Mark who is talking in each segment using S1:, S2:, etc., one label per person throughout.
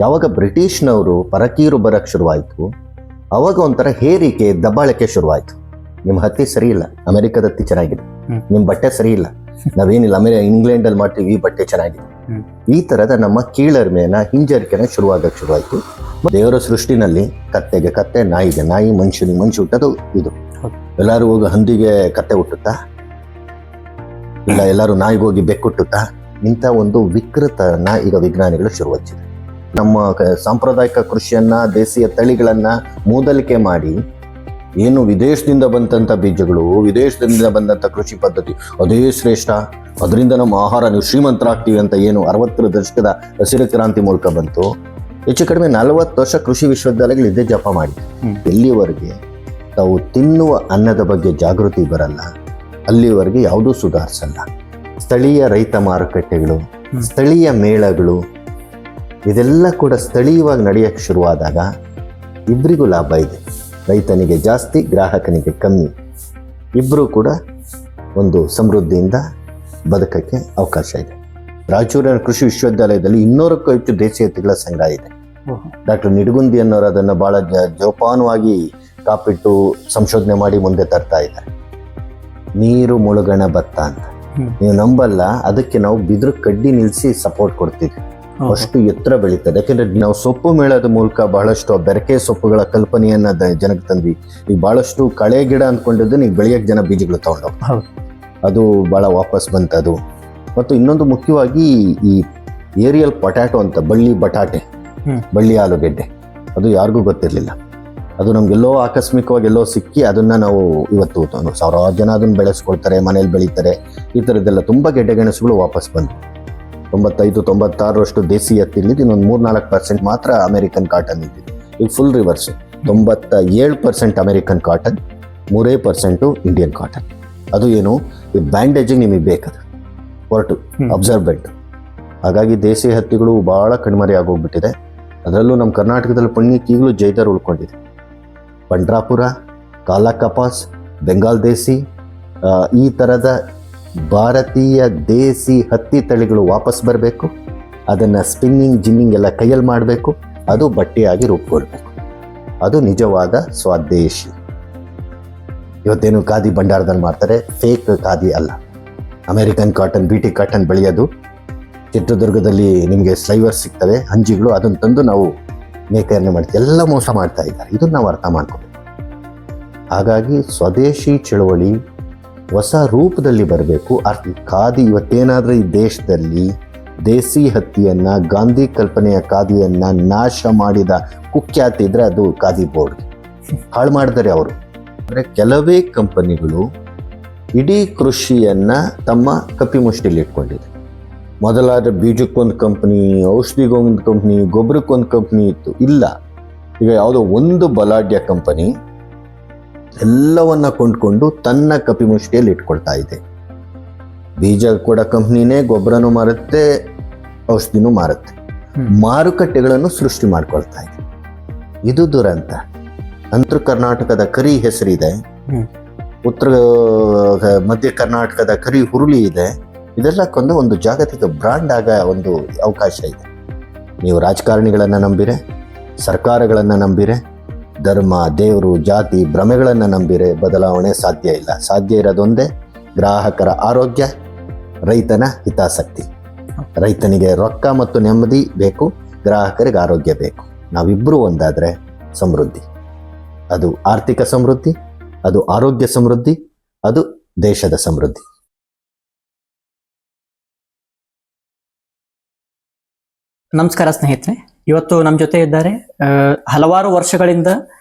S1: ಯಾವಾಗ ಬ್ರಿಟಿಷ್ನವರು ಪರಕೀರು ಬರಕ್ಕೆ ಶುರುವಾಯಿತು, ಅವಾಗ ಒಂಥರ ಹೇರಿಕೆ ದಬ್ಬಾಳಿಕೆ ಶುರುವಾಯಿತು. ನಿಮ್ಮ ಹತ್ತಿ ಸರಿ ಇಲ್ಲ, ಅಮೆರಿಕದ ಹತ್ತಿ ಚೆನ್ನಾಗಿದೆ, ನಿಮ್ಮ ಬಟ್ಟೆ ಸರಿ ಇಲ್ಲ, ನಾವೇನಿಲ್ಲ ಇಂಗ್ಲೆಂಡಲ್ಲಿ ಮಾಡ್ತೀವಿ, ಈ ಬಟ್ಟೆ ಚೆನ್ನಾಗಿದೆ. ಈ ಥರದ ನಮ್ಮ ಕೀಳರಿಮೆನ ಹಿಂಜರಿಕೆನ ಶುರುವಾಯಿತು. ದೇವರ ಸೃಷ್ಟಿನಲ್ಲಿ ಕತ್ತೆಗೆ ಕತ್ತೆ, ನಾಯಿಗೆ ನಾಯಿ, ಮನುಷ್ಯನಿಗೆ ಮನುಷ್ಯ ಹುಟ್ಟೋದು ಇದು. ಎಲ್ಲರೂ ಹೋಗಿ ಹಂದಿಗೆ ಕತ್ತೆ ಹುಟ್ಟುತ್ತಾ ಇಲ್ಲ, ಎಲ್ಲರೂ ನಾಯಿಗೆ ಹೋಗಿ ಬೆಕ್ಕು ಹುಟ್ಟುತ್ತಾ? ಇಂಥ ಒಂದು ವಿಕೃತನ ಈಗ ವಿಜ್ಞಾನಿಗಳು ಶುರುವಚ್ಚಿದೆ. ನಮ್ಮ ಸಾಂಪ್ರದಾಯಿಕ ಕೃಷಿಯನ್ನ, ದೇಶೀಯ ತಳಿಗಳನ್ನ ಮೂದಲಿಕೆ ಮಾಡಿ ಏನು ವಿದೇಶದಿಂದ ಬಂದಂಥ ಬೀಜಗಳು, ವಿದೇಶದಿಂದ ಬಂದಂಥ ಕೃಷಿ ಪದ್ಧತಿ ಅದೇ ಶ್ರೇಷ್ಠ, ಅದರಿಂದ ನಮ್ಮ ಆಹಾರ ನೀವು ಶ್ರೀಮಂತರಾಗ್ತೀವಿ ಅಂತ ಏನು 60ರ ದಶಕದ ಹಸಿರು ಕ್ರಾಂತಿ ಮೂಲಕ ಬಂತು. ಹೆಚ್ಚು ಕಡಿಮೆ 40 ವರ್ಷ ಕೃಷಿ ವಿಶ್ವವಿದ್ಯಾಲಯಗಳು ಇದೇ ಜಪ ಮಾಡಿ ಎಲ್ಲಿವರೆಗೆ ತಾವು ತಿನ್ನುವ ಅನ್ನದ ಬಗ್ಗೆ ಜಾಗೃತಿ ಬರಲ್ಲ, ಅಲ್ಲಿವರೆಗೆ ಯಾವುದೂ ಸುಧಾರಿಸಲ್ಲ. ಸ್ಥಳೀಯ ರೈತ ಮಾರುಕಟ್ಟೆಗಳು, ಸ್ಥಳೀಯ ಮೇಳಗಳು, ಇದೆಲ್ಲ ಕೂಡ ಸ್ಥಳೀಯವಾಗಿ ನಡೆಯೋಕ್ಕೆ ಶುರುವಾದಾಗ ಇಬ್ಬರಿಗೂ ಲಾಭ ಇದೆ. ರೈತನಿಗೆ ಜಾಸ್ತಿ, ಗ್ರಾಹಕನಿಗೆ ಕಮ್ಮಿ. ಇಬ್ಬರೂ ಕೂಡ ಒಂದು ಸಮೃದ್ಧಿಯಿಂದ ಬದುಕಕ್ಕೆ ಅವಕಾಶ ಇದೆ. ರಾಯಚೂರಿನ ಕೃಷಿ ವಿಶ್ವವಿದ್ಯಾಲಯದಲ್ಲಿ 200ಕ್ಕೂ ಹೆಚ್ಚು ದೇಶೀಯ ತಳಿಗಳ ಸಂಗ್ರಹ ಇದೆ. ಡಾಕ್ಟರ್ ನಿಡಗುಂದಿ ಅನ್ನೋರು ಅದನ್ನು ಬಹಳ ಜೋಪಾನವಾಗಿ ಕಾಪಿಟ್ಟು ಸಂಶೋಧನೆ ಮಾಡಿ ಮುಂದೆ ತರ್ತಾ ಇದ್ದಾರೆ. ನೀರು ಮುಳುಗಣ ಭತ್ತ ಅಂತ ನೀವು ನಂಬಲ್ಲ, ಅದಕ್ಕೆ ನಾವು ಬಿದಿರು ಕಡ್ಡಿ ನಿಲ್ಲಿಸಿ ಸಪೋರ್ಟ್ ಕೊಡ್ತೀವಿ. ಅಷ್ಟು ಎತ್ತರ ಬೆಳೀತದೆ. ಯಾಕೆಂದ್ರೆ ನಾವು ಸೊಪ್ಪು ಮೇಳದ ಮೂಲಕ ಬಹಳಷ್ಟು ಬೆರಕೆ ಸೊಪ್ಪುಗಳ ಕಲ್ಪನೆಯನ್ನ ಜನಕ್ಕೆ ತಂದ್ವಿ. ಈಗ ಬಹಳಷ್ಟು ಕಳೆ ಗಿಡ ಅಂದ್ಕೊಂಡಿದ್ದು ಈಗ ಬೆಳೆಯಕ್ಕೆ ಜನ ಬೀಜಗಳು ತಗೊಂಡೋಗಿ ಅದು ಬಹಳ ವಾಪಸ್ ಬಂತದು. ಮತ್ತು ಇನ್ನೊಂದು ಮುಖ್ಯವಾಗಿ ಈ ಏರಿಯಲ್ ಪೊಟ್ಯಾಟೊ ಅಂತ, ಬಳ್ಳಿ ಬಟಾಟೆ, ಬಳ್ಳಿ ಆಲೂಗೆಡ್ಡೆ, ಅದು ಯಾರಿಗೂ ಗೊತ್ತಿರಲಿಲ್ಲ. ಅದು ನಮ್ಗೆಲ್ಲೋ ಆಕಸ್ಮಿಕವಾಗಿ ಎಲ್ಲೋ ಸಿಕ್ಕಿ ಅದನ್ನ ನಾವು ಇವತ್ತು ಸಾವಿರಾರು ಜನ ಅದನ್ನು ಬೆಳೆಸ್ಕೊಳ್ತಾರೆ, ಮನೇಲಿ ಬೆಳೀತಾರೆ. ಈ ಥರದ್ದೆಲ್ಲ ತುಂಬ ಗೆಡ್ಡೆ ಗೆಣಸುಗಳು ವಾಪಸ್ ಬಂದು 95-96ರಷ್ಟು ದೇಸಿ ಹತ್ತಿಲಿದ್ದು, ಇನ್ನೊಂದು 3-4% ಮಾತ್ರ ಅಮೆರಿಕನ್ ಕಾಟನ್ ಇದ್ದಿದ್ದು. ಈಗ full reverse, 97% American cotton, 3% Indian cotton. ಅದು ಏನು, ಈ ಬ್ಯಾಂಡೇಜಿಂಗ್ ನಿಮಗೆ ಬೇಕದು ಹೊರಟು ಅಬ್ಸರ್ಬೆಂಟ್. ಹಾಗಾಗಿ ದೇಸಿ ಹತ್ತಿಗಳು ಭಾಳ ಕಣ್ಮರೆ ಆಗೋಗ್ಬಿಟ್ಟಿದೆ. ಅದರಲ್ಲೂ ನಮ್ಮ ಕರ್ನಾಟಕದಲ್ಲಿ ಪುಣ್ಯಕ್ಕೆ ಈಗಲೂ ಜೈದರ್ ಉಳ್ಕೊಂಡಿದೆ. ಪಂಡ್ರಾಪುರ, ಕಾಲಾ ಕಪಾಸ್, ಬೆಂಗಾಲ್ ದೇಸಿ, ಈ ಥರದ ಭಾರತೀಯ ದೇಸಿ ಹತ್ತಿ ತಳಿಗಳು ವಾಪಸ್ ಬರಬೇಕು. ಅದನ್ನು ಸ್ಪಿನ್ನಿಂಗ್, ಜಿನ್ನಿಂಗ್ ಎಲ್ಲ ಕೈಯಲ್ಲಿ ಮಾಡಬೇಕು. ಅದು ಬಟ್ಟೆಯಾಗಿ ರೂಪುಗೊಳ್ಬೇಕು. ಅದು ನಿಜವಾದ ಸ್ವದೇಶಿ. ಇವತ್ತೇನು ಖಾದಿ ಭಂಡಾರದಲ್ಲಿ ಮಾಡ್ತಾರೆ, ಫೇಕ್ ಖಾದಿ ಅಲ್ಲ. ಅಮೆರಿಕನ್ ಕಾಟನ್, BT ಕಾಟನ್ ಬೆಳೆಯೋದು. ಚಿತ್ರದುರ್ಗದಲ್ಲಿ ನಿಮಗೆ ಸ್ಲೈವರ್ಸ್ ಸಿಗ್ತವೆ, ಹಂಜಿಗಳು, ಅದನ್ನು ತಂದು ನಾವು ಮೇಕರ್ನೆ ಮಾಡ್ತೀವಿ. ಎಲ್ಲ ಮೋಸ ಮಾಡ್ತಾ ಇದ್ದಾರೆ. ಇದನ್ನು ನಾವು ಅರ್ಥ ಮಾಡ್ಕೋಬೇಕು. ಹಾಗಾಗಿ ಸ್ವದೇಶಿ ಚಳವಳಿ ಹೊಸ ರೂಪದಲ್ಲಿ ಬರಬೇಕು. ಖಾದಿ ಇವತ್ತೇನಾದರೂ ಈ ದೇಶದಲ್ಲಿ ದೇಸಿ ಹತ್ತಿಯನ್ನು, ಗಾಂಧಿ ಕಲ್ಪನೆಯ ಖಾದಿಯನ್ನು ನಾಶ ಮಾಡಿದ ಕುಖ್ಯಾತಿ ಇದ್ದರೆ ಅದು ಖಾದಿ ಬೋರ್ಡ್. ಹಾಳು ಮಾಡಿದರೆ ಅವರು. ಅಂದರೆ ಕೆಲವೇ ಕಂಪನಿಗಳು ಇಡೀ ಕೃಷಿಯನ್ನು ತಮ್ಮ ಕಪಿಮುಷ್ಟಿಯಲ್ಲಿ ಇಟ್ಕೊಂಡಿದೆ. ಮೊದಲಾದರೆ ಬೀಜಕ್ಕೊಂದು ಕಂಪ್ನಿ, ಔಷಧಿಗೊಂದು ಕಂಪ್ನಿ, ಗೊಬ್ಬರಕ್ಕೊಂದು ಕಂಪ್ನಿ ಇತ್ತು. ಇಲ್ಲ, ಈಗ ಯಾವುದೋ ಒಂದು ಬಲಾಢ್ಯ ಕಂಪನಿ ಎಲ್ಲವನ್ನ ಕೊಂಡ್ಕೊಂಡು ತನ್ನ ಕಪಿಮುಷ್ಟಿಯಲ್ಲಿ ಇಟ್ಕೊಳ್ತಾ ಇದೆ. ಬೀಜ ಕೂಡ ಕಂಪ್ನಿನೇ, ಗೊಬ್ಬರನೂ ಮಾರುತ್ತೆ, ಔಷಧಿನೂ ಮಾರುತ್ತೆ. ಮಾರುಕಟ್ಟೆಗಳನ್ನು ಸೃಷ್ಟಿ ಮಾಡ್ಕೊಳ್ತಾ ಇದೆ. ಇದು ದುರಂತ. ಅಂತರ ಕರ್ನಾಟಕದ ಕರಿ ಹೆಸರಿದೆ, ಉತ್ತರ ಮಧ್ಯ ಕರ್ನಾಟಕದ ಕರಿ ಹುರುಳಿ ಇದೆ. ಇದೆಲ್ಲಕ್ಕೊಂದು ಒಂದು ಜಾಗತಿಕ ಬ್ರಾಂಡ್ ಆಗ ಒಂದು ಅವಕಾಶ ಇದೆ. ನೀವು ರಾಜಕಾರಣಿಗಳನ್ನು ನಂಬಿರೆ, ಸರ್ಕಾರಗಳನ್ನು ನಂಬಿರೆ, ಧರ್ಮ, ದೇವರು, ಜಾತಿ, ಭ್ರಮೆಗಳನ್ನು ನಂಬಿರೆ ಬದಲಾವಣೆ ಸಾಧ್ಯ ಇಲ್ಲ. ಸಾಧ್ಯ ಇರೋದೊಂದೇ, ಗ್ರಾಹಕರ ಆರೋಗ್ಯ, ರೈತನ ಹಿತಾಸಕ್ತಿ. ರೈತನಿಗೆ ರೊಕ್ಕ ಮತ್ತು ನೆಮ್ಮದಿ ಬೇಕು, ಗ್ರಾಹಕರಿಗೆ ಆರೋಗ್ಯ ಬೇಕು. ನಾವಿಬ್ಬರೂ ಒಂದಾದರೆ ಸಮೃದ್ಧಿ. ಅದು ಆರ್ಥಿಕ ಸಮೃದ್ಧಿ, ಅದು ಆರೋಗ್ಯ ಸಮೃದ್ಧಿ, ಅದು ದೇಶದ ಸಮೃದ್ಧಿ.
S2: ನಮಸ್ಕಾರ ಸ್ನೇಹಿತರೆ, ಇವತ್ತು ನಮ್ಮ ಜೊತೆ ಇದ್ದಾರೆ ಹಲವಾರು ವರ್ಷಗಳಿಂದ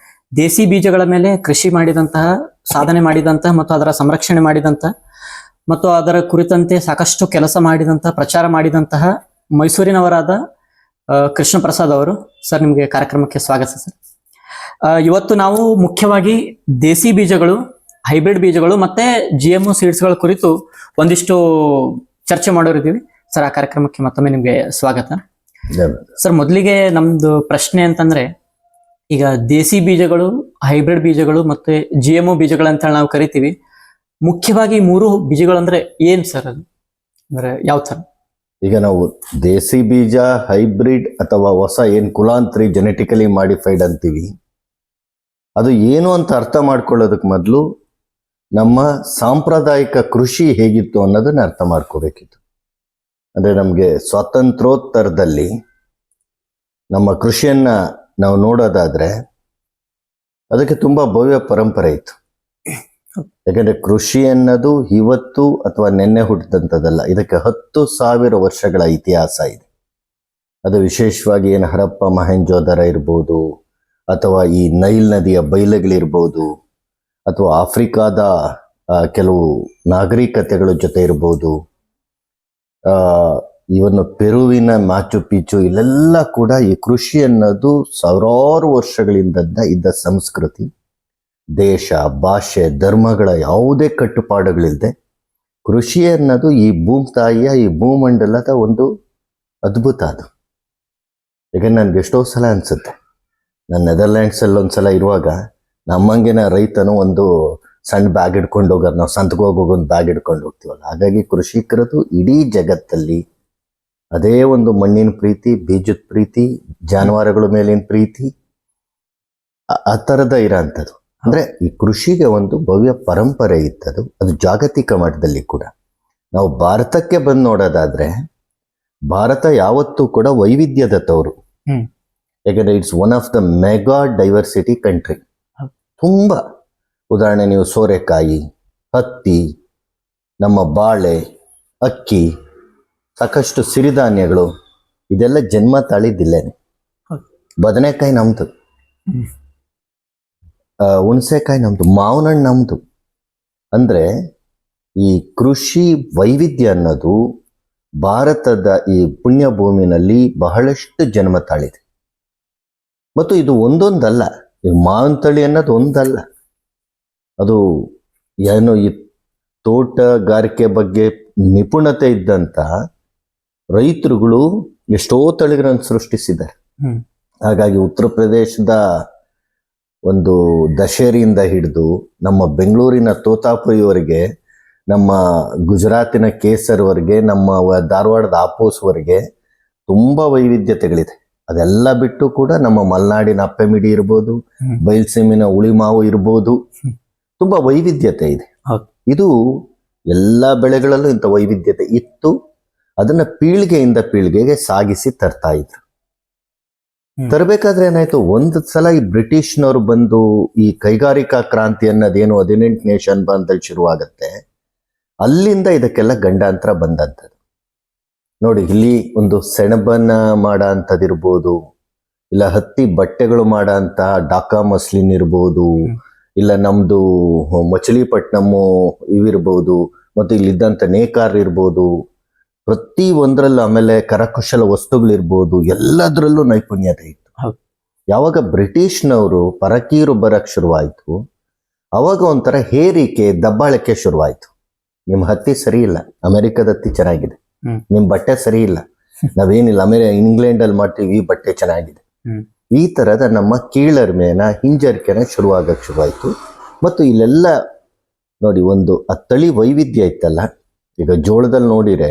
S2: ದೇಸಿ ಬೀಜಗಳ ಮೇಲೆ ಕೃಷಿ ಮಾಡಿದಂತಹ, ಸಾಧನೆ ಮಾಡಿದಂತಹ ಮತ್ತು ಅದರ ಸಂರಕ್ಷಣೆ ಮಾಡಿದಂತಹ ಮತ್ತು ಅದರ ಕುರಿತಂತೆ ಸಾಕಷ್ಟು ಕೆಲಸ ಮಾಡಿದಂತಹ, ಪ್ರಚಾರ ಮಾಡಿದಂತಹ ಮೈಸೂರಿನವರಾದ ಕೃಷ್ಣ ಪ್ರಸಾದ್ ಅವರು. ಸರ್, ನಿಮಗೆ ಕಾರ್ಯಕ್ರಮಕ್ಕೆ ಸ್ವಾಗತ ಸರ್. ಇವತ್ತು ನಾವು ಮುಖ್ಯವಾಗಿ ದೇಸಿ ಬೀಜಗಳು, ಹೈಬ್ರಿಡ್ ಬೀಜಗಳು ಮತ್ತೆ GMO ಸೀಡ್ಸ್ಗಳ ಕುರಿತು ಒಂದಿಷ್ಟು ಚರ್ಚೆ ಮಾಡೋರಿದ್ದೀವಿ ಸರ್. ಆ ಕಾರ್ಯಕ್ರಮಕ್ಕೆ ಮತ್ತೊಮ್ಮೆ ನಿಮಗೆ ಸ್ವಾಗತ ಸರ್. ಮೊದಲಿಗೆ ನಮ್ದು ಪ್ರಶ್ನೆ ಅಂತಂದ್ರೆ, ಈಗ ದೇಸಿ ಬೀಜಗಳು, ಹೈಬ್ರಿಡ್ ಬೀಜಗಳು ಮತ್ತೆ GMO ಬೀಜಗಳು ಅಂತ ನಾವು ಕರಿತೀವಿ. ಮುಖ್ಯವಾಗಿ 3 ಬೀಜಗಳು ಅಂದ್ರೆ ಏನ್ ಸರ್? ಅದು ಅಂದ್ರೆ ಯಾವ ತರ?
S1: ಈಗ ನಾವು ದೇಸಿ ಬೀಜ, ಹೈಬ್ರಿಡ್ ಅಥವಾ ಹೊಸ ಕುಲಾಂತರಿ ಜೆನೆಟಿಕಲಿ ಮಾಡಿಫೈಡ್ ಅಂತೀವಿ, ಅದು ಏನು ಅಂತ ಅರ್ಥ ಮಾಡ್ಕೊಳ್ಳೋದಕ್ಕೆ ಮೊದಲು ನಮ್ಮ ಸಾಂಪ್ರದಾಯಿಕ ಕೃಷಿ ಹೇಗಿತ್ತು ಅನ್ನೋದನ್ನ ಅರ್ಥ ಮಾಡ್ಕೋಬೇಕಿತ್ತು. ಅಂದರೆ ನಮಗೆ ಸ್ವಾತಂತ್ರ್ಯೋತ್ತರದಲ್ಲಿ ನಮ್ಮ ಕೃಷಿಯನ್ನ ನಾವು ನೋಡೋದಾದ್ರೆ ಅದಕ್ಕೆ ತುಂಬಾ ಭವ್ಯ ಪರಂಪರೆ ಇತ್ತು. ಯಾಕಂದ್ರೆ ಕೃಷಿ ಅನ್ನೋದು ಇವತ್ತು ಅಥವಾ ನಿನ್ನೆ ಹುಟ್ಟಿದಂಥದ್ದಲ್ಲ, ಇದಕ್ಕೆ 10,000 ವರ್ಷಗಳ ಇತಿಹಾಸ ಇದೆ. ಅದು ವಿಶೇಷವಾಗಿ ಏನು ಹರಪ್ಪ ಮಹೆಂಜೋದರ ಇರ್ಬೋದು, ಅಥವಾ ಈ ನೈಲ್ ನದಿಯ ಬಯಲುಗಳಿರ್ಬೋದು, ಅಥವಾ ಆಫ್ರಿಕಾದ ಕೆಲವು ನಾಗರಿಕತೆಗಳ ಜೊತೆ ಇರ್ಬೋದು, ಇವನ್ನು ಪೆರುವಿನ ಮಾಚು ಪಿಚು, ಇಲ್ಲೆಲ್ಲ ಕೂಡ ಈ ಕೃಷಿ ಅನ್ನೋದು ಸಾವಿರಾರು ವರ್ಷಗಳಿಂದ ಇದ್ದ ಸಂಸ್ಕೃತಿ, ದೇಶ, ಭಾಷೆ, ಧರ್ಮಗಳ ಯಾವುದೇ ಕಟ್ಟುಪಾಡುಗಳಿಲ್ಲದೆ ಕೃಷಿ ಅನ್ನೋದು ಈ ತಾಯಿಯ ಈ ಭೂಮಂಡಲದ ಒಂದು ಅದ್ಭುತ. ಅದು ಈಗ ನನ್ಗೆ ಎಷ್ಟೋ ಸಲ ಅನ್ಸುತ್ತೆ, ನಾನು ನೆದರ್ಲ್ಯಾಂಡ್ಸಲ್ಲಿ ಒಂದ್ಸಲ ಇರುವಾಗ ನಮ್ಮಂಗಿನ ರೈತನು ಒಂದು ಸಣ್ಣ ಬ್ಯಾಗ್ ಹಿಡ್ಕೊಂಡು ಹೋಗೋರು, ನಾವು ಸಂತಕ್ಕೆ ಹೋಗೋದು ಒಂದು ಬ್ಯಾಗ್ ಹಿಡ್ಕೊಂಡು ಹೋಗ್ತೀವಲ್ಲ. ಹಾಗಾಗಿ ಕೃಷಿಕರದು ಇಡೀ ಜಗತ್ತಲ್ಲಿ ಅದೇ ಒಂದು ಮಣ್ಣಿನ ಪ್ರೀತಿ, ಬೀಜದ ಪ್ರೀತಿ, ಜಾನುವಾರುಗಳ ಮೇಲಿನ ಪ್ರೀತಿ, ಆ ಥರದ ಇರೋಂಥದ್ದು. ಅಂದ್ರೆ ಈ ಕೃಷಿಗೆ ಒಂದು ಭವ್ಯ ಪರಂಪರೆ ಇತ್ತದು. ಅದು ಜಾಗತಿಕ ಮಟ್ಟದಲ್ಲಿ ಕೂಡ. ನಾವು ಭಾರತಕ್ಕೆ ಬಂದು ನೋಡೋದಾದ್ರೆ ಭಾರತ ಯಾವತ್ತೂ ಕೂಡ ವೈವಿಧ್ಯದ ತವರು. ಯಾಕಂದ್ರೆ it's one of the mega diversity country. ತುಂಬಾ ಉದಾಹರಣೆ, ನೀವು ಸೋರೆಕಾಯಿ, ಹತ್ತಿ, ನಮ್ಮ ಬಾಳೆ, ಅಕ್ಕಿ, ಸಾಕಷ್ಟು ಸಿರಿಧಾನ್ಯಗಳು, ಇದೆಲ್ಲ ಜನ್ಮ ತಾಳಿದ್ದಿಲ್ಲೇನೆ. ಬದನೆಕಾಯಿ ನಮ್ದು, ಹುಣಸೆಕಾಯಿ ನಮ್ದು, ಮಾವಿನ ಹಣ್ಣು ನಮ್ದು. ಅಂದ್ರೆ ಈ ಕೃಷಿ ವೈವಿಧ್ಯ ಅನ್ನೋದು ಭಾರತದ ಈ ಪುಣ್ಯ ಭೂಮಿನಲ್ಲಿ ಬಹಳಷ್ಟು ಜನ್ಮ ತಾಳಿದೆ. ಮತ್ತು ಇದು ಒಂದೊಂದಲ್ಲ, ಈ ಮಾವಿನ ತಳಿ ಅನ್ನೋದು ಒಂದಲ್ಲ, ಅದು ಏನು ಈ ತೋಟಗಾರಿಕೆ ಬಗ್ಗೆ ನಿಪುಣತೆ ಇದ್ದಂತ ರೈತರುಗಳು ಎಷ್ಟೋ ತಳಿಗಳನ್ನು ಸೃಷ್ಟಿಸಿದ್ದಾರೆ. ಹಾಗಾಗಿ ಉತ್ತರ ಪ್ರದೇಶದ ಒಂದು ದಶೇರಿಯಿಂದ ಹಿಡಿದು ನಮ್ಮ ಬೆಂಗಳೂರಿನ ತೋತಾಪುರಿವರೆಗೆ, ನಮ್ಮ ಗುಜರಾತಿನ ಕೇಸರ್ವರೆಗೆ, ನಮ್ಮ ಧಾರವಾಡದ ಆಪೋಸ್ವರೆಗೆ ತುಂಬಾ ವೈವಿಧ್ಯತೆಗಳಿದೆ. ಅದೆಲ್ಲ ಬಿಟ್ಟು ಕೂಡ ನಮ್ಮ ಮಲೆನಾಡಿನ ಅಪ್ಪೆಮಿಡಿ ಇರ್ಬೋದು, ಬಯಲ್ಸೀಮಿನ ಉಳಿಮಾವು ಇರ್ಬೋದು, ತುಂಬಾ ವೈವಿಧ್ಯತೆ ಇದೆ. ಇದು ಎಲ್ಲ ಬೆಳೆಗಳಲ್ಲೂ ಇಂಥ ವೈವಿಧ್ಯತೆ ಇತ್ತು. ಅದನ್ನ ಪೀಳಿಗೆಯಿಂದ ಪೀಳಿಗೆಗೆ ಸಾಗಿಸಿ ತರ್ತಾ ಇದ್ರು. ತರಬೇಕಾದ್ರೆ ಏನಾಯ್ತು, ಒಂದು ಸಲ ಈ ಬ್ರಿಟಿಷ್ನವರು ಬಂದು ಈ ಕೈಗಾರಿಕಾ ಕ್ರಾಂತಿ ಅನ್ನೋದೇನು 18ನೇ ಶತಮಾನದಲ್ಲಿ ಶುರುವಾಗತ್ತೆ, ಅಲ್ಲಿಂದ ಇದಕ್ಕೆಲ್ಲ ಗಂಡಾಂತರ ಬಂದಂಥದ್ದು. ನೋಡಿ, ಇಲ್ಲಿ ಒಂದು ಸೆಣಬನ್ನ ಮಾಡ ಅಂಥದ್ದಿರ್ಬೋದು, ಇಲ್ಲ ಹತ್ತಿ ಬಟ್ಟೆಗಳು ಮಾಡ ಅಂತ ಡಾಕಾ ಮಸ್ಲಿನ್ ಇರ್ಬೋದು, ಇಲ್ಲ ನಮ್ದು ಮಚಲಿಪಟ್ನಮ್ಮು ಇವಿರ್ಬೋದು, ಮತ್ತು ಇಲ್ಲಿದ್ದಂಥ ನೇಕಾರ್ ಇರ್ಬೋದು, ಪ್ರತಿ ಒಂದರಲ್ಲೂ, ಆಮೇಲೆ ಕರಕುಶಲ ವಸ್ತುಗಳಿರ್ಬೋದು, ಎಲ್ಲದರಲ್ಲೂ ನೈಪುಣ್ಯತೆ ಇತ್ತು. ಯಾವಾಗ ಬ್ರಿಟಿಷ್ನವರು ಪರಕೀರು ಬರಕ್ ಶುರುವಾಯಿತು, ಅವಾಗ ಒಂಥರ ಹೇರಿಕೆ, ದಬ್ಬಾಳಿಕೆ ಶುರುವಾಯಿತು. ನಿಮ್ಮ ಹತ್ತಿ ಸರಿ ಇಲ್ಲ, ಅಮೆರಿಕದ ಹತ್ತಿ ಚೆನ್ನಾಗಿದೆ, ನಿಮ್ ಬಟ್ಟೆ ಸರಿ ಇಲ್ಲ, ನಾವೇನಿಲ್ಲ ಇಂಗ್ಲೆಂಡ್ ಅಲ್ಲಿ ಮಾಡ್ತೀವಿ, ಈ ಬಟ್ಟೆ ಚೆನ್ನಾಗಿದೆ. ಈ ತರದ ನಮ್ಮ ಕೀಳರ್ಮೆನ, ಹಿಂಜರಿಕೆನ ಶುರುವಾಗಕ್ಕೆ ಶುರುವಾಯಿತು. ಮತ್ತು ಇಲ್ಲೆಲ್ಲ ನೋಡಿ, ಒಂದು ಆ ತಳಿ ವೈವಿಧ್ಯ ಇತ್ತಲ್ಲ. ಈಗ ಜೋಳದಲ್ಲಿ ನೋಡಿರೆ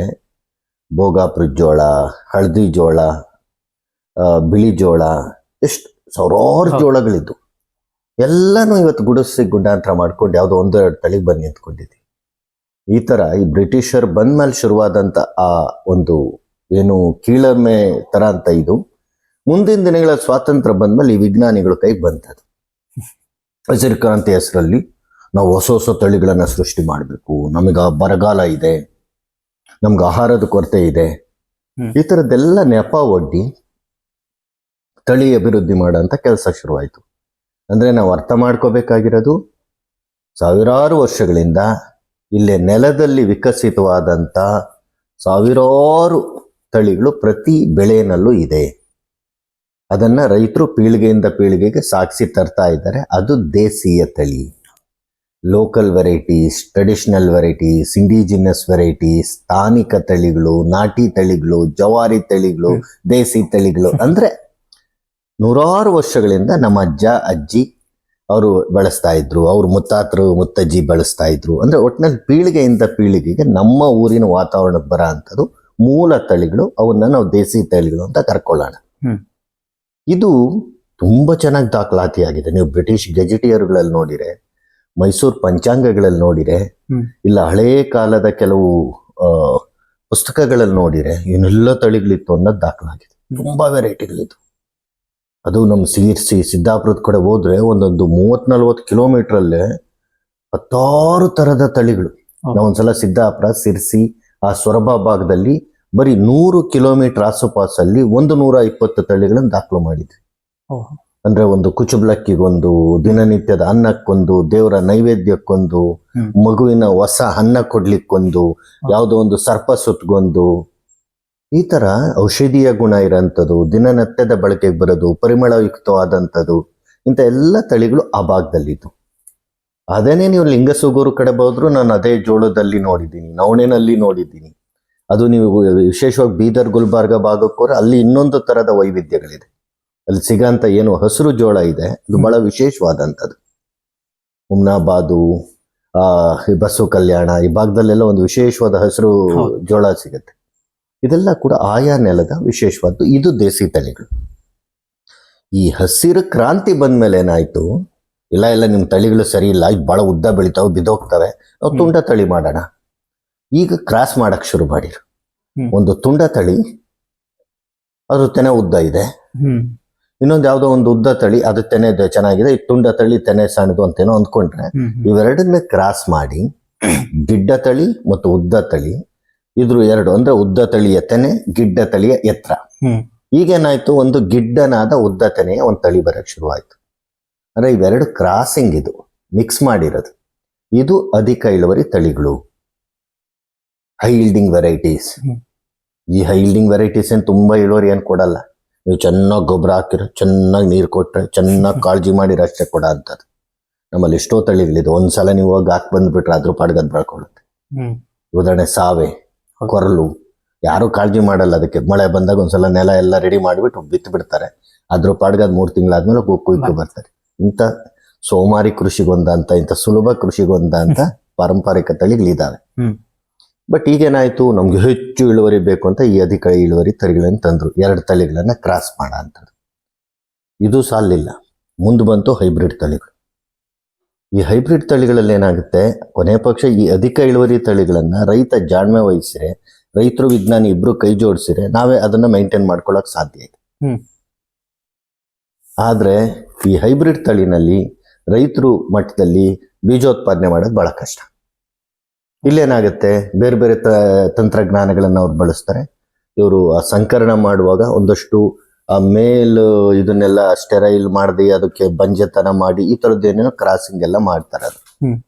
S1: ಭೋಗಾಪುರ ಜೋಳ, ಹಳದಿ ಜೋಳ, ಬಿಳಿ ಜೋಳ, ಎಷ್ಟು ಸಾವಿರಾರು ಜೋಳಗಳಿದ್ದು ಎಲ್ಲಾನು ಇವತ್ತು ಗುಡಿಸಿ ಗುಂಡಾಂತರ ಮಾಡ್ಕೊಂಡು ಯಾವುದೋ 1-2 ತಳಿಗೆ ಬಂದು ನಿಂತ್ಕೊಂಡಿದ್ದೀವಿ. ಈ ತರ ಈ ಬ್ರಿಟಿಷರ್ ಬಂದ್ಮೇಲೆ ಶುರುವಾದಂತ ಆ ಒಂದು ಏನು ಕೀಳರ್ಮೆ ತರ ಅಂತ, ಇದು ಮುಂದಿನ ದಿನಗಳ ಸ್ವಾತಂತ್ರ್ಯ ಬಂದ್ಮೇಲೆ ಈ ವಿಜ್ಞಾನಿಗಳ ಕೈಗೆ ಬಂತದ್ದು. ಹಸಿರು ಕ್ರಾಂತಿ ಹೆಸರಲ್ಲಿ ನಾವು ಹೊಸ ಹೊಸ ತಳಿಗಳನ್ನ ಸೃಷ್ಟಿ ಮಾಡಬೇಕು, ನಮಗೆ ಬರಗಾಲ ಇದೆ, ನಮ್ಗೆ ಆಹಾರದ ಕೊರತೆ ಇದೆ, ಈ ಥರದ್ದೆಲ್ಲ ನೆಪ ಒಡ್ಡಿ ತಳಿ ಅಭಿವೃದ್ಧಿ ಮಾಡೋಂಥ ಕೆಲಸ ಶುರುವಾಯಿತು. ಅಂದರೆ ನಾವು ಅರ್ಥ ಮಾಡ್ಕೋಬೇಕಾಗಿರೋದು, ಸಾವಿರಾರು ವರ್ಷಗಳಿಂದ ಇಲ್ಲೇ ನೆಲದಲ್ಲಿ ವಿಕಸಿತವಾದಂಥ ಸಾವಿರಾರು ತಳಿಗಳು ಪ್ರತಿ ಬೆಳೆನಲ್ಲೂ ಇದೆ. ಅದನ್ನ ರೈತರು ಪೀಳಿಗೆಯಿಂದ ಪೀಳಿಗೆಗೆ ಸಾಗಿಸಿ ತರ್ತಾ ಇದ್ದಾರೆ. ಅದು ದೇಸಿಯ ತಳಿ, local varieties, traditional varieties, indigenous varieties, ಸ್ಥಾನಿಕ ತಳಿಗಳು, ನಾಟಿ ತಳಿಗಳು, ಜವಾರಿ ತಳಿಗಳು, ದೇಸಿ ತಳಿಗಳು. ಅಂದ್ರೆ ನೂರಾರು ವರ್ಷಗಳಿಂದ ನಮ್ಮ ಅಜ್ಜ ಅಜ್ಜಿ ಅವರು ಬಳಸ್ತಾ ಇದ್ರು, ಅವ್ರ ಮುತ್ತಾತರು ಮುತ್ತಜ್ಜಿ ಬಳಸ್ತಾ ಇದ್ರು. ಅಂದ್ರೆ ಒಟ್ಟಿನಲ್ಲಿ ಪೀಳಿಗೆಯಿಂದ ಪೀಳಿಗೆಗೆ ನಮ್ಮ ಊರಿನ ವಾತಾವರಣಕ್ಕೆ ಬರೋ ಅಂಥದ್ದು ಮೂಲ ತಳಿಗಳು, ಅವನ್ನ ನಾವು ದೇಸಿ ತಳಿಗಳು ಅಂತ ಕರ್ಕೊಳ್ಳೋಣ.
S2: ಹ್ಮ್.
S1: ಇದು ತುಂಬಾ ಚೆನ್ನಾಗಿ ದಾಖಲಾತಿಯಾಗಿದೆ. ನೀವು ಬ್ರಿಟಿಷ್ ಗೆಜೆಟಿಯರ್ಗಳಲ್ಲಿ ನೋಡಿರೆ, ಮೈಸೂರು ಪಂಚಾಂಗಗಳಲ್ಲಿ ನೋಡಿರೆ,
S2: ಹ್ಮ್.
S1: ಇಲ್ಲ ಹಳೇ ಕಾಲದ ಕೆಲವು ಪುಸ್ತಕಗಳಲ್ಲಿ ನೋಡಿರೆ ಏನೆಲ್ಲ ತಳಿಗಳಿತ್ತು ಅನ್ನೋದು ದಾಖಲಾಗಿದೆ. ತುಂಬಾ ವೆರೈಟಿಗಳಿತ್ತು. ಅದು ನಮ್ಮ ಸಿರ್ಸಿ ಸಿದ್ದಾಪುರದ ಕಡೆ ಹೋದ್ರೆ ಒಂದೊಂದು 30-40 ಕಿಲೋಮೀಟರ್ ಅಲ್ಲೇ 10 ತರದ ತಳಿಗಳು. ನಾವೊಂದ್ಸಲ ಸಿದ್ದಾಪುರ, ಸಿರ್ಸಿ, ಆ ಸೊರಬ ಭಾಗದಲ್ಲಿ ಬರೀ 100 ಕಿಲೋಮೀಟರ್ ಆಸುಪಾಸಲ್ಲಿ 120 ತಳಿಗಳನ್ನು ದಾಖಲು ಮಾಡಿದ್ವಿ. ಅಂದ್ರೆ ಒಂದು ಕುಚುಬ್ಲಕ್ಕಿಗೊಂದು, ದಿನನಿತ್ಯದ ಅನ್ನಕ್ಕೊಂದು, ದೇವರ ನೈವೇದ್ಯಕ್ಕೊಂದು, ಮಗುವಿನ ಹೊಸ ಅನ್ನ ಕೊಡ್ಲಿಕ್ಕೊಂದು, ಯಾವುದೋ ಒಂದು ಸರ್ಪ ಸುತ್ತಗೊಂದು, ಈ ತರ ಔಷಧೀಯ ಗುಣ ಇರೋಂಥದ್ದು, ದಿನನಿತ್ಯದ ಬಳಕೆಗೆ ಬರೋದು, ಪರಿಮಳಯುಕ್ತವಾದಂಥದ್ದು, ಇಂಥ ಎಲ್ಲ ತಳಿಗಳು ಆ ಭಾಗದಲ್ಲಿದ್ದು. ಅದೇನೇ ನೀವು ಲಿಂಗಸೂಗೂರು ಕಡೆ ಹೋದ್ರು ನಾನು ಅದೇ ಜೋಳದಲ್ಲಿ ನೋಡಿದ್ದೀನಿ, ನವಣೆನಲ್ಲಿ ನೋಡಿದ್ದೀನಿ. ಅದು ನೀವು ವಿಶೇಷವಾಗಿ ಬೀದರ್, ಗುಲ್ಬರ್ಗ ಭಾಗಕ್ಕೆ ಹೋದ್ರೆ ಅಲ್ಲಿ ಇನ್ನೊಂದು ತರದ ವೈವಿಧ್ಯಗಳಿದೆ. ಅಲ್ಲಿ ಸಿಗಂತ ಏನು ಹಸಿರು ಜೋಳ ಇದೆ, ಅದು ಬಹಳ ವಿಶೇಷವಾದಂಥದ್ದು. ಹುಮ್ನಾಬಾದು, ಬಸವ ಕಲ್ಯಾಣ, ಈ ಭಾಗದಲ್ಲೆಲ್ಲ ಒಂದು ವಿಶೇಷವಾದ ಹಸಿರು ಜೋಳ ಸಿಗುತ್ತೆ. ಇದೆಲ್ಲ ಕೂಡ ಆಯಾ ನೆಲದ ವಿಶೇಷವಾದ್ದು. ಇದು ದೇಸಿ ತಳಿಗಳು. ಈ ಹಸಿರು ಕ್ರಾಂತಿ ಬಂದ್ಮೇಲೆ ಏನಾಯ್ತು, ಇಲ್ಲ ನಿಮ್ ತಳಿಗಳು ಸರಿ ಇಲ್ಲ, ಇದು ಬಹಳ ಉದ್ದ ಬೆಳಿತಾವೆ, ಬಿದ್ದೋಗ್ತವೆ, ನಾವು ತುಂಡ ತಳಿ ಮಾಡೋಣ. ಈಗ ಕ್ರಾಸ್ ಮಾಡಕ್ ಶುರು ಮಾಡಿರು. ಒಂದು ತುಂಡ ತಳಿ, ಅದ್ರ ತೆನೆ ಉದ್ದ ಇದೆ. ಇನ್ನೊಂದು ಯಾವುದೋ ಒಂದು ಉದ್ದ ತಳಿ, ಅದು ತೆನೆ ಚೆನ್ನಾಗಿದೆ, ಈ ತುಂಡ ತಳಿ ತೆನೆ ಸಣ್ಣದು ಅಂತೇನೋ ಅಂದ್ಕೊಂಡ್ರೆ, ಇವೆರಡನ್ನೇ ಕ್ರಾಸ್ ಮಾಡಿ ಗಿಡ್ಡ ತಳಿ ಮತ್ತು ಉದ್ದ ತಳಿ, ಇದ್ರು ಎರಡು, ಅಂದ್ರೆ ಉದ್ದ ತಳಿಯ ತೆನೆ, ಗಿಡ್ಡ ತಳಿಯ ಎತ್ತರ. ಈಗೇನಾಯ್ತು, ಒಂದು ಗಿಡ್ಡನಾದ ಉದ್ದ ತೆನೆಯ ಒಂದು ತಳಿ ಬರಕ್ ಶುರುವಾಯ್ತು. ಅಂದ್ರೆ ಇವೆರಡು ಕ್ರಾಸಿಂಗ್, ಇದು ಮಿಕ್ಸ್ ಮಾಡಿರೋದು. ಇದು ಅಧಿಕ ಇಳುವರಿ ತಳಿಗಳು, ಹೈ ಈಲ್ಡಿಂಗ್ ವೆರೈಟೀಸ್. ಈ ಹೈ ಈಲ್ಡಿಂಗ್ ವೆರೈಟೀಸ್ ಏನ್ ತುಂಬಾ ಇಳುವರಿ ಏನ್ ಕೊಡಲ್ಲ. ನೀವು ಚೆನ್ನಾಗಿ ಗೊಬ್ಬರ ಹಾಕಿರೋ, ಚೆನ್ನಾಗಿ ನೀರು ಕೊಟ್ರೆ, ಚೆನ್ನಾಗಿ ಕಾಳಜಿ ಮಾಡಿರೋ ಅಷ್ಟೇ ಕೊಡ ಅಂತದ್ದು. ನಮ್ಮಲ್ಲಿ ಎಷ್ಟೋ ತಳಿಗಳಿದೆ, ಒಂದ್ಸಲ ನೀವು ಹೋಗಿ ಹಾಕಿ ಬಂದ್ಬಿಟ್ರೆ ಅದ್ರ ಪಾಡ್ಗದ್ ಬೆಳ್ಕೊಳ್ಳುತ್ತೆ. ಉದಾಹರಣೆ ಸಾವೆ, ಕೊರಲು, ಯಾರು ಕಾಳಜಿ ಮಾಡಲ್ಲ ಅದಕ್ಕೆ. ಮಳೆ ಬಂದಾಗ ಒಂದ್ಸಲ ನೆಲ ಎಲ್ಲ ರೆಡಿ ಮಾಡಿಬಿಟ್ಟು ಬಿತ್ತು ಬಿಡ್ತಾರೆ, ಅದ್ರ ಪಾಡ್ಗದ್ 3 ತಿಂಗಳಾದ್ಮೇಲೆ ಕುಯ್ಕು ಬರ್ತಾರೆ. ಇಂಥ ಸೋಮಾರಿ ಕೃಷಿಗೊಂದಂತ, ಇಂಥ ಸುಲಭ ಕೃಷಿಗೊಂದಂತ ಪಾರಂಪರಿಕ ತಳಿಗಳಿದಾವೆ. ಬಟ್ ಈಗೇನಾಯ್ತು, ನಮ್ಗೆ ಹೆಚ್ಚು ಇಳುವರಿ ಬೇಕು ಅಂತ ಈ ಅಧಿಕ ಇಳುವರಿ ತಳಿಗಳನ್ನು ತಂದ್ರು. 2 ತಳಿಗಳನ್ನ ಕ್ರಾಸ್ ಮಾಡ ಅಂತದ್ದು. ಇದು ಸಾಲಿಲ್ಲ, ಮುಂದೆ ಬಂತು ಹೈಬ್ರಿಡ್ ತಳಿಗಳು. ಈ ಹೈಬ್ರಿಡ್ ತಳಿಗಳಲ್ಲಿ ಏನಾಗುತ್ತೆ, ಕೊನೆ ಪಕ್ಷ ಈ ಅಧಿಕ ಇಳುವರಿ ತಳಿಗಳನ್ನ ರೈತ ಜಾಣ್ಮೆ ವಹಿಸಿರೆ, ರೈತರು ವಿಜ್ಞಾನಿ ಇಬ್ರು ಕೈ ಜೋಡಿಸಿರೆ ನಾವೇ ಅದನ್ನ ಮೈಂಟೈನ್ ಮಾಡ್ಕೊಳಕ್ ಸಾಧ್ಯ ಇದೆ. ಆದ್ರೆ ಈ ಹೈಬ್ರಿಡ್ ತಳಿನಲ್ಲಿ ರೈತರು ಮಟ್ಟದಲ್ಲಿ ಬೀಜೋತ್ಪಾದನೆ ಮಾಡೋದು ಬಹಳ ಕಷ್ಟ. ಇಲ್ಲೇನಾಗುತ್ತೆ, ಬೇರೆ ಬೇರೆ ತಂತ್ರಜ್ಞಾನಗಳನ್ನ ಅವ್ರು ಬಳಸ್ತಾರೆ. ಇವರು ಆ ಸಂಕರಣ ಮಾಡುವಾಗ ಒಂದಷ್ಟು ಆ ಇದನ್ನೆಲ್ಲ ಸ್ಟೆರೈಲ್ ಮಾಡಿ, ಅದಕ್ಕೆ ಬಂಜೆತನ ಮಾಡಿ, ಈ ತರದ್ದು ಏನೇನೋ ಕ್ರಾಸಿಂಗ್ ಎಲ್ಲ ಮಾಡ್ತಾರೆ.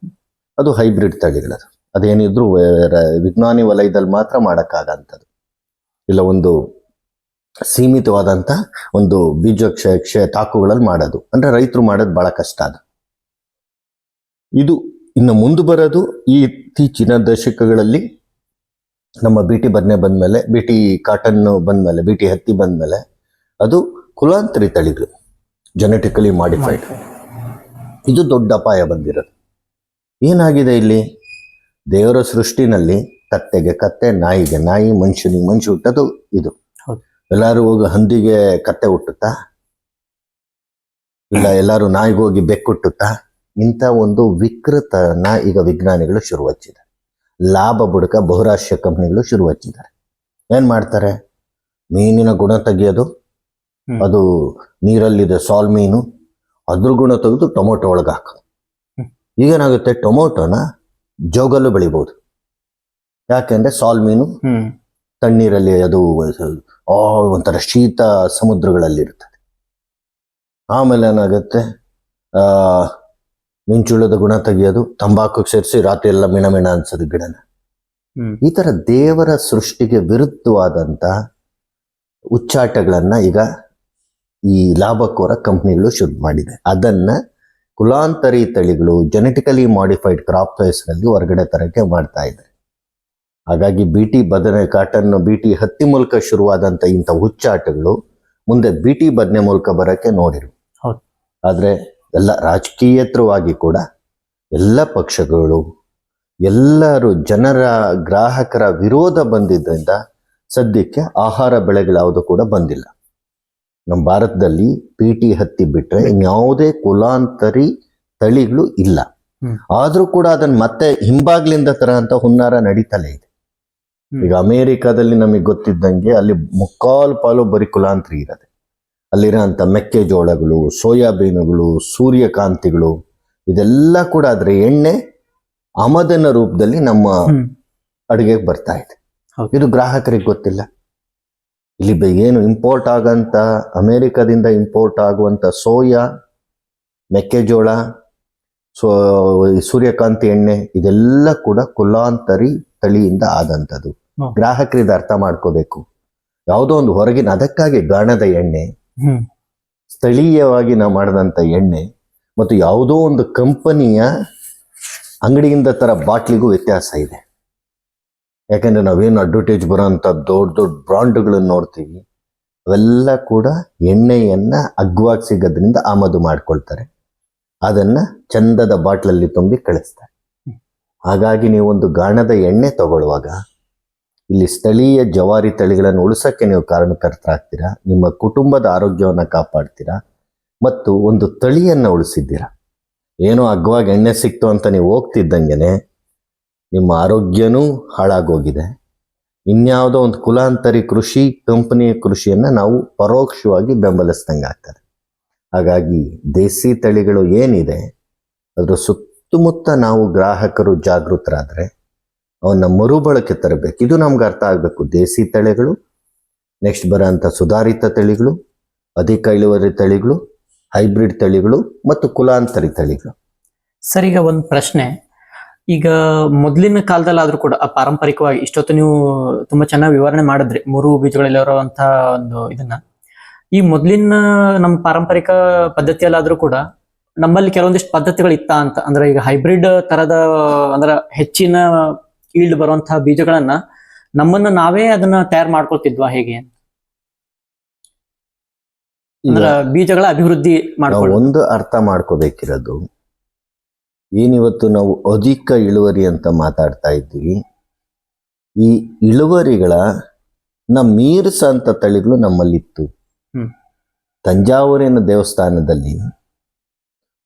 S1: ಅದು ಹೈಬ್ರಿಡ್ ತಳಿಗಳದು. ಅದೇನಿದ್ರು ವಿಜ್ಞಾನಿ ವಲಯದಲ್ಲಿ ಮಾತ್ರ ಮಾಡಕ್ಕಾಗಂಥದ್ದು. ಇಲ್ಲ ಒಂದು ಸೀಮಿತವಾದಂತ ಒಂದು ಬೀಜ ತಾಕುಗಳಲ್ಲಿ ಮಾಡೋದು, ಅಂದ್ರೆ ರೈತರು ಮಾಡೋದು ಬಹಳ ಕಷ್ಟ. ಅದು ಇದು ಇನ್ನು ಮುಂದೆ ಬರೋದು ಈ ಇತ್ತೀಚಿನ ದಶಕಗಳಲ್ಲಿ. ನಮ್ಮ ಬಿಟಿ ಬದನೆ ಬಂದ್ಮೇಲೆ, ಬಿಟಿ ಕಾಟನ್ ಬಂದ್ಮೇಲೆ, ಬಿಟಿ ಹತ್ತಿ ಬಂದ್ಮೇಲೆ, ಅದು ಕುಲಾಂತರಿ ತಳಿಗಳು, ಜೆನೆಟಿಕಲಿ ಮಾಡಿಫೈಡ್. ಇದು ದೊಡ್ಡ ಅಪಾಯ ಬಂದಿರೋದು. ಏನಾಗಿದೆ ಇಲ್ಲಿ, ದೇವರ ಸೃಷ್ಟಿನಲ್ಲಿ ಕತ್ತೆಗೆ ಕತ್ತೆ, ನಾಯಿಗೆ ನಾಯಿ, ಮನುಷ್ಯನಿಗೆ ಮನುಷ್ಯ ಹುಟ್ಟೋದು ಇದು. ಎಲ್ಲಾರು ಹೋಗಿ ಹಂದಿಗೆ ಕತ್ತೆ ಹುಟ್ಟುತ್ತಾ, ಇಲ್ಲ ಎಲ್ಲಾರು ನಾಯಿಗೋಗಿ ಬೆಕ್ಕುಟ್ಟುತ್ತಾ? ಇಂಥ ಒಂದು ವಿಕೃತನ ಈಗ ವಿಜ್ಞಾನಿಗಳು ಶುರು ಹಚ್ಚಿದ್ದಾರೆ. ಲಾಭ ಬುಡಕ ಬಹುರಾಷ್ಟ್ರೀಯ ಕಂಪನಿಗಳು ಶುರು ಹಚ್ಚಿದ್ದಾರೆ. ಏನ್ ಮಾಡ್ತಾರೆ, ಮೀನಿನ ಗುಣ ತೆಗಿಯೋದು, ಅದು ನೀರಲ್ಲಿದೆ ಸಾಲ್ ಮೀನು, ಅದ್ರ ಗುಣ ತೆಗೆದು ಟೊಮೊಟೊ ಒಳಗೆ ಹಾಕೋದು. ಈಗೇನಾಗುತ್ತೆ, ಟೊಮೊಟೊನ ಜೋಗಲ್ಲೂ ಬೆಳಿಬಹುದು. ಯಾಕೆಂದ್ರೆ ಸಾಲ್ ಮೀನು ತಣ್ಣೀರಲ್ಲಿ, ಅದು ಒಂಥರ ಶೀತ ಸಮುದ್ರಗಳಲ್ಲಿ ಇರ್ತದೆ. ಆಮೇಲೆ ಏನಾಗುತ್ತೆ, ಮಿಂಚುಳದ ಗುಣ ತೆಗಿಯೋದು, ತಂಬಾಕು ಸೇರಿಸಿ ರಾತ್ರಿ ಎಲ್ಲ ಮಿಣ ಅನ್ಸೋದು ಗಿಡನ. ಈ ತರ ದೇವರ ಸೃಷ್ಟಿಗೆ ವಿರುದ್ಧವಾದಂತ ಉಚ್ಚಾಟಗಳನ್ನ ಈಗ ಈ ಲಾಭಕೋರ ಕಂಪ್ನಿಗಳು ಶುರು ಮಾಡಿದೆ. ಅದನ್ನ ಕುಲಾಂತರಿ ತಳಿಗಳು, ಜೆನೆಟಿಕಲಿ ಮಾಡಿಫೈಡ್ ಕ್ರಾಪ್ ಹೆಸರಲ್ಲಿ ಹೊರಗಡೆ ತರಕ್ಕೆ ಮಾಡ್ತಾ ಇದ್ದಾರೆ. ಹಾಗಾಗಿ ಬಿಟಿ ಬದನೆ ಕಾಟನ್, ಬಿಟಿ ಹತ್ತಿ ಮೂಲಕ ಶುರುವಾದಂತ ಇಂಥ ಹುಚ್ಚಾಟಗಳು ಮುಂದೆ ಬಿಟಿ ಬದನೆ ಮೂಲಕ ಬರಕ್ಕೆ ನೋಡಿರು. ಆದ್ರೆ ಎಲ್ಲ ರಾಜಕೀಯೇತರವಾಗಿ ಕೂಡ ಎಲ್ಲ ಪಕ್ಷಗಳು, ಎಲ್ಲರೂ ಜನರ ಗ್ರಾಹಕರ ವಿರೋಧ ಬಂದಿದ್ದರಿಂದ ಸದ್ಯಕ್ಕೆ ಆಹಾರ ಬೆಳೆಗಳ್ಯಾವುದು ಕೂಡ ಬಂದಿಲ್ಲ. ನಮ್ಮ ಭಾರತದಲ್ಲಿ PT ಹತ್ತಿ ಬಿಟ್ರೆ ಇನ್ಯಾವುದೇ ಕುಲಾಂತರಿ ತಳಿಗಳು ಇಲ್ಲ. ಆದ್ರೂ ಕೂಡ ಅದನ್ನ ಮತ್ತೆ ಹಿಂಬಾಗ್ಲಿಂದ ತರಹಂತ ಹುನ್ನಾರ ನಡೀತಲೇ ಇದೆ. ಈಗ ಅಮೇರಿಕಾದಲ್ಲಿ ನಮಗೆ ಗೊತ್ತಿದ್ದಂಗೆ ಅಲ್ಲಿ ಮುಕ್ಕಾಲು ಪಾಲು ಬರೀ ಕುಲಾಂತರಿ ಇರೋದೆ. ಅಲ್ಲಿರೋಂಥ ಮೆಕ್ಕೆಜೋಳಗಳು, ಸೋಯಾಬೀನುಗಳು, ಸೂರ್ಯಕಾಂತಿಗಳು ಇದೆಲ್ಲ ಕೂಡ ಅದರ ಎಣ್ಣೆ ಆಮದಿನ ರೂಪದಲ್ಲಿ ನಮ್ಮ ಅಡುಗೆಗೆ ಬರ್ತಾ ಇದೆ. ಇದು ಗ್ರಾಹಕರಿಗೆ ಗೊತ್ತಿಲ್ಲ. ಇಲ್ಲಿ ಏನು ಇಂಪೋರ್ಟ್ ಆಗಂತ ಅಮೇರಿಕಾದಿಂದ ಇಂಪೋರ್ಟ್ ಆಗುವಂತ ಸೋಯಾ, ಮೆಕ್ಕೆಜೋಳ, ಸೂರ್ಯಕಾಂತಿ ಎಣ್ಣೆ ಇದೆಲ್ಲ ಕೂಡ ಕುಲಾಂತರಿ ತಳಿಯಿಂದ ಆದಂಥದ್ದು. ಗ್ರಾಹಕರಿಗೆ ಅರ್ಥ ಮಾಡ್ಕೋಬೇಕು. ಯಾವುದೋ ಒಂದು ಹೊರಗಿನ, ಅದಕ್ಕಾಗಿ ಗಾಣದ ಎಣ್ಣೆ, ಸ್ಥಳೀಯವಾಗಿ ನಾವು ಮಾಡಿದಂಥ ಎಣ್ಣೆ ಮತ್ತು ಯಾವುದೋ ಒಂದು ಕಂಪನಿಯ ಅಂಗಡಿಯಿಂದ ತರ ಬಾಟ್ಲಿಗೂ ವ್ಯತ್ಯಾಸ ಇದೆ. ಯಾಕಂದ್ರೆ ನಾವೇನು ಅಡ್ವರ್ಟೈಸ್ ಬರೋಂಥ ದೊಡ್ಡ ದೊಡ್ಡ ಬ್ರಾಂಡ್ಗಳನ್ನು ನೋಡ್ತೀವಿ, ಅವೆಲ್ಲ ಕೂಡ ಎಣ್ಣೆಯನ್ನ ಅಗ್ಗವಾಗಿ ಸಿಗೋದ್ರಿಂದ ಆಮದು ಮಾಡ್ಕೊಳ್ತಾರೆ, ಅದನ್ನ ಚಂದದ ಬಾಟ್ಲಲ್ಲಿ ತುಂಬಿ ಕಳಿಸ್ತಾರೆ. ಹಾಗಾಗಿ ನೀವು ಒಂದು ಗಾಣದ ಎಣ್ಣೆ ತಗೊಳ್ಳುವಾಗ ಇಲ್ಲಿ ಸ್ಥಳೀಯ ಜವಾರಿ ತಳಿಗಳನ್ನು ಉಳಿಸೋಕ್ಕೆ ನೀವು ಕಾರಣಕರ್ತರಾಗ್ತೀರಾ, ನಿಮ್ಮ ಕುಟುಂಬದ ಆರೋಗ್ಯವನ್ನು ಕಾಪಾಡ್ತೀರಾ ಮತ್ತು ಒಂದು ತಳಿಯನ್ನು ಉಳಿಸಿದ್ದೀರಾ. ಏನೋ ಅಗ್ಗವಾಗಿ ಎಣ್ಣೆ ಸಿಕ್ತು ಅಂತ ನೀವು ಹೋಗ್ತಿದ್ದಂಗೆನೆ ನಿಮ್ಮ ಆರೋಗ್ಯನೂ ಹಾಳಾಗೋಗಿದೆ. ಇನ್ಯಾವುದೋ ಒಂದು ಕುಲಾಂತರಿ ಕೃಷಿ ಕಂಪನಿಯ ಕೃಷಿಯನ್ನು ನಾವು ಪರೋಕ್ಷವಾಗಿ ಬೆಂಬಲಿಸ್ದಂಗೆ ಆಗ್ತದೆ. ಹಾಗಾಗಿ ದೇಸಿ ತಳಿಗಳು ಏನಿದೆ ಅದರ ಸುತ್ತಮುತ್ತ ನಾವು ಗ್ರಾಹಕರು ಜಾಗೃತರಾದರೆ ಅವನ್ನ ಮರುಬಳಕೆ ತರಬೇಕು. ಇದು ನಮ್ಗೆ ಅರ್ಥ ಆಗಬೇಕು. ದೇಸಿ ತಳಿಗಳು, ನೆಕ್ಸ್ಟ್ ಬರೋಂಥ ಸುಧಾರಿತ ತಳಿಗಳು, ಅಧಿಕ ಇಳುವರಿ ತಳಿಗಳು, ಹೈಬ್ರಿಡ್ ತಳಿಗಳು ಮತ್ತು ಕುಲಾಂತರಿ ತಳಿಗಳು.
S2: ಸರ್, ಈಗ ಒಂದು ಪ್ರಶ್ನೆ. ಈಗ ಮೊದಲಿನ ಕಾಲದಲ್ಲಾದ್ರೂ ಕೂಡ ಪಾರಂಪರಿಕವಾಗಿ ಇಷ್ಟೊತ್ತು ನೀವು ತುಂಬಾ ಚೆನ್ನಾಗಿ ವಿವರಣೆ ಮಾಡಿದ್ರಿ 3 ಬೀಜಗಳಲ್ಲಿ ಇರುವಂತಹ ಒಂದು ಇದನ್ನ. ಈ ಮೊದಲಿನ ನಮ್ಮ ಪಾರಂಪರಿಕ ಪದ್ಧತಿಯಲ್ಲಾದ್ರೂ ಕೂಡ ನಮ್ಮಲ್ಲಿ ಕೆಲವೊಂದಿಷ್ಟು ಪದ್ಧತಿಗಳು ಇತ್ತ ಅಂತ, ಅಂದ್ರೆ ಈಗ ಹೈಬ್ರಿಡ್ ತರದ ಅಂದ್ರೆ ಹೆಚ್ಚಿನ ಈಲ್ಡ್ ಬರುವಂತಹ ಬೀಜಗಳನ್ನ ನಮ್ಮನ್ನ ನಾವೇ ಅದನ್ನ ತಯಾರು ಮಾಡ್ಕೊಳ್ತಿದ್ವಾ ಹೇಗೆ? ಅಂದ್ರೆ ಬೀಜಗಳ ಅಭಿವೃದ್ಧಿ ಮಾಡ್ಕೊಳ್ಳೋದು.
S1: ಒಂದು ಅರ್ಥ ಮಾಡ್ಕೋಬೇಕಿರೋದು, ಏನಿವತ್ತು ನಾವು ಅಧಿಕ ಇಳುವರಿ ಅಂತ ಮಾತಾಡ್ತಾ ಇದ್ದೀವಿ, ಈ ಇಳುವರಿಗಳ ಮೀರಿಸಂತ ತಳಿಗಳು ನಮ್ಮಲ್ಲಿತ್ತು. ತಂಜಾವೂರಿನ ದೇವಸ್ಥಾನದಲ್ಲಿ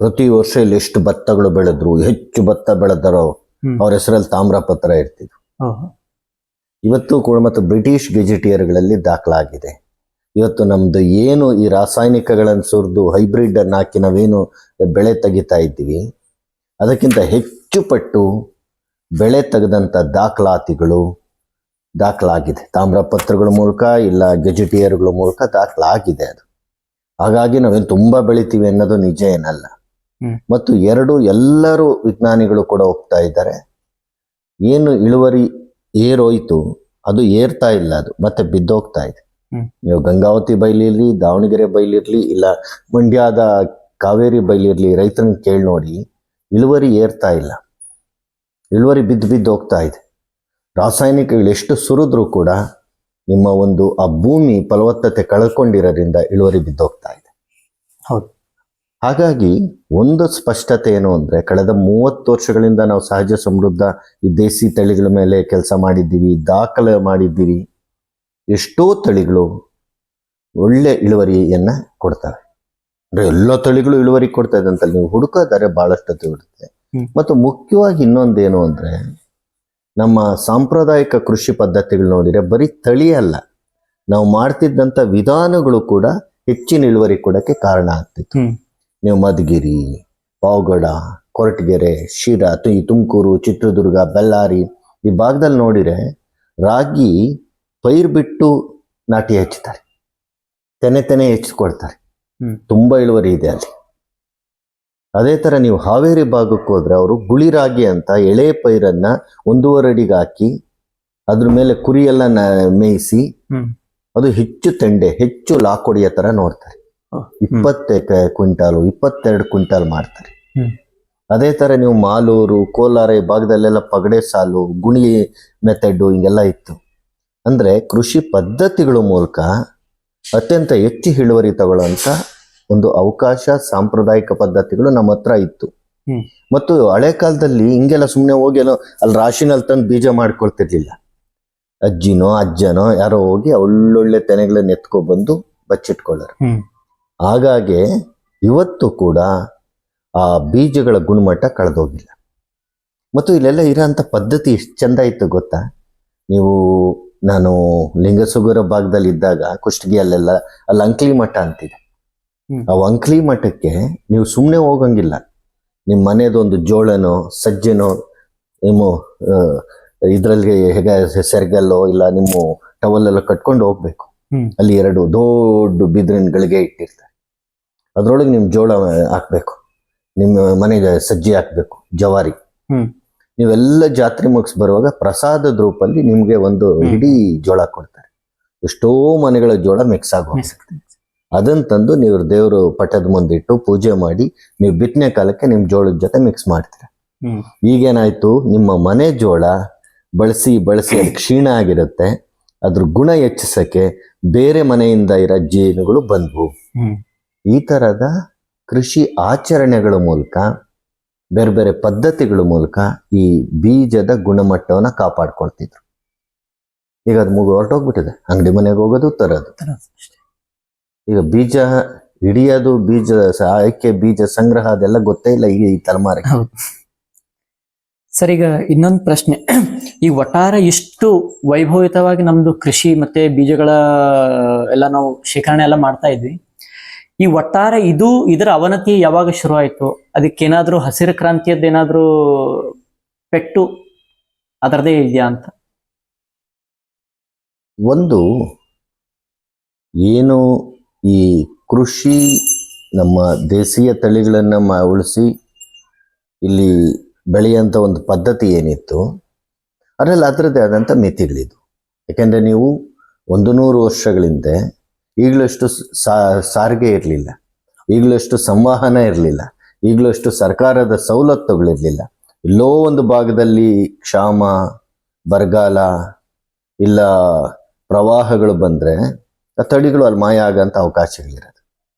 S1: ಪ್ರತಿ ವರ್ಷ ಇಲ್ಲಿ ಎಷ್ಟು ಭತ್ತಗಳು ಬೆಳೆದ್ರು, ಹೆಚ್ಚು ಭತ್ತ ಬೆಳೆದರೋ ಅವ್ರ ಹೆಸರಲ್ಲಿ ತಾಮ್ರಪತ್ರ ಇರ್ತಿದ್ರು. ಇವತ್ತು ಕೂಡ ಮತ್ತು ಬ್ರಿಟಿಷ್ ಗೆಜೆಟಿಯರ್ಗಳಲ್ಲಿ ದಾಖಲಾಗಿದೆ. ಇವತ್ತು ನಮ್ದು ಏನು ಈ ರಾಸಾಯನಿಕಗಳನ್ನು ಸುರಿದು ಹೈಬ್ರಿಡ್ ಅನ್ನು ಹಾಕಿ ನಾವೇನು ಬೆಳೆ ತೆಗಿತಾ ಇದ್ದೀವಿ, ಅದಕ್ಕಿಂತ ಹೆಚ್ಚು ಪಟ್ಟು ಬೆಳೆ ತೆಗೆದಂಥ ದಾಖಲಾಗಿದೆ. ತಾಮ್ರಪತ್ರಗಳ ಮೂಲಕ ಇಲ್ಲ ಗೆಜೆಟಿಯರ್ಗಳ ಮೂಲಕ ದಾಖಲಾಗಿದೆ ಅದು. ಹಾಗಾಗಿ ನಾವೇನು ತುಂಬಾ ಬೆಳಿತೀವಿ ಅನ್ನೋದು ನಿಜ ಏನಲ್ಲ. ಮತ್ತು ಎಲ್ಲರೂ ವಿಜ್ಞಾನಿಗಳು ಕೂಡ ಹೋಗ್ತಾ ಇದ್ದಾರೆ, ಏನು ಇಳುವರಿ ಏರೋಯ್ತು ಅದು ಏರ್ತಾ ಇಲ್ಲ, ಅದು ಮತ್ತೆ ಬಿದ್ದೋಗ್ತಾ ಇದೆ. ನೀವು ಗಂಗಾವತಿ ಬೈಲಿರ್ಲಿ, ದಾವಣಗೆರೆ ಬೈಲಿರ್ಲಿ, ಇಲ್ಲ ಮಂಡ್ಯದ ಕಾವೇರಿ ಬೈಲಿರ್ಲಿ, ರೈತರನ್ನ ಕೇಳಿ ನೋಡಿ, ಇಳುವರಿ ಏರ್ತಾ ಇಲ್ಲ, ಇಳುವರಿ ಬಿದ್ದು ಹೋಗ್ತಾ ಇದೆ. ರಾಸಾಯನಿಕಗಳು ಎಷ್ಟು ಸುರಿದ್ರೂ ಕೂಡ ನಿಮ್ಮ ಒಂದು ಆ ಭೂಮಿ ಫಲವತ್ತತೆ ಕಳ್ಕೊಂಡಿರೋದ್ರಿಂದ ಇಳುವರಿ ಬಿದ್ದೋಗ್ತಾ ಇದೆ.
S2: ಹೌದು.
S1: ಹಾಗಾಗಿ ಒಂದು ಸ್ಪಷ್ಟತೆ ಏನು ಅಂದ್ರೆ, ಕಳೆದ 30 ವರ್ಷಗಳಿಂದ ನಾವು ಸಹಜ ಸಮೃದ್ಧ ಈ ದೇಸಿ ತಳಿಗಳ ಮೇಲೆ ಕೆಲಸ ಮಾಡಿದ್ದೀವಿ, ದಾಖಲೆ ಮಾಡಿದ್ದೀವಿ. ಎಷ್ಟೋ ತಳಿಗಳು ಒಳ್ಳೆ ಇಳುವರಿಯನ್ನ ಕೊಡ್ತವೆ. ಅಂದ್ರೆ ಎಲ್ಲ ತಳಿಗಳು ಇಳುವರಿ ಕೊಡ್ತಾ ಇದೆ ಅಂತ ನೀವು ಹುಡುಕೋದಾರೆ ಬಹಳಷ್ಟು ಇರುತ್ತೆ. ಮತ್ತು ಮುಖ್ಯವಾಗಿ ಇನ್ನೊಂದೇನು ಅಂದ್ರೆ, ನಮ್ಮ ಸಾಂಪ್ರದಾಯಿಕ ಕೃಷಿ ಪದ್ಧತಿಗಳು ನೋಡಿದ್ರೆ ಬರೀ ತಳಿ ಅಲ್ಲ, ನಾವು ಮಾಡ್ತಿದ್ದಂಥ ವಿಧಾನಗಳು ಕೂಡ ಹೆಚ್ಚಿನ ಇಳುವರಿ ಕೊಡಕ್ಕೆ ಕಾರಣ ಆಗ್ತಿತ್ತು. ನೀವು ಮಧುಗಿರಿ, ಪಾವಗಡ, ಕೊರಟಗೆರೆ, ಶಿರಾ, ಈ ತುಮಕೂರು, ಚಿತ್ರದುರ್ಗ, ಬಳ್ಳಾರಿ ಈ ಭಾಗದಲ್ಲಿ ನೋಡಿದ್ರೆ ರಾಗಿ ಪೈರು ಬಿಟ್ಟು ನಾಟಿ ಹಚ್ಚುತ್ತಾರೆ, ತೆನೆ ಹೆಚ್ಚಿಕೊಡ್ತಾರೆ, ತುಂಬಾ ಇಳುವರಿ ಇದೆ ಅಲ್ಲಿ. ಅದೇ ತರ ನೀವು ಹಾವೇರಿ ಭಾಗಕ್ಕೆ ಹೋದ್ರೆ ಅವರು ಗುಳಿ ರಾಗಿ ಅಂತ ಎಳೆ ಪೈರನ್ನ 1.5 ಅಡಿಗೆ ಹಾಕಿ ಅದ್ರ ಮೇಲೆ ಕುರಿ ಎಲ್ಲ ಮೇಯಿಸಿ ಅದು ಹೆಚ್ಚು ಹೆಚ್ಚು ಲಾಕೊಡಿಯ ತರ ನೋಡ್ತಾರೆ. 20 ಕ್ವಿಂಟಾಲು 22 ಕ್ವಿಂಟಾಲ್ ಮಾಡ್ತಾರೆ. ಅದೇ ತರ ನೀವು ಮಾಲೂರು, ಕೋಲಾರ ಈ ಭಾಗದಲ್ಲೆಲ್ಲ ಪಗಡೆ ಸಾಲು, ಗುಣಿ ಮೆಥಡ್ ಹಿಂಗೆಲ್ಲ ಇತ್ತು. ಅಂದ್ರೆ ಕೃಷಿ ಪದ್ಧತಿಗಳ ಮೂಲಕ ಅತ್ಯಂತ ಹೆಚ್ಚು ಇಳುವರಿ ತಗೊಳ್ಳುವಂತ ಒಂದು ಅವಕಾಶ ಸಾಂಪ್ರದಾಯಿಕ ಪದ್ಧತಿಗಳು ನಮ್ಮ ಹತ್ರ ಇತ್ತು. ಮತ್ತು ಹಳೆ ಕಾಲದಲ್ಲಿ ಹಿಂಗೆಲ್ಲ ಸುಮ್ಮನೆ ಹೋಗಿ ಅಲ್ಲಿ ರಾಶಿನಲ್ಲಿ ತಂದು ಬೀಜ ಮಾಡ್ಕೊಳ್ತಿರ್ಲಿಲ್ಲ. ಅಜ್ಜಿನೋ ಅಜ್ಜನೋ ಯಾರೋ ಹೋಗಿ ಒಳ್ಳೊಳ್ಳೆ ತೆನೆಗಳನ್ನ ಎತ್ಕೊಬಂದು ಬಚ್ಚಿಟ್ಕೊಳ್ಳೋರು. ಹಾಗಾಗಿ ಇವತ್ತು ಕೂಡ ಆ ಬೀಜಗಳ ಗುಣಮಟ್ಟ ಕಳೆದೋಗಿಲ್ಲ. ಮತ್ತು ಇಲ್ಲೆಲ್ಲ ಇರೋಂಥ ಪದ್ಧತಿ ಎಷ್ಟು ಚಂದ ಇತ್ತು ಗೊತ್ತಾ? ನೀವು ನಾನು ಲಿಂಗಸುಗೂರ ಭಾಗದಲ್ಲಿ ಇದ್ದಾಗ ಕುಷ್ಟಗಿಯಲ್ಲೆಲ್ಲ ಅಲ್ಲಿ ಅಂಕ್ಲಿ ಮಠ ಅಂತಿದೆ. ಆ ಅಂಕ್ಲಿ ಮಠಕ್ಕೆ ನೀವು ಸುಮ್ಮನೆ ಹೋಗಂಗಿಲ್ಲ. ನಿಮ್ಮ ಮನೆದೊಂದು ಜೋಳನೋ ಸಜ್ಜೆನೋ ನಿಮ್ಮ ಇದರಲ್ಲಿ ಹೇಗೆ ಸೆರಗಲ್ಲೋ ಇಲ್ಲ ನಿಮ್ಮ ಟವಲೆಲ್ಲ ಕಟ್ಕೊಂಡು ಹೋಗ್ಬೇಕು. ಅಲ್ಲಿ 2 ದೊಡ್ಡ ಬಿದಿರಿನಗಳಿಗೆ ಇಟ್ಟಿರ್ತಾರೆ. ಅದ್ರೊಳಗೆ ನಿಮ್ಮ ಜೋಳ ಹಾಕ್ಬೇಕು, ನಿಮ್ಮ ಮನೆಗೆ ಸಜ್ಜೆ ಹಾಕ್ಬೇಕು, ಜವಾರಿ. ನೀವೆಲ್ಲ ಜಾತ್ರೆ ಮುಗಿಸ್ ಬರುವಾಗ ಪ್ರಸಾದದ ರೂಪಲ್ಲಿ ನಿಮ್ಗೆ ಒಂದು ಇಡೀ ಜೋಳ ಕೊಡ್ತಾರೆ. ಎಷ್ಟೋ ಮನೆಗಳ ಜೋಳ ಮಿಕ್ಸ್ ಆಗೋಗುತ್ತೆ. ಅದನ್ನ ತಂದು ನೀವು ದೇವರು ಪಟ್ಟದ ಮುಂದಿಟ್ಟು ಪೂಜೆ ಮಾಡಿ ನೀವು ಬಿತ್ತನೆ ಕಾಲಕ್ಕೆ ನಿಮ್ ಜೋಳದ ಜೊತೆ ಮಿಕ್ಸ್ ಮಾಡ್ತೀರ. ಈಗೇನಾಯ್ತು, ನಿಮ್ಮ ಮನೆ ಜೋಳ ಬಳಸಿ ಅದು ಕ್ಷೀಣ ಆಗಿರುತ್ತೆ. ಅದ್ರ ಗುಣ ಹೆಚ್ಚಿಸಕ್ಕೆ ಬೇರೆ ಮನೆಯಿಂದ ಇರೋ ಜೇನುಗಳು ಬಂದ್ವು. ಈ ತರದ ಕೃಷಿ ಆಚರಣೆಗಳ ಮೂಲಕ ಬೇರೆ ಬೇರೆ ಪದ್ಧತಿಗಳ ಮೂಲಕ ಈ ಬೀಜದ ಗುಣಮಟ್ಟವನ್ನ ಕಾಪಾಡ್ಕೊಳ್ತಿದ್ರು. ಈಗ ಅದು ಹೊರಟೋಗ್ಬಿಟ್ಟಿದೆ. ಅಂಗಡಿ ಮನೆಗೆ ಹೋಗೋದು ತರೋದು. ಈಗ ಬೀಜ ಹಿಡಿಯೋದು, ಬೀಜ ಆಯ್ಕೆ, ಬೀಜ ಸಂಗ್ರಹ ಅದೆಲ್ಲ ಗೊತ್ತೇ ಇಲ್ಲ ಈಗ ಈ ತಲೆಮಾರಿಗೆ.
S2: ಸರ್, ಈಗ ಇನ್ನೊಂದು ಪ್ರಶ್ನೆ. ಈ ಒಟ್ಟಾರೆ ಇಷ್ಟು ವೈಭವಿತವಾಗಿ ನಮ್ದು ಕೃಷಿ ಮತ್ತೆ ಬೀಜಗಳ ಎಲ್ಲ ನಾವು ಶೇಖರಣೆ ಎಲ್ಲ ಮಾಡ್ತಾ ಇದ್ವಿ. ಈ ಒಟ್ಟಾರೆ ಇದರ ಅವನತಿ ಯಾವಾಗ ಶುರು ಆಯ್ತು? ಅದಕ್ಕೇನಾದ್ರೂ ಹಸಿರು ಕ್ರಾಂತಿಯದ್ದೇನಾದ್ರೂ ಪೆಟ್ಟು ಅದರದೇ ಇದೆಯಾ ಅಂತ?
S1: ಒಂದು ಏನು ಈ ಕೃಷಿ ನಮ್ಮ ದೇಶೀಯ ತಳಿಗಳನ್ನ ಉಳಿಸಿ ಇಲ್ಲಿ ಬೆಳೆಯುವಂಥ ಒಂದು ಪದ್ಧತಿ ಏನಿತ್ತು ಅದರಲ್ಲಿ ಅದರದ್ದೇ ಆದಂಥ ಮಿತಿಗಳಿದ್ವು. ಯಾಕೆಂದರೆ ನೀವು 100 ವರ್ಷಗಳಿಂದ ಈಗಲಷ್ಟು ಸಾರಿಗೆ ಇರಲಿಲ್ಲ, ಈಗಲಷ್ಟು ಸಂವಹನ ಇರಲಿಲ್ಲ, ಈಗಲಷ್ಟು ಸರ್ಕಾರದ ಸವಲತ್ತುಗಳಿರಲಿಲ್ಲ. ಎಲ್ಲೋ ಒಂದು ಭಾಗದಲ್ಲಿ ಕ್ಷಾಮ, ಬರಗಾಲ ಇಲ್ಲ ಪ್ರವಾಹಗಳು ಬಂದರೆ ಆ ತಳಿಗಳು ಅಲ್ಲಿ ಮಾಯ ಆಗೋಂಥ ಅವಕಾಶಗಳಿರೋದು.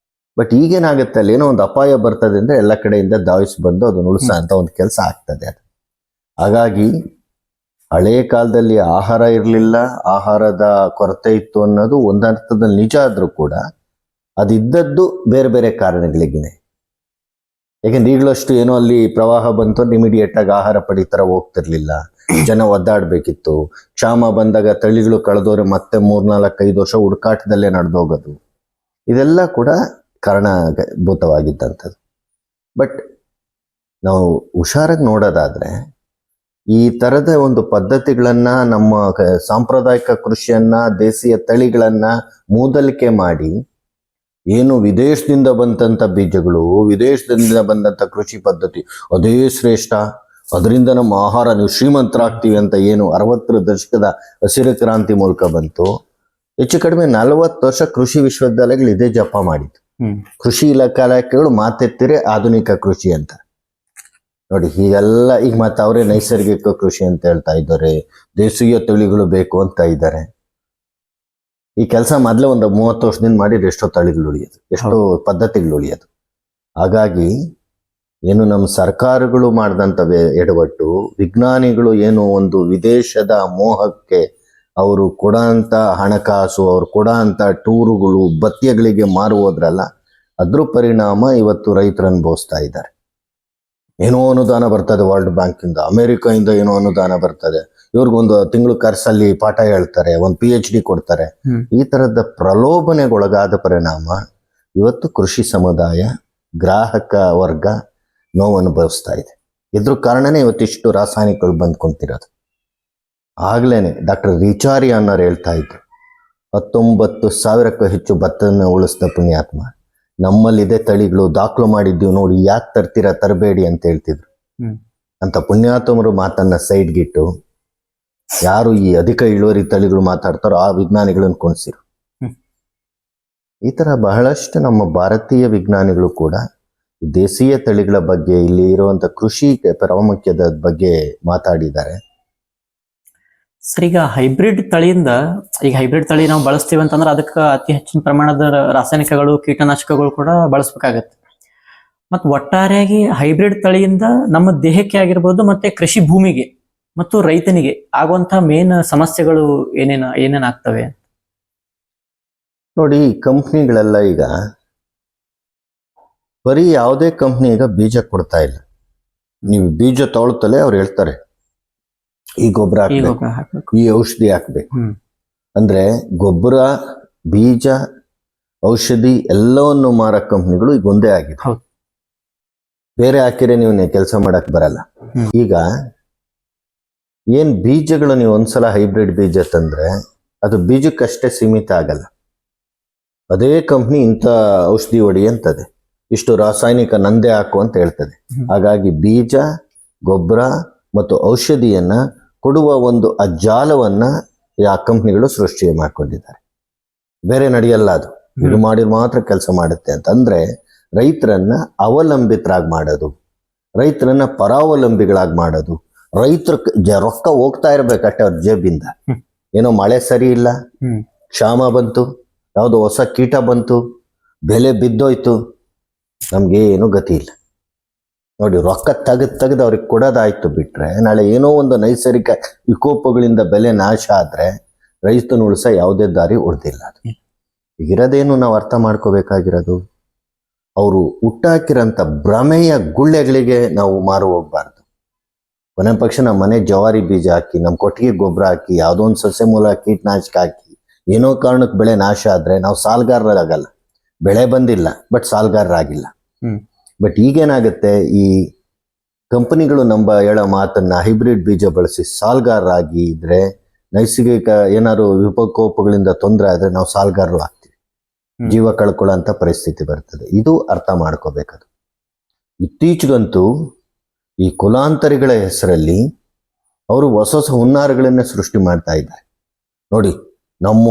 S1: ಬಟ್ ಈಗೇನಾಗುತ್ತೆ, ಅಲ್ಲಿ ಏನೋ ಒಂದು ಅಪಾಯ ಬರ್ತದೆ ಅಂದರೆ ಎಲ್ಲ ಕಡೆಯಿಂದ ಧಾವಿಸಿ ಬಂದು ಅದನ್ನು ಉಳಿಸೋ ಅಂತ ಒಂದು ಕೆಲಸ ಆಗ್ತದೆ ಅದು. ಹಾಗಾಗಿ ಹಳೆ ಕಾಲದಲ್ಲಿ ಆಹಾರ ಇರಲಿಲ್ಲ, ಆಹಾರದ ಕೊರತೆ ಇತ್ತು ಅನ್ನೋದು ಒಂದರ್ಥದಲ್ಲಿ ನಿಜ ಆದರೂ ಕೂಡ ಅದಿದ್ದದ್ದು ಬೇರೆ ಬೇರೆ ಕಾರಣಗಳಿಗಿದೆ. ಯಾಕೆಂದ್ರೆ ಈಗಲಷ್ಟು ಏನೋ ಅಲ್ಲಿ ಪ್ರವಾಹ ಬಂತು, ಇಮಿಡಿಯೇಟ್ ಆಗಿ ಆಹಾರ ಪಡಿತರ ಹೋಗ್ತಿರ್ಲಿಲ್ಲ, ಜನ ಒದ್ದಾಡಬೇಕಿತ್ತು. ಕ್ಷಾಮ ಬಂದಾಗ ತಳಿಗಳು ಕಳೆದೋರೆ ಮತ್ತೆ 3-4-5 ವರ್ಷ ಹುಡುಕಾಟದಲ್ಲೇ ನಡೆದೋಗೋದು, ಇದೆಲ್ಲ ಕೂಡ ಕಾರಣಭೂತವಾಗಿದ್ದಂಥದ್ದು. ಬಟ್ ನಾವು ಹುಷಾರಾಗಿ ನೋಡೋದಾದ್ರೆ ಈ ಥರದ ಒಂದು ಪದ್ಧತಿಗಳನ್ನ, ನಮ್ಮ ಸಾಂಪ್ರದಾಯಿಕ ಕೃಷಿಯನ್ನ, ದೇಶೀಯ ತಳಿಗಳನ್ನ ಮೂದಲಿಕೆ ಮಾಡಿ ಏನು ವಿದೇಶದಿಂದ ಬಂದಂಥ ಬೀಜಗಳು, ವಿದೇಶದಿಂದ ಬಂದಂಥ ಕೃಷಿ ಪದ್ಧತಿ ಅದೇ ಶ್ರೇಷ್ಠ, ಅದರಿಂದ ನಮ್ಮ ಆಹಾರ ನೀವು ಶ್ರೀಮಂತರಾಗ್ತೀವಿ ಅಂತ ಏನು 60ರ ದಶಕದ ಹಸಿರು ಕ್ರಾಂತಿ ಮೂಲಕ ಬಂತು. ಹೆಚ್ಚು ಕಡಿಮೆ 40 ವರ್ಷ ಕೃಷಿ ವಿಶ್ವವಿದ್ಯಾಲಯಗಳು ಇದೇ ಜಪ ಮಾಡಿತ್ತು. ಕೃಷಿ ಇಲಾಖೆಗಳು ಮಾತೆತ್ತಿರೆ ಆಧುನಿಕ ಕೃಷಿ ಅಂತ ನೋಡಿ. ಹೀಗೆಲ್ಲ ಈಗ ಮತ್ತೆ ಅವರೇ ನೈಸರ್ಗಿಕ ಕೃಷಿ ಅಂತ ಹೇಳ್ತಾ ಇದ್ದಾರೆ, ದೇಶೀಯ ತಳಿಗಳು ಬೇಕು ಅಂತ ಇದ್ದಾರೆ. ಈ ಕೆಲಸ ಮೊದಲೇ ಒಂದು 30 ವರ್ಷದಿಂದ ಮಾಡಿದ್ರೆ ಎಷ್ಟೋ ತಳಿಗಳು ಉಳಿಯೋದು, ಎಷ್ಟೋ ಪದ್ಧತಿಗಳು ಉಳಿಯೋದು. ಹಾಗಾಗಿ ಏನು ನಮ್ಮ ಸರ್ಕಾರಗಳು ಮಾಡಿದಂಥ ಎಡವಟ್ಟು, ವಿಜ್ಞಾನಿಗಳು ಏನು ಒಂದು ವಿದೇಶದ ಮೋಹಕ್ಕೆ ಅವರು ಕೊಡೋಂಥ ಹಣಕಾಸು, ಅವ್ರು ಕೊಡೋಂಥ ಟೂರುಗಳು, ಭತ್ಯಗಳಿಗೆ ಮಾರುವುದ್ರಲ್ಲ, ಅದ್ರ ಪರಿಣಾಮ ಇವತ್ತು ರೈತರು ಅನುಭವಿಸ್ತಾ ಇದ್ದಾರೆ. ಏನೋ ಅನುದಾನ ಬರ್ತದೆ ವರ್ಲ್ಡ್ ಬ್ಯಾಂಕಿಂದ, ಅಮೆರಿಕದಿಂದ ಏನೋ ಅನುದಾನ ಬರ್ತದೆ, ಇವ್ರಿಗೊಂದು ತಿಂಗಳು ಖರ್ಚಲ್ಲಿ ಪಾಠ ಹೇಳ್ತಾರೆ, ಒಂದು PhD ಕೊಡ್ತಾರೆ. ಈ ತರದ ಪ್ರಲೋಭನೆಗೊಳಗಾದ ಪರಿಣಾಮ ಇವತ್ತು ಕೃಷಿ ಸಮುದಾಯ, ಗ್ರಾಹಕ ವರ್ಗ ನೋವು ಅನುಭವಿಸ್ತಾ ಇದೆ. ಇದ್ರ ಕಾರಣನೇ ಇವತ್ತಿಷ್ಟು ರಾಸಾಯನಿಕಗಳು ಬಂದ್ಕೊಂತಿರೋದು. ಆಗ್ಲೇನೆ ಡಾಕ್ಟರ್ ರಿಚಾರಿ ಅನ್ನೋರು ಹೇಳ್ತಾ ಇದ್ರು, 19,000ಕ್ಕೂ ಹೆಚ್ಚು ಭತ್ತವನ್ನು ಉಳಿಸಿದ ಪುಣ್ಯಾತ್ಮ, ನಮ್ಮಲ್ಲಿ ಇದೇ ತಳಿಗಳು ದಾಖಲು ಮಾಡಿದ್ದೀವಿ ನೋಡಿ, ಯಾಕೆ ತರ್ತೀರಾ, ತರಬೇಡಿ ಅಂತ ಹೇಳ್ತಿದ್ರು. ಅಂತ ಪುಣ್ಯಾತ್ಮರು ಮಾತನ್ನ ಸೈಡ್ಗಿಟ್ಟು ಯಾರು ಈ ಅಧಿಕ ಇಳುವರಿ ತಳಿಗಳು ಮಾತಾಡ್ತಾರೋ ಆ ವಿಜ್ಞಾನಿಗಳನ್ನು ಕೊಣಿಸಿರು. ಈ ತರ ಬಹಳಷ್ಟು ನಮ್ಮ ಭಾರತೀಯ ವಿಜ್ಞಾನಿಗಳು ಕೂಡ ದೇಶೀಯ ತಳಿಗಳ ಬಗ್ಗೆ, ಇಲ್ಲಿ ಇರುವಂತ ಕೃಷಿ ಪ್ರಾಮುಖ್ಯದ ಬಗ್ಗೆ ಮಾತಾಡಿದ್ದಾರೆ.
S2: ಸರ್, ಈಗ ಹೈಬ್ರಿಡ್ ತಳಿ ನಾವು ಬಳಸ್ತೀವಿ ಅಂತಂದ್ರೆ ಅದಕ್ಕೆ ಅತಿ ಹೆಚ್ಚಿನ ಪ್ರಮಾಣದ ರಾಸಾಯನಿಕಗಳು, ಕೀಟನಾಶಕಗಳು ಕೂಡ ಬಳಸ್ಬೇಕಾಗತ್ತೆ. ಮತ್ತು ಒಟ್ಟಾರೆಯಾಗಿ ಹೈಬ್ರಿಡ್ ತಳಿಯಿಂದ ನಮ್ಮ ದೇಹಕ್ಕೆ ಆಗಿರ್ಬೋದು ಮತ್ತೆ ಕೃಷಿ ಭೂಮಿಗೆ ಮತ್ತು ರೈತನಿಗೆ ಆಗುವಂತ ಮೇನ್ ಸಮಸ್ಯೆಗಳು ಏನೇನ್ ಆಗ್ತವೆ?
S1: ನೋಡಿ, ಈ ಕಂಪ್ನಿಗಳೆಲ್ಲ ಈಗ ಬರೀ ಯಾವುದೇ ಕಂಪ್ನಿ ಈಗ ಬೀಜ ಕೊಡ್ತಾ ಇಲ್ಲ. ನೀವು ಬೀಜ ತಗೊಳ್ತಲೇ ಅವ್ರು ಹೇಳ್ತಾರೆ ಈ ಗೊಬ್ಬರ
S2: ಈ
S1: ಹಾಕ್ಬೇಕು,
S2: ಗೊಬ್ಬರ ಹಾಕ್ಬೇಕು.
S1: ಈ ಔಷಧಿ ಹಾಕ್ಬೇಕು.
S2: ಹ್ಮ್.
S1: ಅಂದ್ರೆ ಗೊಬ್ಬರ, ಬೀಜ, ಔಷಧಿ ಎಲ್ಲವನ್ನು ಮಾರೋ ಕಂಪ್ನಿಗಳು ಈಗ ಒಂದೇ ಆಗಿದೆ.
S2: ಹೌದು.
S1: ಬೇರೆ ಹಾಕಿದ್ರೆ ನೀವು ಕೆಲಸ ಮಾಡಕ್ ಬರಲ್ಲ. ಈಗ ಏನ್ ಬೀಜಗಳು ನೀವು ಒಂದ್ಸಲ ಹೈಬ್ರಿಡ್ ಬೀಜ ತಂದ್ರೆ ಅದು ಬೀಜಕ್ಕಷ್ಟೇ ಸೀಮಿತ ಆಗಲ್ಲ. ಅದೇ ಕಂಪ್ನಿ ಇಂಥ ಔಷಧಿ ಹೊಡಿ ಅಂತದೆ, ಇಷ್ಟು ರಾಸಾಯನಿಕ ನಂದೇ ಹಾಕು ಅಂತ ಹೇಳ್ತದೆ. ಹಾಗಾಗಿ ಬೀಜ, ಗೊಬ್ಬರ ಮತ್ತು ಔಷಧಿಯನ್ನ ಕೊಡುವ ಒಂದು ಆ ಜಾಲವನ್ನ ಆ ಕಂಪ್ನಿಗಳು ಸೃಷ್ಟಿ ಮಾಡ್ಕೊಂಡಿದ್ದಾರೆ. ಬೇರೆ ನಡೆಯಲ್ಲ, ಅದು ಇದು ಮಾಡಿದ್ರೆ ಮಾತ್ರ ಕೆಲಸ ಮಾಡುತ್ತೆ ಅಂತ. ಅಂದ್ರೆ ರೈತರನ್ನ ಅವಲಂಬಿತರಾಗಿ ಮಾಡೋದು, ರೈತರನ್ನ ಪರಾವಲಂಬಿಗಳಾಗಿ ಮಾಡೋದು. ರೈತರ ರೊಕ್ಕ ಹೋಗ್ತಾ ಇರ್ಬೇಕಷ್ಟೇ ಅವ್ರ ಜೇಬಿಂದ. ಏನೋ ಮಳೆ ಸರಿ ಇಲ್ಲ, ಕ್ಷಾಮ ಬಂತು, ಯಾವುದೋ ಹೊಸ ಕೀಟ ಬಂತು, ಬೆಲೆ ಬಿದ್ದೋಯ್ತು, ನಮ್ಗೇನು ಗತಿ ಇಲ್ಲ. ನೋಡಿ, ರೊಕ್ಕ ತೆಗೆದು ಅವ್ರಿಗೆ ಕೊಡೋದಾಯ್ತು ಬಿಟ್ರೆ, ನಾಳೆ ಏನೋ ಒಂದು ನೈಸರ್ಗಿಕ ವಿಕೋಪಗಳಿಂದ ಬೆಲೆ ನಾಶ ಆದ್ರೆ ರೈತನ ಉಳಿಸ ಯಾವುದೇ ದಾರಿ ಉಳಿದಿಲ್ಲ. ಅದು ಇರೋದೇನು ನಾವು ಅರ್ಥ ಮಾಡ್ಕೋಬೇಕಾಗಿರೋದು, ಅವರು ಹುಟ್ಟಾಕಿರೋಂಥ ಭ್ರಮೆಯ ಗುಳ್ಳೆಗಳಿಗೆ ನಾವು ಮಾರು ಹೋಗ್ಬಾರ್ದು. ಕೊನೆ ಪಕ್ಷ ನಮ್ಮ ಮನೆ ಜವಾರಿ ಬೀಜ ಹಾಕಿ, ನಮ್ಮ ಕೊಟ್ಟಿಗೆ ಗೊಬ್ಬರ ಹಾಕಿ, ಯಾವುದೋ ಒಂದು ಸಸ್ಯ ಮೂಲ ಕೀಟನಾಶಕ ಹಾಕಿ ಏನೋ ಕಾರಣಕ್ಕೆ ಬೆಳೆ ನಾಶ ಆದ್ರೆ ನಾವು ಸಾಲಗಾರರಾಗಲ್ಲ. ಬೆಳೆ ಬಂದಿಲ್ಲ ಬಟ್ ಸಾಲಗಾರರಾಗಿಲ್ಲ. ಬಟ್ ಈಗೇನಾಗುತ್ತೆ, ಈ ಕಂಪನಿಗಳು ನಮ್ಮ ಹೇಳೋ ಮಾತನ್ನ ಹೈಬ್ರಿಡ್ ಬೀಜ ಬಳಸಿ ಸಾಲಗಾರರಾಗಿ ಇದ್ರೆ, ನೈಸರ್ಗಿಕ ಏನಾದ್ರು ವಿಪಕೋಪಗಳಿಂದ ತೊಂದರೆ ಆದ್ರೆ ನಾವು ಸಾಲಗಾರರು ಆಗ್ತೀವಿ, ಜೀವ ಕಳ್ಕೊಳ್ಳೋಂಥ ಪರಿಸ್ಥಿತಿ ಬರ್ತದೆ. ಇದು ಅರ್ಥ ಮಾಡ್ಕೋಬೇಕದು. ಇತ್ತೀಚೆಗಂತೂ ಈ ಕುಲಾಂತರಿಗಳ ಹೆಸರಲ್ಲಿ ಅವರು ಹೊಸ ಹೊಸ ಹುನ್ನಾರಗಳನ್ನ ಸೃಷ್ಟಿ ಮಾಡ್ತಾ ಇದ್ದಾರೆ. ನೋಡಿ, ನಮ್ಮ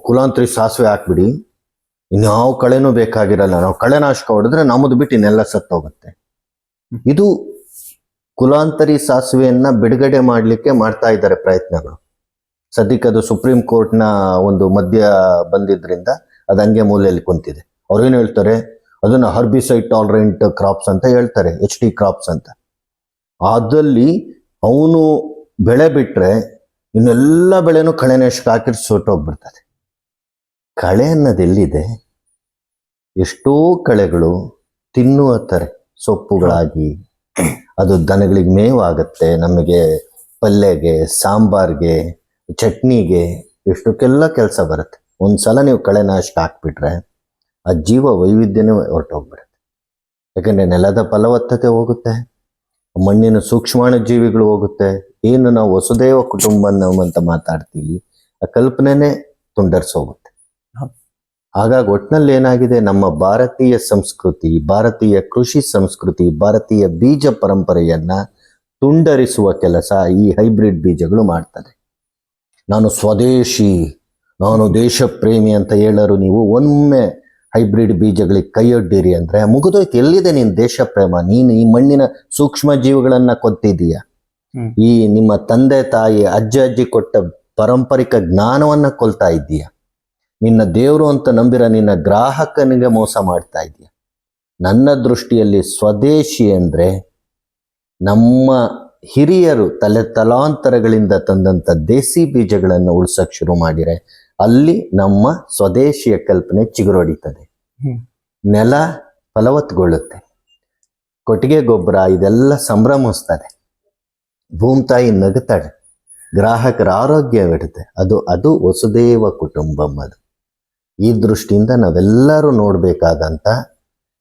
S1: ಕುಲಾಂತರಿ ಸಾಸಿವೆ ಹಾಕ್ಬಿಡಿ, ಇನ್ಯಾವ ಕಳೆನೂ ಬೇಕಾಗಿರಲ್ಲ, ನಾವು ಕಳೆನಾಶಕ ಹೊಡೆದ್ರೆ ನಮ್ಮದು ಬಿಟ್ಟು ಇನ್ನೆಲ್ಲ ಸತ್ತೋಗುತ್ತೆ. ಇದು ಕುಲಾಂತರಿ ಸಾಸಿವೆಯನ್ನ ಬಿಡುಗಡೆ ಮಾಡಲಿಕ್ಕೆ ಮಾಡ್ತಾ ಇದ್ದಾರೆ ಪ್ರಯತ್ನಗಳು. ಸದ್ಯಕ್ಕೆ ಅದು ಸುಪ್ರೀಂ ಕೋರ್ಟ್ನ ಒಂದು ಮಧ್ಯ ಬಂದಿದ್ರಿಂದ ಅದು ಹಂಗೆ ಮೂಲೆಯಲ್ಲಿ ಕುಂತಿದೆ. ಅವ್ರೇನು ಹೇಳ್ತಾರೆ, ಅದನ್ನ ಹರ್ಬಿಸೈಡ್ ಟಾಲರೆಂಟ್ ಕ್ರಾಪ್ಸ್ ಅಂತ ಹೇಳ್ತಾರೆ, HT ಕ್ರಾಪ್ಸ್ ಅಂತ. ಅದಲ್ಲಿ ಅವನು ಬೆಳೆ ಬಿಟ್ರೆ ಇನ್ನೆಲ್ಲ ಬೆಳೆನೂ ಕಳೆನಾಶಕ ಹಾಕಿ ಸುಟ್ಟೋಗ್ಬಿಡ್ತದೆ. ಕಳೆ ಅನ್ನೋದೆಲ್ಲಿದೆ? ಎಷ್ಟೋ ಕಳೆಗಳು ತಿನ್ನುವ ಥರ ಸೊಪ್ಪುಗಳಾಗಿ ಅದು ದನಗಳಿಗೆ ಮೇವಾಗುತ್ತೆ, ನಮಗೆ ಪಲ್ಯಗೆ, ಸಾಂಬಾರ್ಗೆ, ಚಟ್ನಿಗೆ ಎಷ್ಟಕ್ಕೆಲ್ಲ ಕೆಲಸ ಬರುತ್ತೆ. ಒಂದ್ಸಲ ನೀವು ಕಳೆನಾಶಕ ಹಾಕ್ಬಿಟ್ರೆ ಆ ಜೀವ ವೈವಿಧ್ಯನೇ ಹೊರಟೋಗ್ಬಿಡುತ್ತೆ. ಯಾಕಂದ್ರೆ ನೆಲದ ಫಲವತ್ತತೆ ಹೋಗುತ್ತೆ, ಮಣ್ಣಿನ ಸೂಕ್ಷ್ಮಾಣು ಜೀವಿಗಳು ಹೋಗುತ್ತೆ. ಏನು ನಾವು ವಸುದೇವ ಕುಟುಂಬ ಅಂತ ಮಾತಾಡ್ತೀವಿ, ಆ ಕಲ್ಪನೆನೇ ತುಂಡರಿಸೋಗುತ್ತೆ. ಹಾಗಾಗಿ ಒಟ್ಟಿನಲ್ಲಿ ಏನಾಗಿದೆ, ನಮ್ಮ ಭಾರತೀಯ ಸಂಸ್ಕೃತಿ, ಭಾರತೀಯ ಕೃಷಿ ಸಂಸ್ಕೃತಿ, ಭಾರತೀಯ ಬೀಜ ಪರಂಪರೆಯನ್ನ ತುಂಡರಿಸುವ ಕೆಲಸ ಈ ಹೈಬ್ರಿಡ್ ಬೀಜಗಳು ಮಾಡ್ತದೆ. ನಾನು ಸ್ವದೇಶಿ, ನಾನು ದೇಶ ಪ್ರೇಮಿ ಅಂತ ಹೇಳೋರು ನೀವು ಒಮ್ಮೆ ಹೈಬ್ರಿಡ್ ಬೀಜಗಳಿಗೆ ಕೈಯೊಡ್ಡಿರಿ ಅಂದ್ರೆ ಮುಗಿದೋಯ್ತು. ಎಲ್ಲಿದೆ ನಿನ್ನ ದೇಶ ಪ್ರೇಮ? ನೀನು ಈ ಮಣ್ಣಿನ ಸೂಕ್ಷ್ಮ ಜೀವಿಗಳನ್ನ ಕೊತ್ತಿದೀಯ, ಈ ನಿಮ್ಮ ತಂದೆ ತಾಯಿ ಅಜ್ಜಿ ಕೊಟ್ಟ ಪಾರಂಪರಿಕ ಜ್ಞಾನವನ್ನ ಕೊಲ್ತಾ ಇದ್ದೀಯ, ನಿನ್ನ ದೇವರು ಅಂತ ನಂಬಿರ ನಿನ್ನ ಗ್ರಾಹಕನಿಗೆ ಮೋಸ ಮಾಡ್ತಾ ಇದೀಯ. ನನ್ನ ದೃಷ್ಟಿಯಲ್ಲಿ ಸ್ವದೇಶಿ ಅಂದ್ರೆ ನಮ್ಮ ಹಿರಿಯರು ತಲಾಂತರಗಳಿಂದ ತಂದಂತ ದೇಸಿ ಬೀಜಗಳನ್ನು ಉಳಿಸಕ್ ಶುರು ಮಾಡಿರೆ ಅಲ್ಲಿ ನಮ್ಮ ಸ್ವದೇಶಿಯ ಕಲ್ಪನೆ ಚಿಗುರೊಡಿತದೆ. ನೆಲ ಫಲವತ್ತುಗೊಳ್ಳುತ್ತೆ, ಕೊಟ್ಟಿಗೆ ಗೊಬ್ಬರ ಇದೆಲ್ಲ ಸಂಭ್ರಮಿಸ್ತದೆ, ಭೂಮಿತಾಯಿ ನಗುತ್ತಾಳೆ, ಗ್ರಾಹಕರ ಆರೋಗ್ಯವಿಡುತ್ತೆ. ಅದು ವಸುದೇವ ಕುಟುಂಬಂ. ಅದು ಈ ದೃಷ್ಟಿಯಿಂದ ನಾವೆಲ್ಲರೂ ನೋಡ್ಬೇಕಾದಂತ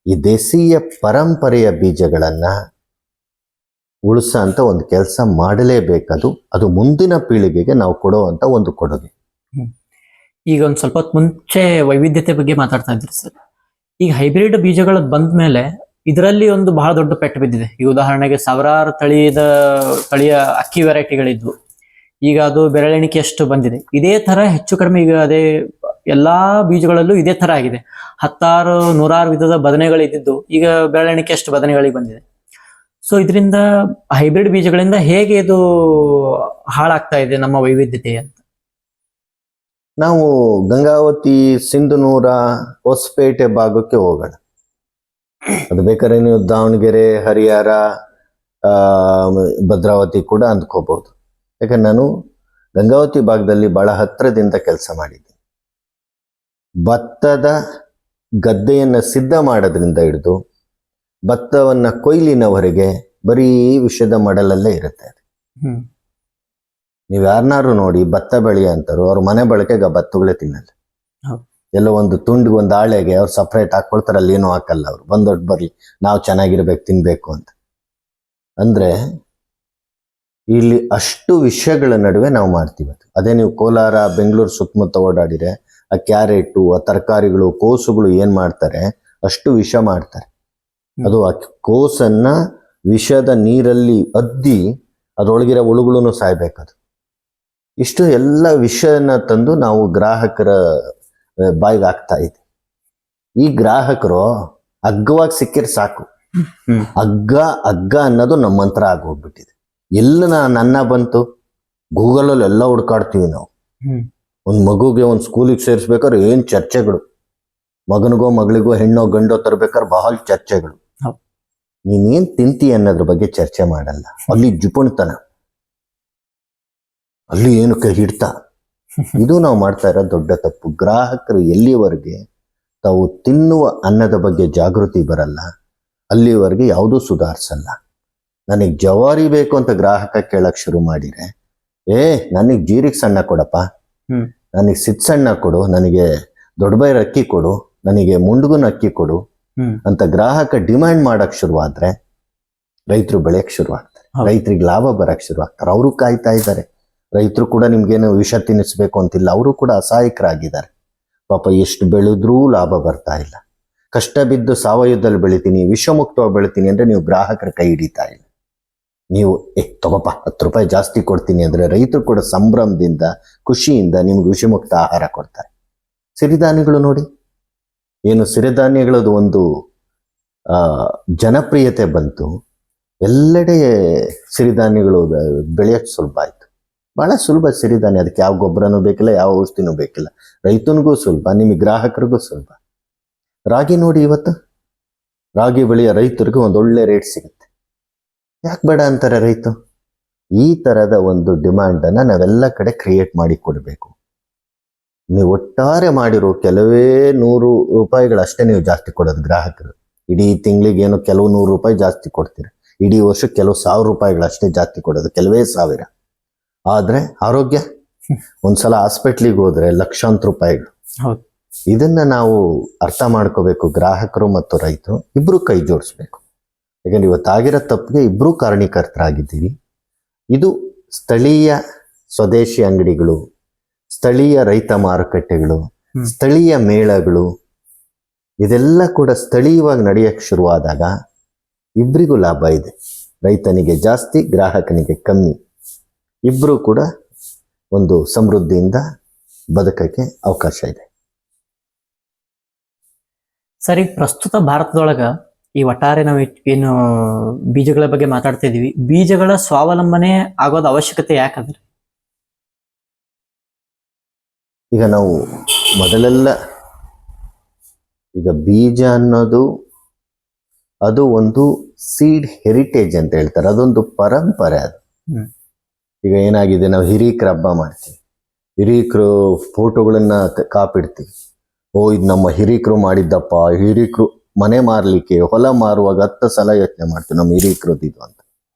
S1: ಈ ದೇಶೀಯ ಪರಂಪರೆಯ ಬೀಜಗಳನ್ನ ಉಳಿಸ ಅಂತ ಒಂದು ಕೆಲಸ ಮಾಡಲೇಬೇಕದು. ಅದು ಮುಂದಿನ ಪೀಳಿಗೆಗೆ ನಾವು ಕೊಡುವಂತ ಒಂದು ಕೊಡುಗೆ.
S2: ಈಗ ಒಂದ್ ಸ್ವಲ್ಪ ಹೊತ್ತು ಮುಂಚೆ ವೈವಿಧ್ಯತೆ ಬಗ್ಗೆ ಮಾತಾಡ್ತಾ ಇದ್ರಿ ಸರ್. ಈಗ ಹೈಬ್ರಿಡ್ ಬೀಜಗಳು ಬಂದ ಮೇಲೆ ಇದರಲ್ಲಿ ಒಂದು ಬಹಳ ದೊಡ್ಡ ಪೆಟ್ಟು ಬಿದ್ದಿದೆ. ಈ ಉದಾಹರಣೆಗೆ ಸಾವಿರಾರು ತಳಿಯ ಅಕ್ಕಿ ವೆರೈಟಿಗಳಿದ್ವು, ಈಗ ಅದು ಬೆರಳೆಣಿಕೆಯಷ್ಟು ಬಂದಿದೆ. ಇದೇ ತರ ಹೆಚ್ಚು ಕಡಿಮೆ ಈಗ ಅದೇ ಎಲ್ಲಾ ಬೀಜಗಳಲ್ಲೂ ಇದೇ ತರ ಆಗಿದೆ. 100 ವಿಧದ ಬದನೆಗಳಿದ್ದು ಈಗ ಬೆರಳೆಣಿಕೆಯಷ್ಟು ಬದನೆಗಳಿಗೆ ಬಂದಿದೆ. ಸೊ ಇದರಿಂದ ಹೈಬ್ರಿಡ್ ಬೀಜಗಳಿಂದ ಹೇಗೆ ಇದು ಹಾಳಾಗ್ತಾ ಇದೆ ನಮ್ಮ ವೈವಿಧ್ಯತೆ ಅಂತ?
S1: ನಾವು ಗಂಗಾವತಿ, ಸಿಂಧನೂರ, ಹೊಸಪೇಟೆ ಭಾಗಕ್ಕೆ ಹೋಗೋಣ. ಅದು ಬೇಕಾದ್ರೆ ನೀವು ದಾವಣಗೆರೆ, ಹರಿಹರ, ಆ, ಭದ್ರಾವತಿ ಕೂಡ ಅಂದ್ಕೋಬಹುದು. ಯಾಕಂದ್ರೆ ನಾನು ಗಂಗಾವತಿ ಭಾಗದಲ್ಲಿ ಬಹಳ ಹತ್ತಿರದಿಂದ ಕೆಲಸ ಮಾಡಿದ್ದೆ. ಭತ್ತದ ಗದ್ದೆಯನ್ನು ಸಿದ್ಧ ಮಾಡೋದ್ರಿಂದ ಹಿಡಿದು ಭತ್ತವನ್ನ ಕೊಯ್ಲಿನವರೆಗೆ ಬರೀ ವಿಷದ ಮಡಲಲ್ಲೇ ಇರುತ್ತೆ ಅದು.
S2: ಹ್ಮ್
S1: ನೀವು ಯಾರನ್ನಾರು ನೋಡಿ ಭತ್ತ ಬೆಳೆಯ ಅಂತಾರೋ ಅವ್ರ ಮನೆ ಬಳಕೆಗೆ ಆ ಭತ್ತಗಳೇ ತಿನ್ನಲ್ಲ.
S2: ಹೌದು.
S1: ಎಲ್ಲೋ ಒಂದು ತುಂಡಿಗೆ ಒಂದು ಆಳೆಗೆ ಅವ್ರು ಸಪ್ರೇಟ್ ಹಾಕೊಳ್ತಾರೆ, ಅಲ್ಲಿ ಏನೂ ಹಾಕಲ್ಲ. ಅವ್ರು ಬಂದೊಟ್ಟು ಬರ್ಲಿ, ನಾವು ಚೆನ್ನಾಗಿರ್ಬೇಕು, ತಿನ್ಬೇಕು ಅಂತ. ಅಂದ್ರೆ ಇಲ್ಲಿ ಅಷ್ಟು ವಿಷಯಗಳ ನಡುವೆ ನಾವು ಮಾಡ್ತೀವಿ ಅದು. ಅದೇ ನೀವು ಕೋಲಾರ, ಬೆಂಗಳೂರು ಸುತ್ತಮುತ್ತ ಓಡಾಡಿದ್ರೆ ಆ ಕ್ಯಾರೆಟು, ಆ ತರಕಾರಿಗಳು, ಕೋಸುಗಳು ಏನ್ ಮಾಡ್ತಾರೆ, ಅಷ್ಟು ವಿಷ ಮಾಡ್ತಾರೆ. ಅದು ಆ ಕೋಸನ್ನ ವಿಷದ ನೀರಲ್ಲಿ ಅದ್ದಿ ಅದರೊಳಗಿರೋ ಹುಳುಗಳನ್ನು ಸಾಯ್ಬೇಕದು. ಇಷ್ಟು ಎಲ್ಲ ವಿಷಯನ ತಂದು ನಾವು ಗ್ರಾಹಕರ ಬಾಯಿಗೆ ಹಾಕ್ತಾ ಇದ್ವಿ. ಈ ಗ್ರಾಹಕರು ಅಗ್ಗವಾಗಿ ಸಿಕ್ಕಿದ್ರೆ ಸಾಕು,
S2: ಹ್ಮ್
S1: ಹಗ್ಗ ಹಗ್ಗ ಅನ್ನೋದು ನಮ್ಮ ಮಂತ್ರ ಆಗೋಗ್ಬಿಟ್ಟಿದೆ. ಎಲ್ಲ ನನ್ನ ಬಂತು, ಗೂಗಲಲ್ಲಿ ಎಲ್ಲ ಹುಡ್ಕಾಡ್ತೀವಿ ನಾವು.
S2: ಹ್ಮ್
S1: ಒಂದು ಮಗುಗೆ ಒಂದು ಸ್ಕೂಲಿಗೆ ಸೇರಿಸ್ಬೇಕಾದ್ರೆ ಏನು ಚರ್ಚೆಗಳು, ಮಗನಿಗೋ ಮಗಳಿಗೋ ಹೆಣ್ಣೋ ಗಂಡೋ ತರ್ಬೇಕಾದ್ರೆ ಬಹಳ ಚರ್ಚೆಗಳು.
S2: ಹೌದು.
S1: ನೀನೇನ್ ತಿಂತಿ ಅನ್ನೋದ್ರ ಬಗ್ಗೆ ಚರ್ಚೆ ಮಾಡಲ್ಲ. ಅಲ್ಲಿ ಜುಪುಣ್ತನ, ಅಲ್ಲಿ ಏನು ಕೈ ಹಿಡ್ತಾ. ಇದು ನಾವು ಮಾಡ್ತಾ ಇರೋ ದೊಡ್ಡ ತಪ್ಪು. ಗ್ರಾಹಕರು ಎಲ್ಲಿವರೆಗೆ ತಾವು ತಿನ್ನುವ ಅನ್ನದ ಬಗ್ಗೆ ಜಾಗೃತಿ ಬರಲ್ಲ, ಅಲ್ಲಿವರೆಗೆ ಯಾವುದೂ ಸುಧಾರಿಸಲ್ಲ. ನನಗೆ ಜವಾರಿ ಬೇಕು ಅಂತ ಗ್ರಾಹಕ ಕೇಳಕ್ ಶುರು ಮಾಡಿದ್ರೆ, ನನಗೆ ಜೀರಿಗೆ ಸಣ್ಣ ಕೊಡಪ್ಪ,
S2: ಹ್ಮ್
S1: ನನಗೆ ಸಿತ್ ಸಣ್ಣ ಕೊಡು, ನನಗೆ ದೊಡ್ಡ ಬೈರ ಅಕ್ಕಿ ಕೊಡು, ನನಗೆ ಮುಂಡ್ಗುನ ಅಕ್ಕಿ ಕೊಡು
S2: ಹ್ಮ್
S1: ಅಂತ ಗ್ರಾಹಕ ಡಿಮ್ಯಾಂಡ್ ಮಾಡಕ್ ಶುರುವಾದ್ರೆ ರೈತರು ಬೆಳೆಯಕ್ ಶುರು ಆಗ್ತಾರೆ.
S2: ಹೌದು.
S1: ರೈತರಿಗೆ ಲಾಭ ಬರಕ್ ಶುರು ಆಗ್ತಾರೆ. ಅವರು ಕಾಯ್ತಾ ಇದ್ದಾರೆ. ರೈತರು ಕೂಡ ನಿಮ್ಗೇನು ವಿಷ ತಿನ್ನಿಸ್ಬೇಕು ಅಂತಿಲ್ಲ, ಅವರು ಕೂಡ ಅಸಹಾಯಕರಾಗಿದ್ದಾರೆ. ಪಾಪ ಎಷ್ಟು ಬೆಳೆದ್ರೂ ಲಾಭ ಬರ್ತಾ ಇಲ್ಲ. ಕಷ್ಟ ಬಿದ್ದು ಸಾವಯವದಲ್ಲಿ ಬೆಳಿತೀನಿ, ವಿಷಮುಕ್ತವಾಗಿ ಬೆಳಿತೀನಿ ಅಂದ್ರೆ ನೀವು ಗ್ರಾಹಕರ ಕೈ ಹಿಡಿತಾ ಇಲ್ಲ. ನೀವು ತಗೋಪ 10 ರೂಪಾಯಿ ಜಾಸ್ತಿ ಕೊಡ್ತೀನಿ ಅಂದ್ರೆ ರೈತರು ಕೂಡ ಸಂಭ್ರಮದಿಂದ, ಖುಷಿಯಿಂದ ನಿಮ್ಗೆ ವಿಷಮುಕ್ತ ಆಹಾರ ಕೊಡ್ತಾರೆ. ಸಿರಿಧಾನ್ಯಗಳು ನೋಡಿ, ಏನು ಸಿರಿಧಾನ್ಯಗಳದ್ದು ಒಂದು ಜನಪ್ರಿಯತೆ ಬಂತು. ಎಲ್ಲೆಡೆ ಸಿರಿಧಾನ್ಯಗಳು ಬೆಳೆಯೋಕ್ಕೆ ಸುಲಭ ಆಯ್ತು. ಬಹಳ ಸುಲಭ ಸಿರಿಧಾನ್ಯ. ಅದಕ್ಕೆ ಯಾವ ಗೊಬ್ಬರನೂ ಬೇಕಿಲ್ಲ, ಯಾವ ಔಷಧಿನೂ ಬೇಕಿಲ್ಲ. ರೈತನಿಗೂ ಸುಲಭ, ನಿಮಗೆ ಗ್ರಾಹಕರಿಗೂ ಸುಲಭ. ರಾಗಿ ನೋಡಿ, ಇವತ್ತು ರಾಗಿ ಬೆಳೆಯೋ ರೈತರಿಗೂ ಒಂದೊಳ್ಳೆ ರೇಟ್ ಸಿಗುತ್ತೆ. ಯಾಕೆ ಬೇಡ ಅಂತಾರೆ ರೈತ? ಈ ತರದ ಒಂದು ಡಿಮ್ಯಾಂಡನ್ನು ನಾವೆಲ್ಲ ಕಡೆ ಕ್ರಿಯೇಟ್ ಮಾಡಿ ಕೊಡಬೇಕು. ನೀವು ಒಟ್ಟಾರೆ ಮಾಡಿರೋ ಕೆಲವೇ 100 ರೂಪಾಯಿಗಳಷ್ಟೇ ನೀವು ಜಾಸ್ತಿ ಕೊಡೋದು ಗ್ರಾಹಕರು. ಇಡೀ ತಿಂಗಳಿಗೆ ಏನೋ ಕೆಲವು 100 ರೂಪಾಯಿ ಜಾಸ್ತಿ ಕೊಡ್ತೀರ, ಇಡೀ ವರ್ಷಕ್ಕೆ ಕೆಲವು 1000 ರೂಪಾಯಿಗಳಷ್ಟೇ ಜಾಸ್ತಿ ಕೊಡೋದು, ಕೆಲವೇ ಸಾವಿರ. ಆದ್ರೆ ಆರೋಗ್ಯ, ಒಂದ್ಸಲ ಹಾಸ್ಪಿಟ್ಲಿಗೆ ಹೋದ್ರೆ ಲಕ್ಷಾಂತರ ರೂಪಾಯಿಗಳು.
S2: ಹೌದು.
S1: ಇದನ್ನ ನಾವು ಅರ್ಥ ಮಾಡ್ಕೋಬೇಕು. ಗ್ರಾಹಕರು ಮತ್ತು ರೈತರು ಇಬ್ರು ಕೈ ಜೋಡಿಸ್ಬೇಕು. ಯಾಕಂದ್ರೆ ಇವತ್ತಾಗಿರೋ ತಪ್ಪಿಗೆ ಇಬ್ರು ಕಾರಣೀಕರ್ತರಾಗಿದ್ದೀವಿ. ಇದು ಸ್ಥಳೀಯ ಸ್ವದೇಶಿ ಅಂಗಡಿಗಳು, ಸ್ಥಳೀಯ ರೈತ ಮಾರುಕಟ್ಟೆಗಳು, ಸ್ಥಳೀಯ ಮೇಳಗಳು, ಇದೆಲ್ಲ ಕೂಡ ಸ್ಥಳೀಯವಾಗಿ ನಡೆಯಕ್ಕೆ ಶುರುವಾದಾಗ ಇಬ್ಬರಿಗೂ ಲಾಭ ಇದೆ. ರೈತನಿಗೆ ಜಾಸ್ತಿ, ಗ್ರಾಹಕನಿಗೆ ಕಮ್ಮಿ. ಇಬ್ಬರು ಕೂಡ ಒಂದು ಸಮೃದ್ಧಿಯಿಂದ ಬದುಕಕ್ಕೆ ಅವಕಾಶ ಇದೆ.
S2: ಸರಿ, ಪ್ರಸ್ತುತ ಭಾರತದೊಳಗ ಈ ಒಟ್ಟಾರೆ ನಾವು ಏನು ಬೀಜಗಳ ಬಗ್ಗೆ ಮಾತಾಡ್ತಾ ಇದೀವಿ, ಬೀಜಗಳ ಸ್ವಾವಲಂಬನೆ ಆಗೋದು ಅವಶ್ಯಕತೆ ಯಾಕಂದ್ರೆ?
S1: ಈಗ ನಾವು ಮೊದಲೆಲ್ಲ, ಈಗ ಬೀಜ ಅನ್ನೋದು ಅದು ಒಂದು ಸೀಡ್ ಹೆರಿಟೇಜ್ ಅಂತ ಹೇಳ್ತಾರೆ, ಅದೊಂದು ಪರಂಪರೆ. ಅದು ಈಗ ಏನಾಗಿದೆ, ನಾವು ಹಿರೀಕರ ಹಬ್ಬ ಮಾಡ್ತೀವಿ, ಹಿರೀಕರು ಫೋಟೋಗಳನ್ನ ಕಾಪಿಡ್ತೀವಿ. ಇದು ನಮ್ಮ ಹಿರೀಕರು ಮಾಡಿದ್ದಪ್ಪ. ಹಿರೀಕರು ಮನೆ ಮಾರ್ಲಿಕ್ಕೆ, ಹೊಲ ಮಾರುವಾಗ 10 ಸಲ ಯೋಚನೆ ಮಾಡ್ತೀವಿ ನಮ್ಮ ಹಿರೀಕರದ್ದು ಇದು ಅಂತ.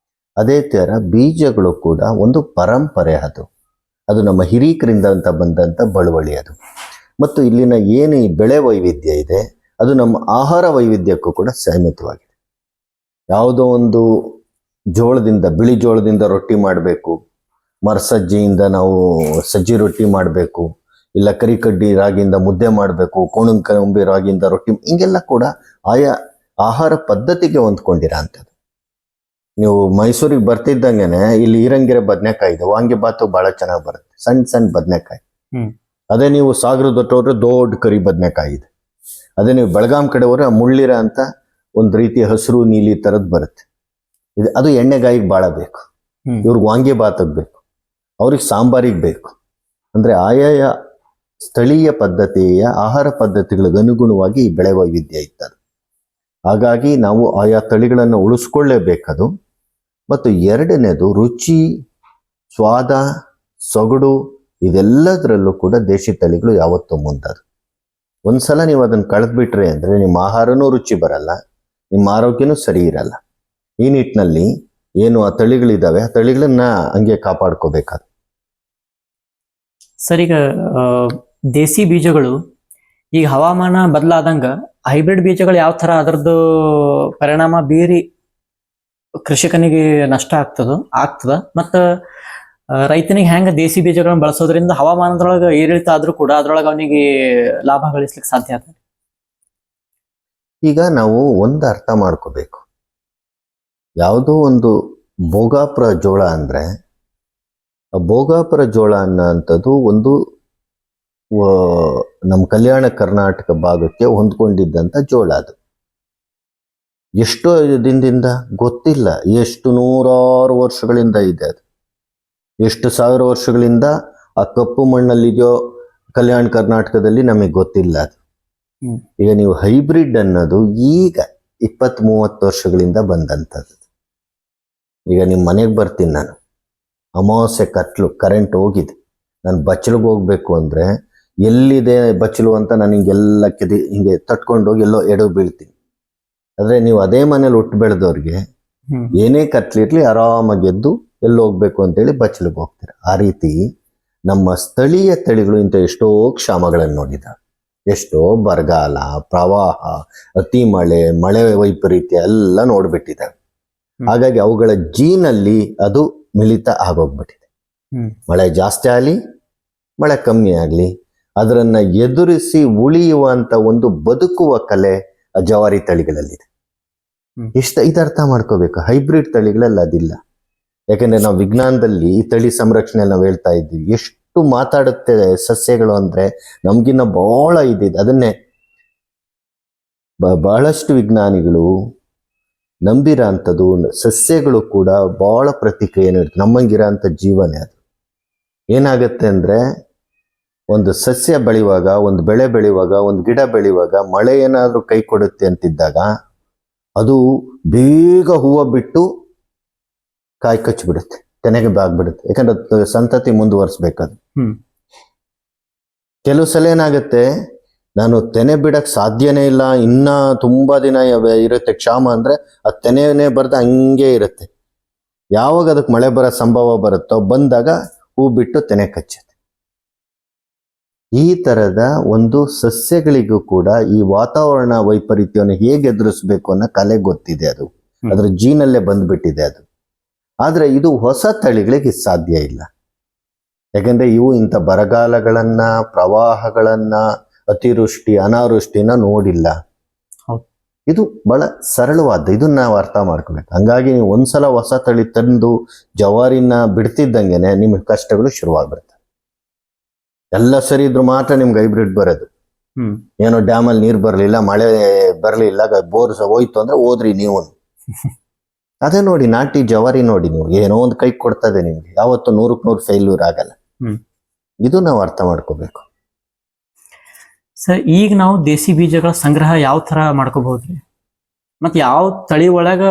S1: ಅದೇ ತರ ಬೀಜಗಳು ಕೂಡ ಒಂದು ಪರಂಪರೆ. ಅದು ನಮ್ಮ ಹಿರೀಕರಿಂದ ಅಂತ ಬಂದಂತ ಬಳುವಳಿ ಅದು. ಮತ್ತು ಇಲ್ಲಿನ ಏನು ಈ ಬೆಳೆ ವೈವಿಧ್ಯ ಇದೆ, ಅದು ನಮ್ಮ ಆಹಾರ ವೈವಿಧ್ಯಕ್ಕೂ ಕೂಡ ಸೀಮಿತವಾಗಿದೆ. ಯಾವುದೋ ಒಂದು ಜೋಳದಿಂದ, ಬಿಳಿ ಜೋಳದಿಂದ ರೊಟ್ಟಿ ಮಾಡಬೇಕು, ಮರಸಜ್ಜಿಯಿಂದ ನಾವು ಸಜ್ಜಿ ರೊಟ್ಟಿ ಮಾಡಬೇಕು, ಇಲ್ಲ ಕರಿಕಡ್ಡಿ ರಾಗಿಯಿಂದ ಮುದ್ದೆ ಮಾಡಬೇಕು, ಕೋಣಂಕಂಬಿ ರಾಗಿಯಿಂದ ರೊಟ್ಟಿ, ಹಿಂಗೆಲ್ಲ ಕೂಡ ಆಯಾ ಆಹಾರ ಪದ್ಧತಿಗೆ ಹೊಂದ್ಕೊಂಡಿರೋ ಅಂಥದ್ದು. ನೀವು ಮೈಸೂರಿಗೆ ಬರ್ತಿದ್ದಂಗೆನೆ ಇಲ್ಲಿ ಈರಂಗಿರೆ ಬದನೆಕಾಯಿ ಇದೆ, ವಾಂಗಿಬಾತು ಬಹಳ ಚೆನ್ನಾಗಿ ಬರುತ್ತೆ, ಸಣ್ಣ ಸಣ್ಣ ಬದನೆಕಾಯಿ. ಅದೇ ನೀವು ಸಾಗರದೊಟ್ಟು ಹೋದ್ರೆ ದೊಡ್ಡ ಕರಿ ಬದನೆಕಾಯಿ ಇದೆ. ಅದೇ ನೀವು ಬೆಳಗಾಂ ಕಡೆ ಹೋದ್ರೆ ಮುಳ್ಳಿರ ಅಂತ ಒಂದು ರೀತಿ ಹಸಿರು ನೀಲಿ ತರದ್ ಬರುತ್ತೆ. ಅದು ಎಣ್ಣೆಗಾಯಿಗೆ ಭಾಳ ಬೇಕು, ಇವ್ರಿಗೆ ವಾಂಗಿಬಾತಕ್ಕೆ ಬೇಕು, ಅವ್ರಿಗೆ ಸಾಂಬಾರಿಗೆ ಬೇಕು. ಅಂದ್ರೆ ಆಯಾಯ ಸ್ಥಳೀಯ ಪದ್ಧತಿಯ ಆಹಾರ ಪದ್ಧತಿಗಳಿಗೆ ಅನುಗುಣವಾಗಿ ಈ ಬೆಳೆ ವೈವಿಧ್ಯ ಇರ್ತದೆ. ಹಾಗಾಗಿ ನಾವು ಆಯಾ ತಳಿಗಳನ್ನು ಉಳಿಸ್ಕೊಳ್ಳೇಬೇಕದು. ಮತ್ತು ಎರಡನೇದು ರುಚಿ, ಸ್ವಾದ, ಸೊಗಡು ಇದೆಲ್ಲದರಲ್ಲೂ ಕೂಡ ದೇಶಿ ತಳಿಗಳು ಯಾವತ್ತೂ ಮುಂದದು. ಒಂದ್ಸಲ ನೀವು ಅದನ್ನು ಕಳೆದ್ಬಿಟ್ರೆ ಅಂದರೆ ನಿಮ್ಮ ಆಹಾರನೂ ರುಚಿ ಬರಲ್ಲ, ನಿಮ್ಮ ಆರೋಗ್ಯನೂ ಸರಿ ಇರಲ್ಲ. ಈ ನಿಟ್ಟಿನಲ್ಲಿ ಏನು ಆ ತಳಿಗಳಿದ್ದಾವೆ ಆ ತಳಿಗಳನ್ನ ಹಂಗೆ ಕಾಪಾಡ್ಕೋಬೇಕಾದ್ರೆ.
S2: ಸರ್, ಈಗ ದೇಸಿ ಬೀಜಗಳು ಈಗ ಹವಾಮಾನ ಬದಲಾದಂಗ ಹೈಬ್ರಿಡ್ ಬೀಜಗಳು ಯಾವ ತರ ಅದರದ್ದು ಪರಿಣಾಮ ಬೀರಿ ಕೃಷಿಕನಿಗೆ ನಷ್ಟ ಆಗ್ತದ ಮತ್ತು ರೈತನಿಗೆ ಹೆಂಗ ದೇಸಿ ಬೀಜಗಳನ್ನ ಬಳಸೋದ್ರಿಂದ ಹವಾಮಾನದೊಳಗೆ ಏರಿಳಿತ ಆದ್ರೂ ಕೂಡ ಅದ್ರೊಳಗೆ ಅವನಿಗೆ ಲಾಭ ಗಳಿಸ್ಲಿಕ್ಕೆ ಸಾಧ್ಯ ಆಗ್ತದೆ.
S1: ಈಗ ನಾವು ಒಂದು ಅರ್ಥ ಮಾಡ್ಕೋಬೇಕು, ಯಾವುದೋ ಒಂದು ಭೋಗಾಪುರ ಜೋಳ ಅಂದರೆ ಆ ಭೋಗಾಪುರ ಜೋಳ ಅನ್ನೋಂಥದ್ದು ಒಂದು ನಮ್ಮ ಕಲ್ಯಾಣ ಕರ್ನಾಟಕ ಭಾಗಕ್ಕೆ ಹೊಂದ್ಕೊಂಡಿದ್ದಂಥ ಜೋಳ. ಅದು ಎಷ್ಟೋ ದಿನದಿಂದ ಗೊತ್ತಿಲ್ಲ, ಎಷ್ಟು ನೂರಾರು ವರ್ಷಗಳಿಂದ ಇದೆ ಅದು, ಎಷ್ಟು ಸಾವಿರ ವರ್ಷಗಳಿಂದ ಆ ಕಪ್ಪು ಮಣ್ಣಲ್ಲಿದೆಯೋ ಕಲ್ಯಾಣ ಕರ್ನಾಟಕದಲ್ಲಿ ನಮಗೆ ಗೊತ್ತಿಲ್ಲ ಅದು. ಈಗ ನೀವು ಹೈಬ್ರಿಡ್ ಅನ್ನೋದು ಈಗ 20-30 ವರ್ಷಗಳಿಂದ ಬಂದಂಥದ್ದು. ಈಗ ನಿಮ್ಮ ಮನೆಗೆ ಬರ್ತೀನಿ ನಾನು, ಅಮಾವಾಸ್ಯೆ ಕತ್ಲು, ಕರೆಂಟ್ ಹೋಗಿದೆ, ನಾನು ಬಚ್ಚಲಿಗೆ ಹೋಗ್ಬೇಕು ಅಂದರೆ ಎಲ್ಲಿದೆ ಬಚ್ಚಲು ಅಂತ ನಾನು ಹಿಂಗೆಲ್ಲ ಹಿಂಗೆ ತಟ್ಕೊಂಡು ಹೋಗಿ ಎಲ್ಲೋ ಎಡವು ಬೀಳ್ತೀನಿ. ಆದರೆ ನೀವು ಅದೇ ಮನೇಲಿ ಹುಟ್ಟು ಬೆಳೆದವ್ರಿಗೆ ಏನೇ ಕತ್ಲಿರ್ಲಿ ಆರಾಮಾಗಿ ಎದ್ದು ಎಲ್ಲಿ ಹೋಗ್ಬೇಕು ಅಂತೇಳಿ ಬಚ್ಚಲಿಗೆ ಹೋಗ್ತಾರೆ. ಆ ರೀತಿ ನಮ್ಮ ಸ್ಥಳೀಯ ತಳಿಗಳು ಇಂಥ ಎಷ್ಟೋ ಕ್ಷಾಮಗಳನ್ನು ನೋಡಿದ್ದಾವೆ, ಎಷ್ಟೋ ಬರಗಾಲ, ಪ್ರವಾಹ, ಅತಿ ಮಳೆ, ಮಳೆ ವೈಪರೀತ್ಯ ಎಲ್ಲ ನೋಡ್ಬಿಟ್ಟಿದ್ದಾವೆ. ಹಾಗಾಗಿ ಅವುಗಳ ಜೀನಲ್ಲಿ ಅದು ಮಿಳಿತ ಆಗೋಗ್ಬಿಟ್ಟಿದೆ. ಮಳೆ ಜಾಸ್ತಿ ಆಗಲಿ ಮಳೆ ಕಮ್ಮಿ ಆಗಲಿ ಅದರನ್ನ ಎದುರಿಸಿ ಉಳಿಯುವಂತ ಒಂದು ಬದುಕುವ ಕಲೆ ಆ ಜವಾರಿ ತಳಿಗಳಲ್ಲಿದೆ. ಇದು ಅರ್ಥ ಮಾಡ್ಕೋಬೇಕು. ಹೈಬ್ರಿಡ್ ತಳಿಗಳಲ್ಲಿ ಅದಿಲ್ಲ. ಯಾಕಂದ್ರೆ ನಾವು ವಿಜ್ಞಾನದಲ್ಲಿ ಈ ತಳಿ ಸಂರಕ್ಷಣೆ ನಾವು ಹೇಳ್ತಾ ಇದ್ದೀವಿ, ಎಷ್ಟು ಮಾತಾಡುತ್ತೆ ಸಸ್ಯಗಳು ಅಂದ್ರೆ ನಮ್ಗಿನ್ನ ಬಹಳ ಇದಿದೆ. ಅದನ್ನೇ ಬಹಳಷ್ಟು ವಿಜ್ಞಾನಿಗಳು ನಂಬಿರೋ ಅಂಥದ್ದು. ಸಸ್ಯಗಳು ಕೂಡ ಬಹಳ ಪ್ರತಿಕ್ರಿಯೆನೂ ಇರುತ್ತೆ, ನಮ್ಮಂಗಿರೋ ಅಂಥ ಜೀವನೇ ಅದು. ಏನಾಗುತ್ತೆ ಅಂದರೆ ಒಂದು ಸಸ್ಯ ಬೆಳೆಯುವಾಗ, ಒಂದು ಬೆಳೆ ಬೆಳೆಯುವಾಗ, ಒಂದು ಗಿಡ ಬೆಳೆಯುವಾಗ ಮಳೆ ಏನಾದರೂ ಕೈ ಕೊಡುತ್ತೆ ಅಂತಿದ್ದಾಗ ಅದು ಬೇಗ ಹೂವು ಬಿಟ್ಟು ಕಾಯಿ ಕಚ್ಚಿಬಿಡುತ್ತೆ, ತೆನೆಗೆ ಬಾಗ್ಬಿಡುತ್ತೆ. ಯಾಕಂದ್ರೆ ಸಂತತಿ ಮುಂದುವರಿಸ್ಬೇಕದು. ಕೆಲವು ಸಲ ಏನಾಗುತ್ತೆ, ನಾನು ತೆನೆ ಬಿಡಕ್ಕೆ ಸಾಧ್ಯನೇ ಇಲ್ಲ, ಇನ್ನ ತುಂಬಾ ದಿನ ಇರುತ್ತೆ ಕ್ಷಾಮ ಅಂದ್ರೆ ಆ ತೆನೆನೇ ಬರ್ದ ಹಂಗೆ ಇರುತ್ತೆ. ಯಾವಾಗ ಅದಕ್ಕೆ ಮಳೆ ಬರೋ ಸಂಭವ ಬರುತ್ತೋ ಬಂದಾಗ ಹೂ ಬಿಟ್ಟು ತೆನೆ ಕಚ್ಚುತ್ತೆ. ಈ ತರದ ಒಂದು ಸಸ್ಯಗಳಿಗೂ ಕೂಡ ಈ ವಾತಾವರಣ ವೈಪರೀತ್ಯವನ್ನು ಹೇಗೆ ಎದುರಿಸ್ಬೇಕು ಅನ್ನೋ ಕಲೆ ಗೊತ್ತಿದೆ, ಅದು ಅದ್ರ ಜೀನಲ್ಲೇ ಬಂದ್ಬಿಟ್ಟಿದೆ ಅದು. ಆದ್ರೆ ಇದು ಹೊಸ ತಳಿಗಳಿಗೆ ಸಾಧ್ಯ ಇಲ್ಲ. ಯಾಕಂದ್ರೆ ಇವು ಇಂಥ ಬರಗಾಲಗಳನ್ನ, ಪ್ರವಾಹಗಳನ್ನ, ಅತಿವೃಷ್ಟಿ ಅನಾವೃಷ್ಟಿನ ನೋಡಿಲ್ಲ. ಇದು ಬಹಳ ಸರಳವಾದ, ಇದನ್ನ ನಾವು ಅರ್ಥ ಮಾಡ್ಕೋಬೇಕು. ಹಂಗಾಗಿ ನೀವು ಒಂದ್ಸಲ ಹೊಸ ತಳಿ ತಂದು ಜವಾರಿನ ಬಿಡ್ತಿದ್ದಂಗೆನೆ ನಿಮಗೆ ಕಷ್ಟಗಳು ಶುರುವಾಗ್ಬಿಡ್ತವೆ. ಎಲ್ಲ ಸರಿ ಇದ್ರು ಮಾತ್ರ ನಿಮ್ಗೆ ಹೈಬ್ರಿಡ್ ಬರೋದು. ಏನೋ ಡ್ಯಾಮಲ್ಲಿ ನೀರು ಬರಲಿಲ್ಲ, ಮಳೆ ಬರಲಿಲ್ಲ, ಬೋರ್ ಹೋಯ್ತು ಅಂದ್ರೆ ಹೋದ್ರಿ ನೀವು. ಅದೇ ನೋಡಿ ನಾಟಿ ಜವಾರಿ ನೋಡಿ, ನೀವು ಏನೋ ಒಂದು ಕೈ ಕೊಡ್ತದೆ ನಿಮ್ಗೆ, ಯಾವತ್ತು 100% ಫೇಲ್ಯೂರ್ ಆಗಲ್ಲ. ಇದು ನಾವು ಅರ್ಥ ಮಾಡ್ಕೋಬೇಕು.
S2: ಸರ್, ಈಗ ನಾವು ದೇಸಿ ಬೀಜಗಳ ಸಂಗ್ರಹ ಯಾವ ತರ ಮಾಡ್ಕೋಬಹುದ್ರಿ? ಮತ್ತೆ ಯಾವ ತಳಿ ಒಳಗ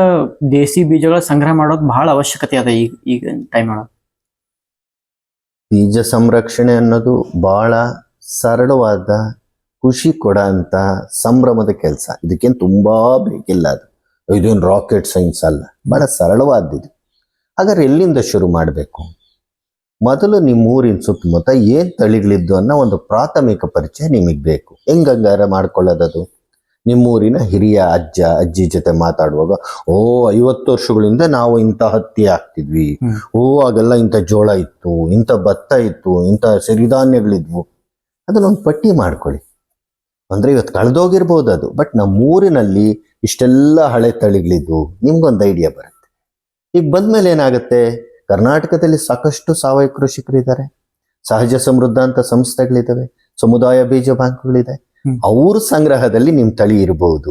S2: ದೇಸಿ ಬೀಜಗಳ ಸಂಗ್ರಹ ಮಾಡೋದು ಬಹಳ ಅವಶ್ಯಕತೆ ಅದ ಈಗ ಟೈಮ್ ಒಳಗ?
S1: ಬೀಜ ಸಂರಕ್ಷಣೆ ಅನ್ನೋದು ಬಹಳ ಸರಳವಾದ, ಖುಷಿ ಕೊಡ ಅಂತ ಸಂಭ್ರಮದ ಕೆಲಸ. ಇದಕ್ಕೇನು ತುಂಬಾ ಬೇಕಿಲ್ಲ, ಅದು ಇದೇನು ರಾಕೆಟ್ ಸೈನ್ಸ್ ಅಲ್ಲ, ಬಹಳ ಸರಳವಾದಿದ್ದು. ಹಾಗಾದ್ರೆ ಎಲ್ಲಿಂದ ಶುರು ಮಾಡಬೇಕು? ಮೊದಲು ನಿಮ್ಮ ಊರಿನ ಸುತ್ತಮುತ್ತ ಏನ್ ತಳಿಗಳಿದ್ದು ಅನ್ನೋ ಒಂದು ಪ್ರಾಥಮಿಕ ಪರಿಚಯ ನಿಮಗೆ ಬೇಕು. ಹೆಂಗಂಗಾರ ಮಾಡ್ಕೊಳ್ಳೋದದು? ನಿಮ್ಮೂರಿನ ಹಿರಿಯ ಅಜ್ಜ ಅಜ್ಜಿ ಜೊತೆ ಮಾತಾಡುವಾಗ, 50 ವರ್ಷಗಳಿಂದ ನಾವು ಇಂಥ ಹತ್ತಿ ಹಾಕ್ತಿದ್ವಿ, ಆಗೆಲ್ಲ ಇಂಥ ಜೋಳ ಇತ್ತು, ಇಂಥ ಭತ್ತ ಇತ್ತು, ಇಂಥ ಸಿರಿಧಾನ್ಯಗಳಿದ್ವು, ಅದನ್ನೊಂದು ಪಟ್ಟಿ ಮಾಡ್ಕೊಳ್ಳಿ. ಅಂದ್ರೆ ಇವತ್ತು ಕಳೆದೋಗಿರ್ಬೋದು ಅದು, ಬಟ್ ನಮ್ಮೂರಿನಲ್ಲಿ ಇಷ್ಟೆಲ್ಲ ಹಳೆ ತಳಿಗಳಿದ್ವು, ನಿಮ್ಗೊಂದು ಐಡಿಯಾ ಬರುತ್ತೆ. ಈಗ ಬಂದ್ಮೇಲೆ ಏನಾಗುತ್ತೆ, ಕರ್ನಾಟಕದಲ್ಲಿ ಸಾಕಷ್ಟು ಸಾವಯವ ಕೃಷಿಕರಿದ್ದಾರೆ, ಸಹಜ ಸಮೃದ್ಧ ಅಂತ ಸಂಸ್ಥೆಗಳಿದ್ದಾವೆ, ಸಮುದಾಯ ಬೀಜ ಬ್ಯಾಂಕ್ಗಳಿದೆ. ಅವ್ರ ಸಂಗ್ರಹದಲ್ಲಿ ನಿಮ್ ತಳಿ ಇರಬಹುದು.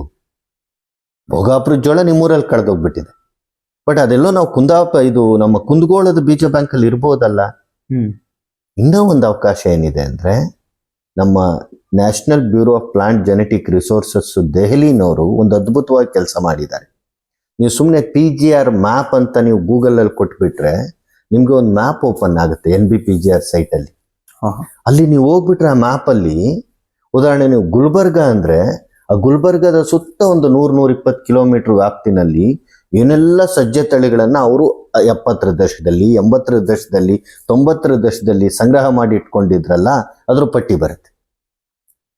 S1: ಭೋಗಾಪುರ ಜೋಳ ನಿಮ್ಮೂರಲ್ಲಿ ಕಳೆದೋಗ್ಬಿಟ್ಟಿದೆ, ಬಟ್ ಅದೆಲ್ಲೋ ನಾವು ಇದು ನಮ್ಮ ಕುಂದಗೋಳದ ಬೀಜ ಬ್ಯಾಂಕ್ ಅಲ್ಲಿ ಇರ್ಬೋದಲ್ಲ. ಇನ್ನೂ ಒಂದು ಅವಕಾಶ ಏನಿದೆ ಅಂದ್ರೆ, ನಮ್ಮ national bureau of plant genetic resources ದೆಹಲಿನವರು ಒಂದು ಅದ್ಭುತವಾಗಿ ಕೆಲಸ ಮಾಡಿದ್ದಾರೆ. ನೀವು ಸುಮ್ಮನೆ PGR ಮ್ಯಾಪ್ ಅಂತ ನೀವು ಗೂಗಲಲ್ಲಿ ಕೊಟ್ಬಿಟ್ರೆ ನಿಮ್ಗೆ ಒಂದು ಮ್ಯಾಪ್ ಓಪನ್ ಆಗುತ್ತೆ NBPGR ಸೈಟಲ್ಲಿ. ಅಲ್ಲಿ ನೀವು ಹೋಗ್ಬಿಟ್ರೆ ಆ ಮ್ಯಾಪಲ್ಲಿ ಉದಾಹರಣೆ ನೀವು ಗುಲ್ಬರ್ಗ ಅಂದರೆ ಆ ಗುಲ್ಬರ್ಗದ ಸುತ್ತ ಒಂದು 100-120 ಕಿಲೋಮೀಟರ್ ವ್ಯಾಪ್ತಿನಲ್ಲಿ ಏನೆಲ್ಲ ಸಜ್ಜೆ ತಳಿಗಳನ್ನು ಅವರು 70ರ ದಶಕದಲ್ಲಿ 80ರ ದಶಕದಲ್ಲಿ 90ರ ದಶಕದಲ್ಲಿ ಸಂಗ್ರಹ ಮಾಡಿ ಇಟ್ಕೊಂಡಿದ್ರಲ್ಲ ಅದ್ರ ಪಟ್ಟಿ ಬರುತ್ತೆ.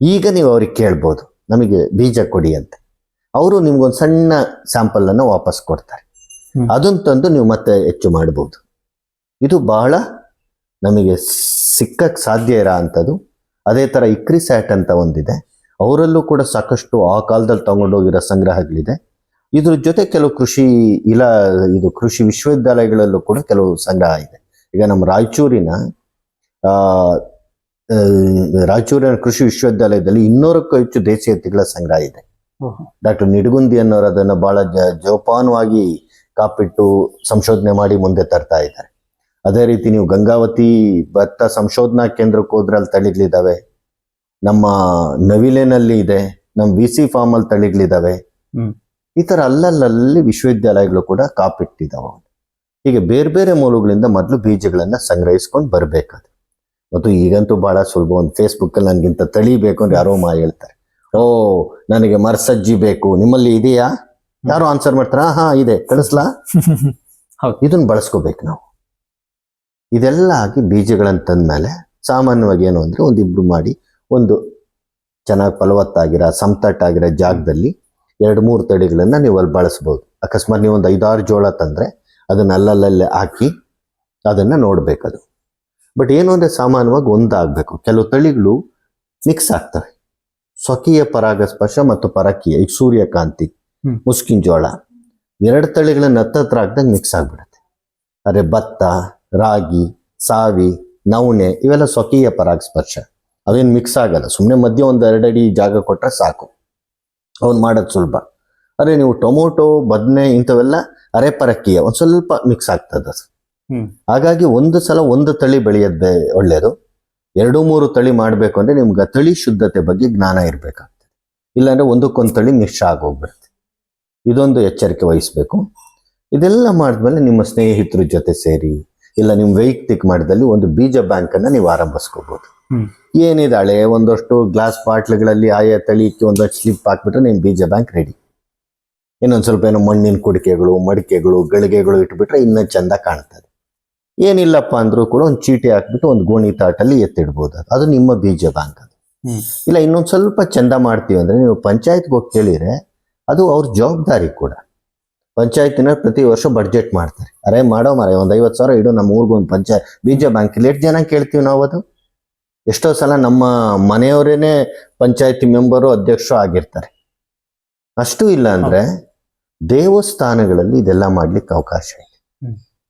S1: ಈಗ ನೀವು ಅವ್ರಿಗೆ ಕೇಳ್ಬೋದು ನಮಗೆ ಬೀಜ ಕೊಡಿ ಅಂತ, ಅವರು ನಿಮ್ಗೊಂದು ಸಣ್ಣ ಸ್ಯಾಂಪಲನ್ನು ವಾಪಸ್ ಕೊಡ್ತಾರೆ. ಅದನ್ನು ತಂದು ನೀವು ಮತ್ತೆ ಹೆಚ್ಚು ಮಾಡ್ಬೋದು. ಇದು ಬಹಳ ನಮಗೆ ಸಿಕ್ಕಕ್ಕೆ ಸಾಧ್ಯ ಇರೋ ಅಂಥದ್ದು. ಅದೇ ಥರ ಇಕ್ರಿಸ್ಯಾಟ್ ಅಂತ ಒಂದಿದೆ, ಅವರಲ್ಲೂ ಕೂಡ ಸಾಕಷ್ಟು ಆ ಕಾಲದಲ್ಲಿ ತಗೊಂಡೋಗಿರೋ ಸಂಗ್ರಹಗಳಿದೆ. ಇದ್ರ ಜೊತೆ ಕೆಲವು ಕೃಷಿ ವಿಶ್ವವಿದ್ಯಾಲಯಗಳಲ್ಲೂ ಕೂಡ ಕೆಲವು ಸಂಗ್ರಹ ಇದೆ. ಈಗ ನಮ್ಮ ರಾಯಚೂರಿನ ಕೃಷಿ ವಿಶ್ವವಿದ್ಯಾಲಯದಲ್ಲಿ 200ಕ್ಕೂ ಹೆಚ್ಚು ದೇಶೀಯ ತಳಿಗಳ ಸಂಗ್ರಹ ಇದೆ. ಡಾಕ್ಟರ್ ನಿಡಗುಂದಿ ಅನ್ನೋರು ಅದನ್ನು ಬಹಳ ಜೋಪಾನವಾಗಿ ಕಾಪಿಟ್ಟು ಸಂಶೋಧನೆ ಮಾಡಿ ಮುಂದೆ ತರ್ತಾ ಇದ್ದಾರೆ. ಅದೇ ರೀತಿ ನೀವು ಗಂಗಾವತಿ ಭತ್ತ ಸಂಶೋಧನಾ ಕೇಂದ್ರಕ್ಕೆ ಹೋದ್ರೆ ಅಲ್ಲಿ ತಳಿಗಳಿದ್ದಾವೆ, ನಮ್ಮ ನವಿಲೇನಲ್ಲಿ ಇದೆ, ನಮ್ಮ VC ಫಾರ್ಮಲ್ಲಿ ತಳಿಗಳಿದ್ದಾವೆ. ಈ ಥರ ಅಲ್ಲಲ್ಲಿ ವಿಶ್ವವಿದ್ಯಾಲಯಗಳು ಕೂಡ ಕಾಪಿಟ್ಟಿದ್ದಾವೆ. ಹೀಗೆ ಬೇರೆ ಬೇರೆ ಮೂಲಗಳಿಂದ ಮೊದಲು ಬೀಜಗಳನ್ನು ಸಂಗ್ರಹಿಸ್ಕೊಂಡು ಬರಬೇಕಾದ್ರೆ. ಮತ್ತು ಈಗಂತೂ ಬಹಳ ಸುಲಭ, ಒಂದು ಫೇಸ್ಬುಕ್ಕಲ್ಲಿ ನನಗಿಂತ ತಳಿ ಬೇಕು ಅಂದ್ರೆ ಯಾರೋ ಹೇಳ್ತಾರೆ, ಓ ನನಗೆ ಮರಸಜ್ಜಿ ಬೇಕು, ನಿಮ್ಮಲ್ಲಿ ಇದೆಯಾ? ಯಾರೋ ಆನ್ಸರ್ ಮಾಡ್ತಾರ, ಹಾ ಇದೆ, ಕಳಿಸ್ಲಾ? ಇದನ್ನ ಬಳಸ್ಕೋಬೇಕು ನಾವು. ಇದೆಲ್ಲ ಆಗಿ ಬೀಜಗಳನ್ನು ತಂದ್ಮೇಲೆ ಸಾಮಾನ್ಯವಾಗಿ ಏನು ಅಂದ್ರೆ ಒಂದಿಬ್ರು ಮಾಡಿ ಒಂದು ಚೆನ್ನಾಗಿ ಫಲವತ್ತಾಗಿರೋ ಸಮತಟ್ಟಾಗಿರೋ ಜಾಗದಲ್ಲಿ 2-3 ತಳಿಗಳನ್ನ ನೀವು ಅಲ್ಲಿ ಬಳಸ್ಬೋದು. ಅಕಸ್ಮಾತ್ ನೀವು ಒಂದು 5-6 ಜೋಳ ತಂದ್ರೆ ಅದನ್ನ ಅಲ್ಲಲ್ಲೇ ಹಾಕಿ ಅದನ್ನ ನೋಡ್ಬೇಕದು. ಬಟ್ ಏನು ಅಂದ್ರೆ ಸಾಮಾನ್ಯವಾಗಿ ಒಂದಾಗಬೇಕು. ಕೆಲವು ತಳಿಗಳು ಮಿಕ್ಸ್ ಆಗ್ತವೆ, ಸ್ವಕೀಯ ಪರಾಗಸ್ಪರ್ಶ ಮತ್ತು ಪರಕೀಯ. ಈಗ ಸೂರ್ಯಕಾಂತಿ, ಮುಸ್ಕಿನ ಜೋಳ 2 ತಳಿಗಳನ್ನ ಹತ್ತತ್ರ ಹಾಕ್ದಾಗ ಮಿಕ್ಸ್ ಆಗ್ಬಿಡುತ್ತೆ. ಅರೆ ಭತ್ತ, ರಾಗಿ, ಸಾವಿ, ನವಣೆ ಇವೆಲ್ಲ ಸ್ವಕೀಯ ಪರಾಗಸ್ಪರ್ಶ, ಅವೇನು ಮಿಕ್ಸ್ ಆಗಲ್ಲ. ಸುಮ್ಮನೆ ಮಧ್ಯೆ ಒಂದು 2 ಅಡಿ ಜಾಗ ಕೊಟ್ರೆ ಸಾಕು, ಅವನು ಮಾಡೋದು ಸುಲಭ. ಅರೆ ನೀವು ಟೊಮೊಟೊ, ಬದನೆ ಇಂಥವೆಲ್ಲ ಅರೆ ಪರಕೀಯ, ಒಂದು ಸ್ವಲ್ಪ ಮಿಕ್ಸ್ ಆಗ್ತದೆ ಅದು. ಹಾಗಾಗಿ ಒಂದು ಸಲ ಒಂದು ತಳಿ ಬೆಳೆಯೋದೇ ಒಳ್ಳೆಯದು. 2-3 ತಳಿ ಮಾಡಬೇಕು ಅಂದ್ರೆ ನಿಮ್ಗೆ ತಳಿ ಶುದ್ಧತೆ ಬಗ್ಗೆ ಜ್ಞಾನ ಇರಬೇಕಾಗ್ತದೆ. ಇಲ್ಲಾಂದ್ರೆ ಒಂದಕ್ಕೊಂದು ತಳಿ ಮಿಶ್ರ ಆಗೋಗ್ಬಿಡುತ್ತೆ. ಇದೊಂದು ಎಚ್ಚರಿಕೆ ವಹಿಸ್ಬೇಕು. ಇದೆಲ್ಲ ಮಾಡಿದ್ಮೇಲೆ ನಿಮ್ಮ ಸ್ನೇಹಿತರ ಜೊತೆ ಸೇರಿ ಇಲ್ಲ ನಿಮ್ಮ ವೈಯಕ್ತಿಕ ಮಟ್ಟದಲ್ಲಿ ಒಂದು ಬೀಜ ಬ್ಯಾಂಕನ್ನು ನೀವು ಆರಂಭಿಸ್ಕೋಬಹುದು. ಏನಿದೆ ಹಳೆ ಒಂದಷ್ಟು ಗ್ಲಾಸ್ ಬಾಟ್ಲ್ಗಳಲ್ಲಿ ಆಯಾ ತಳಿಕ್ಕೆ ಒಂದಷ್ಟು ಸ್ಲಿಪ್ ಹಾಕ್ಬಿಟ್ರೆ ನಿಮ್ಮ ಬೀಜ ಬ್ಯಾಂಕ್ ರೆಡಿ. ಇನ್ನೊಂದು ಸ್ವಲ್ಪ ಏನೋ ಮಣ್ಣಿನ ಕುಡಿಕೆಗಳು, ಮಡಿಕೆಗಳು, ಗಳಿಗೆಗಳು ಇಟ್ಬಿಟ್ರೆ ಇನ್ನೂ ಚೆಂದ ಕಾಣ್ತದೆ. ಏನಿಲ್ಲಪ್ಪ ಅಂದ್ರೂ ಕೂಡ ಒಂದು ಚೀಟಿ ಹಾಕ್ಬಿಟ್ಟು ಒಂದು ಗೋಣಿ ತಾಟಲ್ಲಿ ಎತ್ತಿಡ್ಬೋದು. ಅದು ನಿಮ್ಮ ಬೀಜ ಬ್ಯಾಂಕ್. ಅದು ಇಲ್ಲ ಇನ್ನೊಂದು ಸ್ವಲ್ಪ ಚೆಂದ ಮಾಡ್ತೀವಿ ಅಂದ್ರೆ ನೀವು ಪಂಚಾಯತ್ಗೆ ಹೋಗಿ ಕೇಳಿದ್ರೆ ಅದು ಅವ್ರ ಜವಾಬ್ದಾರಿ ಕೂಡ. ಪಂಚಾಯತಿನ ಪ್ರತಿ ವರ್ಷ ಬಡ್ಜೆಟ್ ಮಾಡ್ತಾರೆ. ಅರೆ ಮಾಡೋ ಒಂದು 50,000 ಇಡು, ನಮ್ಮ ಊರಿಗೊಂದು ಬೀಜ ಬ್ಯಾಂಕ್. ಇಲ್ಲಿ ಎಷ್ಟು ಜನ ಕೇಳ್ತೀವಿ ನಾವು? ಅದು ಎಷ್ಟೋ ಸಲ ನಮ್ಮ ಮನೆಯವರೇನೆ ಪಂಚಾಯತಿ ಮೆಂಬರು, ಅಧ್ಯಕ್ಷರು ಆಗಿರ್ತಾರೆ. ಅಷ್ಟು ಇಲ್ಲ ಅಂದ್ರೆ ದೇವಸ್ಥಾನಗಳಲ್ಲಿ ಇದೆಲ್ಲ ಮಾಡ್ಲಿಕ್ಕೆ ಅವಕಾಶ ಇದೆ.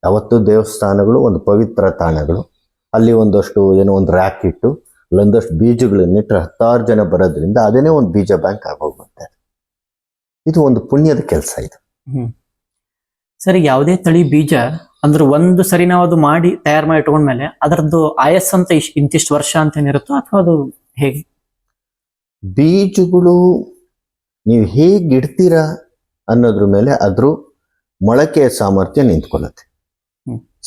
S1: ಯಾವತ್ತು ದೇವಸ್ಥಾನಗಳು ಒಂದು ಪವಿತ್ರ ತಾಣಗಳು, ಅಲ್ಲಿ ಒಂದಷ್ಟು ಏನೋ ಒಂದು ರ್ಯಾಕ್ ಇಟ್ಟು ಅಲ್ಲೊಂದಷ್ಟು ಬೀಜಗಳನ್ನಿಟ್ಟರೆ 10,000 ಜನ ಬರೋದ್ರಿಂದ ಅದೇನೇ ಒಂದು ಬೀಜ ಬ್ಯಾಂಕ್ ಆಗೋಗುತ್ತೆ. ಇದು ಒಂದು ಪುಣ್ಯದ ಕೆಲಸ ಇದು.
S2: ಸರಿ, ಯಾವುದೇ ತಳಿ ಬೀಜ ಅಂದ್ರೆ ಒಂದು ಸರಿ ನಾವು ಅದು ಮಾಡಿ ತಯಾರು ಮಾಡಿ ಇಟ್ಕೊಂಡ್ಮೇಲೆ ಅದರದ್ದು ಆಯಸ್ ಅಂತ ಇಂತಿಷ್ಟು ವರ್ಷ ಅಂತ ಏನಿರುತ್ತೋ ಅಥವಾ ಅದು ಹೇಗೆ?
S1: ಬೀಜಗಳು ನೀವು ಹೇಗೆ ಇಡ್ತೀರಾ ಅನ್ನೋದ್ರ ಮೇಲೆ ಅದ್ರ ಮೊಳಕೆಯ ಸಾಮರ್ಥ್ಯ ನಿಂತ್ಕೊಳ್ಳುತ್ತೆ.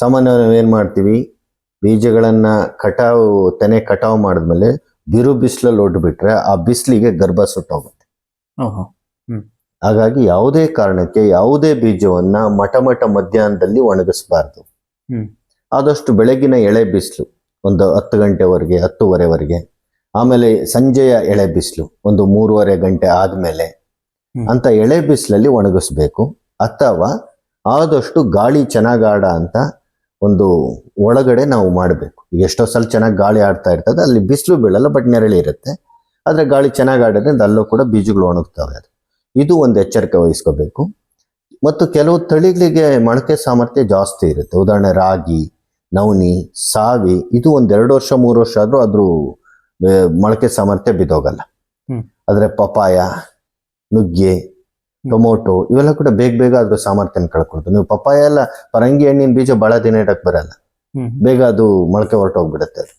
S1: ಸಾಮಾನ್ಯವಾಗಿ ನಾವೇನು ಮಾಡ್ತೀವಿ, ಬೀಜಗಳನ್ನ ತೆನೆ ಕಟಾವು ಮಾಡಿದ್ಮೇಲೆ ಬಿರು ಬಿಸಿಲಲ್ಲಿ ಒಡ್ಬಿಟ್ರೆ ಆ ಬಿಸಿಲಿಗೆ ಗರ್ಭ ಸುಟ್ಟೋಗುತ್ತೆ. ಹಾಗಾಗಿ ಯಾವುದೇ ಕಾರಣಕ್ಕೆ ಯಾವುದೇ ಬೀಜವನ್ನ ಮಠ ಮಧ್ಯಾಹ್ನದಲ್ಲಿ ಒಣಗಿಸಬಾರ್ದು. ಆದಷ್ಟು ಬೆಳಗಿನ ಎಳೆ ಬಿಸಿಲು ಒಂದು 10 ಗಂಟೆವರೆಗೆ, 10:30ವರೆಗೆ, ಆಮೇಲೆ ಸಂಜೆಯ ಎಳೆ ಬಿಸಿಲು ಒಂದು 3:30 ಗಂಟೆ ಆದ್ಮೇಲೆ ಅಂತ ಎಳೆ ಬಿಸಿಲಲ್ಲಿ ಒಣಗಿಸ್ಬೇಕು. ಅಥವಾ ಆದಷ್ಟು ಗಾಳಿ ಚೆನ್ನಾಗಾಡ ಅಂತ ಒಂದು ಒಳಗಡೆ ನಾವು ಮಾಡಬೇಕು. ಈಗ ಎಷ್ಟೋ ಸಲ ಚೆನ್ನಾಗಿ ಗಾಳಿ ಆಡ್ತಾ ಇರ್ತದೆ, ಅಲ್ಲಿ ಬಿಸಿಲು ಬೀಳಲ್ಲ, ಬಟ್ ನೆರಳಿರುತ್ತೆ. ಆದರೆ ಗಾಳಿ ಚೆನ್ನಾಗಿ ಆಡೋದ್ರಿಂದ ಅಲ್ಲೂ ಕೂಡ ಬೀಜಗಳು ಒಣಗ್ತವೆ. ಅದು ಇದು ಒಂದು ಎಚ್ಚರಿಕೆ ವಹಿಸ್ಕೋಬೇಕು. ಮತ್ತು ಕೆಲವು ತಳಿಗಳಿಗೆ ಮೊಳಕೆ ಸಾಮರ್ಥ್ಯ ಜಾಸ್ತಿ ಇರುತ್ತೆ. ಉದಾಹರಣೆ ರಾಗಿ, ನವಣಿ, ಸಾವಿ, ಇದು ಒಂದು 2 ವರ್ಷ 3 ವರ್ಷ ಆದ್ರೂ ಅದ್ರ ಮೊಳಕೆ ಸಾಮರ್ಥ್ಯ ಬಿದ್ದೋಗಲ್ಲ. ಆದರೆ ಪಪಾಯ, ನುಗ್ಗೆ, ಟೊಮೊಟೊ ಇವೆಲ್ಲ ಕೂಡ ಬೇಗ ಅದ್ರ ಸಾಮರ್ಥ್ಯನ ಕಳ್ಕೊಳ್ತು. ನೀವು ಪಪಾಯ ಎಲ್ಲ ಪರಂಗಿ ಹಣ್ಣಿನ ಬೀಜ ಬಹಳ ದಿನ ಇಡಕ್ ಬರಲ್ಲ, ಬೇಗ ಅದು ಮೊಳಕೆ ಹೊರಟೋಗ್ಬಿಡುತ್ತೆ. ಅದು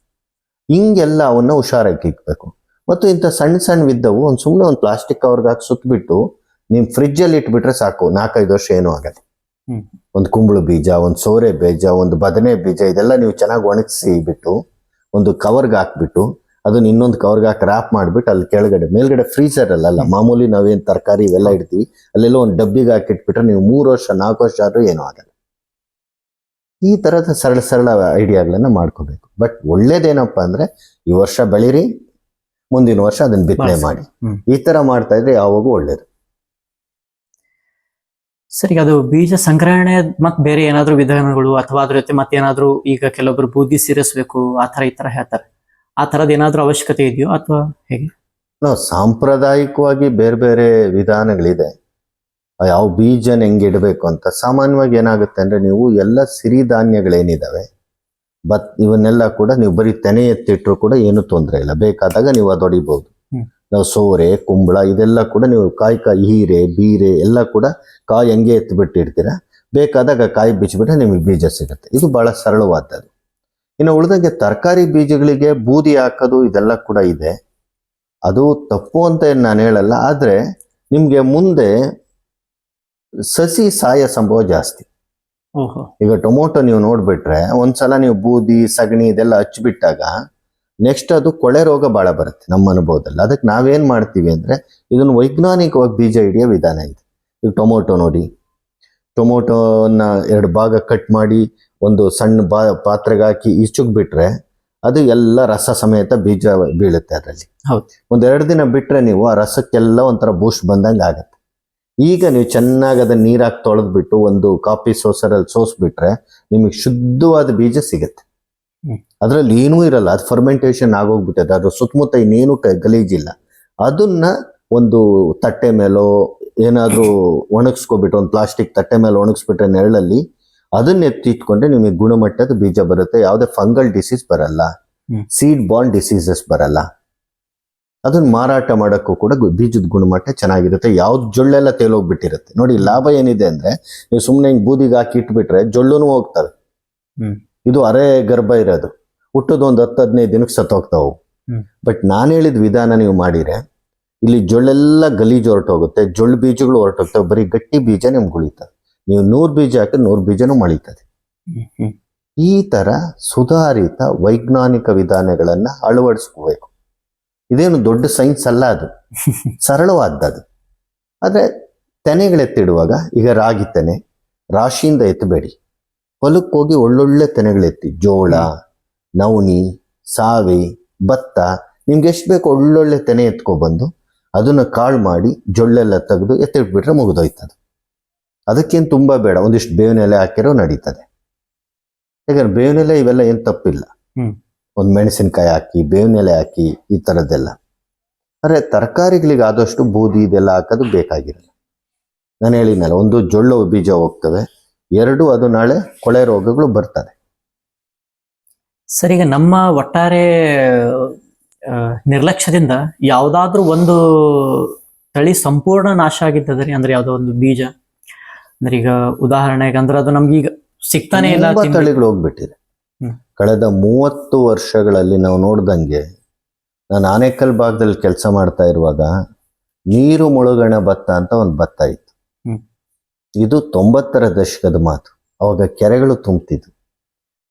S1: ಹಿಂಗೆಲ್ಲ ಅವನ್ನ ಹುಷಾರಾಗಿ ಇಕ್ಬೇಕು. ಮತ್ತು ಇಂಥ ಸಣ್ಣ ವಿದ್ದವು ಸುಮ್ಮನೆ ಒಂದು ಪ್ಲಾಸ್ಟಿಕ್ ಕವರ್ಗೆ ಹಾಕಿ ಸುತ್ತಬಿಟ್ಟು ನೀವು ಫ್ರಿಜ್ಜಲ್ಲಿ ಇಟ್ಬಿಟ್ರೆ ಸಾಕು 4-5 ವರ್ಷ ಏನೂ ಆಗಲ್ಲ.
S2: ಹ್ಮ್.
S1: ಒಂದು ಕುಂಬಳು ಬೀಜ, ಒಂದು ಸೋರೆ ಬೀಜ, ಒಂದು ಬದನೆ ಬೀಜ ಇದೆಲ್ಲ ನೀವು ಚೆನ್ನಾಗಿ ಒಣಗಿಸಿ ಬಿಟ್ಟು ಒಂದು ಕವರ್ಗೆ ಹಾಕ್ಬಿಟ್ಟು ಅದನ್ನ ಇನ್ನೊಂದು ಕವರ್ಗೆ ಹಾಕಿ ರ್ಯಾಪ್ ಮಾಡಿಬಿಟ್ಟು ಅಲ್ಲಿ ಕೆಳಗಡೆ ಮೇಲ್ಗಡೆ ಫ್ರೀಸರ್ ಅಲ್ಲ ಮಾಮೂಲಿ ನಾವೇನು ತರಕಾರಿ ಇವೆಲ್ಲ ಇಡ್ತೀವಿ ಅಲ್ಲೆಲ್ಲ ಒಂದು ಡಬ್ಬಿಗೆ ಹಾಕಿಟ್ಬಿಟ್ರೆ ನೀವು 3 ವರ್ಷ 4 ವರ್ಷ ಆದ್ರೂ ಏನೂ ಆಗಲ್ಲ. ಈ ತರದ ಸರಳ ಐಡಿಯಾಗಳನ್ನ ಮಾಡ್ಕೋಬೇಕು. ಬಟ್ ಒಳ್ಳೇದೇನಪ್ಪ ಅಂದ್ರೆ ಈ ವರ್ಷ ಬೆಳೀರಿ, ಮುಂದಿನ ವರ್ಷ ಅದನ್ನ ಬಿತ್ತನೆ ಮಾಡಿ, ಈ ತರ ಮಾಡ್ತಾ ಇದ್ರೆ ಯಾವಾಗೂ ಒಳ್ಳೇದು.
S2: ಸರಿ, ಅದು ಬೀಜ ಸಂಗ್ರಹಣೆ ಮತ್ತೆ ಬೇರೆ ಏನಾದ್ರು ವಿಧಾನಗಳು ಅಥವಾ ಅದ್ರ ಜೊತೆ ಮತ್ತೇನಾದ್ರೂ ಈಗ ಕೆಲವೊಬ್ರು ಬೂದಿ ಸೇರಿಸ್ಬೇಕು ಆ ತರ ಈ ತರ ಹೇಳ್ತಾರೆ, ಆ ತರದ್ ಏನಾದ್ರೂ ಅವಶ್ಯಕತೆ ಇದೆಯೋ ಅಥವಾ ಹೇಗೆ?
S1: ನಾವು ಸಾಂಪ್ರದಾಯಿಕವಾಗಿ ಬೇರೆ ಬೇರೆ ವಿಧಾನಗಳಿದೆ. ಯಾವ ಬೀಜನ ಹೆಂಗೆ ಇಡಬೇಕು ಅಂತ. ಸಾಮಾನ್ಯವಾಗಿ ಏನಾಗುತ್ತೆ ಅಂದ್ರೆ ನೀವು ಎಲ್ಲ ಸಿರಿಧಾನ್ಯಗಳೇನಿದಾವೆ ಇವನ್ನೆಲ್ಲ ಕೂಡ ನೀವು ಬರೀ ತೆನೆ ಎತ್ತಿಟ್ರು ಕೂಡ ಏನು ತೊಂದರೆ ಇಲ್ಲ, ಬೇಕಾದಾಗ ನೀವು ಅದು ಹೊಡಿಬಹುದು. ನಾವು ಸೋರೆ, ಕುಂಬಳ ಇದೆಲ್ಲ ಕೂಡ ನೀವು ಕಾಯಿ ಹೀರೆ, ಬೀರೆ ಎಲ್ಲ ಕೂಡ ಕಾಯಿ ಹೆಂಗೆ ಎತ್ತಿಬಿಟ್ಟಿರ್ತೀರ, ಬೇಕಾದಾಗ ಕಾಯಿ ಬಿಚ್ಚಿಬಿಟ್ರೆ ನಿಮಗೆ ಬೀಜ ಸಿಗುತ್ತೆ. ಇದು ಬಹಳ ಸರಳವಾದದ್ದು. ಇನ್ನು ಉಳಿದಂಗೆ ತರಕಾರಿ ಬೀಜಗಳಿಗೆ ಬೂದಿ ಹಾಕೋದು ಇದೆಲ್ಲ ಕೂಡ ಇದೆ. ಅದು ತಪ್ಪು ಅಂತ ಏನು ನಾನು ಹೇಳಲ್ಲ, ಆದರೆ ನಿಮಗೆ ಮುಂದೆ ಸಸಿ ಸಾಯ ಸಂಭವ ಜಾಸ್ತಿ. ಈಗ ಟೊಮೊಟೊ ನೀವು ನೋಡ್ಬಿಟ್ರೆ ಒಂದ್ಸಲ ನೀವು ಬೂದಿ ಸಗಣಿ ಇದೆಲ್ಲ ಹಚ್ಚಿಬಿಟ್ಟಾಗ ನೆಕ್ಸ್ಟ್ ಅದು ಕೊಳೆ ರೋಗ ಬಹಳ ಬರುತ್ತೆ ನಮ್ಮ ಅನುಭವದಲ್ಲಿ. ಅದಕ್ಕೆ ನಾವೇನ್ ಮಾಡ್ತೀವಿ ಅಂದ್ರೆ ಇದನ್ನು ವೈಜ್ಞಾನಿಕವಾಗಿ ಬೀಜ ಹಿಡಿಯೋ ವಿಧಾನ ಇದೆ. ಈಗ ಟೊಮೊಟೊ ನೋಡಿ, ಟೊಮೊಟೊನ 2 ಭಾಗ ಕಟ್ ಮಾಡಿ ಒಂದು ಸಣ್ಣ ಪಾತ್ರೆಗೆ ಹಾಕಿ ಈಚುಗ್ ಬಿಟ್ರೆ ಅದು ಎಲ್ಲ ರಸ ಸಮೇತ ಬೀಜ ಬೀಳುತ್ತೆ ಅದರಲ್ಲಿ. ಒಂದ್ 2 ದಿನ ಬಿಟ್ರೆ ನೀವು ಆ ರಸಕ್ಕೆಲ್ಲ ಒಂಥರ ಬೂಸ್ಟ್ ಬಂದಂಗೆ ಆಗತ್ತೆ. ಈಗ ನೀವು ಚೆನ್ನಾಗಿ ಅದನ್ನ ನೀರಾಕಿ ತೊಳೆದ್ಬಿಟ್ಟು ಒಂದು ಕಾಫಿ ಸೋಸರಲ್ಲಿ ಸೋಸ್ಬಿಟ್ರೆ ನಿಮಗೆ ಶುದ್ಧವಾದ ಬೀಜ ಸಿಗತ್ತೆ. ಅದ್ರಲ್ಲಿ ಏನೂ ಇರಲ್ಲ, ಅದು ಫರ್ಮೆಂಟೇಶನ್ ಆಗೋಗ್ಬಿಟ್ಟದೆ, ಅದ್ರ ಸುತ್ತಮುತ್ತ ಇನ್ನೇನು ಗಲೀಜಿಲ್ಲ. ಅದನ್ನ ಒಂದು ತಟ್ಟೆ ಮೇಲೋ ಏನಾದ್ರೂ ಒಣಗಿಸ್ಕೊಬಿಟ್ಟು ಒಂದು ಪ್ಲಾಸ್ಟಿಕ್ ತಟ್ಟೆ ಮೇಲೆ ಒಣಗಿಸ್ಬಿಟ್ರೆ ನೆರಳಲ್ಲಿ ಅದನ್ನ ಎತ್ತಿಟ್ಕೊಂಡ್ರೆ ನಿಮಗೆ ಗುಣಮಟ್ಟದ ಬೀಜ ಬರುತ್ತೆ. ಯಾವುದೇ ಫಂಗಲ್ ಡಿಸೀಸ್ ಬರಲ್ಲ, ಸೀಡ್ ಬಾರ್ನ್ ಡಿಸೀಸಸ್ ಬರಲ್ಲ. ಅದನ್ನ ಮಾರಾಟ ಮಾಡೋಕ್ಕೂ ಕೂಡ ಬೀಜದ ಗುಣಮಟ್ಟ ಚೆನ್ನಾಗಿರುತ್ತೆ. ಯಾವ್ದು ಜೊಳ್ಳೆಲ್ಲ ತೇಲೋಗ್ಬಿಟ್ಟಿರುತ್ತೆ ನೋಡಿ. ಲಾಭ ಏನಿದೆ ಅಂದ್ರೆ ನೀವು ಸುಮ್ಮನೆ ಹಿಂಗೆ ಬೂದಿಗೆ ಹಾಕಿ ಇಟ್ಬಿಟ್ರೆ ಜೊಳ್ಳುನು ಹೋಗ್ತವೆ. ಇದು ಅರೆ ಗರ್ಭ ಇರೋದು, ಹುಟ್ಟೋದು ಒಂದು 10-15 ದಿನಕ್ಕೆ ಸತ್ತೋಗ್ತಾವು. ಬಟ್ ನಾನು ಹೇಳಿದ ವಿಧಾನ ನೀವು ಮಾಡಿದ್ರೆ ಇಲ್ಲಿ ಜೊಳ್ಳೆಲ್ಲ ಗಲೀಜು ಹೊರಟೋಗುತ್ತೆ, ಜೊಳ್ಳು ಬೀಜಗಳು ಹೊರಟೋಗ್ತವೆ, ಬರೀ ಗಟ್ಟಿ ಬೀಜ ನಿಮ್ಗೆ ಉಳಿತದೆ. ನೀವು 100 ಬೀಜ ಹಾಕಿ 100 ಬೀಜನೂ ಮಳಿತದೆ. ಈ ತರ ಸುಧಾರಿತ ವೈಜ್ಞಾನಿಕ ವಿಧಾನಗಳನ್ನ ಅಳವಡಿಸ್ಕೋಬೇಕು. ಇದೇನು ದೊಡ್ಡ ಸೈನ್ಸ್ ಅಲ್ಲ, ಅದು ಸರಳವಾದದ್ದು. ಆದರೆ ತೆನೆಗಳೆತ್ತಿಡುವಾಗ ಈಗ ರಾಗಿ ತೆನೆ ರಾಶಿಯಿಂದ ಎತ್ತಬೇಡಿ, ಹೊಲಕ್ಕೆ ಹೋಗಿ ಒಳ್ಳೊಳ್ಳೆ ತೆನೆಗಳೆತ್ತಿ, ಜೋಳ, ನವಣಿ, ಸಾವೆ, ಭತ್ತ, ನಿಮ್ಗೆ ಎಷ್ಟು ಬೇಕು ಒಳ್ಳೊಳ್ಳೆ ತೆನೆ ಎತ್ಕೊಬಂದು ಅದನ್ನ ಕಾಳು ಮಾಡಿ ಜೊಳ್ಳೆಲ್ಲ ತೆಗೆದು ಎತ್ತಿಟ್ಬಿಟ್ರೆ ಮುಗಿದೋಯ್ತದೆ. ಅದಕ್ಕೇನು ತುಂಬ ಬೇಡ, ಒಂದಿಷ್ಟು ಬೇವಿನ ಎಲೆ ಹಾಕಿರೋ ನಡೀತದೆ. ಯಾಕಂದ್ರೆ ಬೇವಿನ ಎಲೆ ಇವೆಲ್ಲ ಏನು ತಪ್ಪಿಲ್ಲ, ಒಂದು ಮೆಣಸಿನ್ಕಾಯಿ ಹಾಕಿ ಬೇವಿನ ಎಲೆ ಹಾಕಿ ಈ ಥರದ್ದೆಲ್ಲ. ಆದರೆ ತರಕಾರಿಗಳಿಗೆ ಆದಷ್ಟು ಬೂದಿ ಇದೆಲ್ಲ ಹಾಕೋದು ಬೇಕಾಗಿರಲ್ಲ. ನಾನು ಹೇಳಿದ್ನಲ್ಲ, ಒಂದು ಜೊಳ್ಳು ಬೀಜ ಹೋಗ್ತವೆ, 2 ಅದು ನಾಳೆ ಕೊಳೆ ರೋಗಗಳು ಬರ್ತದೆ.
S2: ಸರ್, ಈಗ ನಮ್ಮ ಒಟ್ಟಾರೆ ನಿರ್ಲಕ್ಷ್ಯದಿಂದ ಯಾವ್ದಾದ್ರೂ ಒಂದು ತಳಿ ಸಂಪೂರ್ಣ ನಾಶ ಆಗಿದ್ದದ್ರಿ, ಅಂದ್ರೆ ಯಾವ್ದೋ ಒಂದು ಬೀಜ ಅಂದ್ರೆ ಈಗ ಉದಾಹರಣೆಗೆ ಅಂದ್ರೆ ಅದು ನಮ್ಗೆ ಈಗ ಸಿಗ್ತಾನೆ ಇಲ್ಲ,
S1: ತಳಿಗಳು ಹೋಗ್ಬಿಟ್ಟಿದೆ. ಕಳೆದ 30 ವರ್ಷಗಳಲ್ಲಿ ನಾವು ನೋಡ್ದಂಗೆ, ನಾನು ಆನೇಕಲ್ ಭಾಗದಲ್ಲಿ ಕೆಲಸ ಮಾಡ್ತಾ ಇರುವಾಗ ನೀರು ಮುಳುಗಣ ಭತ್ತ ಅಂತ ಒಂದು ಭತ್ತ ಇತ್ತು. ಇದು 90ರ ದಶಕದ ಮಾತು. ಅವಾಗ ಕೆರೆಗಳು ತುಂಬ್ತಿದ್ವು.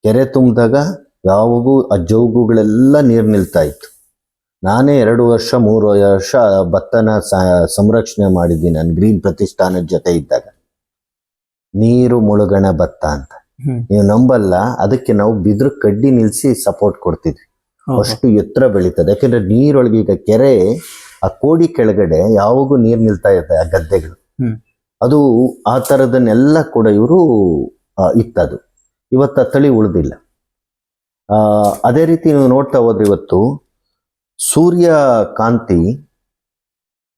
S1: ಕೆರೆ ತುಂಬಿದಾಗ ಯಾವಾಗೂ ಆ ಜೌಗುಗಳೆಲ್ಲ ನೀರು ನಿಲ್ತಾ ಇತ್ತು. ನಾನೇ 2 ವರ್ಷ 3 ವರ್ಷ ಭತ್ತನ ಸಂರಕ್ಷಣೆ ಮಾಡಿದ್ದೀನಿ ನಾನು ಗ್ರೀನ್ ಪ್ರತಿಷ್ಠಾನದ ಜೊತೆ ಇದ್ದಾಗ. ನೀರು ಮುಳುಗಣ ಭತ್ತ ಅಂತ ನೀವು ನಂಬಲ್ಲ, ಅದಕ್ಕೆ ನಾವು ಬಿದ್ರು ಕಡ್ಡಿ ನಿಲ್ಸಿ ಸಪೋರ್ಟ್ ಕೊಡ್ತಿದ್ವಿ. ಅಷ್ಟು ಎತ್ತರ ಬೆಳೀತದೆ. ಯಾಕೆಂದ್ರೆ ನೀರೊಳಗೆ ಈಗ ಕೆರೆ ಆ ಕೋಡಿ ಕೆಳಗಡೆ ಯಾವಾಗೂ ನೀರು ನಿಲ್ತಾ ಇರುತ್ತೆ ಆ ಗದ್ದೆಗಳು. ಅದು ಆ ಥರದನ್ನೆಲ್ಲ ಕೂಡ ಇವರು ಇತ್ತದು. ಇವತ್ತು ಆ ತಳಿ ಉಳಿದಿಲ್ಲ. ಅದೇ ರೀತಿ ನೀವು ನೋಡ್ತಾ ಹೋದ್ರೆ ಇವತ್ತು ಸೂರ್ಯಕಾಂತಿ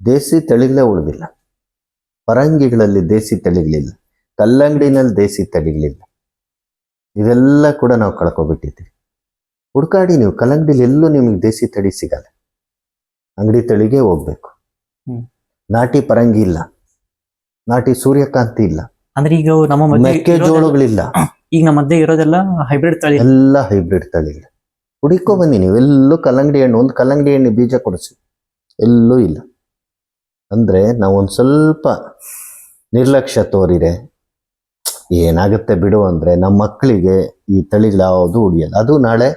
S1: ದೇಸಿ ತಳಿಗಳೇ ಉಳಿದಿಲ್ಲ, ಪರಂಗಿಗಳಲ್ಲಿ ದೇಸಿ ತಳಿಗಳಿಲ್ಲ, ಕಲ್ಲಂಗಡಿನಲ್ಲಿ ದೇಸಿ ತಳಿಗಳಿಲ್ಲ. ಇದೆಲ್ಲ ಕೂಡ ನಾವು ಕಳ್ಕೊಬಿಟ್ಟಿದ್ದೀವಿ. ಹುಡ್ಕಾಡಿ ನೀವು ಕಲ್ಲಂಗಡಿಲಿ ಎಲ್ಲೂ ನಿಮಗೆ ದೇಸಿ ತಳಿ ಸಿಗಲ್ಲ, ಅಂಗಡಿ ತಳಿಗೆ ಹೋಗ್ಬೇಕು. ನಾಟಿ ಪರಂಗಿ ಇಲ್ಲ, ನಾಟಿ ಸೂರ್ಯಕಾಂತಿ ಇಲ್ಲ,
S2: ಅಂದ್ರೆ ಈಗ ನಮ್ಮ
S1: ಮೆಕ್ಕೆಜೋಳಗಳಿಲ್ಲ.
S2: ಈಗ ನಮ್ಮ ಮಧ್ಯೆ ಇರೋದೆಲ್ಲ ಹೈಬ್ರಿಡ್ ತಳಿ,
S1: ಎಲ್ಲ ಹೈಬ್ರಿಡ್ ತಳಿಗಳು. ಹುಡುಕೋ ಬನ್ನಿ ನೀವು, ಎಲ್ಲೂ ಕಲ್ಲಂಗಡಿ ಹಣ್ಣು, ಒಂದು ಕಲ್ಲಂಗಡಿ ಹಣ್ಣು ಬೀಜ ಕೊಡಿಸಿ, ಎಲ್ಲೂ ಇಲ್ಲ. ಅಂದರೆ ನಾವೊಂದು ಸ್ವಲ್ಪ ನಿರ್ಲಕ್ಷ್ಯ ತೋರಿರೆ ಏನಾಗುತ್ತೆ ಬಿಡು ಅಂದರೆ ನಮ್ಮ ಮಕ್ಕಳಿಗೆ ಈ ತಳಿಗಳು ಯಾವುದು ಉಳಿಯಲ್ಲ. ಅದು ನಾಳೆ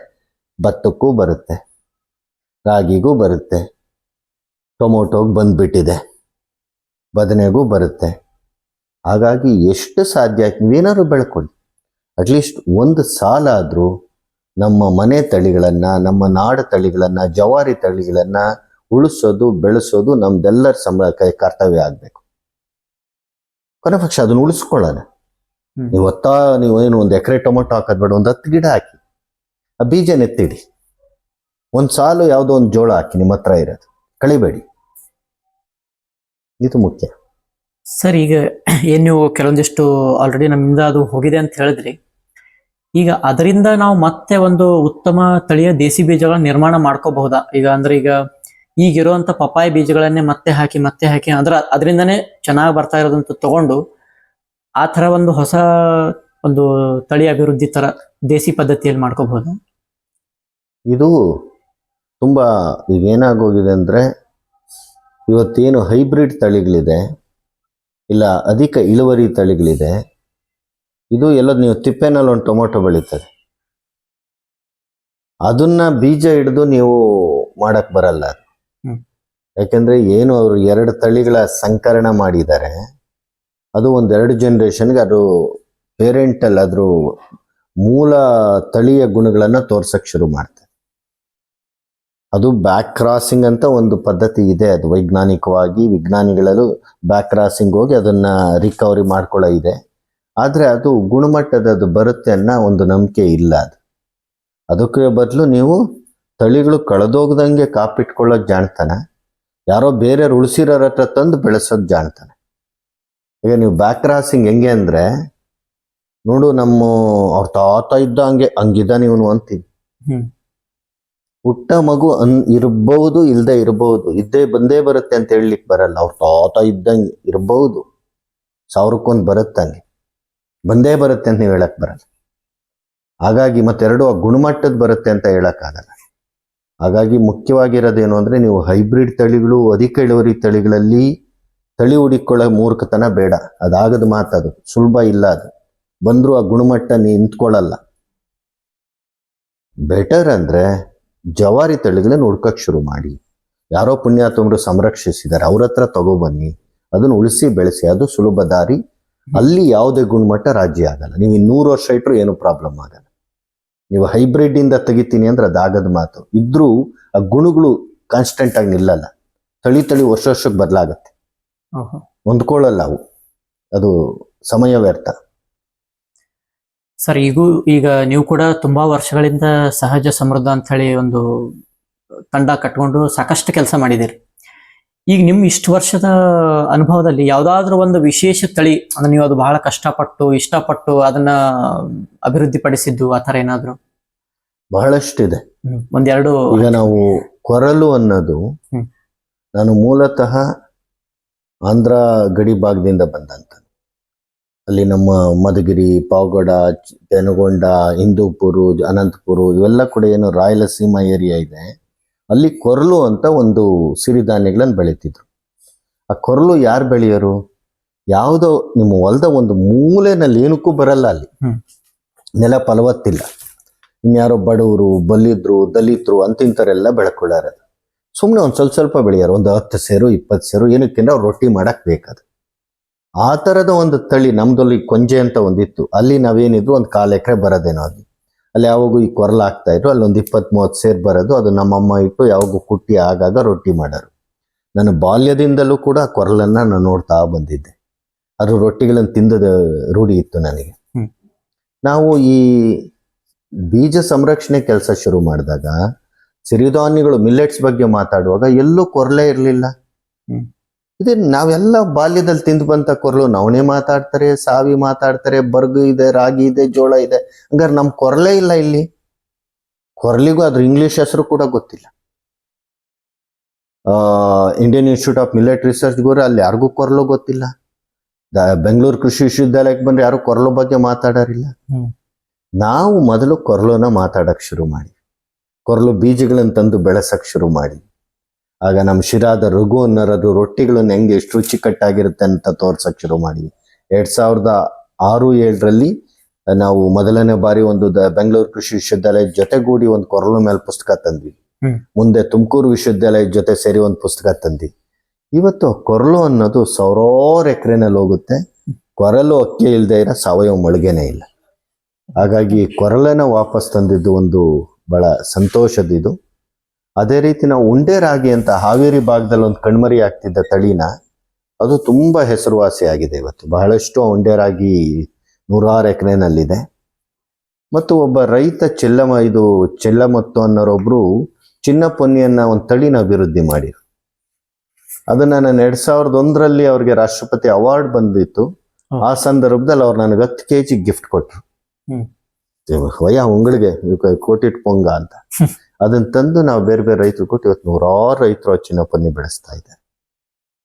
S1: ಭತ್ತಕ್ಕೂ ಬರುತ್ತೆ, ರಾಗಿಗೂ ಬರುತ್ತೆ, ಟೊಮೊಟೊಗೆ ಬಂದುಬಿಟ್ಟಿದೆ, ಬದನೆಗೂ ಬರುತ್ತೆ. ಹಾಗಾಗಿ ಎಷ್ಟು ಸಾಧ್ಯ ಆಯ್ತು ನೀವೇನಾದ್ರು ಬೆಳ್ಕೊಳ್ಳಿ. ಅಟ್ಲೀಸ್ಟ್ ಒಂದು ಸಾಲ ಆದರೂ ನಮ್ಮ ಮನೆ ತಳಿಗಳನ್ನು, ನಮ್ಮ ನಾಡು ತಳಿಗಳನ್ನು, ಜವಾರಿ ತಳಿಗಳನ್ನು ಉಳಿಸೋದು ಬೆಳೆಸೋದು ನಮ್ದೆಲ್ಲರ ಕರ್ತವ್ಯ ಆಗಬೇಕು. ಕೊನೆ ಪಕ್ಷ ಅದನ್ನು ಉಳಿಸ್ಕೊಳ್ಳೋಣ. ನೀವು ಏನು ಒಂದು ಎಕರೆ ಟೊಮೊಟೊ ಹಾಕೋದು ಬೇಡ, ಒಂದು 10 ಗಿಡ ಹಾಕಿ, ಆ ಬೀಜ ನೆತ್ತಿಡಿ, ಒಂದು ಸಾಲು ಯಾವುದೋ ಒಂದು ಜೋಳ ಹಾಕಿ, ನಿಮ್ಮ ಹತ್ರ ಇರೋದು ಕಳಿಬೇಡಿ. ಇದು ಮುಖ್ಯ.
S2: ಸರ್, ಈಗ ಏನು ನೀವು ಕೆಲವೊಂದಿಷ್ಟು ಆಲ್ರೆಡಿ ನಮ್ಮಿಂದ ಅದು ಹೋಗಿದೆ ಅಂತ ಹೇಳಿದ್ರಿ. ಈಗ ಅದರಿಂದ ನಾವು ಮತ್ತೆ ಒಂದು ಉತ್ತಮ ತಳಿಯ ದೇಸಿ ಬೀಜಗಳನ್ನ ನಿರ್ಮಾಣ ಮಾಡ್ಕೋಬಹುದಾ? ಈಗ ಅಂದ್ರೆ ಈಗಿರುವಂತ ಪಪಾಯ ಬೀಜಗಳನ್ನೇ ಮತ್ತೆ ಹಾಕಿ ಅದರಿಂದನೇ ಚೆನ್ನಾಗಿ ಬರ್ತಾ ಇರೋದಂತ ತಗೊಂಡು ಆ ಥರ ಒಂದು ಹೊಸ ಒಂದು ತಳಿ ಅಭಿವೃದ್ಧಿ ತರ ದೇಸಿ ಪದ್ಧತಿಯಲ್ಲಿ ಮಾಡ್ಕೋಬಹುದಾ?
S1: ಇದು ತುಂಬ ಈಗ ಏನಾಗೋಗಿದೆ ಅಂದರೆ, ಇವತ್ತೇನು ಹೈಬ್ರಿಡ್ ತಳಿಗಳಿದೆ, ಇಲ್ಲ ಅಧಿಕ ಇಳುವರಿ ತಳಿಗಳಿದೆ, ಇದು ಎಲ್ಲದು ನೀವು ತಿಪ್ಪೆನಲ್ಲಿ ಒಂದು ಟೊಮೊಟೊ ಬೆಳೀತದೆ, ಅದನ್ನ ಬೀಜ ಹಿಡಿದು ನೀವು ಮಾಡಕ್ ಬರಲ್ಲ. ಯಾಕೆಂದ್ರೆ ಏನು ಅವರು 2 ತಳಿಗಳ ಸಂಕರಣ ಮಾಡಿದ್ದಾರೆ, ಅದು ಒಂದು 2 ಜನರೇಷನ್ಗೆ ಅದು ಪೇರೆಂಟಲ್ ಅದ್ರ ಮೂಲ ತಳಿಯ ಗುಣಗಳನ್ನು ತೋರ್ಸಕ್ ಶುರು ಮಾಡ್ತಾರೆ. ಅದು ಬ್ಯಾಕ್ ಕ್ರಾಸಿಂಗ್ ಅಂತ ಒಂದು ಪದ್ಧತಿ ಇದೆ, ಅದು ವೈಜ್ಞಾನಿಕವಾಗಿ ವಿಜ್ಞಾನಿಗಳಲ್ಲೂ ಬ್ಯಾಕ್ ಕ್ರಾಸಿಂಗ್ ಹೋಗಿ ಅದನ್ನ ರಿಕವರಿ ಮಾಡ್ಕೊಳ್ಳೋ ಇದೆ. ಆದರೆ ಅದು ಗುಣಮಟ್ಟದದು ಬರುತ್ತೆ ಅನ್ನೋ ಒಂದು ನಂಬಿಕೆ ಇಲ್ಲ. ಅದಕ್ಕೆ ಬದಲು ನೀವು ತಳಿಗಳು ಕಳೆದೋಗ್ದಂಗೆ ಕಾಪಿಟ್ಕೊಳ್ಳೋದು ಜಾಣ್ತಾನ, ಯಾರೋ ಬೇರೆಯವ್ರು ಉಳಿಸಿರೋರ ಹತ್ರ ತಂದು ಬೆಳೆಸೋದು ಜಾಣ್ತಾನೆ. ಈಗ ನೀವು ಬ್ಯಾಕ್ ಕ್ರಾಸಿಂಗ್ ಹೆಂಗೆ ಅಂದರೆ, ನೋಡು ಅವ್ರ ತಾತ ಇದ್ದ ಹಂಗಿದ್ದ ನೀವು ಅಂತೀವಿ. ಹುಟ್ಟ ಮಗು ಇರಬಹುದು, ಇಲ್ಲದೆ ಇರಬಹುದು, ಬಂದೇ ಬರುತ್ತೆ ಅಂತ ಹೇಳಲಿಕ್ಕೆ ಬರಲ್ಲ. ಅವ್ರ ತಾತ ಇದ್ದಂಗೆ ಇರಬಹುದು, 1000ಕ್ಕೊಂದು ಬರುತ್ತಂಗೆ ಬಂದೇ ಬರುತ್ತೆ ಅಂತ ನೀವು ಹೇಳಕ್ ಬರಲ್ಲ. ಹಾಗಾಗಿ ಮತ್ತೆರಡು ಗುಣಮಟ್ಟದ ಬರುತ್ತೆ ಅಂತ ಹೇಳಕ್ಕಾಗಲ್ಲ. ಹಾಗಾಗಿ ಮುಖ್ಯವಾಗಿರೋದೇನು ಅಂದರೆ, ನೀವು ಹೈಬ್ರಿಡ್ ತಳಿಗಳು, ಅಧಿಕ ಇಳುವರಿ ತಳಿಗಳಲ್ಲಿ ತಳಿ ಹುಡುಕೊಳ್ಳೋ ಮೂರ್ಖತನ ಬೇಡ. ಅದಾಗದ ಮಾತದು, ಸುಲಭ ಇಲ್ಲ. ಅದು ಬಂದರೂ ಆ ಗುಣಮಟ್ಟ ನಿಂತ್ಕೊಳ್ಳಲ್ಲ. ಬೆಟರ್ ಅಂದರೆ ಜವಾರಿ ತಳಿಗಳನ್ನ ಹುಡ್ಕಕ್ಕೆ ಶುರು ಮಾಡಿ. ಯಾರೋ ಪುಣ್ಯಾತ್ಮರು ಸಂರಕ್ಷಿಸಿದ್ದಾರೆ, ಅವ್ರ ಹತ್ರ ತಗೊಬನ್ನಿ, ಅದನ್ನು ಉಳಿಸಿ ಬೆಳೆಸಿ. ಅದು ಸುಲಭ ದಾರಿ. ಅಲ್ಲಿ ಯಾವುದೇ ಗುಣಮಟ್ಟ ರಾಜ್ಯ ಆಗಲ್ಲ. ನೀವು 100 ವರ್ಷ ಇಟ್ಟರು ಏನು ಪ್ರಾಬ್ಲಮ್ ಆಗಲ್ಲ. ನೀವು ಹೈಬ್ರಿಡ್ ಇಂದ ತೆಗಿತೀನಿ ಅಂದ್ರೆ ಅದಾಗದ ಮಾತು. ಇದ್ರೂ ಆ ಗುಣಗಳು ಕಾನ್ಸ್ಟೆಂಟ್ ಆಗಿ ನಿಲ್ಲಲ್ಲ. ತಳಿ ವರ್ಷಕ್ಕೆ ಬದಲಾಗತ್ತೆ, ಹೊಂದ್ಕೊಳ್ಳಲ್ಲ ಅವು. ಅದು ಸಮಯ ವ್ಯರ್ಥ.
S2: ಸರ್, ಈಗ ನೀವು ಕೂಡ ತುಂಬಾ ವರ್ಷಗಳಿಂದ ಸಹಜ ಸಮೃದ್ಧ ಅಂತ ಹೇಳಿ ಒಂದು ತಂಡ ಕಟ್ಕೊಂಡು ಸಾಕಷ್ಟು ಕೆಲಸ ಮಾಡಿದಿರಿ. ಈಗ ನಿಮ್ ಇಷ್ಟು ವರ್ಷದ ಅನುಭವದಲ್ಲಿ ಯಾವ್ದಾದ್ರು ಒಂದು ವಿಶೇಷ ತಳಿ ಅಂದ್ರೆ ನೀವು ಅದು ಬಹಳ ಕಷ್ಟಪಟ್ಟು ಇಷ್ಟಪಟ್ಟು ಅದನ್ನ ಅಭಿವೃದ್ಧಿ ಪಡಿಸಿದ್ದು ಆ ಥರ ಏನಾದ್ರು?
S1: ಬಹಳಷ್ಟಿದೆ.
S2: ಒಂದೆರಡು.
S1: ಈಗ ನಾವು ಕೊರಲು ಅನ್ನೋದು, ನಾನು ಮೂಲತಃ ಆಂಧ್ರ ಗಡಿ ಭಾಗದಿಂದ ಬಂದಂತ. ಅಲ್ಲಿ ನಮ್ಮ ಮಧುಗಿರಿ, ಪಾವಗಡ, ತೆನಗೊಂಡ, ಹಿಂದೂಪುರು, ಅನಂತಪುರ ಇವೆಲ್ಲ ಕೂಡ ಏನು ರಾಯಲಸೀಮಾ ಏರಿಯಾ ಇದೆ, ಅಲ್ಲಿ ಕೊರಲು ಅಂತ ಒಂದು ಸಿರಿಧಾನ್ಯಗಳನ್ನು ಬೆಳೀತಿದ್ರು. ಆ ಕೊರಲು ಯಾರು ಬೆಳೆಯೋರು? ಯಾವುದೋ ನಿಮ್ಮ ಹೊಲದ ಒಂದು ಮೂಲೆನಲ್ಲಿ ಏನಕ್ಕೂ ಬರಲ್ಲ, ಅಲ್ಲಿ ನೆಲ ಫಲವತ್ತಿಲ್ಲ, ಇನ್ಯಾರೋ ಬಡವರು, ಬಲ್ಲಿದ್ರು, ದಲಿತರು ಅಂತಿಂಥವರೆಲ್ಲ ಬೆಳ್ಕೊಳ್ಳಾರ. ಸುಮ್ಮನೆ ಒಂದು ಸ್ವಲ್ಪ ಬೆಳೆಯೋರು, ಒಂದು 10 ಸೇರು 20 ಸೇರು, ಏನಕ್ಕೆಂದ್ರೆ ಅವ್ರು ರೊಟ್ಟಿ ಮಾಡಕ್ ಬೇಕದು. ಆ ಥರದ ಒಂದು ತಳಿ ನಮ್ದಲ್ಲಿ ಕೊಂಜೆ ಅಂತ ಒಂದಿತ್ತು. ಅಲ್ಲಿ ನಾವೇನಿದ್ರು ಒಂದು 1/4 ಎಕರೆ ಬರೋದೇನೋ ಅಲ್ಲಿ ಯಾವಾಗೂ ಈ ಕೊರಲು ಹಾಕ್ತಾ ಇದ್ರು. ಅಲ್ಲೊಂದು 20-30 ಸೇರು ಬರೋದು. ಅದು ನಮ್ಮಮ್ಮ ಇಟ್ಟು ಯಾವಾಗೂ ಕುಟ್ಟಿ ಆಗಾಗ ರೊಟ್ಟಿ ಮಾಡೋರು. ನನ್ನ ಬಾಲ್ಯದಿಂದಲೂ ಕೂಡ ಕೊರಲನ್ನ ನಾನು ನೋಡ್ತಾ ಬಂದಿದ್ದೆ. ಅದು ರೊಟ್ಟಿಗಳನ್ನು ತಿಂದದ ರೂಢಿ ಇತ್ತು ನನಗೆ. ನಾವು ಈ ಬೀಜ ಸಂರಕ್ಷಣೆ ಕೆಲಸ ಶುರು ಮಾಡಿದಾಗ, ಸಿರಿಧಾನ್ಯಗಳು ಮಿಲ್ಲೆಟ್ಸ್ ಬಗ್ಗೆ ಮಾತಾಡುವಾಗ ಎಲ್ಲೂ ಕೊರಲೇ ಇರಲಿಲ್ಲ. ಇದೇ ನಾವೆಲ್ಲ ಬಾಲ್ಯದಲ್ಲಿ ತಿಂದು ಬಂತ ಕೊರಲು. ನವಣೆ ಮಾತಾಡ್ತಾರೆ, ಸಾವಿ ಮಾತಾಡ್ತಾರೆ, ಬರ್ಗು ಇದೆ, ರಾಗಿ ಇದೆ, ಜೋಳ ಇದೆ. ಹಂಗಾರೆ ನಮ್ ಕೊರಲೇ ಇಲ್ಲ ಇಲ್ಲಿ. ಕೊರಲಿಗೂ ಅದ್ರ ಇಂಗ್ಲಿಷ್ ಹೆಸರು ಕೂಡ ಗೊತ್ತಿಲ್ಲ. ಇಂಡಿಯನ್ ಇನ್ಸ್ಟಿಟ್ಯೂಟ್ ಆಫ್ ಮಿಲೆಟ್ ರಿಸರ್ಚ್ಗೂ ಅಲ್ಲಿ ಯಾರಿಗೂ ಕೊರಲು ಗೊತ್ತಿಲ್ಲ. ಬೆಂಗಳೂರು ಕೃಷಿ ವಿಶ್ವವಿದ್ಯಾಲಯಕ್ಕೆ ಬಂದ್ರೆ ಯಾರು ಕೊರಲು ಬಗ್ಗೆ ಮಾತಾಡೋರಿಲ್ಲ. ನಾವು ಮೊದಲು ಕೊರಲುನ ಮಾತಾಡಕ್ ಶುರು ಮಾಡಿ, ಕೊರಲು ಬೀಜಗಳನ್ನು ತಂದು ಬೆಳೆಸಕ್ ಶುರು ಮಾಡಿ. ಆಗ ನಮ್ಮ ಶಿರಾದ ರಘು ಅನ್ನೋರು ರೊಟ್ಟಿಗಳನ್ನು ಹೆಂಗೆ ಎಷ್ಟು ರುಚಿಕಟ್ಟಾಗಿರುತ್ತೆ ಅಂತ ತೋರ್ಸಕ್ ಶುರು ಮಾಡಿದ್ವಿ. 2006-7ರಲ್ಲಿ ನಾವು ಮೊದಲನೇ ಬಾರಿ ಒಂದು ಬೆಂಗಳೂರು ಕೃಷಿ ವಿಶ್ವವಿದ್ಯಾಲಯದ ಜೊತೆಗೂಡಿ ಒಂದು ಕೊರಲು ಮೇಲೆ ಪುಸ್ತಕ ತಂದ್ವಿ. ಮುಂದೆ ತುಮಕೂರು ವಿಶ್ವವಿದ್ಯಾಲಯದ ಜೊತೆ ಸೇರಿ ಒಂದು ಪುಸ್ತಕ ತಂದ್ವಿ. ಇವತ್ತು ಕೊರಲು ಅನ್ನೋದು ಸಾವಿರಾರು ಎಕರೆನಲ್ಲಿ ಹೋಗುತ್ತೆ. ಕೊರಲು ಅಕ್ಕಿ ಇಲ್ಲದೆ ಇರೋ ಸಾವಯವ ಮೊಳಗೆನೇ ಇಲ್ಲ. ಹಾಗಾಗಿ ಕೊರಲನ್ನ ವಾಪಸ್ ತಂದಿದ್ದು ಒಂದು ಬಹಳ ಸಂತೋಷದಿದು. ಅದೇ ರೀತಿ ನಾವು ಉಂಡೆ ರಾಗಿ ಅಂತ ಹಾವೇರಿ ಭಾಗದಲ್ಲಿ ಒಂದು ಕಣ್ಮರಿ ಆಗ್ತಿದ್ದ ತಳಿನ, ಅದು ತುಂಬಾ ಹೆಸರುವಾಸಿ ಆಗಿದೆ. ಇವತ್ತು ಬಹಳಷ್ಟು ಉಂಡೆ ರಾಗಿ 100 ಎಕರೆನಲ್ಲಿದೆ. ಮತ್ತು ಒಬ್ಬ ರೈತ ಚೆಲ್ಲಮತ್ತು ಅನ್ನೋರೊಬ್ರು ಚಿನ್ನ ಪೊನ್ನಿಯನ್ನ ಒಂದು ತಳಿನ ಅಭಿವೃದ್ಧಿ ಮಾಡಿರು. ಅದನ್ನ ನಾನು 2001ರಲ್ಲಿ ಅವ್ರಿಗೆ ರಾಷ್ಟ್ರಪತಿ ಅವಾರ್ಡ್ ಬಂದಿತ್ತು. ಆ ಸಂದರ್ಭದಲ್ಲಿ ಅವ್ರು ನನಗೆ 10 kg ಗಿಫ್ಟ್ ಕೊಟ್ರು. ವಯ್ಯ ಉಂಗಳಿಗೆ ಕೋಟಿಟ್ ಪೊಂಗ ಅಂತ. ಅದನ್ನ ತಂದು ನಾವು ಬೇರೆ ಬೇರೆ ರೈತರು ಕೊಟ್ಟು ಇವತ್ತು 100 ರೈತರು ಚಿನ್ನ ಪೊನ್ನಿ ಬೆಳೆಸ್ತಾ ಇದ್ದಾರೆ.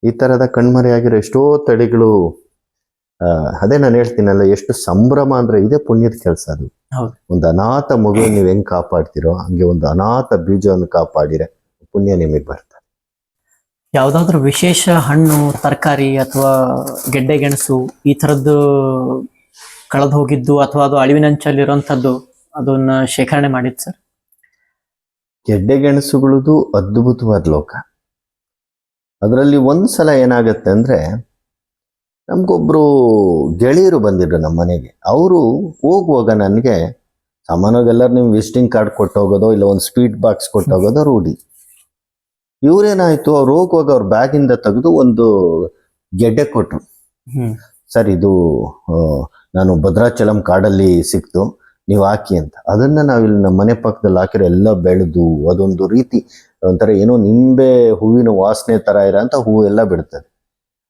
S1: ಈ ತರದ ಕಣ್ಮರೆಯಾಗಿರೋ ಎಷ್ಟೋ ತಳಿಗಳು. ಅದೇ ನಾನು ಹೇಳ್ತೀನಲ್ಲ, ಎಷ್ಟು ಸಂಭ್ರಮ ಅಂದ್ರೆ ಇದೇ ಪುಣ್ಯದ ಕೆಲಸ. ಅದು ಒಂದು ಅನಾಥ ಮಗುವನ್ನು ನೀವು ಹೆಂಗ್ ಕಾಪಾಡ್ತಿರೋ ಹಂಗೆ ಒಂದು ಅನಾಥ ಬೀಜವನ್ನು ಕಾಪಾಡಿರೆ ಪುಣ್ಯ ನಿಮಗೆ ಬರ್ತದೆ.
S2: ಯಾವ್ದಾದ್ರು ವಿಶೇಷ ಹಣ್ಣು, ತರಕಾರಿ ಅಥವಾ ಗೆಡ್ಡೆ ಗೆಣಸು ಈ ತರದ್ದು ಕಳೆದು ಹೋಗಿದ್ದು ಅಥವಾ ಅದು ಅಳಿವಿನಂಚಲ್ಲಿರುವಂತದ್ದು ಅದನ್ನ ಶೇಖರಣೆ ಮಾಡಿದ್ದು ಸರ್?
S1: ಗೆಡ್ಡೆ ಗೆಣಸುಗಳದು ಅದ್ಭುತವಾದ ಲೋಕ. ಅದರಲ್ಲಿ ಒಂದ್ಸಲ ಏನಾಗತ್ತೆ ಅಂದ್ರೆ, ನಮ್ಗೊಬ್ರು ಗೆಳೆಯರು ಬಂದಿದ್ರು ನಮ್ಮ ಮನೆಗೆ. ಅವರು ಹೋಗುವಾಗ ನನಗೆ ಸಾಮಾನ್ಯವಾಗಿ ಎಲ್ಲರೂ ನೀವು ವಿಸಿಟಿಂಗ್ ಕಾರ್ಡ್ ಕೊಟ್ಟೋಗೋದೋ ಇಲ್ಲ ಒಂದು ಸ್ವೀಟ್ ಬಾಕ್ಸ್ ಕೊಟ್ಟೋಗೋದೋ ರೂಢಿ. ಇವ್ರೇನಾಯ್ತು, ಅವ್ರು ಹೋಗುವಾಗ ಅವ್ರ ಬ್ಯಾಗಿಂದ ತೆಗೆದು ಒಂದು ಗೆಡ್ಡೆ ಕೊಟ್ರು. ಸರ್, ಇದು ನಾನು ಭದ್ರಾಚಲಂ ಕಾಡಲ್ಲಿ ಸಿಕ್ತು, ನೀವು ಹಾಕಿ ಅಂತ. ಅದನ್ನ ನಾವಿಲ್ಲಿ ನಮ್ಮ ಮನೆ ಪಕ್ಕದಲ್ಲಿ ಹಾಕಿರೋ ಎಲ್ಲ ಬೆಳೆದು ಅದೊಂದು ರೀತಿ ಒಂಥರ ಏನೋ ನಿಂಬೆ ಹೂವಿನ ವಾಸನೆ ತರ ಇರೋ ಅಂತ ಹೂವು ಎಲ್ಲ ಬಿಡ್ತದೆ.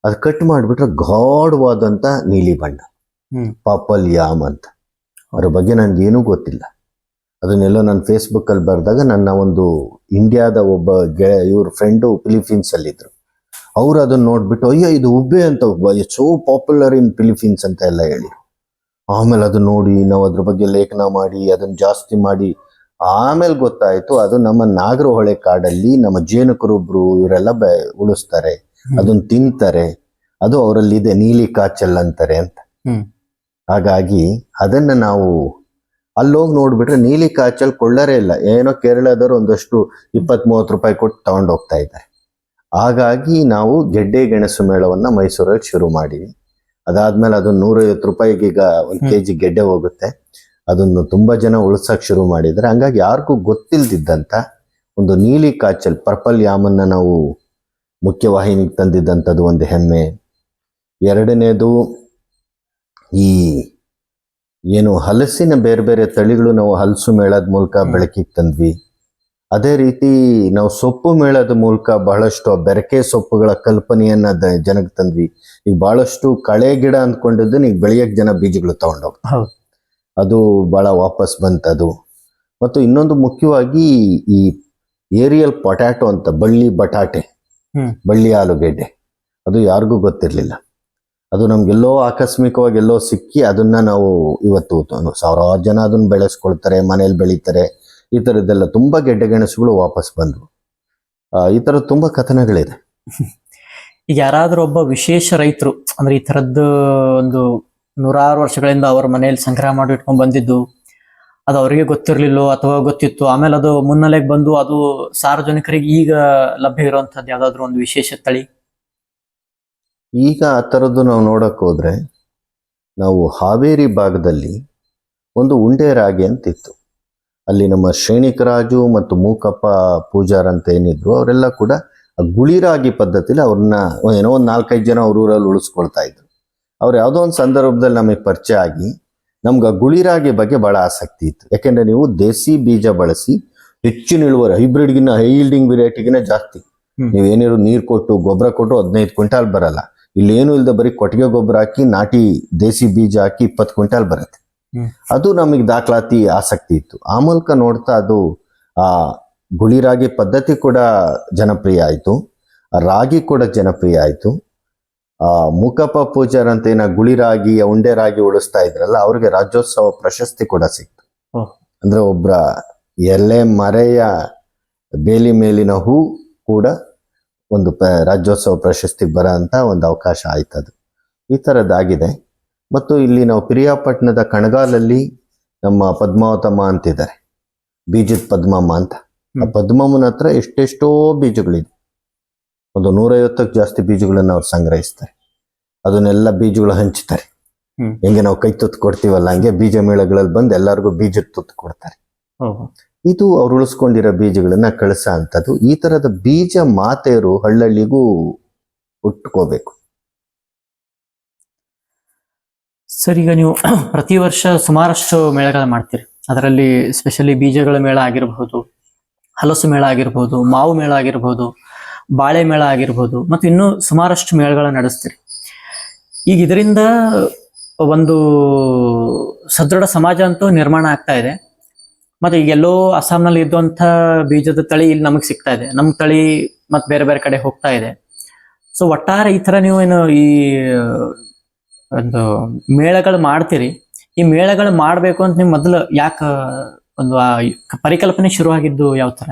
S1: ಅದು ಕಟ್ ಮಾಡಿಬಿಟ್ರೆ ಗಾಢವಾದಂತ ನೀಲಿ ಬಣ್ಣ, ಪಾಪಲ್ ಯಾಮ್ ಅಂತ. ಅದ್ರ ಬಗ್ಗೆ ನನ್ಗೇನೂ ಗೊತ್ತಿಲ್ಲ. ಅದನ್ನೆಲ್ಲೋ ನಾನು ಫೇಸ್ಬುಕ್ ಅಲ್ಲಿ ಬರೆದಾಗ ನನ್ನ ಒಂದು ಇಂಡಿಯಾದ ಒಬ್ಬ ಇವ್ರ ಫ್ರೆಂಡು ಫಿಲಿಪೀನ್ಸ್ ಅಲ್ಲಿದ್ರು. ಅವ್ರು ಅದನ್ನ ನೋಡ್ಬಿಟ್ಟು ಅಯ್ಯೋ ಇದು ಉಬ್ಬೆ ಅಂತ, ಸೋ ಪಾಪ್ಯುಲರ್ ಇನ್ ಫಿಲಿಪೀನ್ಸ್ ಅಂತ ಎಲ್ಲ ಹೇಳಿ, ಆಮೇಲೆ ಅದನ್ನ ನೋಡಿ ನಾವು ಅದ್ರ ಬಗ್ಗೆ ಲೇಖನ ಮಾಡಿ ಅದನ್ನ ಜಾಸ್ತಿ ಮಾಡಿ ಆಮೇಲೆ ಗೊತ್ತಾಯ್ತು ಅದು ನಮ್ಮ ನಾಗರಹೊಳೆ ಕಾಡಲ್ಲಿ ನಮ್ಮ ಜೇನುಕರೊಬ್ರು ಇವರೆಲ್ಲ ಉಳಿಸ್ತಾರೆ, ಅದನ್ನ ತಿಂತಾರೆ, ಅದು ಅವರಲ್ಲಿದೆ ನೀಲಿ ಕಾಚಲ್ ಅಂತಾರೆ ಅಂತ. ಹಾಗಾಗಿ ಅದನ್ನ ನಾವು ಅಲ್ಲೋಗಿ ನೋಡ್ಬಿಟ್ರೆ ನೀಲಿ ಕಾಚಲ್ ಕೊಳ್ಳರೇ ಇಲ್ಲ. ಏನೋ ಕೇರಳದವರು ಒಂದಷ್ಟು 20-30 ರೂಪಾಯಿ ಕೊಟ್ಟು ತಗೊಂಡು ಹೋಗ್ತಾ ಇದ್ದಾರೆ. ಹಾಗಾಗಿ ನಾವು ಗೆಡ್ಡೆ ಗೆಣಸು ಮೇಳವನ್ನ ಮೈಸೂರಲ್ಲಿ ಶುರು ಮಾಡಿವಿ. ಅದಾದ್ಮೇಲೆ ಅದನ್ನ 150 ರೂಪಾಯಿಗೆ ಈಗ 1 kg ಗೆಡ್ಡೆ ಹೋಗುತ್ತೆ. ಅದನ್ನು ತುಂಬಾ ಜನ ಉಳಿಸಕ್ ಶುರು ಮಾಡಿದ್ದಾರೆ. ಹಂಗಾಗಿ ಯಾರಿಗೂ ಗೊತ್ತಿಲ್ದಿದ್ದಂತ ಒಂದು ನೀಲಿ ಕಾಚಲ್ ಪರ್ಪಲ್ ಯಾಮನ್ನ ನಾವು ಮುಖ್ಯವಾಹಿನಿಗೆ ತಂದಿದ್ದಂಥದ್ದು ಒಂದು ಹೆಮ್ಮೆ. ಎರಡನೇದು ಈ ಏನು ಹಲಸಿನ ಬೇರೆ ಬೇರೆ ತಳಿಗಳು ನಾವು ಹಲಸು ಮೇಳದ ಮೂಲಕ ಬೆಳಕಿಗೆ ತಂದ್ವಿ. ಅದೇ ರೀತಿ ನಾವು ಸೊಪ್ಪು ಮೇಳದ ಮೂಲಕ ಬಹಳಷ್ಟು ಬೆರಕೆ ಸೊಪ್ಪುಗಳ ಕಲ್ಪನೆಯನ್ನ ಜನಕ್ಕೆ ತಂದ್ವಿ. ಈಗ ಬಹಳಷ್ಟು ಕಳೆ ಗಿಡ ಅಂದ್ಕೊಂಡಿದ್ದನ್ನ ಈಗ ಬೆಳೆಯಕ್ಕೆ ಜನ ಬೀಜಗಳು ತಗೊಂಡೋಗ್ತಾರೆ. ಅದು ಬಹಳ ವಾಪಸ್ ಬಂತದು. ಮತ್ತು ಇನ್ನೊಂದು ಮುಖ್ಯವಾಗಿ ಈ ಏರಿಯಲ್ ಪೊಟ್ಯಾಟೊ ಅಂತ, ಬಳ್ಳಿ ಬಟಾಟೆ, ಬಳ್ಳಿ ಆಲೂಗೆಡ್ಡೆ, ಅದು ಯಾರಿಗೂ ಗೊತ್ತಿರಲಿಲ್ಲ. ಅದು ನಮ್ಗೆಲ್ಲೋ ಆಕಸ್ಮಿಕವಾಗಿ ಎಲ್ಲೋ ಸಿಕ್ಕಿ ಅದನ್ನ ನಾವು ಇವತ್ತು ಸಾವಿರಾರು ಜನ ಅದನ್ನ ಬೆಳೆಸ್ಕೊಳ್ತಾರೆ, ಮನೇಲಿ ಬೆಳೀತಾರೆ. ಈ ಥರದ್ದೆಲ್ಲ ತುಂಬಾ ಗೆಡ್ಡೆ ಗೆಣಸುಗಳು ವಾಪಸ್ ಬಂದ್ವು. ಈ ಥರದ ತುಂಬಾ ಕಥನಗಳಿದೆ.
S2: ಈಗ ಯಾರಾದ್ರೂ ಒಬ್ಬ ವಿಶೇಷ ರೈತರು ಅಂದ್ರೆ ಈ ತರದ್ದು ಒಂದು 100 ವರ್ಷಗಳಿಂದ ಅವ್ರ ಮನೆಯಲ್ಲಿ ಸಂಗ್ರಹ ಮಾಡಿ ಇಟ್ಕೊಂಡ್ ಬಂದಿದ್ದು ಅದು ಅವರಿಗೆ ಗೊತ್ತಿರ್ಲಿಲ್ಲೋ ಅಥವಾ ಗೊತ್ತಿತ್ತು, ಆಮೇಲೆ ಅದು ಮುನ್ನೆಲೆಗೆ ಬಂದು ಅದು ಸಾರ್ವಜನಿಕರಿಗೆ ಈಗ ಲಭ್ಯ ಇರುವಂತದ್ದು ಯಾವ್ದಾದ್ರು ಒಂದು ವಿಶೇಷ ತಳಿ?
S1: ಈಗ ಆ ಥರದ್ದು ನಾವು ನೋಡಕ್ ಹೋದ್ರೆ, ನಾವು ಹಾವೇರಿ ಭಾಗದಲ್ಲಿ ಒಂದು ಉಂಡೆ ರಾಗಿ ಅಂತಿತ್ತು. ಅಲ್ಲಿ ನಮ್ಮ ಶ್ರೇಣಿಕರಾಜು ಮತ್ತು ಮೂಕಪ್ಪ ಪೂಜಾರ್ ಅಂತ ಏನಿದ್ರು ಅವರೆಲ್ಲ ಕೂಡ ಗುಳಿ ರಾಗಿ ಪದ್ಧತಿಲಿ ಅವ್ರನ್ನ ಏನೋ ಒಂದು 4-5 ಜನ ಅವ್ರ ಊರಲ್ಲಿ ಉಳಿಸ್ಕೊಳ್ತಾ ಇದ್ರು. ಅವ್ರು ಯಾವುದೋ ಒಂದು ಸಂದರ್ಭದಲ್ಲಿ ನಮಗೆ ಪರಿಚಯ ಆಗಿ ನಮ್ಗೆ ಗುಳಿ ರಾಗಿ ಬಗ್ಗೆ ಬಹಳ ಆಸಕ್ತಿ ಇತ್ತು. ಯಾಕೆಂದ್ರೆ ನೀವು ದೇಸಿ ಬೀಜ ಬಳಸಿ ಹೆಚ್ಚಿನ ಇಳುವರಿ, ಹೈಬ್ರಿಡ್ಗಿನ್ನ ಹೈ ಈಲ್ಡಿಂಗ್ ವೆರೈಟಿಗಿನ್ನ ಜಾಸ್ತಿ. ನೀವೇನಿರೋ ನೀರು ಕೊಟ್ಟು ಗೊಬ್ಬರ ಕೊಟ್ಟು 15 ಕ್ವಿಂಟಾಲ್ ಬರಲ್ಲ. ಇಲ್ಲಿ ಏನು ಇಲ್ಲದೆ ಬರೀ ಕೊಟ್ಟಿಗೆ ಗೊಬ್ಬರ ಹಾಕಿ ನಾಟಿ ದೇಸಿ ಬೀಜ ಹಾಕಿ 20 ಕ್ವಿಂಟಾಲ್ ಬರುತ್ತೆ. ಅದು ನಮಗೆ ದಾಖಲಾತಿ ಆಸಕ್ತಿ ಇತ್ತು. ಆ ಮೂಲಕ ನೋಡ್ತಾ ಅದು ಆ ಗುಳಿ ರಾಗಿ ಪದ್ಧತಿ ಕೂಡ ಜನಪ್ರಿಯ ಆಯಿತು, ರಾಗಿ ಕೂಡ ಜನಪ್ರಿಯ ಆಯಿತು. ಮೂಕಪ್ಪ ಪೂಜಾರ್ ಅಂತ ಏನ ಗುಳಿ ರಾಗಿ ಉಂಡೆ ರಾಗಿ ಉಳಿಸ್ತಾ ಇದ್ರಲ್ಲ, ಅವ್ರಿಗೆ ರಾಜ್ಯೋತ್ಸವ ಪ್ರಶಸ್ತಿ ಕೂಡ ಸಿಕ್ತು. ಅಂದ್ರೆ ಒಬ್ಬರ ಎಲೆ ಮರೆಯ ಬೇಲಿ ಮೇಲಿನ ಹೂ ಕೂಡ ಒಂದು ರಾಜ್ಯೋತ್ಸವ ಪ್ರಶಸ್ತಿಗೆ ಬರೋ ಅಂತ ಒಂದು ಅವಕಾಶ ಆಯ್ತದು. ಈ ಥರದ್ದಾಗಿದೆ. ಮತ್ತು ಇಲ್ಲಿ ನಾವು ಪಿರಿಯಾಪಟ್ಟಣದ ಕಣಗಾಲಲ್ಲಿ ನಮ್ಮ ಪದ್ಮಾವತಮ್ಮ ಅಂತಿದ್ದಾರೆ, ಬೀಜದ ಪದ್ಮಮ್ಮ ಅಂತ. ಆ ಪದ್ಮಮ್ಮನ ಹತ್ರ ಎಷ್ಟೆಷ್ಟೋ ಬೀಜಗಳಿದೆ. ಒಂದು 150ಕ್ಕೂ ಜಾಸ್ತಿ ಬೀಜಗಳನ್ನ ಅವ್ರು ಸಂಗ್ರಹಿಸ್ತಾರೆ. ಅದನ್ನೆಲ್ಲ ಬೀಜಗಳು ಹಂಚ್ತಾರೆ. ಹೆಂಗೆ ನಾವು ಕೈ ತುತ್ತು ಕೊಡ್ತೀವಲ್ಲ, ಹಂಗೆ ಬೀಜ ಮೇಳಗಳಲ್ಲಿ ಬಂದು ಎಲ್ಲರಿಗೂ ಬೀಜದ ತುತ್ತು ಕೊಡ್ತಾರೆ. ಇದು ಅವ್ರು ಉಳಿಸ್ಕೊಂಡಿರೋ ಬೀಜಗಳನ್ನ ಕಳಿಸ ಅಂತದ್ದು. ಈ ತರದ ಬೀಜ ಮಾತೆಯರು ಹಳ್ಳಹಳ್ಳಿಗೂ ಉಟ್ಕೋಬೇಕು.
S2: ಸರ್, ಈಗ ನೀವು ಪ್ರತಿ ವರ್ಷ ಸುಮಾರಷ್ಟು ಮೇಳಗಳ ಮಾಡ್ತೀರಿ. ಅದರಲ್ಲಿ ಸ್ಪೆಷಲಿ ಬೀಜಗಳ ಮೇಳ ಆಗಿರಬಹುದು, ಹಲಸು ಮೇಳ ಆಗಿರ್ಬೋದು, ಮಾವು ಮೇಳ ಆಗಿರ್ಬೋದು, ಬಾಳೆ ಮೇಳ ಆಗಿರ್ಬೋದು, ಮತ್ತು ಇನ್ನೂ ಸುಮಾರಷ್ಟು ಮೇಳಗಳ ನಡೆಸ್ತೀರಿ. ಈಗ ಇದರಿಂದ ಒಂದು ಸದೃಢ ಸಮಾಜ ಅಂತೂ ನಿರ್ಮಾಣ ಆಗ್ತಾ ಇದೆ. ಮತ್ತೆ ಈಗೆಲ್ಲೋ ಅಸ್ಸಾಂನಲ್ಲಿ ಇದ್ದಂಥ ಬೀಜದ ತಳಿ ಇಲ್ಲಿ ನಮಗೆ ಸಿಗ್ತಾ ಇದೆ. ನಮ್ಮ ತಳಿ ಮತ್ತೆ ಬೇರೆ ಬೇರೆ ಕಡೆ ಹೋಗ್ತಾ ಇದೆ. ಸೊ ಒಟ್ಟಾರೆ ಈ ಥರ ನೀವು ಏನು ಈ ಒಂದು ಮೇಳಗಳು ಮಾಡ್ತೀರಿ. ಈ ಮೇಳಗಳು ಮಾಡಬೇಕು ಅಂತ ನೀವು ಮೊದಲು ಯಾಕೆ ಒಂದು ಪರಿಕಲ್ಪನೆ ಶುರುವಾಗಿದ್ದು ಯಾವ ಥರ?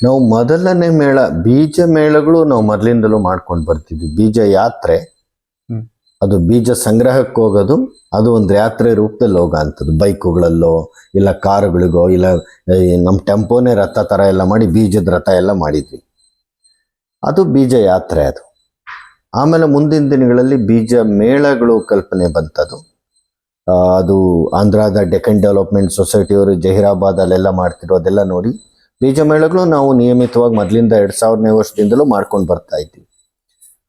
S1: ನಾವು ಮೊದಲನೇ ಮೇಳ, ಬೀಜ ಮೇಳಗಳು ನಾವು ಮೊದಲಿಂದಲೂ ಮಾಡ್ಕೊಂಡು ಬರ್ತಿದ್ವಿ. ಬೀಜ ಯಾತ್ರೆ, ಅದು ಬೀಜ ಸಂಗ್ರಹಕ್ಕೆ ಹೋಗೋದು, ಅದು ಒಂದು ಯಾತ್ರೆ ರೂಪದಲ್ಲಿ ಹೋಗೋ ಅಂಥದ್ದು. ಬೈಕುಗಳಲ್ಲೋ ಇಲ್ಲ ಕಾರುಗಳಿಗೋ ಇಲ್ಲ ನಮ್ಮ ಟೆಂಪೋನೇ ರಥ ಥರ ಎಲ್ಲ ಮಾಡಿ ಬೀಜದ ರಥ ಎಲ್ಲ ಮಾಡಿದ್ವಿ. ಅದು ಬೀಜ ಯಾತ್ರೆ ಅದು. ಆಮೇಲೆ ಮುಂದಿನ ದಿನಗಳಲ್ಲಿ ಬೀಜ ಮೇಳಗಳು ಕಲ್ಪನೆ ಬಂತದು. ಅದು ಆಂಧ್ರದ ಡೆಕ್ಕನ್ ಡೆವಲಪ್ಮೆಂಟ್ ಸೊಸೈಟಿಯವರು ಜಹೀರಾಬಾದಲ್ಲೆಲ್ಲ ಮಾಡ್ತಿರೋ ಅದೆಲ್ಲ ನೋಡಿ ಬೀಜ ಮೇಳಗಳು ನಾವು ನಿಯಮಿತವಾಗಿ ಮೊದಲಿಂದ 2000ನೇ ವರ್ಷದಿಂದಲೂ ಮಾಡ್ಕೊಂಡು ಬರ್ತಾ ಇದ್ವಿ.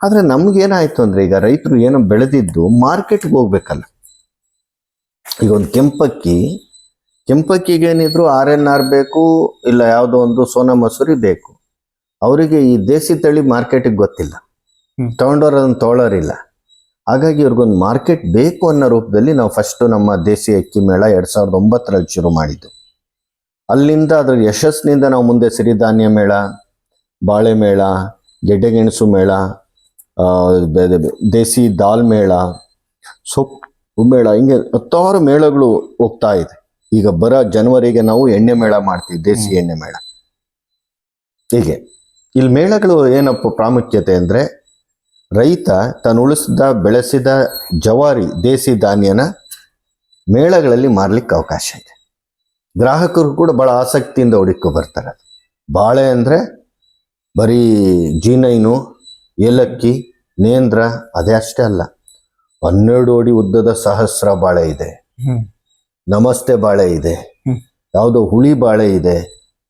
S1: ಆದರೆ ನಮ್ಗೇನಾಯ್ತು ಅಂದರೆ, ಈಗ ರೈತರು ಏನೋ ಬೆಳೆದಿದ್ದು ಮಾರ್ಕೆಟ್ಗೆ ಹೋಗ್ಬೇಕಲ್ಲ. ಈಗ ಒಂದು ಕೆಂಪಕ್ಕಿಗೇನಿದ್ರು RNR ಬೇಕು, ಇಲ್ಲ ಯಾವುದೋ ಒಂದು ಸೋನಾ ಮಸೂರಿ ಬೇಕು. ಅವರಿಗೆ ಈ ದೇಸಿ ತಳಿ ಮಾರ್ಕೆಟಿಗೆ ಗೊತ್ತಿಲ್ಲ, ತಗೊಂಡವ್ರು ಅದನ್ನು ತೊಗೊಳ್ಳೋರಿಲ್ಲ. ಹಾಗಾಗಿ ಇವ್ರಿಗೊಂದು ಮಾರ್ಕೆಟ್ ಬೇಕು ಅನ್ನೋ ರೂಪದಲ್ಲಿ ನಾವು ಫಸ್ಟು ನಮ್ಮ ದೇಸಿ ಅಕ್ಕಿ ಮೇಳ 2009ರಲ್ಲಿ ಶುರು ಮಾಡಿದ್ದು. ಅಲ್ಲಿಂದ ಅದರ ಯಶಸ್ಸಿನಿಂದ ನಾವು ಮುಂದೆ ಸಿರಿಧಾನ್ಯ ಮೇಳ, ಬಾಳೆ ಮೇಳ, ಗೆಡ್ಡೆಗೆಣಸು ಮೇಳ, ದೇಸಿ ದಾಲ್ ಮೇಳ, ಸೊಪ್ಪು ಮೇಳ, ಹಿಂಗೆ 10 ಮೇಳಗಳು ಹೋಗ್ತಾ ಇದೆ. ಈಗ ಬರೋ ಜನವರಿಗೆ ನಾವು ಎಣ್ಣೆ ಮೇಳ ಮಾಡ್ತೀವಿ, ದೇಸಿ ಎಣ್ಣೆ ಮೇಳ. ಹೀಗೆ ಇಲ್ಲಿ ಮೇಳಗಳು ಏನಪ್ಪ ಪ್ರಾಮುಖ್ಯತೆ ಅಂದರೆ, ರೈತ ತಾನು ಉಳಿಸಿದ ಬೆಳೆಸಿದ ಜವಾರಿ ದೇಸಿ ಧಾನ್ಯನ ಮೇಳಗಳಲ್ಲಿ ಮಾರ್ಲಿಕ್ಕೆ ಅವಕಾಶ ಇದೆ. ಗ್ರಾಹಕರು ಕೂಡ ಭಾಳ ಆಸಕ್ತಿಯಿಂದ ಹುಡುಕೋ ಬರ್ತಾರೆ. ಬಾಳೆ ಅಂದರೆ ಬರೀ G9, ಏಲಕ್ಕಿ, ನೇಂದ್ರ ಅದೇ ಅಷ್ಟೇ ಅಲ್ಲ, 12 ಅಡಿ ಉದ್ದದ ಸಹಸ್ರ ಬಾಳೆ ಇದೆ, ನಮಸ್ತೆ ಬಾಳೆ ಇದೆ, ಯಾವುದೋ ಹುಳಿ ಬಾಳೆ ಇದೆ,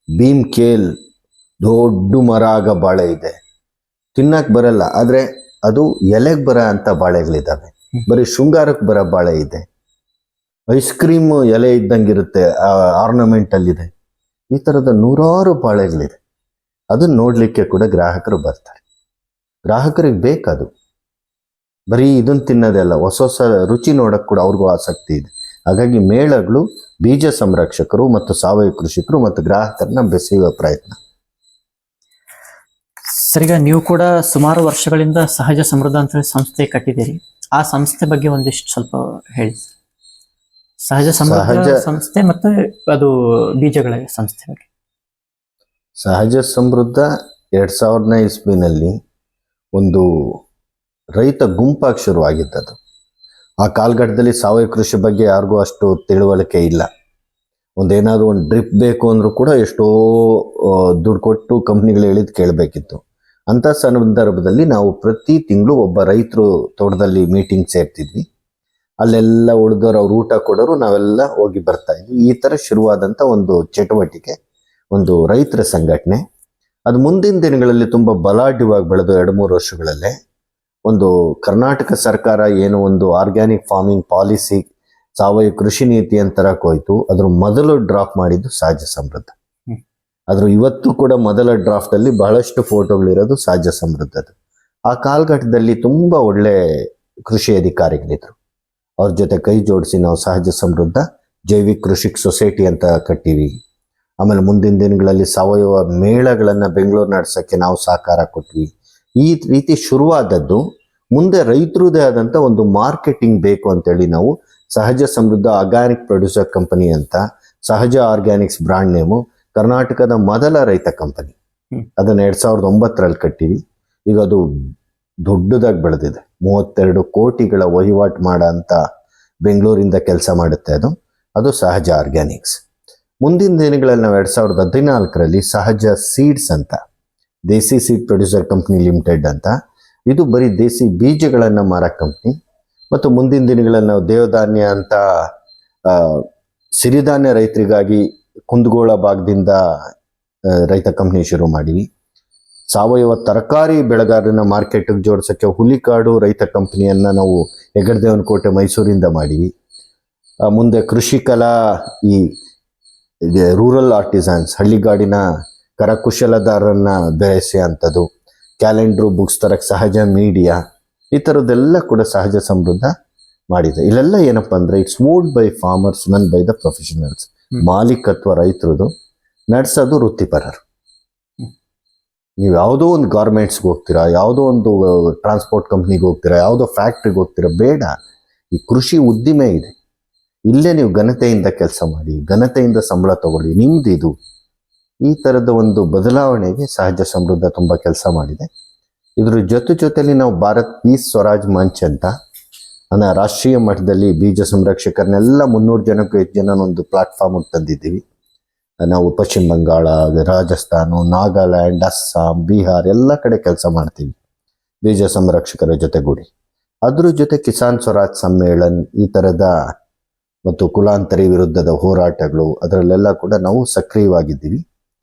S1: ಭೀಮ್ ಕೇಲ್ ದೊಡ್ಡ ಮರ ಆಗ ಬಾಳೆ ಇದೆ. ತಿನ್ನಕ್ಕೆ ಬರಲ್ಲ, ಆದರೆ ಅದು ಎಲೆಗೆ ಬರೋ ಅಂಥ ಬಾಳೆಗಳಿದ್ದಾವೆ. ಬರೀ ಶೃಂಗಾರಕ್ಕೆ ಬರೋ ಬಾಳೆ ಇದೆ, ಐಸ್ ಕ್ರೀಮ್ ಎಲೆ ಇದ್ದಂಗಿರುತ್ತೆ, ಆರ್ನಮೆಂಟಲ್ಲಿದೆ. ಈ ಥರದ 100 ಬಾಳೆಗಳಿದೆ. ಅದನ್ನು ನೋಡಲಿಕ್ಕೆ ಕೂಡ ಗ್ರಾಹಕರು ಬರ್ತಾರೆ. ಗ್ರಾಹಕರಿಗೆ ಬೇಕದು. ಬರೀ ಇದನ್ನು ತಿನ್ನೋದೇ ಅಲ್ಲ, ಹೊಸ ಹೊಸ ರುಚಿ ನೋಡೋಕ್ಕೆ ಕೂಡ ಅವ್ರಿಗೂ ಆಸಕ್ತಿ ಇದೆ. ಹಾಗಾಗಿ ಮೇಳಗಳು ಬೀಜ ಸಂರಕ್ಷಕರು ಮತ್ತು ಸಾವಯವ ಕೃಷಿಕರು ಮತ್ತು ಗ್ರಾಹಕರನ್ನ ಬೆಸೆಯುವ ಪ್ರಯತ್ನ.
S2: ಸರಿಗ ನೀವು ಕೂಡ ಸುಮಾರು ವರ್ಷಗಳಿಂದ ಸಹಜ ಸಮೃದ್ಧ ಅಂತ ಹೇಳಿ ಸಂಸ್ಥೆ ಕಟ್ಟಿದ್ದೀರಿ. ಆ ಸಂಸ್ಥೆ ಬಗ್ಗೆ ಒಂದಿಷ್ಟು ಸ್ವಲ್ಪ ಹೇಳಿ. ಸಹಜ ಸಮೃದ್ಧ ಸಂಸ್ಥೆ ಮತ್ತು ಅದು ಬೀಜಗಳ ಸಂಸ್ಥೆ ಬಗ್ಗೆ.
S1: ಸಹಜ ಸಮೃದ್ಧ 2000ನೇ ಇಸ್ವಿನಲ್ಲಿ ಒಂದು ರೈತ ಗುಂಪಾಗಿ ಶುರುವಾಗಿದ್ದದು. ಆ ಕಾಲಘಟ್ಟದಲ್ಲಿ ಸಾವಯವ ಕೃಷಿ ಬಗ್ಗೆ ಯಾರಿಗೂ ಅಷ್ಟು ತಿಳುವಳಿಕೆ ಇಲ್ಲ. ಒಂದೇನಾದ್ರು ಒಂದು ಡ್ರಿಪ್ ಬೇಕು ಅಂದರೂ ಕೂಡ ಎಷ್ಟೋ ದುಡ್ಡು ಕೊಟ್ಟು ಕಂಪ್ನಿಗಳು ಹೇಳಿದ್ ಕೇಳಬೇಕಿತ್ತು. ಅಂಥ ಸಂದರ್ಭದಲ್ಲಿ ನಾವು ಪ್ರತಿ ತಿಂಗಳು ಒಬ್ಬ ರೈತರು ತೋಟದಲ್ಲಿ ಮೀಟಿಂಗ್ ಸೇರ್ತಿದ್ವಿ. ಅಲ್ಲೆಲ್ಲ ಉಳಿದವರು ಅವ್ರು ಊಟ ಕೊಡೋರು, ನಾವೆಲ್ಲ ಹೋಗಿ ಬರ್ತಾ ಇದ್ವಿ. ಈ ಥರ ಶುರುವಾದಂಥ ಒಂದು ಚಟುವಟಿಕೆ, ಒಂದು ರೈತರ ಸಂಘಟನೆ. ಅದು ಮುಂದಿನ ದಿನಗಳಲ್ಲಿ ತುಂಬ ಬಲಾಢ್ಯವಾಗಿ ಬೆಳೆದು 2-3 ವರ್ಷಗಳಲ್ಲೇ ಒಂದು ಕರ್ನಾಟಕ ಸರ್ಕಾರ ಏನು ಒಂದು ಆರ್ಗ್ಯಾನಿಕ್ ಫಾರ್ಮಿಂಗ್ ಪಾಲಿಸಿ, ಸಾವಯವ ಕೃಷಿ ನೀತಿ ಅಂತ ಹೋಯ್ತು. ಅದ್ರ ಮೊದಲು ಡ್ರಾಫ್ಟ್ ಮಾಡಿದ್ದು ಸಹಜ ಸಮೃದ್ಧ. ಆದರೂ ಇವತ್ತು ಕೂಡ ಮೊದಲ ಡ್ರಾಫ್ಟಲ್ಲಿ ಬಹಳಷ್ಟು ಫೋಟೋಗಳಿರೋದು ಸಹಜ ಸಮೃದ್ಧದ್ದು. ಆ ಕಾಲಘಟ್ಟದಲ್ಲಿ ತುಂಬ ಒಳ್ಳೆ ಕೃಷಿ ಅಧಿಕಾರಿಗಳಿದ್ರು. ಅವ್ರ ಜೊತೆ ಕೈ ಜೋಡಿಸಿ ನಾವು ಸಹಜ ಸಮೃದ್ಧ ಜೈವಿಕ ಕೃಷಿಕ್ ಸೊಸೈಟಿ ಅಂತ ಕಟ್ಟಿವಿ. ಆಮೇಲೆ ಮುಂದಿನ ದಿನಗಳಲ್ಲಿ ಸಾವಯವ ಮೇಳಗಳನ್ನು ಬೆಂಗಳೂರು ನಡೆಸೋಕ್ಕೆ ನಾವು ಸಹಕಾರ ಕೊಟ್ವಿ. ಈ ರೀತಿ ಶುರುವಾದದ್ದು. ಮುಂದೆ ರೈತರದೇ ಆದಂಥ ಒಂದು ಮಾರ್ಕೆಟಿಂಗ್ ಬೇಕು ಅಂತೇಳಿ ನಾವು ಸಹಜ ಸಮೃದ್ಧ ಆರ್ಗ್ಯಾನಿಕ್ ಪ್ರೊಡ್ಯೂಸರ್ ಕಂಪನಿ ಅಂತ, ಸಹಜ ಆರ್ಗ್ಯಾನಿಕ್ಸ್ ಬ್ರಾಂಡ್ ನೇಮು, ಕರ್ನಾಟಕದ ಮೊದಲ ರೈತ ಕಂಪನಿ. ಅದನ್ನ 2009ರಲ್ಲಿ ಕಟ್ಟಿವಿ. ಈಗ ಅದು ದೊಡ್ಡದಾಗಿ ಬೆಳೆದಿದೆ. 32 ಕೋಟಿಗಳ ವಹಿವಾಟು ಮಾಡೋ ಅಂತ ಬೆಂಗಳೂರಿಂದ ಕೆಲಸ ಮಾಡುತ್ತೆ ಅದು ಸಹಜ ಆರ್ಗ್ಯಾನಿಕ್ಸ್. ಮುಂದಿನ ದಿನಗಳಲ್ಲಿ ನಾವು 2014ರಲ್ಲಿ ಸಹಜ ಸೀಡ್ಸ್ ಅಂತ, ದೇಸಿ ಸೀಡ್ ಪ್ರೊಡ್ಯೂಸರ್ ಕಂಪ್ನಿ ಲಿಮಿಟೆಡ್ ಅಂತ, ಇದು ಬರೀ ದೇಸಿ ಬೀಜಗಳನ್ನು ಮಾರೋ ಕಂಪ್ನಿ. ಮತ್ತು ಮುಂದಿನ ದಿನಗಳಲ್ಲಿ ನಾವು ದೇವಧಾನ್ಯ ಅಂತ ಸಿರಿಧಾನ್ಯ ರೈತರಿಗಾಗಿ ಕುಂದಗೋಳ ಭಾಗದಿಂದ ರೈತ ಕಂಪ್ನಿ ಶುರು ಮಾಡಿವಿ. ಸಾವಯವ ತರಕಾರಿ ಬೆಳೆಗಾರನ ಮಾರ್ಕೆಟ್ಗೆ ಜೋಡಿಸೋಕ್ಕೆ ಹುಲಿಕಾಡು ರೈತ ಕಂಪ್ನಿಯನ್ನು ನಾವು ಹೆಗ್ಗಡದೇವನಕೋಟೆ ಮೈಸೂರಿಂದ ಮಾಡಿವಿ. ಮುಂದೆ ಕೃಷಿಕಲಾ ಈ ರೂರಲ್ ಆರ್ಟಿಸನ್ಸ್, ಹಳ್ಳಿಗಾಡಿನ ಕರಕುಶಲದಾರರನ್ನ ಬೆಳೆಸಿ ಅಂಥದ್ದು, ಕ್ಯಾಲೆಂಡ್ರು ಬುಕ್ಸ್ ತರಕ್ಕೆ ಸಹಜ ಮೀಡಿಯಾ, ಈ ಥರದ್ದೆಲ್ಲ ಕೂಡ ಸಹಜ ಸಮೃದ್ಧ ಮಾಡಿದೆ. ಇಲ್ಲೆಲ್ಲ ಏನಪ್ಪ ಅಂದರೆ it's owned by farmers, run by the professionals. ಮಾಲೀಕತ್ವ ರೈತರದು, ನಡೆಸೋದು ವೃತ್ತಿಪರರು. ನೀವು ಯಾವುದೋ ಒಂದು ಗಾರ್ಮೆಂಟ್ಸ್ಗೆ ಹೋಗ್ತೀರಾ, ಯಾವುದೋ ಒಂದು ಟ್ರಾನ್ಸ್ಪೋರ್ಟ್ ಕಂಪ್ನಿಗೆ ಹೋಗ್ತೀರಾ, ಯಾವುದೋ ಫ್ಯಾಕ್ಟ್ರಿಗೆ ಹೋಗ್ತೀರಾ, ಬೇಡ. ಈ ಕೃಷಿ ಉದ್ದಿಮೆ ಇದೆ, ಇಲ್ಲೇ ನೀವು ಘನತೆಯಿಂದ ಕೆಲಸ ಮಾಡಿ, ಘನತೆಯಿಂದ ಸಂಬಳ ತಗೊಳ್ಳಿ, ನಿಮ್ದಿದು. ಈ ಥರದ ಒಂದು ಬದಲಾವಣೆಗೆ ಸಹಜ ಸಮೃದ್ಧ ತುಂಬ ಕೆಲಸ ಮಾಡಿದೆ. ಇದ್ರ ಜೊತೆಲಿ ನಾವು ಭಾರತ್ ಪೀಸ್ ಸ್ವರಾಜ್ ಮಂಚ್ ಅಂತ ರಾಷ್ಟ್ರೀಯ ಮಟ್ಟದಲ್ಲಿ ಬೀಜ ಸಂರಕ್ಷಕರನ್ನೆಲ್ಲ 300 ಜನಕ್ಕೂ ಹೆಚ್ಚು ಜನ ಒಂದು ಪ್ಲಾಟ್ಫಾರ್ಮಿಗೆ ತಂದಿದ್ದೀವಿ. ನಾವು ಪಶ್ಚಿಮ ಬಂಗಾಳ, ರಾಜಸ್ಥಾನ, ನಾಗಾಲ್ಯಾಂಡ್, ಅಸ್ಸಾಂ, ಬಿಹಾರ್ ಎಲ್ಲ ಕಡೆ ಕೆಲಸ ಮಾಡ್ತೀವಿ ಬೀಜ ಸಂರಕ್ಷಕರ ಜೊತೆಗೂಡಿ. ಅದ್ರ ಜೊತೆ ಕಿಸಾನ್ ಸ್ವರಾಜ್ ಸಮ್ಮೇಳನ್, ಈ ಥರದ ಮತ್ತು ಕುಲಾಂತರಿ ವಿರುದ್ಧದ ಹೋರಾಟಗಳು, ಅದರಲ್ಲೆಲ್ಲ ಕೂಡ ನಾವು ಸಕ್ರಿಯವಾಗಿದ್ದೀವಿ.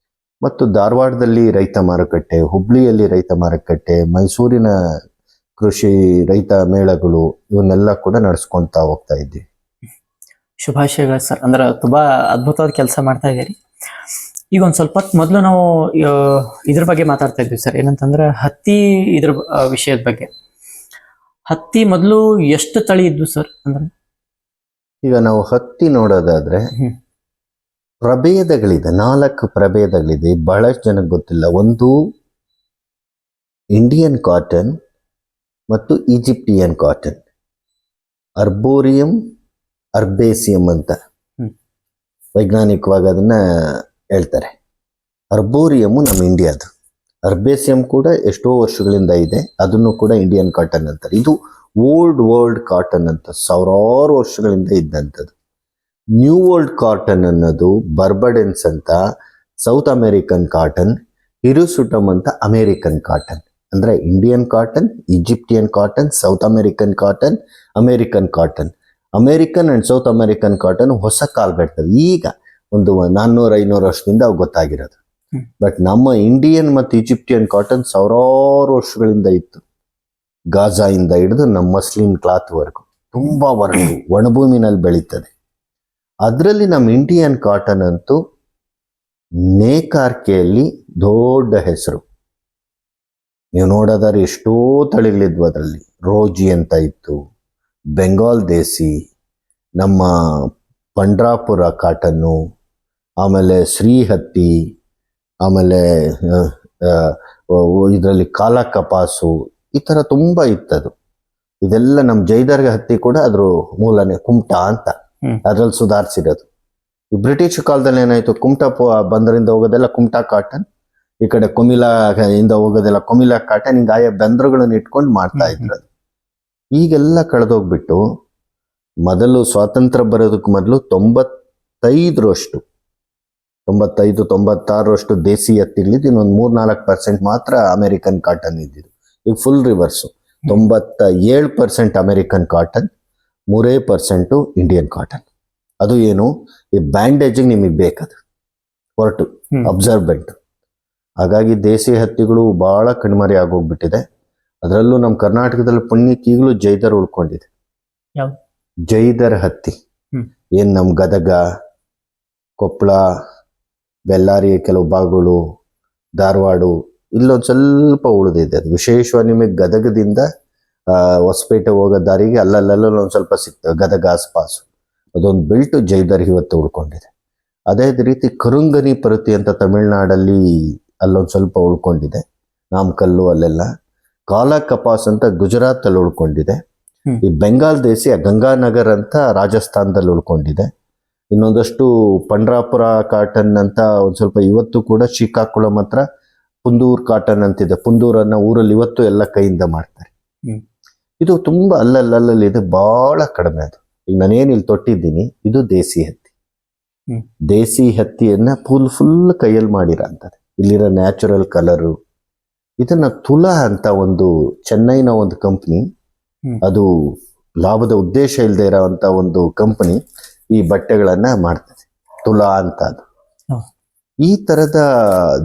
S1: ಮತ್ತು ಧಾರವಾಡದಲ್ಲಿ ರೈತ ಮಾರುಕಟ್ಟೆ, ಹುಬ್ಳಿಯಲ್ಲಿ ರೈತ ಮಾರುಕಟ್ಟೆ, ಮೈಸೂರಿನ ಕೃಷಿ ರೈತ ಮೇಳಗಳು, ಇವನ್ನೆಲ್ಲ ಕೂಡ ನಡೆಸ್ಕೊಳ್ತಾ ಹೋಗ್ತಾ ಇದ್ದೀವಿ.
S2: ಶುಭಾಶಯಗಳು ಸರ್. ಅಂದ್ರೆ ತುಂಬಾ ಅದ್ಭುತವಾದ ಕೆಲಸ ಮಾಡ್ತಾ ಇದ್ದೀರಿ. ಈಗ ಒಂದು ಸ್ವಲ್ಪ ಹೊತ್ತು ಮೊದಲು ನಾವು ಇದ್ರ ಬಗ್ಗೆ ಮಾತಾಡ್ತಾ ಇದ್ವಿ ಸರ್, ಏನಂತಂದ್ರೆ ಹತ್ತಿ ಇದ್ರ ವಿಷಯದ ಬಗ್ಗೆ. ಹತ್ತಿ ಮೊದಲು ಎಷ್ಟು ತಳಿ ಇದ್ವು ಸರ್? ಅಂದ್ರೆ
S1: ಈಗ ನಾವು ಹತ್ತಿ ನೋಡೋದಾದ್ರೆ ಪ್ರಭೇದಗಳಿದೆ, 4 ಪ್ರಭೇದಗಳಿದೆ. ಬಹಳಷ್ಟು ಜನಕ್ಕೆ ಗೊತ್ತಿಲ್ಲ. ಒಂದು ಇಂಡಿಯನ್ ಕಾಟನ್ ಮತ್ತು ಈಜಿಪ್ಟಿಯನ್ ಕಾಟನ್, ಅರ್ಬೋರಿಯಂ, ಅರ್ಬೇಸಿಯಂ ಅಂತ ವೈಜ್ಞಾನಿಕವಾಗಿ ಅದನ್ನ ಹೇಳ್ತಾರೆ. ಅರ್ಬೋರಿಯಮ್ಮು ನಮ್ಮ ಇಂಡಿಯಾದು, ಅರ್ಬೇಸಿಯಂ ಕೂಡ ಎಷ್ಟೋ ವರ್ಷಗಳಿಂದ ಇದೆ, ಅದನ್ನು ಕೂಡ ಇಂಡಿಯನ್ ಕಾಟನ್ ಅಂತಾರೆ. ಇದು ಓಲ್ಡ್ ವರ್ಲ್ಡ್ ಕಾಟನ್ ಅಂತ, ಸಾವಿರಾರು ವರ್ಷಗಳಿಂದ ಇದ್ದಂಥದ್ದು. ನ್ಯೂ ವರ್ಲ್ಡ್ ಕಾಟನ್ ಅನ್ನೋದು ಬರ್ಬಡೆನ್ಸ್ ಅಂತ ಸೌತ್ ಅಮೇರಿಕನ್ ಕಾಟನ್, ಹಿರುಸುಟಮ್ ಅಂತ ಅಮೇರಿಕನ್ ಕಾಟನ್. ಅಂದರೆ Indian cotton, Egyptian cotton, south American cotton, American cotton. American and south American cotton ಹೊಸ ಕಾಲ್ ಬೆಡ್ತವೆ. ಈಗ ಒಂದು 400-500 ವರ್ಷದಿಂದ ಅವು ಗೊತ್ತಾಗಿರೋದು. ಬಟ್ ನಮ್ಮ ಇಂಡಿಯನ್ ಮತ್ತು ಈಜಿಪ್ಟಿಯನ್ ಕಾಟನ್ ಸಾವಿರಾರು ವರ್ಷಗಳಿಂದ ಇತ್ತು. ಗಾಜಾಯಿಂದ ಹಿಡಿದು ನಮ್ಮ ಮಸ್ಲಿನ್ ಕ್ಲಾತ್ವರೆಗೂ ತುಂಬ ಒಣಭೂಮಿನಲ್ಲಿ ಬೆಳೀತದೆ. ಅದರಲ್ಲಿ ನಮ್ಮ ಇಂಡಿಯನ್ ಕಾಟನ್ ಅಂತೂ ನೇಕಾರಿಕೆಯಲ್ಲಿ ದೊಡ್ಡ ಹೆಸರು. ನೀವು ನೋಡೋದಾದ್ರೆ ಎಷ್ಟೋ ತಳಿಗಳಿದ್ವು ಅದರಲ್ಲಿ. ರೋಜಿ ಅಂತ ಇತ್ತು, ಬೆಂಗಾಲ್ ದೇಸಿ, ನಮ್ಮ ಪಂಡ್ರಾಪುರ ಕಾಟನ್ನು, ಆಮೇಲೆ ಶ್ರೀ ಹತ್ತಿ, ಆಮೇಲೆ ಇದರಲ್ಲಿ ಕಾಲ ಕಪಾಸು, ಈ ಥರ ತುಂಬ ಇತ್ತದು. ಇದೆಲ್ಲ ನಮ್ಮ ಜೈದರ್ಗ ಹತ್ತಿ ಕೂಡ ಅದ್ರ ಮೂಲನೇ ಕುಮಟಾ ಅಂತ, ಅದ್ರಲ್ಲಿ ಸುಧಾರಿಸಿರೋದು. ಈ ಬ್ರಿಟಿಷ್ ಕಾಲದಲ್ಲಿ ಏನಾಯ್ತು, ಕುಮಟಾ ಬಂದರಿಂದ ಹೋಗೋದೆಲ್ಲ ಕುಮಟಾ ಕಾಟನ್, ಈ ಕಡೆ ಕೊಮಿಲಾ ಇಂದ ಹೋಗೋದೆಲ್ಲ ಕೊಮಿಲಾ ಕಾಟನ್, ಹಿಂಗೆ ಆಯಾ ಬಂದರುಗಳನ್ನ ಇಟ್ಕೊಂಡು ಮಾಡ್ತಾ ಇದ್ರು. ಈಗೆಲ್ಲ ಕಳೆದೋಗ್ಬಿಟ್ಟು ಮೊದಲು ಸ್ವಾತಂತ್ರ್ಯ ಬರೋದಕ್ಕೆ ಮೊದಲು 95-96 ದೇಸಿ ಹತ್ತಿಗಳಿದ್ದು, ಇನ್ನೊಂದು 3-4% ಮಾತ್ರ ಅಮೆರಿಕನ್ ಕಾಟನ್ ಇದ್ದಿದ್ದು. ಈಗ full rivers, 97% American cotton, 3% Indian cotton. ಅದು ಏನು, ಈ ಬ್ಯಾಂಡೇಜಿಗೆ ನಿಮಗೆ ಬೇಕದು ಹೊರಟು ಅಬ್ಸರ್ಬೆಂಟ್. ಹಾಗಾಗಿ ದೇಸಿ ಹತ್ತಿಗಳು ಭಾಳ ಕಣ್ಮರೆ ಆಗೋಗ್ಬಿಟ್ಟಿದೆ. ಅದರಲ್ಲೂ ನಮ್ಮ ಕರ್ನಾಟಕದಲ್ಲಿ ಪುಣ್ಯಕ್ಕೆ ಈಗಲೂ ಜೈದರ್ ಉಳ್ಕೊಂಡಿದೆ. ಜೈದರ್ ಹತ್ತಿ ಏನು ನಮ್ಮ ಗದಗ, ಕೊಪ್ಪಳ, ಬೆಳ್ಳಾರಿ ಕೆಲವು ಭಾಗಗಳು, ಧಾರವಾಡ, ಇಲ್ಲೊಂದು ಸ್ವಲ್ಪ ಉಳಿದಿದೆ. ಅದು ವಿಶೇಷವಾಗಿ ನಿಮಗೆ ಗದಗದಿಂದ ಹೊಸಪೇಟೆ ಹೋಗೋ ದಾರಿಗೆ ಅಲ್ಲಲ್ಲೆಲ್ಲ ಒಂದು ಸ್ವಲ್ಪ ಸಿಗ್ತದೆ, ಗದಗ ಆಸ್ಪಾಸು. ಅದೊಂದು ಬೆಲ್ಟು ಜೈದರ್ ಇವತ್ತು ಉಳ್ಕೊಂಡಿದೆ. ಅದೇ ರೀತಿ ಕರುಂಗನಿ ಪರುತಿ ಅಂತ ತಮಿಳ್ನಾಡಲ್ಲಿ ಅಲ್ಲೊಂದು ಸ್ವಲ್ಪ ಉಳ್ಕೊಂಡಿದೆ, ನಾಮಕಲ್ಲು ಅಲ್ಲೆಲ್ಲ. ಕಾಲ ಕಪಾಸ್ ಅಂತ ಗುಜರಾತಲ್ಲಿ ಉಳ್ಕೊಂಡಿದೆ. ಈ ಬೆಂಗಾಲ್ ದೇಸಿ ಗಂಗಾನಗರ್ ಅಂತ ರಾಜಸ್ಥಾನದಲ್ಲಿ ಉಳ್ಕೊಂಡಿದೆ. ಇನ್ನೊಂದಷ್ಟು ಪಂಡ್ರಾಪುರ ಕಾಟನ್ ಅಂತ ಒಂದು ಸ್ವಲ್ಪ ಇವತ್ತು ಕೂಡ ಶ್ರೀಕಾಕುಳಂ ಹತ್ರ ಪುಂದೂರ್ ಕಾಟನ್ ಅಂತಿದೆ. ಪುಂದೂರನ್ನ ಊರಲ್ಲಿ ಇವತ್ತು ಎಲ್ಲ ಕೈಯಿಂದ ಮಾಡ್ತಾರೆ.
S2: ಹ್ಮ್.
S1: ಇದು ತುಂಬಾ ಅಲ್ಲಲ್ಲಿ ಇದೆ, ಬಹಳ ಕಡಿಮೆ ಅದು. ಈಗ ನಾನೇನು ಇಲ್ಲಿ ತೊಟ್ಟಿದ್ದೀನಿ, ಇದು ದೇಸಿ ಹತ್ತಿ.
S2: ಹ್ಮ್.
S1: ದೇಸಿ ಹತ್ತಿಯನ್ನ ಫುಲ್ ಕೈಯಲ್ಲಿ ಮಾಡಿರೋಂಥದ್ದು. ಇಲ್ಲಿರೋ ನ್ಯಾಚುರಲ್ ಕಲರು. ಇದನ್ನ ತುಲಾ ಅಂತ ಒಂದು ಚೆನ್ನೈನ ಒಂದು ಕಂಪ್ನಿ,
S2: ಹ್ಮ್.
S1: ಅದು ಲಾಭದ ಉದ್ದೇಶ ಇಲ್ಲದೆ ಇರೋವಂಥ ಒಂದು ಕಂಪನಿ ಈ ಬಟ್ಟೆಗಳನ್ನ ಮಾಡ್ತದೆ. ತುಲಾ ಅಂತ ಅದು.
S2: ಹ್ಮ್.
S1: ಈ ತರದ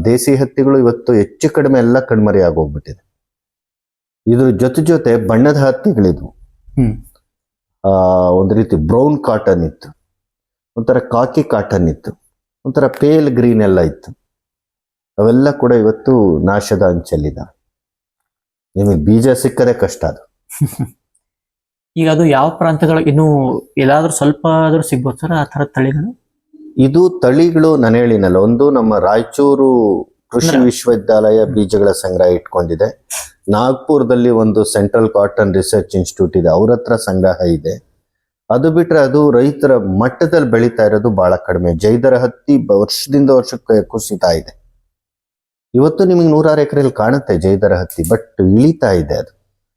S1: ದೇಸಿ ಹತ್ತಿಗಳು ಇವತ್ತು ಹೆಚ್ಚು ಕಡಿಮೆ ಎಲ್ಲ ಕಣ್ಮರೆ ಆಗೋಗ್ಬಿಟ್ಟಿದೆ. ಇದ್ರ ಜೊತೆ ಬಣ್ಣದ ಹತ್ತಿಗಳಿದ್ವು.
S2: ಹ್ಮ್.
S1: ಒಂದು ರೀತಿ ಬ್ರೌನ್ ಕಾಟನ್ ಇತ್ತು, ಒಂಥರ ಕಾಕಿ ಕಾಟನ್ ಇತ್ತು, ಒಂಥರ ಪೇಲ್ ಗ್ರೀನ್ ಎಲ್ಲ ಇತ್ತು. ಅವೆಲ್ಲ ಕೂಡ ಇವತ್ತು ನಾಶದ ಅಂಚಲ್ಲಿದ್ದಾವೆ. ನಿಮಗೆ ಬೀಜ ಸಿಕ್ಕದೆ ಕಷ್ಟ ಅದು.
S2: ಈಗ ಅದು ಯಾವ ಪ್ರಾಂತಗಳು ಇನ್ನೂ ಎಲ್ಲಾದ್ರೂ ಸ್ವಲ್ಪ ಆದ್ರೂ ಸಿಗ್ಬೋದು ಸರ್ ಆ ಥರದ ತಳಿಗಳು?
S1: ಇದು ತಳಿಗಳು ನಾನು ಹೇಳಿನಲ್ಲ, ಒಂದು ನಮ್ಮ ರಾಯಚೂರು ಕೃಷಿ ವಿಶ್ವವಿದ್ಯಾಲಯ ಬೀಜಗಳ ಸಂಗ್ರಹ ಇಟ್ಕೊಂಡಿದೆ. ನಾಗ್ಪುರದಲ್ಲಿ ಒಂದು ಸೆಂಟ್ರಲ್ ಕಾಟನ್ ರಿಸರ್ಚ್ ಇನ್ಸ್ಟಿಟ್ಯೂಟ್ ಇದೆ, ಅವ್ರ ಹತ್ರ ಸಂಗ್ರಹ ಇದೆ. ಅದು ಬಿಟ್ರೆ ಅದು ರೈತರ ಮಟ್ಟದಲ್ಲಿ ಬೆಳೀತಾ ಇರೋದು ಬಹಳ ಕಡಿಮೆ. ಜೈದರ ಹತ್ತಿ ವರ್ಷದಿಂದ ವರ್ಷಕ್ಕೆ ಕುಸಿತಾ ಇದೆ. ಇವತ್ತು ನಿಮಗೆ 100 ಎಕರೆಯಲ್ಲಿ ಕಾಣುತ್ತೆ ಜೈದರ ಹತ್ತಿ, ಬಟ್ ಇಳಿತಾ ಇದೆ ಅದು.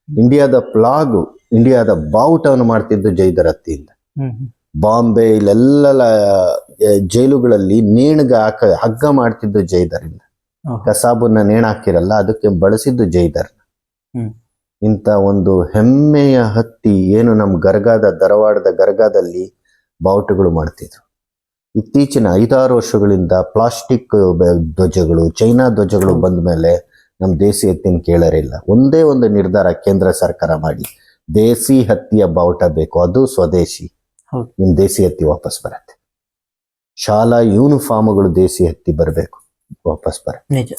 S1: ಇಂಡಿಯಾದ ಪ್ಲಾಗು, ಇಂಡಿಯಾದ ಬಾವುಟವನ್ನು ಮಾಡ್ತಿದ್ದು ಜೈದರ ಹತ್ತಿಯಿಂದ. ಬಾಂಬೆ ಇಲ್ಲೆಲ್ಲ ಜೈಲುಗಳಲ್ಲಿ ನೇಣಿಗೆ ಹಗ್ಗ ಮಾಡ್ತಿದ್ದು ಜೈದರಿಂದ. ಕಸಾಬನ್ನ ನೇಣು ಹಾಕಿರಲ್ಲ, ಅದಕ್ಕೆ ಬಳಸಿದ್ದು ಜೈದರ್. ಇಂಥ ಒಂದು ಹೆಮ್ಮೆಯ ಹತ್ತಿ ಏನು ನಮ್ಮ ಗರ್ಗಾದ ಧಾರವಾಡದ ಗರ್ಗಾದಲ್ಲಿ ಬಾವುಟಗಳು ಮಾಡ್ತಿದ್ರು. ಇತ್ತೀಚಿನ 5-6 ವರ್ಷಗಳಿಂದ ಪ್ಲಾಸ್ಟಿಕ್ ಧ್ವಜಗಳು, ಚೈನಾ ಧ್ವಜಗಳು ಬಂದ ಮೇಲೆ ನಮ್ಮ ದೇಸಿ ಹತ್ತಿನ ಕೇಳರಿಲ್ಲ. ಒಂದೇ ಒಂದು ನಿರ್ಧಾರ ಕೇಂದ್ರ ಸರ್ಕಾರ ಮಾಡಿ, ದೇಸಿ ಹತ್ತಿಯ ಬಾವುಟ ಬೇಕು, ಅದು ಸ್ವದೇಶಿ. ನಿಮ್ ದೇಸಿ ಹತ್ತಿ ವಾಪಸ್ ಬರುತ್ತೆ. ಶಾಲಾ ಯೂನಿಫಾರ್ಮ್ಗಳು ದೇಸಿ ಹತ್ತಿ ಬರಬೇಕು, ವಾಪಸ್ ಬರುತ್ತೆ.
S2: ನಿಜ.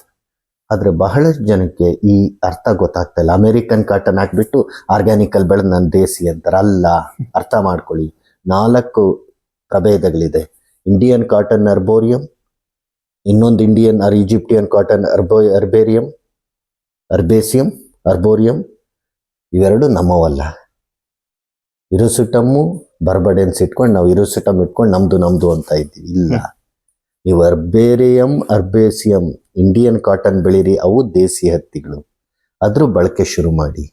S1: ಆದ್ರೆ ಬಹಳಷ್ಟು ಜನಕ್ಕೆ ಈ ಅರ್ಥ ಗೊತ್ತಾಗ್ತಾ ಇಲ್ಲ. ಅಮೆರಿಕನ್ ಕಾಟನ್ ಹಾಕ್ಬಿಟ್ಟು ಆರ್ಗ್ಯಾನಿಕಲ್ ಬೆಳೆದು ನಾನು ದೇಸಿ ಅಂತಾರೆ. ಅಲ್ಲ, ಅರ್ಥ ಮಾಡ್ಕೊಳ್ಳಿ. 4 ಪ್ರಭೇದಗಳಿದೆ. ಇಂಡಿಯನ್ ಕಾಟನ್ ಅರ್ಬೋರಿಯಂ, ಇನ್ನೊಂದು ಇಂಡಿಯನ್ ಈಜಿಪ್ಟಿಯನ್ ಕಾಟನ್ ಅರ್ಬೋರಿಯಂ. ಇವೆರಡು ನಮ್ಮವಲ್ಲ. ಇರುಸುಟಮ್ಮು ಬರ್ಬಡೆನ್ಸ್ ಇಟ್ಕೊಂಡು ನಾವು ಇರುಸುಟಮ್ ಇಟ್ಕೊಂಡು ನಮ್ದು ಅಂತ ಇದ್ದೀವಿ. ಇಲ್ಲ, ನೀವು ಅರ್ಬೇಸಿಯಂ ಇಂಡಿಯನ್ ಕಾಟನ್ ಬೆಳೀರಿ, ಅವು ದೇಸಿ ಹತ್ತಿಗಳು. ಅದ್ರ ಬಳಕೆ ಶುರು ಮಾಡಿ.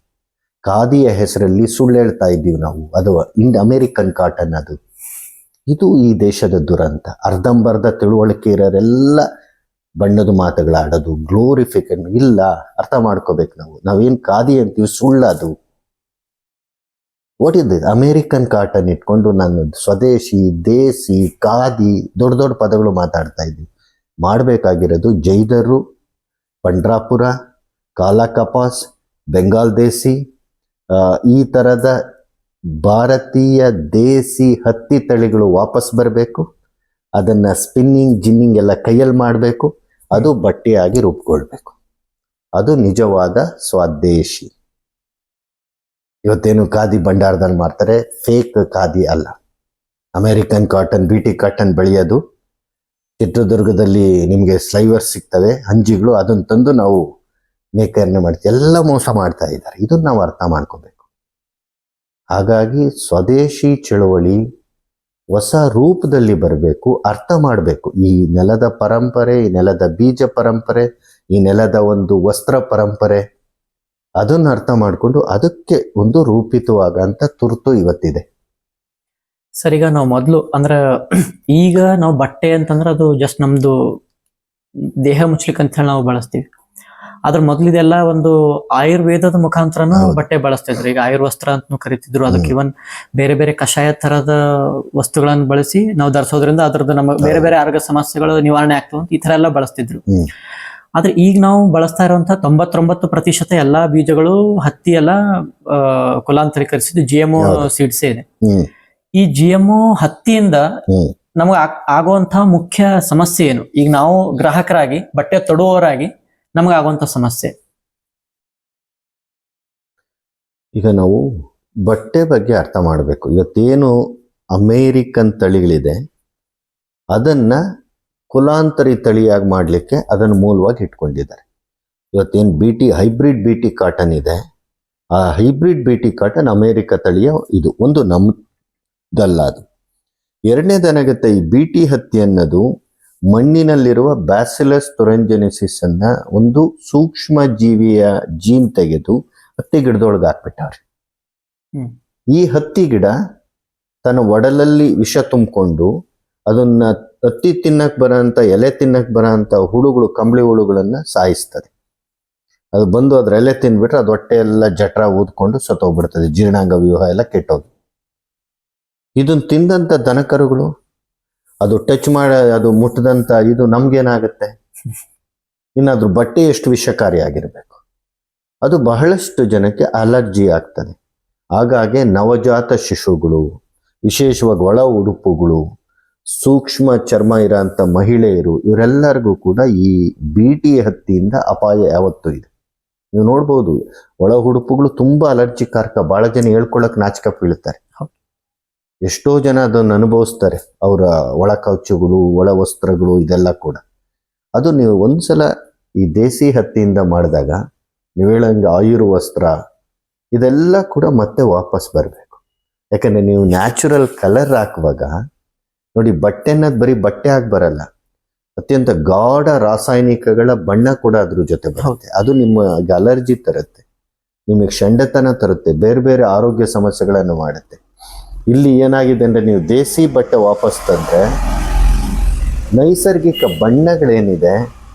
S1: ಖಾದಿಯ ಹೆಸರಲ್ಲಿ ಸುಳ್ಳು ಹೇಳ್ತಾ ಇದ್ದೀವಿ ನಾವು, ಅದು ಅಮೆರಿಕನ್ ಕಾಟನ್ ಅದು. ಇದು ಈ ದೇಶದ ದುರಂತ. ಅರ್ಧಂಬರ್ಧ ತಿಳುವಳಿಕೆ ಇರೋರೆಲ್ಲ ಬಣ್ಣದ ಮಾತುಗಳಾಡೋದು, ಗ್ಲೋರಿಫಿಕೇಶನ್ ಇಲ್ಲ. ಅರ್ಥ ಮಾಡ್ಕೋಬೇಕು ನಾವೇನು ಖಾದಿ ಅಂತೀವಿ, ಸುಳ್ಳದು. What is this? American cotton ಇಟ್ಕೊಂಡು ನಾನು ಸ್ವದೇಶಿ, ದೇಸಿ, ಖಾದಿ ದೊಡ್ಡ ಪದಗಳು ಮಾತಾಡ್ತಾ ಇದ್ದೀವಿ. ಮಾಡಬೇಕಾಗಿರೋದು ಜೈದರು, ಪಂಡ್ರಾಪುರ, ಕಾಲಾ ಕಪಾಸ್, ಬೆಂಗಾಲ್ ದೇಸಿ, ಈ ಥರದ ಭಾರತೀಯ ದೇಸಿ ಹತ್ತಿ ತಳಿಗಳು ವಾಪಸ್ ಬರಬೇಕು. ಅದನ್ನು ಸ್ಪಿನ್ನಿಂಗ್, ಜಿನ್ನಿಂಗ್ ಎಲ್ಲ ಕೈಯಲ್ಲಿ ಮಾಡಬೇಕು. ಅದು ಬಟ್ಟೆಯಾಗಿ ರೂಪುಗೊಳ್ಬೇಕು. ಅದು ನಿಜವಾದ ಸ್ವದೇಶಿ. ಇವತ್ತೇನು ಖಾದಿ ಭಂಡಾರದಲ್ಲಿ ಮಾಡ್ತಾರೆ, ಫೇಕ್ ಖಾದಿ ಅಲ್ಲ. ಅಮೇರಿಕನ್ ಕಾಟನ್, ಬಿಟಿ ಕಾಟನ್ ಬೆಳೆಯೋದು. ಚಿತ್ರದುರ್ಗದಲ್ಲಿ ನಿಮಗೆ ಸ್ಲೈವರ್ಸ್ ಸಿಗ್ತವೆ, ಹಂಜಿಗಳು, ಅದನ್ನು ತಂದು ನಾವು ನೇಕಾರಣೆ ಮಾಡ್ತೀವಿ. ಎಲ್ಲ ಮೋಸ ಮಾಡ್ತಾ ಇದ್ದಾರೆ. ಇದನ್ನು ನಾವು ಅರ್ಥ ಮಾಡ್ಕೋಬೇಕು. ಹಾಗಾಗಿ ಸ್ವದೇಶಿ ಚಳವಳಿ ಹೊಸ ರೂಪದಲ್ಲಿ ಬರಬೇಕು. ಅರ್ಥ ಮಾಡಬೇಕು ಈ ನೆಲದ ಪರಂಪರೆ, ಈ ನೆಲದ ಬೀಜ ಪರಂಪರೆ, ಈ ನೆಲದ ಒಂದು ವಸ್ತ್ರ ಪರಂಪರೆ. ಅದನ್ನು ಅರ್ಥ ಮಾಡಿಕೊಂಡು ಅದಕ್ಕೆ ಒಂದು ರೂಪಿತವಾಗಂತ ತುರ್ತು ಇವತ್ತಿದೆ.
S2: ಸರ್, ಈಗ ನಾವು ಮೊದಲು ಅಂದ್ರೆ ಈಗ ನಾವು ಬಟ್ಟೆ ಅಂತಂದ್ರೆ ಅದು ಜಸ್ಟ್ ನಮ್ದು ದೇಹ ಮುಚ್ಲಿಕ್ಕೆ ಅಂತ ಹೇಳಿ ನಾವು ಬಳಸ್ತೀವಿ. ಅದ್ರ ಮೊದ್ಲಿದೆಲ್ಲ ಒಂದು ಆಯುರ್ವೇದದ ಮುಖಾಂತರನೂ ಬಟ್ಟೆ ಬಳಸ್ತಿದ್ರು. ಈಗ ಆಯುರ್ವಸ್ತ್ರ ಅಂತ ಕರಿತಿದ್ರು. ಅದಕ್ಕೆ ಇವನ್ ಬೇರೆ ಬೇರೆ ಕಷಾಯ ತರದ ವಸ್ತುಗಳನ್ನು ಬಳಸಿ ನಾವು ಧರಿಸೋದ್ರಿಂದ ಅದ್ರದ್ದು ನಮ್ಮ ಬೇರೆ ಬೇರೆ ಆರೋಗ್ಯ ಸಮಸ್ಯೆಗಳು ನಿವಾರಣೆ ಆಗ್ತವೆ ಅಂತ ಈ ತರ ಎಲ್ಲ ಬಳಸ್ತಿದ್ರು. ಆದ್ರೆ ಈಗ ನಾವು ಬಳಸ್ತಾ ಇರುವಂತಹ 99% ಎಲ್ಲಾ ಬೀಜಗಳು ಹತ್ತಿ ಎಲ್ಲ ಕುಲಾಂತರೀಕರಿಸಿದ್ದು GMO ಸೀಡ್ಸೇ ಇದೆ. ಈ GMO ಹತ್ತಿಯಿಂದ ನಮಗೆ ಆಗುವಂತಹ ಮುಖ್ಯ ಸಮಸ್ಯೆ ಏನು? ಈಗ ನಾವು ಗ್ರಾಹಕರಾಗಿ, ಬಟ್ಟೆ ತೊಡುವವರಾಗಿ ನಮಗಾಗುವಂತ ಸಮಸ್ಯೆ.
S1: ಈಗ ನಾವು ಬಟ್ಟೆ ಬಗ್ಗೆ ಅರ್ಥ ಮಾಡಬೇಕು. ಇವತ್ತೇನು ಅಮೇರಿಕನ್ ತಳಿಗಳಿದೆ ಅದನ್ನ ಕುಲಾಂತರಿ ತಳಿಯಾಗಿ ಮಾಡಲಿಕ್ಕೆ ಅದನ್ನು ಮೂಲವಾಗಿ ಇಟ್ಕೊಂಡಿದ್ದಾರೆ. ಇವತ್ತೇನು ಹೈಬ್ರಿಡ್ BT ಕಾಟನ್ ಇದೆ, ಆ ಹೈಬ್ರಿಡ್ BT ಕಾಟನ್ ಅಮೇರಿಕ ತಳಿಯ ಇದು ಒಂದು ನಮ್ದಲ್ಲ. ಅದು ಎರಡನೇದೇನಾಗುತ್ತೆ, ಈ BT ಹತ್ತಿ ಅನ್ನೋದು ಮಣ್ಣಿನಲ್ಲಿರುವ ಬ್ಯಾಸಿಲಸ್ ತುರಂಜೆನಿಸಿಸ್ ಅನ್ನ ಒಂದು ಸೂಕ್ಷ್ಮ ಜೀವಿಯ ಜೀನ್ ತೆಗೆದು ಹತ್ತಿ ಗಿಡದೊಳಗೆ ಹಾಕ್ಬಿಟ್ಟವ್ರೆ.
S2: ಹ್ಮ್.
S1: ಈ ಹತ್ತಿ ಗಿಡ ತನ್ನ ಒಡಲಲ್ಲಿ ವಿಷ ತುಂಬಿಕೊಂಡು ಅದನ್ನ ಹತ್ತಿ ತಿನ್ನಕ್ ಬರೋಂಥ ಎಲೆ ತಿನ್ನಕ್ ಬರೋಂಥ ಹುಳುಗಳು, ಕಂಬಳಿ ಹುಳುಗಳನ್ನ ಸಾಯಿಸ್ತದೆ. ಅದು ಬಂದು ಅದ್ರ ಎಲೆ ತಿನ್ಬಿಟ್ರೆ ಅದು ಹೊಟ್ಟೆ ಎಲ್ಲ ಜಠರ ಊದ್ಕೊಂಡು ಸತ್ತೋಗ್ಬಿಡ್ತದೆ, ಜೀರ್ಣಾಂಗ ವ್ಯೂಹ ಎಲ್ಲ ಕೆಟ್ಟೋಗಿ. ಇದನ್ನ ತಿಂದಂತ ದನಕರುಗಳು ಅದು ಟಚ್ ಅದು ಮುಟ್ಟದಂತ ಇದು ನಮ್ಗೇನಾಗುತ್ತೆ? ಇನ್ನು ಅದ್ರ ಬಟ್ಟೆ ಎಷ್ಟು ವಿಷಕಾರಿಯಾಗಿರ್ಬೇಕು. ಅದು ಬಹಳಷ್ಟು ಜನಕ್ಕೆ ಅಲರ್ಜಿ ಆಗ್ತದೆ. ಹಾಗಾಗಿ ನವಜಾತ ಶಿಶುಗಳು, ವಿಶೇಷವಾಗಿ ಒಳ ಉಡುಪುಗಳು, ಸೂಕ್ಷ್ಮ ಚರ್ಮ ಇರೋಂಥ ಮಹಿಳೆಯರು, ಇವರೆಲ್ಲರಿಗೂ ಕೂಡ ಈ ಬೀಟಿ ಹತ್ತಿಯಿಂದ ಅಪಾಯ ಯಾವತ್ತೂ ಇದೆ. ನೀವು ನೋಡ್ಬೋದು, ಒಳ ಉಡುಪುಗಳು ತುಂಬಾ ಅಲರ್ಜಿಕಾರಕ. ಬಹಳ ಜನ ಹೇಳ್ಕೊಳಕ್ ನಾಚಿಕೆ ಬೀಳ್ತಾರೆ. ಎಷ್ಟೋ ಜನ ಅದನ್ನು ಅನುಭವಿಸ್ತಾರೆ. ಅವರ ಒಳ ಕವಚಗಳು, ಒಳ ವಸ್ತ್ರಗಳು, ಇದೆಲ್ಲ ಕೂಡ. ಅದು ನೀವು ಒಂದ್ಸಲ ಈ ದೇಸಿ ಹತ್ತಿಯಿಂದ ಮಾಡಿದಾಗ, ನೀವು ಹೇಳಂಗೆ ಆಯುರ್ ವಸ್ತ್ರ ಇದೆಲ್ಲ ಕೂಡ ಮತ್ತೆ ವಾಪಸ್ ಬರಬೇಕು. ಯಾಕಂದ್ರೆ ನೀವು ನ್ಯಾಚುರಲ್ ಕಲರ್ ಹಾಕುವಾಗ ನೋಡಿ, ಬಟ್ಟೆ ಅನ್ನೋದು ಬರೀ ಬಟ್ಟೆ ಆಗಿ ಬರಲ್ಲ, ಅತ್ಯಂತ ಗಾಢ ರಾಸಾಯನಿಕಗಳ ಬಣ್ಣ ಕೂಡ ಅದ್ರ ಜೊತೆ ಬರುತ್ತೆ. ಅದು ನಿಮಗೆ ಅಲರ್ಜಿ ತರುತ್ತೆ, ನಿಮಗೆ ಷಂಡತನ ತರುತ್ತೆ, ಬೇರೆ ಬೇರೆ ಆರೋಗ್ಯ ಸಮಸ್ಯೆಗಳನ್ನು ಮಾಡುತ್ತೆ. ಇಲ್ಲಿ ಏನಾಗಿದೆ ಅಂದ್ರೆ, ನೀವು ದೇಸಿ ಬಟ್ಟೆ ವಾಪಸ್ ತಂದ್ರೆ ನೈಸರ್ಗಿಕ ಬಣ್ಣಗಳೇನಿದೆ,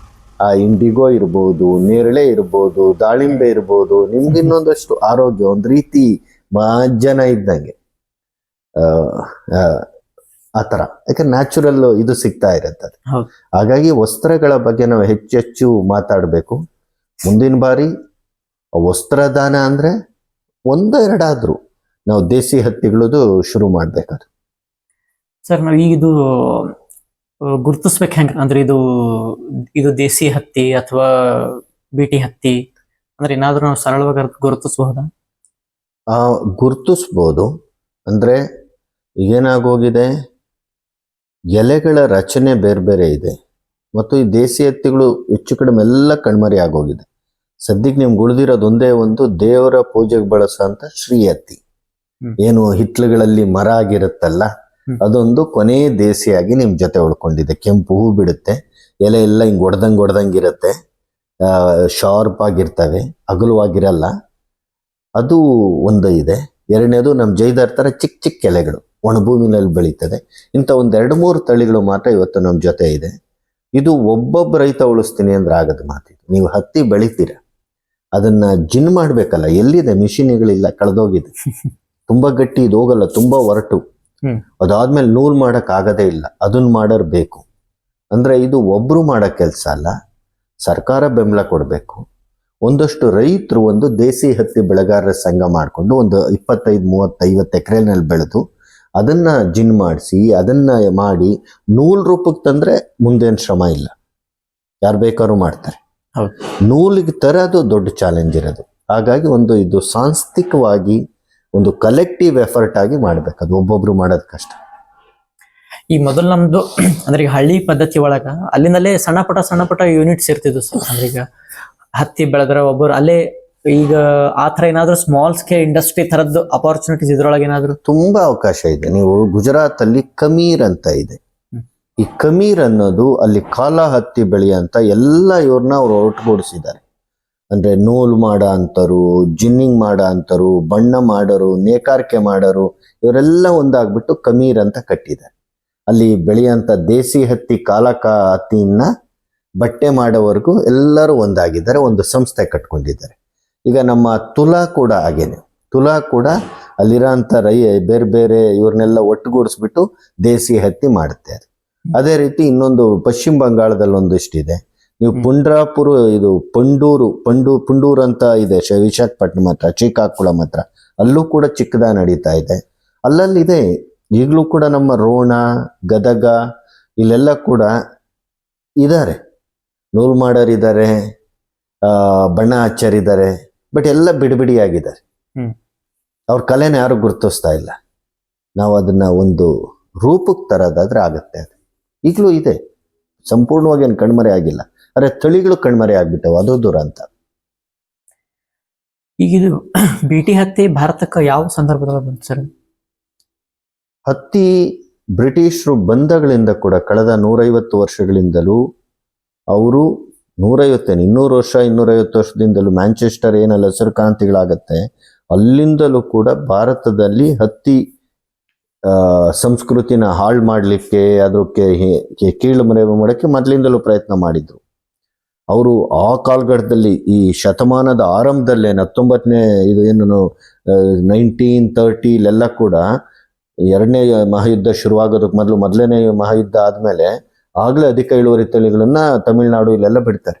S1: ಆ ಇಂಡಿಗೋ ಇರ್ಬೋದು, ನೇರಳೆ ಇರ್ಬೋದು, ದಾಳಿಂಬೆ ಇರ್ಬೋದು, ನಿಮ್ಗೆ ಇನ್ನೊಂದಷ್ಟು ಆರೋಗ್ಯ, ಒಂದು ರೀತಿ ಮಾಜನ ಇದ್ದಂಗೆ ಆ ಥರ. ಯಾಕಂದ್ರೆ ನ್ಯಾಚುರಲ್ ಇದು ಸಿಗ್ತಾ ಇರುತ್ತೆ. ಹಾಗಾಗಿ ವಸ್ತ್ರಗಳ ಬಗ್ಗೆ ನಾವು ಹೆಚ್ಚೆಚ್ಚು ಮಾತಾಡಬೇಕು. ಮುಂದಿನ ಬಾರಿ ವಸ್ತ್ರದಾನ ಅಂದ್ರೆ ಒಂದೆರಡಾದ್ರೂ ನಾವು ದೇಸಿ ಹತ್ತಿಗಳದು ಶುರು ಮಾಡ್ಬೇಕದು.
S2: ಸರ್, ನಾವು ಈಗ ಇದು ಗುರುತಿಸ್ಬೇಕು ಹೆಂಗ ಅಂದ್ರೆ, ಇದು ದೇಸಿ ಹತ್ತಿ ಅಥವಾ ಬಿಟಿ ಹತ್ತಿ ಅಂದ್ರೆ ಏನಾದ್ರೂ ನಾವು ಸರಳವಾಗಿ ಗುರುತಿಸಬಹುದಾ?
S1: ಗುರುತಿಸ್ಬೋದು. ಅಂದ್ರೆ ಈಗೇನಾಗೋಗಿದೆ, ಎಲೆಗಳ ರಚನೆ ಬೇರೆ ಬೇರೆ ಇದೆ, ಮತ್ತು ಈ ದೇಸಿ ಹತ್ತಿಗಳು ಹೆಚ್ಚು ಕಡಿಮೆ ಎಲ್ಲ ಕಣ್ಮರಿ ಆಗೋಗಿದೆ. ಸದ್ಯಕ್ಕೆ ನಿಮ್ಗೆ ಉಳಿದಿರೋದು ಒಂದೇ ಒಂದು ದೇವರ ಪೂಜೆಗೆ ಬಳಸೋಂಥ ಶ್ರೀ ಹತ್ತಿ. ಏನು ಹಿತ್ಲುಗಳಲ್ಲಿ ಮರ ಆಗಿರುತ್ತಲ್ಲ, ಅದೊಂದು ಕೊನೆ ದೇಸಿಯಾಗಿ ನಿಮ್ ಜೊತೆ ಉಳ್ಕೊಂಡಿದೆ. ಕೆಂಪು ಹೂ ಬಿಡುತ್ತೆ, ಎಲೆ ಎಲ್ಲ ಹಿಂಗ್ ಒಡ್ದಂಗ್ ಇರುತ್ತೆ, ಶಾರ್ಪ್ ಆಗಿರ್ತವೆ, ಅಗಲವಾಗಿರಲ್ಲ. ಅದು ಒಂದು ಇದೆ. ಎರಡನೇದು ನಮ್ಮ ಜೈದಾರ್ ತರ ಚಿಕ್ಕ ಚಿಕ್ಕ ಎಲೆಗಳು ಒಣಭೂಮಿನಲ್ಲಿ ಬೆಳೀತದೆ. ಇಂಥ ಒಂದ್ 2-3 ತಳಿಗಳು ಮಾತ್ರ ಇವತ್ತು ನಮ್ಮ ಜೊತೆ ಇದೆ. ಇದು ಒಬ್ಬೊಬ್ಬ ರೈತ ಉಳಿಸ್ತೀನಿ ಅಂದ್ರೆ ಆಗದ ಮಾತಿದು. ನೀವು ಹತ್ತಿ ಬೆಳಿತೀರ, ಅದನ್ನ ಜಿನ್ ಮಾಡ್ಬೇಕಲ್ಲ, ಎಲ್ಲಿದೆ? ಮಿಷಿನ್ಗಳಿಲ್ಲ, ಕಳೆದೋಗಿದೆ. ತುಂಬಾ ಗಟ್ಟಿ ಇದು ಹೋಗಲ್ಲ, ತುಂಬಾ ಒರಟು. ಅದಾದ್ಮೇಲೆ ನೂಲ್ ಮಾಡಕ್ ಆಗದೇ ಇಲ್ಲ, ಅದನ್ನ ಮಾಡೋರ್ ಬೇಕು. ಅಂದ್ರೆ ಇದು ಒಬ್ರು ಮಾಡೋ ಕೆಲಸ ಅಲ್ಲ, ಸರ್ಕಾರ ಬೆಂಬಲ ಕೊಡಬೇಕು. ಒಂದಷ್ಟು ರೈತರು ಒಂದು ದೇಸಿ ಹತ್ತಿ ಬೆಳೆಗಾರರ ಸಂಘ ಮಾಡಿಕೊಂಡು ಒಂದು 25, 30, 50 ಎಕರೆನಲ್ಲಿ ಬೆಳೆದು ಅದನ್ನ ಜಿನ್ ಮಾಡಿಸಿ, ಅದನ್ನ ಮಾಡಿ ನೂಲ್ ರೂಪಕ್ಕೆ ತಂದ್ರೆ ಮುಂದೇನು ಶ್ರಮ ಇಲ್ಲ, ಯಾರು ಬೇಕಾದ್ರೂ ಮಾಡ್ತಾರೆ. ನೂಲಿಗೆ ತರೋದು ದೊಡ್ಡ ಚಾಲೆಂಜ್ ಇರೋದು. ಹಾಗಾಗಿ ಇದು ಸಾಂಸ್ಥಿಕವಾಗಿ ಒಂದು ಕಲೆಕ್ಟಿವ್ ಎಫರ್ಟ್ ಆಗಿ ಮಾಡ್ಬೇಕು. ಅದು ಒಬ್ಬೊಬ್ರು ಮಾಡೋದು ಕಷ್ಟ.
S2: ಈ ಮೊದಲು ನಮ್ದು ಅಂದ್ರೆ ಈಗ ಹಳ್ಳಿ ಪದ್ಧತಿ ಒಳಗ ಅಲ್ಲಿಂದಲೇ ಸಣ್ಣ ಪುಟ್ಟ ಯೂನಿಟ್ಸ್ ಇರ್ತಿದ್ವು ಸರ್. ಅಂದ್ರೆ ಈಗ ಹತ್ತಿ ಬೆಳೆದ್ರ ಒಬ್ಬರು ಅಲ್ಲೇ, ಈಗ ಆ ಥರ ಏನಾದ್ರು ಸ್ಮಾಲ್ ಸ್ಕೇಲ್ ಇಂಡಸ್ಟ್ರಿ ತರದ್ದು ಅಪಾರ್ಚುನಿಟೀಸ್ ಇದ್ರೊಳಗೆ ಏನಾದ್ರು?
S1: ತುಂಬಾ ಅವಕಾಶ ಇದೆ. ನೀವು ಗುಜರಾತ್ ಅಲ್ಲಿ ಕಮೀರ್ ಅಂತ ಇದೆ. ಈ ಕಮೀರ್ ಅನ್ನೋದು ಅಲ್ಲಿ ಕಾಲ ಹತ್ತಿ ಬೆಳೆಯಂತ ಎಲ್ಲ ಇವ್ರನ್ನ ಅವ್ರು ಒಟ್ಟುಗೂಡಿಸಿದ್ದಾರೆ. ಅಂದ್ರೆ ನೂಲ್ ಮಾಡೋ ಅಂತರು, ಜಿನ್ನಿಂಗ್ ಮಾಡೋ ಅಂತರು, ಬಣ್ಣ ಮಾಡೋರು, ನೇಕಾರಿಕೆ ಮಾಡೋರು, ಇವರೆಲ್ಲ ಒಂದಾಗ್ಬಿಟ್ಟು ಕಮೀರ್ ಅಂತ ಕಟ್ಟಿದ್ದಾರೆ. ಅಲ್ಲಿ ಬೆಳೆಯಂತ ದೇಸಿ ಹತ್ತಿ, ಕಾಲಕ ಹತ್ತಿಯನ್ನ ಬಟ್ಟೆ ಮಾಡೋವರೆಗೂ ಎಲ್ಲರೂ ಒಂದಾಗಿದ್ದಾರೆ, ಒಂದು ಸಂಸ್ಥೆ ಕಟ್ಕೊಂಡಿದ್ದಾರೆ. ಈಗ ನಮ್ಮ ತುಲಾ ಕೂಡ ಹಾಗೇನೆ. ತುಲಾ ಕೂಡ ಅಲ್ಲಿರೋಂಥ ಬೇರೆ ಬೇರೆ ಇವ್ರನ್ನೆಲ್ಲ ಒಟ್ಟುಗೂಡಿಸ್ಬಿಟ್ಟು ದೇಸಿ ಹತ್ತಿ ಮಾಡುತ್ತೆ. ಅದೇ ರೀತಿ ಇನ್ನೊಂದು ಪಶ್ಚಿಮ ಬಂಗಾಳದಲ್ಲಿ ಒಂದಿಷ್ಟಿದೆ. ನೀವು ಪುಂಡ್ರಾಪುರ, ಇದು ಪುಂಡೂರು ಅಂತ ಇದೆ ವಿಶಾಖಪಟ್ಟಣಂ ಹತ್ರ, ಶ್ರೀಕಾಕುಳಂ ಹತ್ರ, ಅಲ್ಲೂ ಕೂಡ ಚಿಕ್ಕದ ನಡೀತಾ ಇದೆ. ಅಲ್ಲಲ್ಲಿದೆ ಈಗಲೂ ಕೂಡ. ನಮ್ಮ ರೋಣ, ಗದಗ ಇಲ್ಲೆಲ್ಲ ಕೂಡ ಇದ್ದಾರೆ, ನೂಲ್ ಮಾಡೋರಿದ್ದಾರೆ, ಬಣ್ಣ ಹಚ್ಚರಿದ್ದಾರೆ. ಬಟ್ ಎಲ್ಲ ಬಿಡಿಬಿಡಿಯಾಗಿದ್ದಾರೆ. ಅವ್ರ ಕಲೆನ ಯಾರು ಗುರುತಿಸ್ತಾ ಇಲ್ಲ. ನಾವು ಅದನ್ನ ಒಂದು ರೂಪಕ್ಕೆ ತರೋದಾದ್ರೆ ಆಗುತ್ತೆ. ಅದು ಈಗಲೂ ಇದೆ, ಸಂಪೂರ್ಣವಾಗಿ ಏನು ಕಣ್ಮರೆ ಆಗಿಲ್ಲ. ಆದರೆ ತಳಿಗಳು ಕಣ್ಮರೆ ಆಗ್ಬಿಟ್ಟವು, ಅದು ದುರಂತ.
S2: ಈಗ ಇದು ಬಿಟಿ ಹತ್ತಿ ಭಾರತಕ್ಕೆ ಯಾವ ಸಂದರ್ಭದಲ್ಲಿ ಬಂತು ಸರ್?
S1: ಹತ್ತಿ ಬ್ರಿಟಿಷರು ಬಂದಾಗಳಿಂದ ಕೂಡ ಕಳೆದ 150 ವರ್ಷಗಳಿಂದಲೂ ಅವರು 250 ವರ್ಷ 250 ವರ್ಷದಿಂದಲೂ ಮ್ಯಾಂಚೆಸ್ಟರ್ ಏನೆಲ್ಲ ಹೆಸರು ಕ್ರಾಂತಿಗಳಾಗತ್ತೆ ಅಲ್ಲಿಂದಲೂ ಕೂಡ ಭಾರತದಲ್ಲಿ ಹತ್ತಿ ಸಂಸ್ಕೃತಿನ ಹಾಳು ಮಾಡಲಿಕ್ಕೆ ಅದಕ್ಕೆ ಕೀಳು ಮರೆವು ಮಾಡೋಕ್ಕೆ ಮೊದಲಿಂದಲೂ ಪ್ರಯತ್ನ ಮಾಡಿದ್ರು. ಅವರು ಆ ಕಾಲಘಟ್ಟದಲ್ಲಿ ಈ ಶತಮಾನದ ಆರಂಭದಲ್ಲೇ 19ನೇ ಇದು ಏನು 1930 ಕೂಡ ಎರಡನೇ ಮಹಾಯುದ್ಧ ಶುರುವಾಗೋದಕ್ಕೆ ಮೊದಲನೇ ಮಹಾಯುದ್ಧ ಆದಮೇಲೆ ಆಗಲೇ ಅಧಿಕ ಇಳುವರಿ ತಳಿಗಳನ್ನ ತಮಿಳುನಾಡು ಇಲ್ಲೆಲ್ಲ ಬಿಡ್ತಾರೆ.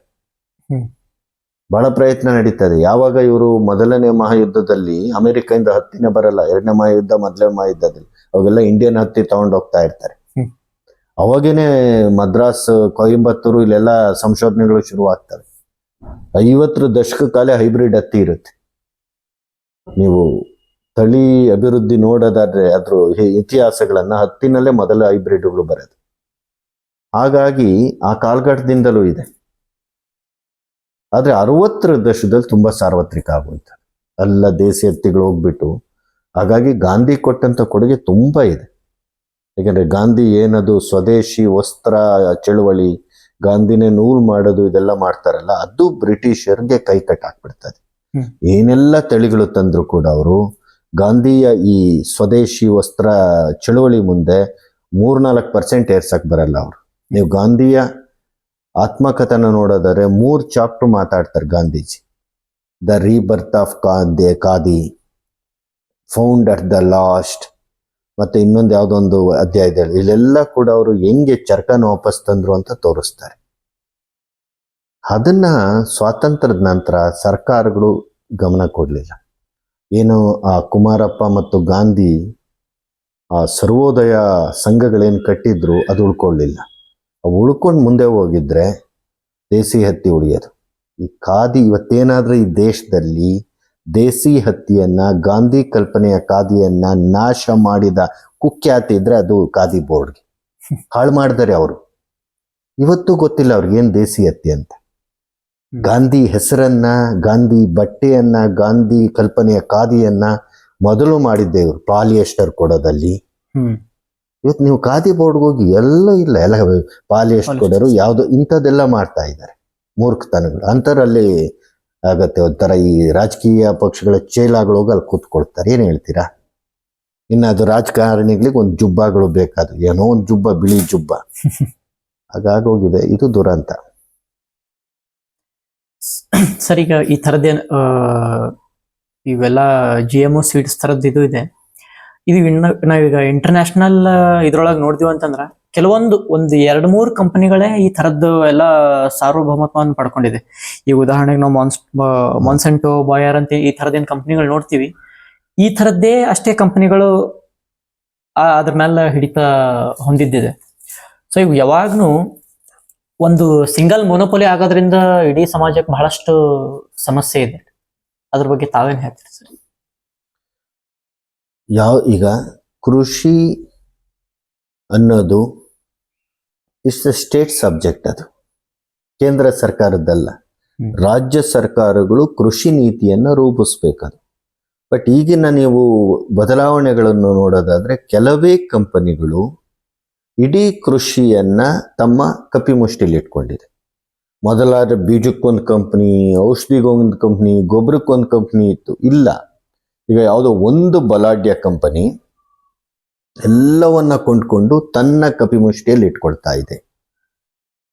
S1: ಬಹಳ ಪ್ರಯತ್ನ ನಡೀತದೆ. ಯಾವಾಗ ಇವರು ಮೊದಲನೇ ಮಹಾಯುದ್ಧದಲ್ಲಿ ಅಮೆರಿಕದಿಂದ ಹತ್ತಿನೇ ಬರಲ್ಲ, ಎರಡನೇ ಮಹಾಯುದ್ಧ ಮೊದಲನೇ ಮಹಾಯುದ್ಧದಲ್ಲಿ ಅವೆಲ್ಲ ಇಂಡಿಯನ್ ಹತ್ತಿ ತಗೊಂಡು ಹೋಗ್ತಾ ಇರ್ತಾರೆ. ಅವಾಗೇನೆ ಮದ್ರಾಸ್, ಕೊಯಂಬತ್ತೂರು ಇಲ್ಲೆಲ್ಲ ಸಂಶೋಧನೆಗಳು ಶುರುವಾಗ್ತವೆ. 50 ದಶಕ ಕಾಲ ಹೈಬ್ರಿಡ್ ಹತ್ತಿ ಇರುತ್ತೆ. ನೀವು ತಳಿ ಅಭಿವೃದ್ಧಿ ನೋಡೋದಾದ್ರೆ ಅದ್ರ ಇತಿಹಾಸಗಳನ್ನ ಹತ್ತಿನಲ್ಲೇ ಮೊದಲ ಹೈಬ್ರಿಡ್ಗಳು ಬರೋದು. ಹಾಗಾಗಿ ಆ ಕಾಲಘಟ್ಟದಿಂದಲೂ ಇದೆ. ಆದ್ರೆ 60ರ ದಶಕದಲ್ಲಿ ತುಂಬಾ ಸಾರ್ವತ್ರಿಕ ಆಗೋಯ್ತು. ಎಲ್ಲ ದೇಸಿ ಹತ್ತಿಗಳು ಹೋಗ್ಬಿಟ್ಟು. ಹಾಗಾಗಿ ಗಾಂಧಿ ಕೊಟ್ಟಂತ ಕೊಡುಗೆ ತುಂಬಾ ಇದೆ. ಯಾಕಂದ್ರೆ ಗಾಂಧಿ ಏನದು ಸ್ವದೇಶಿ ವಸ್ತ್ರ ಚಳುವಳಿ, ಗಾಂಧಿನೇ ನೂಲು ಮಾಡೋದು ಇದೆಲ್ಲ ಮಾಡ್ತಾರಲ್ಲ, ಅದು ಬ್ರಿಟಿಷರ್ಗೆ ಕೈ ಕಟ್ಟಾಕ್ಬಿಡ್ತದೆ. ಏನೆಲ್ಲ ತಳಿಗಳು ತಂದ್ರು ಕೂಡ ಅವರು ಗಾಂಧಿಯ ಈ ಸ್ವದೇಶಿ ವಸ್ತ್ರ ಚಳುವಳಿ ಮುಂದೆ 3-4% ಏರ್ಸಕ್ ಬರಲ್ಲ ಅವರು. ನೀವು ಗಾಂಧಿಯ ಆತ್ಮಕಥನ ನೋಡೋದಾದ್ರೆ 3 ಚಾಪ್ಟರ್ ಮಾತಾಡ್ತಾರೆ Gandhiji. The rebirth of khadi, found at the last, ಮತ್ತೆ ಇನ್ನೊಂದು ಯಾವುದೊಂದು ಅಧ್ಯಾಯದಲ್ಲಿ ಇಲ್ಲೆಲ್ಲ ಕೂಡ ಅವರು ಹೆಂಗೆ ಚರಕನ ವಾಪಸ್ ತಂದ್ರು ಅಂತ ತೋರಿಸ್ತಾರೆ. ಅದನ್ನ ಸ್ವಾತಂತ್ರ್ಯದ ನಂತರ ಸರ್ಕಾರಗಳು ಗಮನ ಕೊಡಲಿಲ್ಲ. ಏನು ಆ ಕುಮಾರಪ್ಪ ಮತ್ತು ಗಾಂಧಿ ಆ ಸರ್ವೋದಯ ಸಂಘಗಳೇನು ಕಟ್ಟಿದ್ರು ಅದು ಉಳ್ಕೊಳ್ಳಿಲ್ಲ. ಅವು ಉಳ್ಕೊಂಡು ಮುಂದೆ ಹೋಗಿದ್ರೆ ದೇಸಿ ಹತ್ತಿ ಉಳಿಯೋದು. ಈ ಖಾದಿ ಇವತ್ತೇನಾದ್ರೂ ಈ ದೇಶದಲ್ಲಿ ದೇಸಿ ಹತ್ತಿಯನ್ನ, ಗಾಂಧಿ ಕಲ್ಪನೆಯ ಖಾದಿಯನ್ನ ನಾಶ ಮಾಡಿದ ಕುಖ್ಯಾತಿ ಇದ್ರೆ ಅದು ಖಾದಿ ಬೋರ್ಡ್ಗೆ. ಹಾಳು ಮಾಡಿದಾರೆ ಅವರು. ಇವತ್ತು ಗೊತ್ತಿಲ್ಲ ಅವ್ರಿಗೆ ಏನ್ ದೇಸಿ ಹತ್ತಿ ಅಂತ. ಗಾಂಧಿ ಹೆಸರನ್ನ, ಗಾಂಧಿ ಬಟ್ಟೆಯನ್ನ, ಗಾಂಧಿ ಕಲ್ಪನೆಯ ಖಾದಿಯನ್ನ ಮೊದಲು ಮಾಡಿದ್ದೆ ಇವರು ಪಾಲಿಯೆಸ್ಟರ್ ಕೊಡೋದಲ್ಲಿ. ಇವತ್ತು ನೀವು ಖಾದಿ ಬೋರ್ಡ್ಗೆ ಹೋಗಿ ಎಲ್ಲ ಇಲ್ಲ, ಎಲ್ಲ ಪಾಲಿಯೆಸ್ಟರ್ ಕೊಡೋರು ಯಾವ್ದು ಇಂಥದ್ದೆಲ್ಲ ಮಾಡ್ತಾ ಇದ್ದಾರೆ ಮೂರ್ಖತನಗಳು. ಅಂತರಲ್ಲಿ ಆಗತ್ತೆ ಒಂಥರ ಈ ರಾಜಕೀಯ ಪಕ್ಷಗಳ ಚೇಲಾಗಳು ಹೋಗಿ ಅಲ್ಲಿ ಕೂತ್ಕೊಳ್ತಾರೆ. ಏನ್ ಹೇಳ್ತೀರಾ? ಇನ್ನು ಅದು ರಾಜಕಾರಣಿಗಳಿಗೆ ಒಂದು ಜುಬ್ಬಗಳು ಬೇಕಾದ್ರು, ಏನೋ ಒಂದು ಜುಬ್ಬ, ಬಿಳಿ ಜುಬ್ಬ ಹಾಗಾಗೋಗಿದೆ. ಇದು ದುರಂತ.
S2: ಸರ್, ಈಗ ಈ ಥರದ್ದೇ ಇವೆಲ್ಲ GMO ಸೀಡ್ಸ್ ಥರದ್ದು ಇದು ಇದೆ. ಇದು ನಾವೀಗ ಇಂಟರ್ನ್ಯಾಷನಲ್ ಇದ್ರೊಳಗೆ ನೋಡ್ತೀವಿ ಅಂತಂದ್ರೆ ಕೆಲವೊಂದು 2-3 ಕಂಪನಿಗಳೇ ಈ ಥರದ್ದು ಎಲ್ಲ ಸಾರ್ವಭೌಮತ್ವವನ್ನು ಪಡ್ಕೊಂಡಿದೆ. ಈಗ ಉದಾಹರಣೆಗೆ ನಾವು ಮಾನ್ಸೆಂಟೋ, ಬಾಯರ್ ಅಂತ ಈ ಥರದ್ದೇನು ಕಂಪನಿಗಳು ನೋಡ್ತೀವಿ. ಈ ಥರದ್ದೇ ಅಷ್ಟೇ ಕಂಪನಿಗಳು ಅದ್ರ ಮೇಲೆ ಹಿಡಿತ ಹೊಂದಿದ್ದಿದೆ. ಸೊ ಈಗ ಯಾವಾಗ್ಲೂ ಒಂದು ಸಿಂಗಲ್ ಮೊನೋಪೊಲಿ ಆಗೋದ್ರಿಂದ ಇಡೀ ಸಮಾಜಕ್ಕೆ ಬಹಳಷ್ಟು ಸಮಸ್ಯೆ ಇದೆ. ಅದ್ರ ಬಗ್ಗೆ ತಾವೇನು ಹೇಳ್ತೀರಿ ಸರ್?
S1: ಈಗ ಕೃಷಿ ಅನ್ನೋದು ಇಟ್ಸ್ ಎ ಸ್ಟೇಟ್ ಸಬ್ಜೆಕ್ಟ್. ಅದು ಕೇಂದ್ರ ಸರ್ಕಾರದ್ದಲ್ಲ. ರಾಜ್ಯ ಸರ್ಕಾರಗಳು ಕೃಷಿ ನೀತಿಯನ್ನು ರೂಪಿಸ್ಬೇಕದು. ಬಟ್ ಈಗಿನ ನೀವು ಬದಲಾವಣೆಗಳನ್ನು ನೋಡೋದಾದ್ರೆ ಕೆಲವೇ ಕಂಪನಿಗಳು ಇಡೀ ಕೃಷಿಯನ್ನ ತಮ್ಮ ಕಪಿಮುಷ್ಟಿಲಿ ಇಟ್ಕೊಂಡಿದೆ. ಮೊದಲಾದ್ರೆ ಬೀಜಕ್ಕೊಂದು ಕಂಪ್ನಿ, ಔಷಧಿಗೊಂದು ಕಂಪ್ನಿ, ಗೊಬ್ಬರಕ್ಕೊಂದು ಕಂಪ್ನಿ ಇತ್ತು. ಇಲ್ಲ, ಈಗ ಯಾವುದೋ ಒಂದು ಬಲಾಢ್ಯ ಕಂಪನಿ ಎಲ್ಲವನ್ನ ಕೊಂಡ್ಕೊಂಡು ತನ್ನ ಕಪಿಮುಷ್ಟಿಯಲ್ಲಿ ಇಟ್ಕೊಳ್ತಾ ಇದೆ.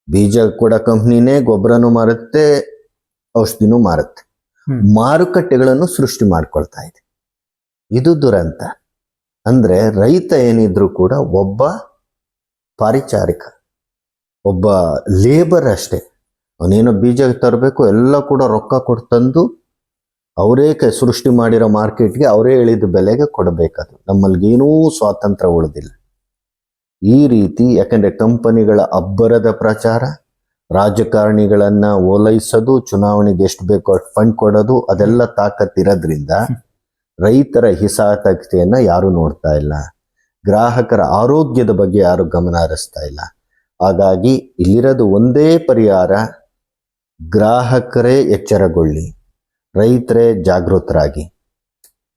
S1: ಬೀಜ ಕೂಡ ಕಂಪ್ನಿನೇ, ಗೊಬ್ಬರನೂ ಮಾರುತ್ತೆ, ಔಷಧಿನೂ ಮಾರುತ್ತೆ. ಮಾರುಕಟ್ಟೆಗಳನ್ನು ಸೃಷ್ಟಿ ಮಾಡ್ಕೊಳ್ತಾ ಇದೆ. ಇದು ದುರಂತ. ಅಂದ್ರೆ ರೈತ ಏನಿದ್ರು ಕೂಡ ಒಬ್ಬ ಪಾರಿಚಾರಿಕ, ಒಬ್ಬ ಲೇಬರ್ ಅಷ್ಟೇ. ಅವನೇನೋ ಬೀಜ ತರಬೇಕು, ಎಲ್ಲ ಕೂಡ ರೊಕ್ಕ ಕೊಟ್ಟು ತಂದು ಅವರೇ ಸೃಷ್ಟಿ ಮಾಡಿರೋ ಮಾರ್ಕೆಟ್ಗೆ ಅವರೇ ಇಳಿದ ಬೆಲೆಗೆ ಕೊಡಬೇಕದು. ನಮ್ಮಲ್ಲಿಗೇನೂ ಸ್ವಾತಂತ್ರ್ಯ ಉಳಿದಿಲ್ಲ ಈ ರೀತಿ. ಯಾಕಂದ್ರೆ ಕಂಪನಿಗಳ ಅಬ್ಬರದ ಪ್ರಚಾರ, ರಾಜಕಾರಣಿಗಳನ್ನ ಓಲೈಸೋದು, ಚುನಾವಣೆಗೆ ಎಷ್ಟು ಬೇಕೋ ಅಷ್ಟು ಫಂಡ್ ಕೊಡೋದು, ಅದೆಲ್ಲ ತಾಕತ್ತಿರೋದ್ರಿಂದ ರೈತರ ಹಿತಾಸಕ್ತಿಯನ್ನ ಯಾರು ನೋಡ್ತಾ ಇಲ್ಲ. ಗ್ರಾಹಕರ ಆರೋಗ್ಯದ ಬಗ್ಗೆ ಯಾರು ಗಮನ ಹರಿಸ್ತಾ ಇಲ್ಲ. ಹಾಗಾಗಿ ಇಲ್ಲಿರೋದು ಒಂದೇ ಪರಿಹಾರ, ಗ್ರಾಹಕರೇ ಎಚ್ಚರಗೊಳ್ಳಿ, ರೈತರೇ ಜಾಗೃತರಾಗಿ.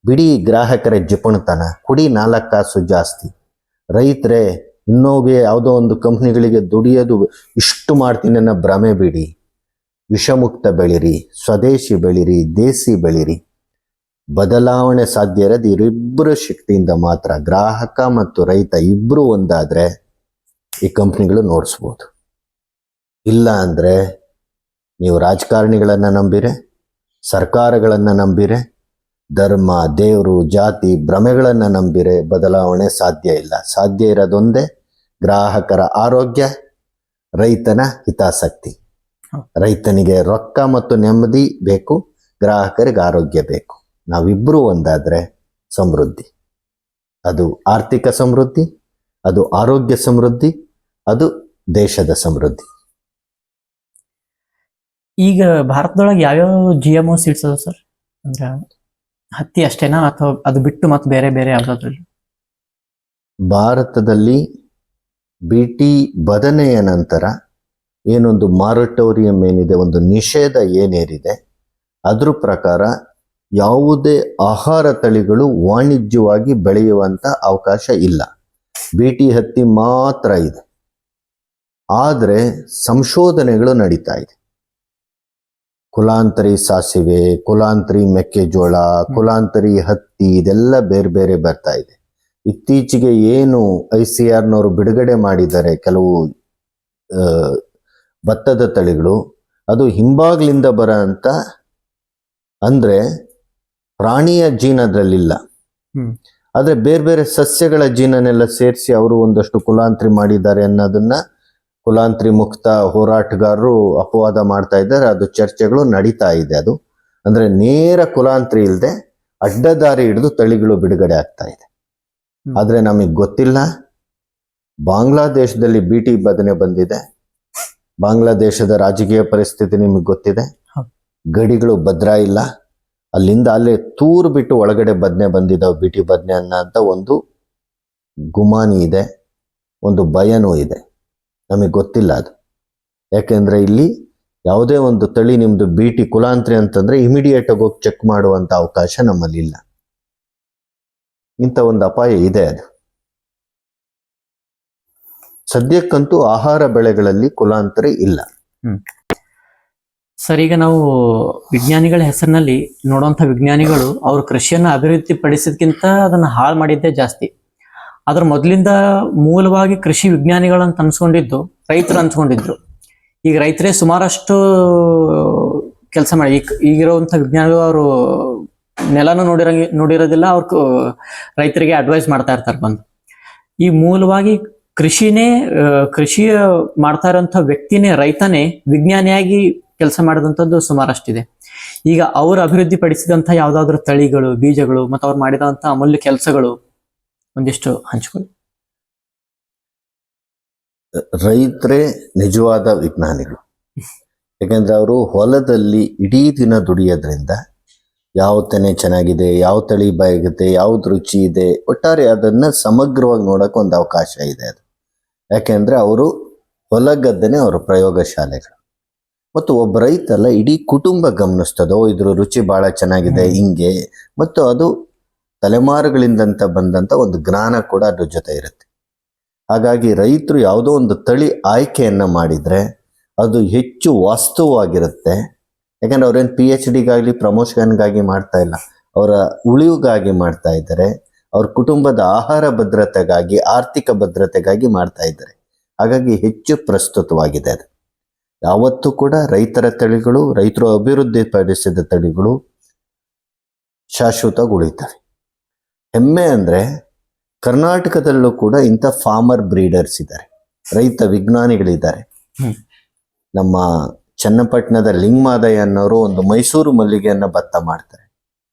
S1: ಬಿಡಿ ಗ್ರಾಹಕರ ಜಿಪಣತನ, ಕುಡಿ 4 ಕಾಸು ಜಾಸ್ತಿ, ರೈತರೇ ಇನ್ನೋಗೆ ಯಾವುದೋ ಒಂದು ಕಂಪ್ನಿಗಳಿಗೆ ದುಡಿಯೋದು ಇಷ್ಟು ಮಾಡ್ತೀನಿ ಅನ್ನೋ ಭ್ರಮೆ ಬಿಡಿ. ವಿಷಮುಕ್ತ ಬೆಳಿರಿ, ಸ್ವದೇಶಿ ಬೆಳಿರಿ, ದೇಸಿ ಬೆಳಿರಿ. ಬದಲಾವಣೆ ಸಾಧ್ಯ ಇರೋದು ಇವರಿಬ್ಬರ ಶಕ್ತಿಯಿಂದ ಮಾತ್ರ. ಗ್ರಾಹಕ ಮತ್ತು ರೈತ ಇಬ್ಬರು ಒಂದಾದರೆ ಈ ಕಂಪ್ನಿಗಳು ನೋಡಿಸ್ಬೋದು. ಇಲ್ಲ ಅಂದರೆ ನೀವು ರಾಜಕಾರಣಿಗಳನ್ನು ನಂಬಿರೆ, ಸರ್ಕಾರಗಳನ್ನು ನಂಬಿರೆ, ಧರ್ಮ, ದೇವರು, ಜಾತಿ, ಭ್ರಮೆಗಳನ್ನು ನಂಬಿರೆ ಬದಲಾವಣೆ ಸಾಧ್ಯ ಇಲ್ಲ. ಸಾಧ್ಯ ಇರೋದೊಂದೇ ಗ್ರಾಹಕರ ಆರೋಗ್ಯ, ರೈತನ ಹಿತಾಸಕ್ತಿ. ರೈತನಿಗೆ ರೊಕ್ಕ ಮತ್ತು ನೆಮ್ಮದಿ ಬೇಕು, ಗ್ರಾಹಕರಿಗೆ ಆರೋಗ್ಯ ಬೇಕು. ನಾವಿಬ್ಬರೂ ಒಂದಾದರೆ ಸಮೃದ್ಧಿ. ಅದು ಆರ್ಥಿಕ ಸಮೃದ್ಧಿ, ಅದು ಆರೋಗ್ಯ ಸಮೃದ್ಧಿ, ಅದು ದೇಶದ ಸಮೃದ್ಧಿ.
S2: ಈಗ ಭಾರತದೊಳಗೆ ಯಾವ್ಯಾವ GMO ಸೀಡ್ಸ್ ಅದಾವ ಸರ್? ಅಂದ್ರೆ ಹತ್ತಿ ಅಷ್ಟೇನಾ ಅಥವಾ ಅದು ಬಿಟ್ಟು ಮತ್ತೆ ಬೇರೆ ಬೇರೆ ಯಾವ್ದಾದ್ರು?
S1: ಭಾರತದಲ್ಲಿ BT ಬದನೆಯ ನಂತರ ಏನೊಂದು ಮಾರಟೋರಿಯಂ ಏನಿದೆ, ಒಂದು ನಿಷೇಧ ಏನೇರಿದೆ, ಅದ್ರ ಪ್ರಕಾರ ಯಾವುದೇ ಆಹಾರ ತಳಿಗಳು ವಾಣಿಜ್ಯವಾಗಿ ಬೆಳೆಯುವಂಥ ಅವಕಾಶ ಇಲ್ಲ. BT ಹತ್ತಿ ಮಾತ್ರ ಇದೆ. ಆದರೆ ಸಂಶೋಧನೆಗಳು ನಡೀತಾ ಇದೆ. ಕುಲಾಂತರಿ ಸಾಸಿವೆ, ಕುಲಾಂತರಿ ಮೆಕ್ಕೆಜೋಳ, ಕುಲಾಂತರಿ ಹತ್ತಿ, ಇದೆಲ್ಲ ಬೇರೆ ಬೇರೆ ಬರ್ತಾ ಇದೆ. ಇತ್ತೀಚೆಗೆ ಏನು ICRನವರು ಬಿಡುಗಡೆ ಮಾಡಿದ್ದಾರೆ ಕೆಲವು ಭತ್ತದ ತಳಿಗಳು, ಅದು ಹಿಂಬಾಗ್ಲಿಂದ ಬರೋ ಅಂತ, ಅಂದರೆ ಪ್ರಾಣಿಯ ಜೀನ್ ಅದರಲ್ಲಿಲ್ಲ, ಆದರೆ ಬೇರೆ ಬೇರೆ ಸಸ್ಯಗಳ ಜೀನನ್ನೆಲ್ಲ ಸೇರಿಸಿ ಅವರು ಒಂದಷ್ಟು ಕುಲಾಂತರಿ ಮಾಡಿದ್ದಾರೆ ಅನ್ನೋದನ್ನ ಕುಲಾಂತರಿ ಮುಕ್ತ ಹೋರಾಟಗಾರರು ಅಪವಾದ ಮಾಡ್ತಾ ಇದ್ದಾರೆ. ಅದು ಚರ್ಚೆಗಳು ನಡೀತಾ ಇದೆ. ಅದು ಅಂದರೆ ನೇರ ಕುಲಾಂತರಿ ಇಲ್ಲದೆ ಅಡ್ಡದಾರಿ ಹಿಡಿದು ತಳಿಗಳು ಬಿಡುಗಡೆ ಆಗ್ತಾ ಇದೆ. ಆದರೆ ನಮಗೆ ಗೊತ್ತಿಲ್ಲ. ಬಾಂಗ್ಲಾದೇಶದಲ್ಲಿ BT ಬದನೆ ಬಂದಿದೆ. ಬಾಂಗ್ಲಾದೇಶದ ರಾಜಕೀಯ ಪರಿಸ್ಥಿತಿ ನಿಮಗೆ ಗೊತ್ತಿದೆ. ಗಡಿಗಳು ಭದ್ರ ಇಲ್ಲ. ಅಲ್ಲಿಂದ ಅಲ್ಲೇ ತೂರು ಬಿಟ್ಟು ಒಳಗಡೆ ಬದನೆ ಬಂದಿದ್ದಾವೆ BT ಬದನೆ ಅಂತ ಒಂದು ಗುಮಾನಿ ಇದೆ, ಒಂದು ಭಯನೂ ಇದೆ. ನಮಗೆ ಗೊತ್ತಿಲ್ಲ ಅದು. ಯಾಕೆಂದರೆ ಇಲ್ಲಿ ಯಾವುದೇ ಒಂದು ತಳಿ ನಿಮ್ಮದು BT ಕುಲಾಂತರಿ ಅಂತಂದರೆ ಇಮಿಡಿಯೇಟಾಗಿ ಹೋಗಿ ಚೆಕ್ ಮಾಡುವಂಥ ಅವಕಾಶ ನಮ್ಮಲ್ಲಿ ಇಲ್ಲ. ಇಂಥ ಒಂದು ಅಪಾಯ ಇದೆ. ಅದು ಸದ್ಯಕ್ಕಂತೂ ಆಹಾರ ಬೆಳೆಗಳಲ್ಲಿ ಕುಲಾಂತರಿ ಇಲ್ಲ.
S2: ಸರ್, ಈಗ ನಾವು ವಿಜ್ಞಾನಿಗಳ ಹೆಸರಿನಲ್ಲಿ ನೋಡುವಂಥ ವಿಜ್ಞಾನಿಗಳು ಅವರು ಕೃಷಿಯನ್ನು ಅಭಿವೃದ್ಧಿ ಪಡಿಸಿದ್ಕಿಂತ ಅದನ್ನು ಹಾಳು ಮಾಡಿದ್ದೇ ಜಾಸ್ತಿ. ಅದ್ರ ಮೊದಲಿಂದ ಮೂಲವಾಗಿ ಕೃಷಿ ವಿಜ್ಞಾನಿಗಳಂತ ಅನ್ಸ್ಕೊಂಡಿದ್ದು ರೈತರು ಅನ್ಸ್ಕೊಂಡಿದ್ರು. ಈಗ ರೈತರೇ ಸುಮಾರಷ್ಟು ಕೆಲಸ ಮಾಡಿ ಈಗಿರುವಂಥ ವಿಜ್ಞಾನಿಗಳು ಅವರು ನೆಲನೂ ನೋಡಿರೋದಿಲ್ಲ. ಅವ್ರು ರೈತರಿಗೆ ಅಡ್ವೈಸ್ ಮಾಡ್ತಾ ಇರ್ತಾರೆ ಬಂದು. ಈ ಮೂಲವಾಗಿ ಕೃಷಿಯ ಮಾಡ್ತಾ ಇರೋಂಥ ವ್ಯಕ್ತಿನೇ, ರೈತನೇ ವಿಜ್ಞಾನಿಯಾಗಿ ಕೆಲಸ ಮಾಡಿದಂಥದ್ದು ಸುಮಾರಷ್ಟಿದೆ. ಈಗ ಅವರು ಅಭಿವೃದ್ಧಿ ಪಡಿಸಿದಂಥ ಯಾವುದಾದ್ರೂ ತಳಿಗಳು, ಬೀಜಗಳು ಮತ್ತು ಅವ್ರು ಮಾಡಿದಂಥ ಅಮೂಲ್ಯ ಕೆಲಸಗಳು ಒಂದಿಷ್ಟು ಹಂಚ್ಕೊಳ್ಳಿ.
S1: ರೈತರೇ ನಿಜವಾದ ವಿಜ್ಞಾನಿಗಳು. ಯಾಕೆಂದ್ರೆ ಅವರು ಹೊಲದಲ್ಲಿ ಇಡೀ ದಿನ ದುಡಿಯೋದ್ರಿಂದ ಯಾವ ತೆನೆ ಚೆನ್ನಾಗಿದೆ, ಯಾವ ತಳಿ ಬಾಗಿದೆ, ಯಾವ್ದು ರುಚಿ ಇದೆ, ಒಟ್ಟಾರೆ ಅದನ್ನು ಸಮಗ್ರವಾಗಿ ನೋಡೋಕೆ ಒಂದು ಅವಕಾಶ ಇದೆ. ಅದು ಯಾಕೆಂದರೆ ಅವರು ಹೊಲ ಗದ್ದೆನೇ ಅವರ ಪ್ರಯೋಗಶಾಲೆಗಳು. ಮತ್ತು ಒಬ್ಬ ರೈತಲ್ಲ, ಇಡೀ ಕುಟುಂಬ ಗಮನಿಸ್ತದೋ ಇದ್ರ ರುಚಿ ಭಾಳ ಚೆನ್ನಾಗಿದೆ ಹಿಂಗೆ. ಮತ್ತು ಅದು ತಲೆಮಾರುಗಳಿಂದಂತ ಬಂದಂಥ ಒಂದು ಜ್ಞಾನ ಕೂಡ ಅದ್ರ ಜೊತೆ ಇರುತ್ತೆ. ಹಾಗಾಗಿ ರೈತರು ಯಾವುದೋ ಒಂದು ತಳಿ ಆಯ್ಕೆಯನ್ನು ಮಾಡಿದರೆ ಅದು ಹೆಚ್ಚು ವಾಸ್ತವವಾಗಿರುತ್ತೆ. ಯಾಕಂದರೆ ಅವ್ರೇನು PhDಗಾಗಲಿ ಪ್ರಮೋಷನ್ಗಾಗಿ ಮಾಡ್ತಾ ಇಲ್ಲ, ಅವರ ಉಳಿವಿಗಾಗಿ ಮಾಡ್ತಾ ಇದ್ದಾರೆ. ಅವ್ರ ಕುಟುಂಬದ ಆಹಾರ ಭದ್ರತೆಗಾಗಿ, ಆರ್ಥಿಕ ಭದ್ರತೆಗಾಗಿ ಮಾಡ್ತಾ ಇದ್ದಾರೆ. ಹಾಗಾಗಿ ಹೆಚ್ಚು ಪ್ರಸ್ತುತವಾಗಿದೆ. ಅದು ಯಾವತ್ತೂ ಕೂಡ ರೈತರ ತಳಿಗಳು, ರೈತರು ಅಭಿವೃದ್ಧಿಪಡಿಸಿದ ತಳಿಗಳು ಶಾಶ್ವತವಾಗಿ ಉಳಿತವೆ. ಹೆಮ್ಮೆ ಅಂದರೆ ಕರ್ನಾಟಕದಲ್ಲೂ ಕೂಡ ಇಂಥ ಫಾರ್ಮರ್ ಬ್ರೀಡರ್ಸ್ ಇದ್ದಾರೆ, ರೈತ ವಿಜ್ಞಾನಿಗಳಿದ್ದಾರೆ. ನಮ್ಮ ಚನ್ನಪಟ್ಟಣದ ಲಿಂಗಮಾದಯ್ಯ ಅನ್ನೋರು ಒಂದು ಮೈಸೂರು ಮಲ್ಲಿಗೆಯನ್ನು ಭತ್ತ ಮಾಡ್ತಾರೆ,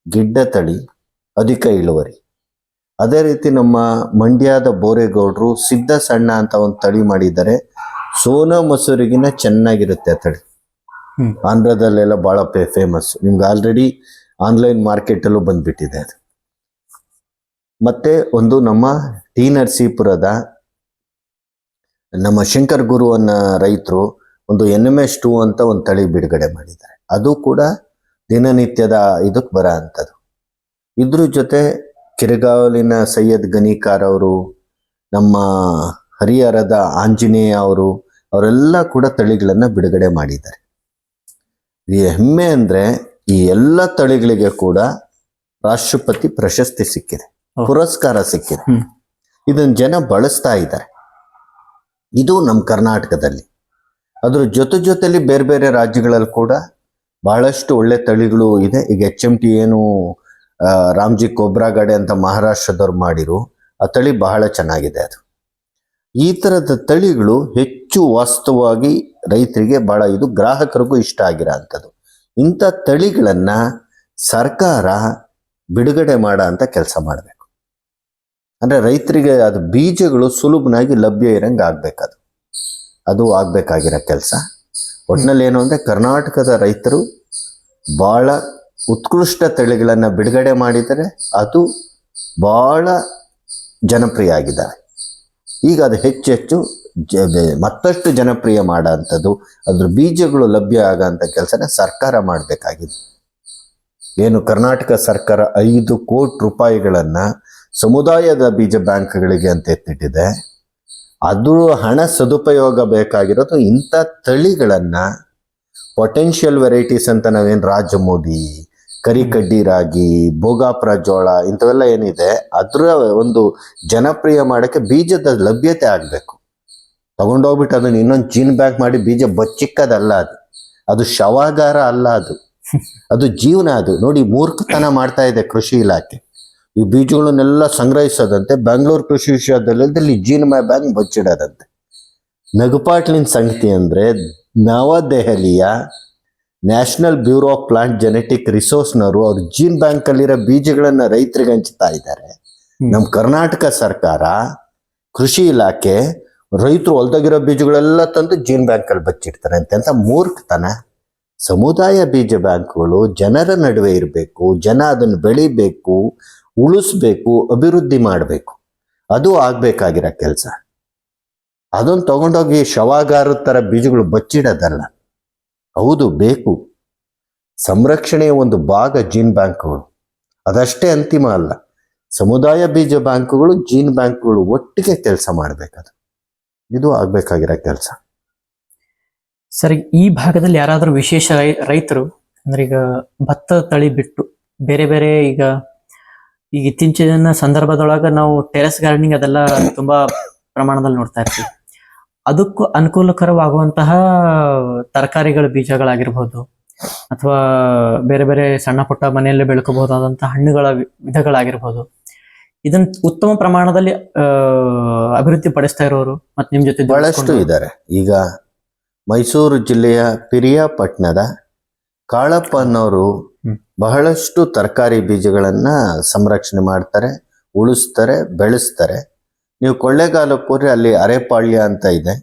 S1: ಗಿಡ್ಡ ತಳಿ, ಅಧಿಕ ಇಳುವರಿ. ಅದೇ ರೀತಿ ನಮ್ಮ ಮಂಡ್ಯದ ಬೋರೇಗೌಡರು ಸಿದ್ಧ ಸಣ್ಣ ಅಂತ ಒಂದು ತಳಿ ಮಾಡಿದ್ದಾರೆ. ಸೋನಾ ಮಸೂರಿಗಿನ ಚೆನ್ನಾಗಿರುತ್ತೆ ಆ ತಳಿ. ಆಂಧ್ರದಲ್ಲೆಲ್ಲ ಭಾಳ ಫೇಮಸ್. ನಿಮ್ಗೆ ಆಲ್ರೆಡಿ ಆನ್ಲೈನ್ ಮಾರ್ಕೆಟಲ್ಲೂ ಬಂದ್ಬಿಟ್ಟಿದೆ ಅದು. ಮತ್ತೆ ಒಂದು ನಮ್ಮ ಟಿ ನರಸೀಪುರದ ನಮ್ಮ ಶಂಕರ್ ಗುರು ಅನ್ನೋ ರೈತರು ಒಂದು NMS2 ಅಂತ ಒಂದು ತಳಿ ಬಿಡುಗಡೆ ಮಾಡಿದ್ದಾರೆ. ಅದು ಕೂಡ ದಿನನಿತ್ಯದ ಇದಕ್ಕೆ ಬರೋ ಅಂಥದ್ದು. ಇದ್ರ ಜೊತೆ ಕಿರಗಾವಲಿನ ಸೈಯದ್ ಗನೀಕಾರ್ ಅವರು, ನಮ್ಮ ಹರಿಹರದ ಆಂಜನೇಯ ಅವರೆಲ್ಲ ಕೂಡ ತಳಿಗಳನ್ನು ಬಿಡುಗಡೆ ಮಾಡಿದ್ದಾರೆ. ಈ ಹೆಮ್ಮೆ ಅಂದರೆ ಈ ಎಲ್ಲ ತಳಿಗಳಿಗೆ ಕೂಡ ರಾಷ್ಟ್ರಪತಿ ಪ್ರಶಸ್ತಿ ಸಿಕ್ಕಿದೆ, ಪುರಸ್ಕಾರ ಸಿಕ್ಕಿದೆ. ಇದನ್ನು ಜನ ಬಳಸ್ತಾ ಇದ್ದಾರೆ. ಇದು ನಮ್ಮ ಕರ್ನಾಟಕದಲ್ಲಿ. ಅದ್ರ ಜೊತೆಲಿ ಬೇರೆ ಬೇರೆ ರಾಜ್ಯಗಳಲ್ಲಿ ಕೂಡ ಬಹಳಷ್ಟು ಒಳ್ಳೆ ತಳಿಗಳು ಇದೆ. ಈಗ HMT ಏನು ರಾಮ್ಜಿ ಕೋಬ್ರಾಗಡೆ ಅಂತ ಮಹಾರಾಷ್ಟ್ರದವ್ರು ಮಾಡಿರು, ಆ ತಳಿ ಬಹಳ ಚೆನ್ನಾಗಿದೆ. ಅದು ಈ ಥರದ ತಳಿಗಳು ಹೆಚ್ಚು ವಾಸ್ತವವಾಗಿ ರೈತರಿಗೆ ಬಹಳ, ಇದು ಗ್ರಾಹಕರಿಗೂ ಇಷ್ಟ ಆಗಿರೋ ಅಂಥದ್ದು. ಇಂಥ ತಳಿಗಳನ್ನು ಸರ್ಕಾರ ಬಿಡುಗಡೆ ಮಾಡೋ ಅಂತ ಕೆಲಸ ಮಾಡಬೇಕು. ಅಂದರೆ ರೈತರಿಗೆ ಅದು ಬೀಜಗಳು ಸುಲಭನಾಗಿ ಲಭ್ಯ ಇರಂಗೆ ಆಗ್ಬೇಕದು. ಅದು ಆಗಬೇಕಾಗಿರೋ ಕೆಲಸ. ಒಟ್ಟಿನಲ್ಲಿ ಏನು ಅಂದರೆ ಕರ್ನಾಟಕದ ರೈತರು ಭಾಳ ಉತ್ಕೃಷ್ಟ ತಳಿಗಳನ್ನು ಬಿಡುಗಡೆ ಮಾಡಿದರೆ ಅದು ಭಾಳ ಜನಪ್ರಿಯ ಆಗಿದ್ದಾವೆ. ಈಗ ಅದು ಹೆಚ್ಚೆಚ್ಚು ಮತ್ತಷ್ಟು ಜನಪ್ರಿಯ ಮಾಡೋ ಅಂಥದ್ದು, ಅದ್ರ ಬೀಜಗಳು ಲಭ್ಯ ಆಗೋಂಥ ಕೆಲಸನ ಸರ್ಕಾರ ಮಾಡಬೇಕಾಗಿದೆ. ಏನು ಕರ್ನಾಟಕ ಸರ್ಕಾರ 5 ಕೋಟಿ ರೂಪಾಯಿಗಳನ್ನು ಸಮುದಾಯದ ಬೀಜ ಬ್ಯಾಂಕ್ಗಳಿಗೆ ಅಂತ ಎತ್ತಿಟ್ಟಿದೆ. ಅದು ಹಣ ಸದುಪಯೋಗ ಬೇಕಾಗಿರೋದು ಇಂಥ ತಳಿಗಳನ್ನು, ಪೊಟೆನ್ಷಿಯಲ್ ವೆರೈಟೀಸ್ ಅಂತ ನಾವೇನು ರಾಜಮೋದಿ, ಕರಿಕಡ್ಡಿ ರಾಗಿ, ಭೋಗಾಪುರ ಜೋಳ ಇಂಥವೆಲ್ಲ ಏನಿದೆ ಅದರ ಒಂದು ಜನಪ್ರಿಯ ಮಾಡೋಕ್ಕೆ ಬೀಜದ ಲಭ್ಯತೆ ಆಗಬೇಕು. ತಗೊಂಡೋಗ್ಬಿಟ್ಟು ಅದನ್ನು ಇನ್ನೊಂದು ಜೀನ್ ಬ್ಯಾಗ್ ಮಾಡಿ ಬೀಜ ಬಚ್ಚಿಕ್ಕದಲ್ಲ ಅದು ಶವಾಗಾರ ಅಲ್ಲ, ಅದು ಜೀವನ. ಅದು ನೋಡಿ ಮೂರ್ಖತನ ಮಾಡ್ತಾ ಇದೆ ಕೃಷಿ ಇಲಾಖೆ. ಈ ಬೀಜಗಳನ್ನೆಲ್ಲ ಸಂಗ್ರಹಿಸೋದಂತೆ, ಬೆಂಗಳೂರು ಕೃಷಿ ವಿಶ್ವವಿದ್ಯಾಲಯದಲ್ಲಿ ಜೀನ್ ಬ್ಯಾಗ್ ಬಚ್ಚಿಡೋದಂತೆ. ನಗುಪಾಟ್ಲಿನ ಸಂಗತಿ ಅಂದರೆ ನವದೆಹಲಿಯ national bureau of plant genetic ರಿಸೋರ್ಸ್ನವರು ಅವ್ರ ಜೀನ್ ಬ್ಯಾಂಕಲ್ಲಿರೋ ಬೀಜಗಳನ್ನು ರೈತರಿಗೆ ಹಂಚ್ತಾ ಇದ್ದಾರೆ. ನಮ್ಮ ಕರ್ನಾಟಕ ಸರ್ಕಾರ ಕೃಷಿ ಇಲಾಖೆ ರೈತರು ಹೊಲ್ದಾಗಿರೋ ಬೀಜಗಳೆಲ್ಲ ತಂದು ಜೀನ್ ಬ್ಯಾಂಕಲ್ಲಿ ಬಚ್ಚಿಡ್ತಾರೆ ಅಂತ ಮೂರ್ಖತನ. ಸಮುದಾಯ ಬೀಜ ಬ್ಯಾಂಕ್ಗಳು ಜನರ ನಡುವೆ ಇರಬೇಕು, ಜನ ಅದನ್ನು ಬೆಳಿಬೇಕು, ಉಳಿಸ್ಬೇಕು, ಅಭಿವೃದ್ಧಿ ಮಾಡಬೇಕು. ಅದು ಆಗಬೇಕಾಗಿರೋ ಕೆಲಸ. ಅದನ್ನು ತಗೊಂಡೋಗಿ ಶವಾಗಾರದ ಥರ ಬೀಜಗಳು ಬಚ್ಚಿಡೋದಲ್ಲ. ಹೌದು, ಬೇಕು ಸಂರಕ್ಷಣೆಯ ಒಂದು ಭಾಗ ಜೀನ್ ಬ್ಯಾಂಕ್ಗಳು, ಅದಷ್ಟೇ ಅಂತಿಮ ಅಲ್ಲ. ಸಮುದಾಯ ಬೀಜ ಬ್ಯಾಂಕ್ಗಳು, ಜೀನ್ ಬ್ಯಾಂಕ್ಗಳು ಒಟ್ಟಿಗೆ ಕೆಲಸ ಮಾಡಬೇಕದು. ಇದು ಆಗಬೇಕಾಗಿರೋ ಕೆಲಸ.
S2: ಸರಿ, ಈ ಭಾಗದಲ್ಲಿ ಯಾರಾದರೂ ವಿಶೇಷ ರೈತರು ಅಂದ್ರೆ ಈಗ ಭತ್ತ ತಳಿ ಬಿಟ್ಟು ಬೇರೆ ಬೇರೆ ಈಗ ಇತ್ತೀಚಿನ ಸಂದರ್ಭದೊಳಗೆ ನಾವು ಟೆರೆಸ್ ಗಾರ್ಡನಿಂಗ್ ಅದೆಲ್ಲ ತುಂಬಾ ಪ್ರಮಾಣದಲ್ಲಿ ನೋಡ್ತಾ ಇರ್ತೀವಿ. ಅದಕ್ಕೂ ಅನುಕೂಲಕರವಾಗುವಂತಹ ತರಕಾರಿಗಳ ಬೀಜಗಳಾಗಿರ್ಬೋದು ಅಥವಾ ಬೇರೆ ಬೇರೆ ಸಣ್ಣ ಪುಟ್ಟ ಮನೆಯಲ್ಲೇ ಬೆಳ್ಕೋಬಹುದಾದಂತಹ ಹಣ್ಣುಗಳ ವಿಧಗಳಾಗಿರ್ಬೋದು, ಇದನ್ನ ಉತ್ತಮ ಪ್ರಮಾಣದಲ್ಲಿ ಅಭಿವೃದ್ಧಿ ಪಡಿಸ್ತಾ ಇರೋರು ಮತ್ತೆ ನಿಮ್ ಜೊತೆ
S1: ಬಹಳಷ್ಟು ಇದ್ದಾರೆ. ಈಗ ಮೈಸೂರು ಜಿಲ್ಲೆಯ ಪಿರಿಯಾಪಟ್ಟಣದ ಕಾಳಪ್ಪ ಅನ್ನೋರು ಬಹಳಷ್ಟು ತರಕಾರಿ ಬೀಜಗಳನ್ನ ಸಂರಕ್ಷಣೆ ಮಾಡ್ತಾರೆ, ಉಳಿಸ್ತಾರೆ, ಬೆಳೆಸ್ತಾರೆ. ನೀವು ಕೊಳ್ಳೇಗಾಲಕ್ಕೆ ಹೋದ್ರೆ ಅಲ್ಲಿ ಅರೆಪಾಳ್ಯ ಅಂತ ಇದೆ.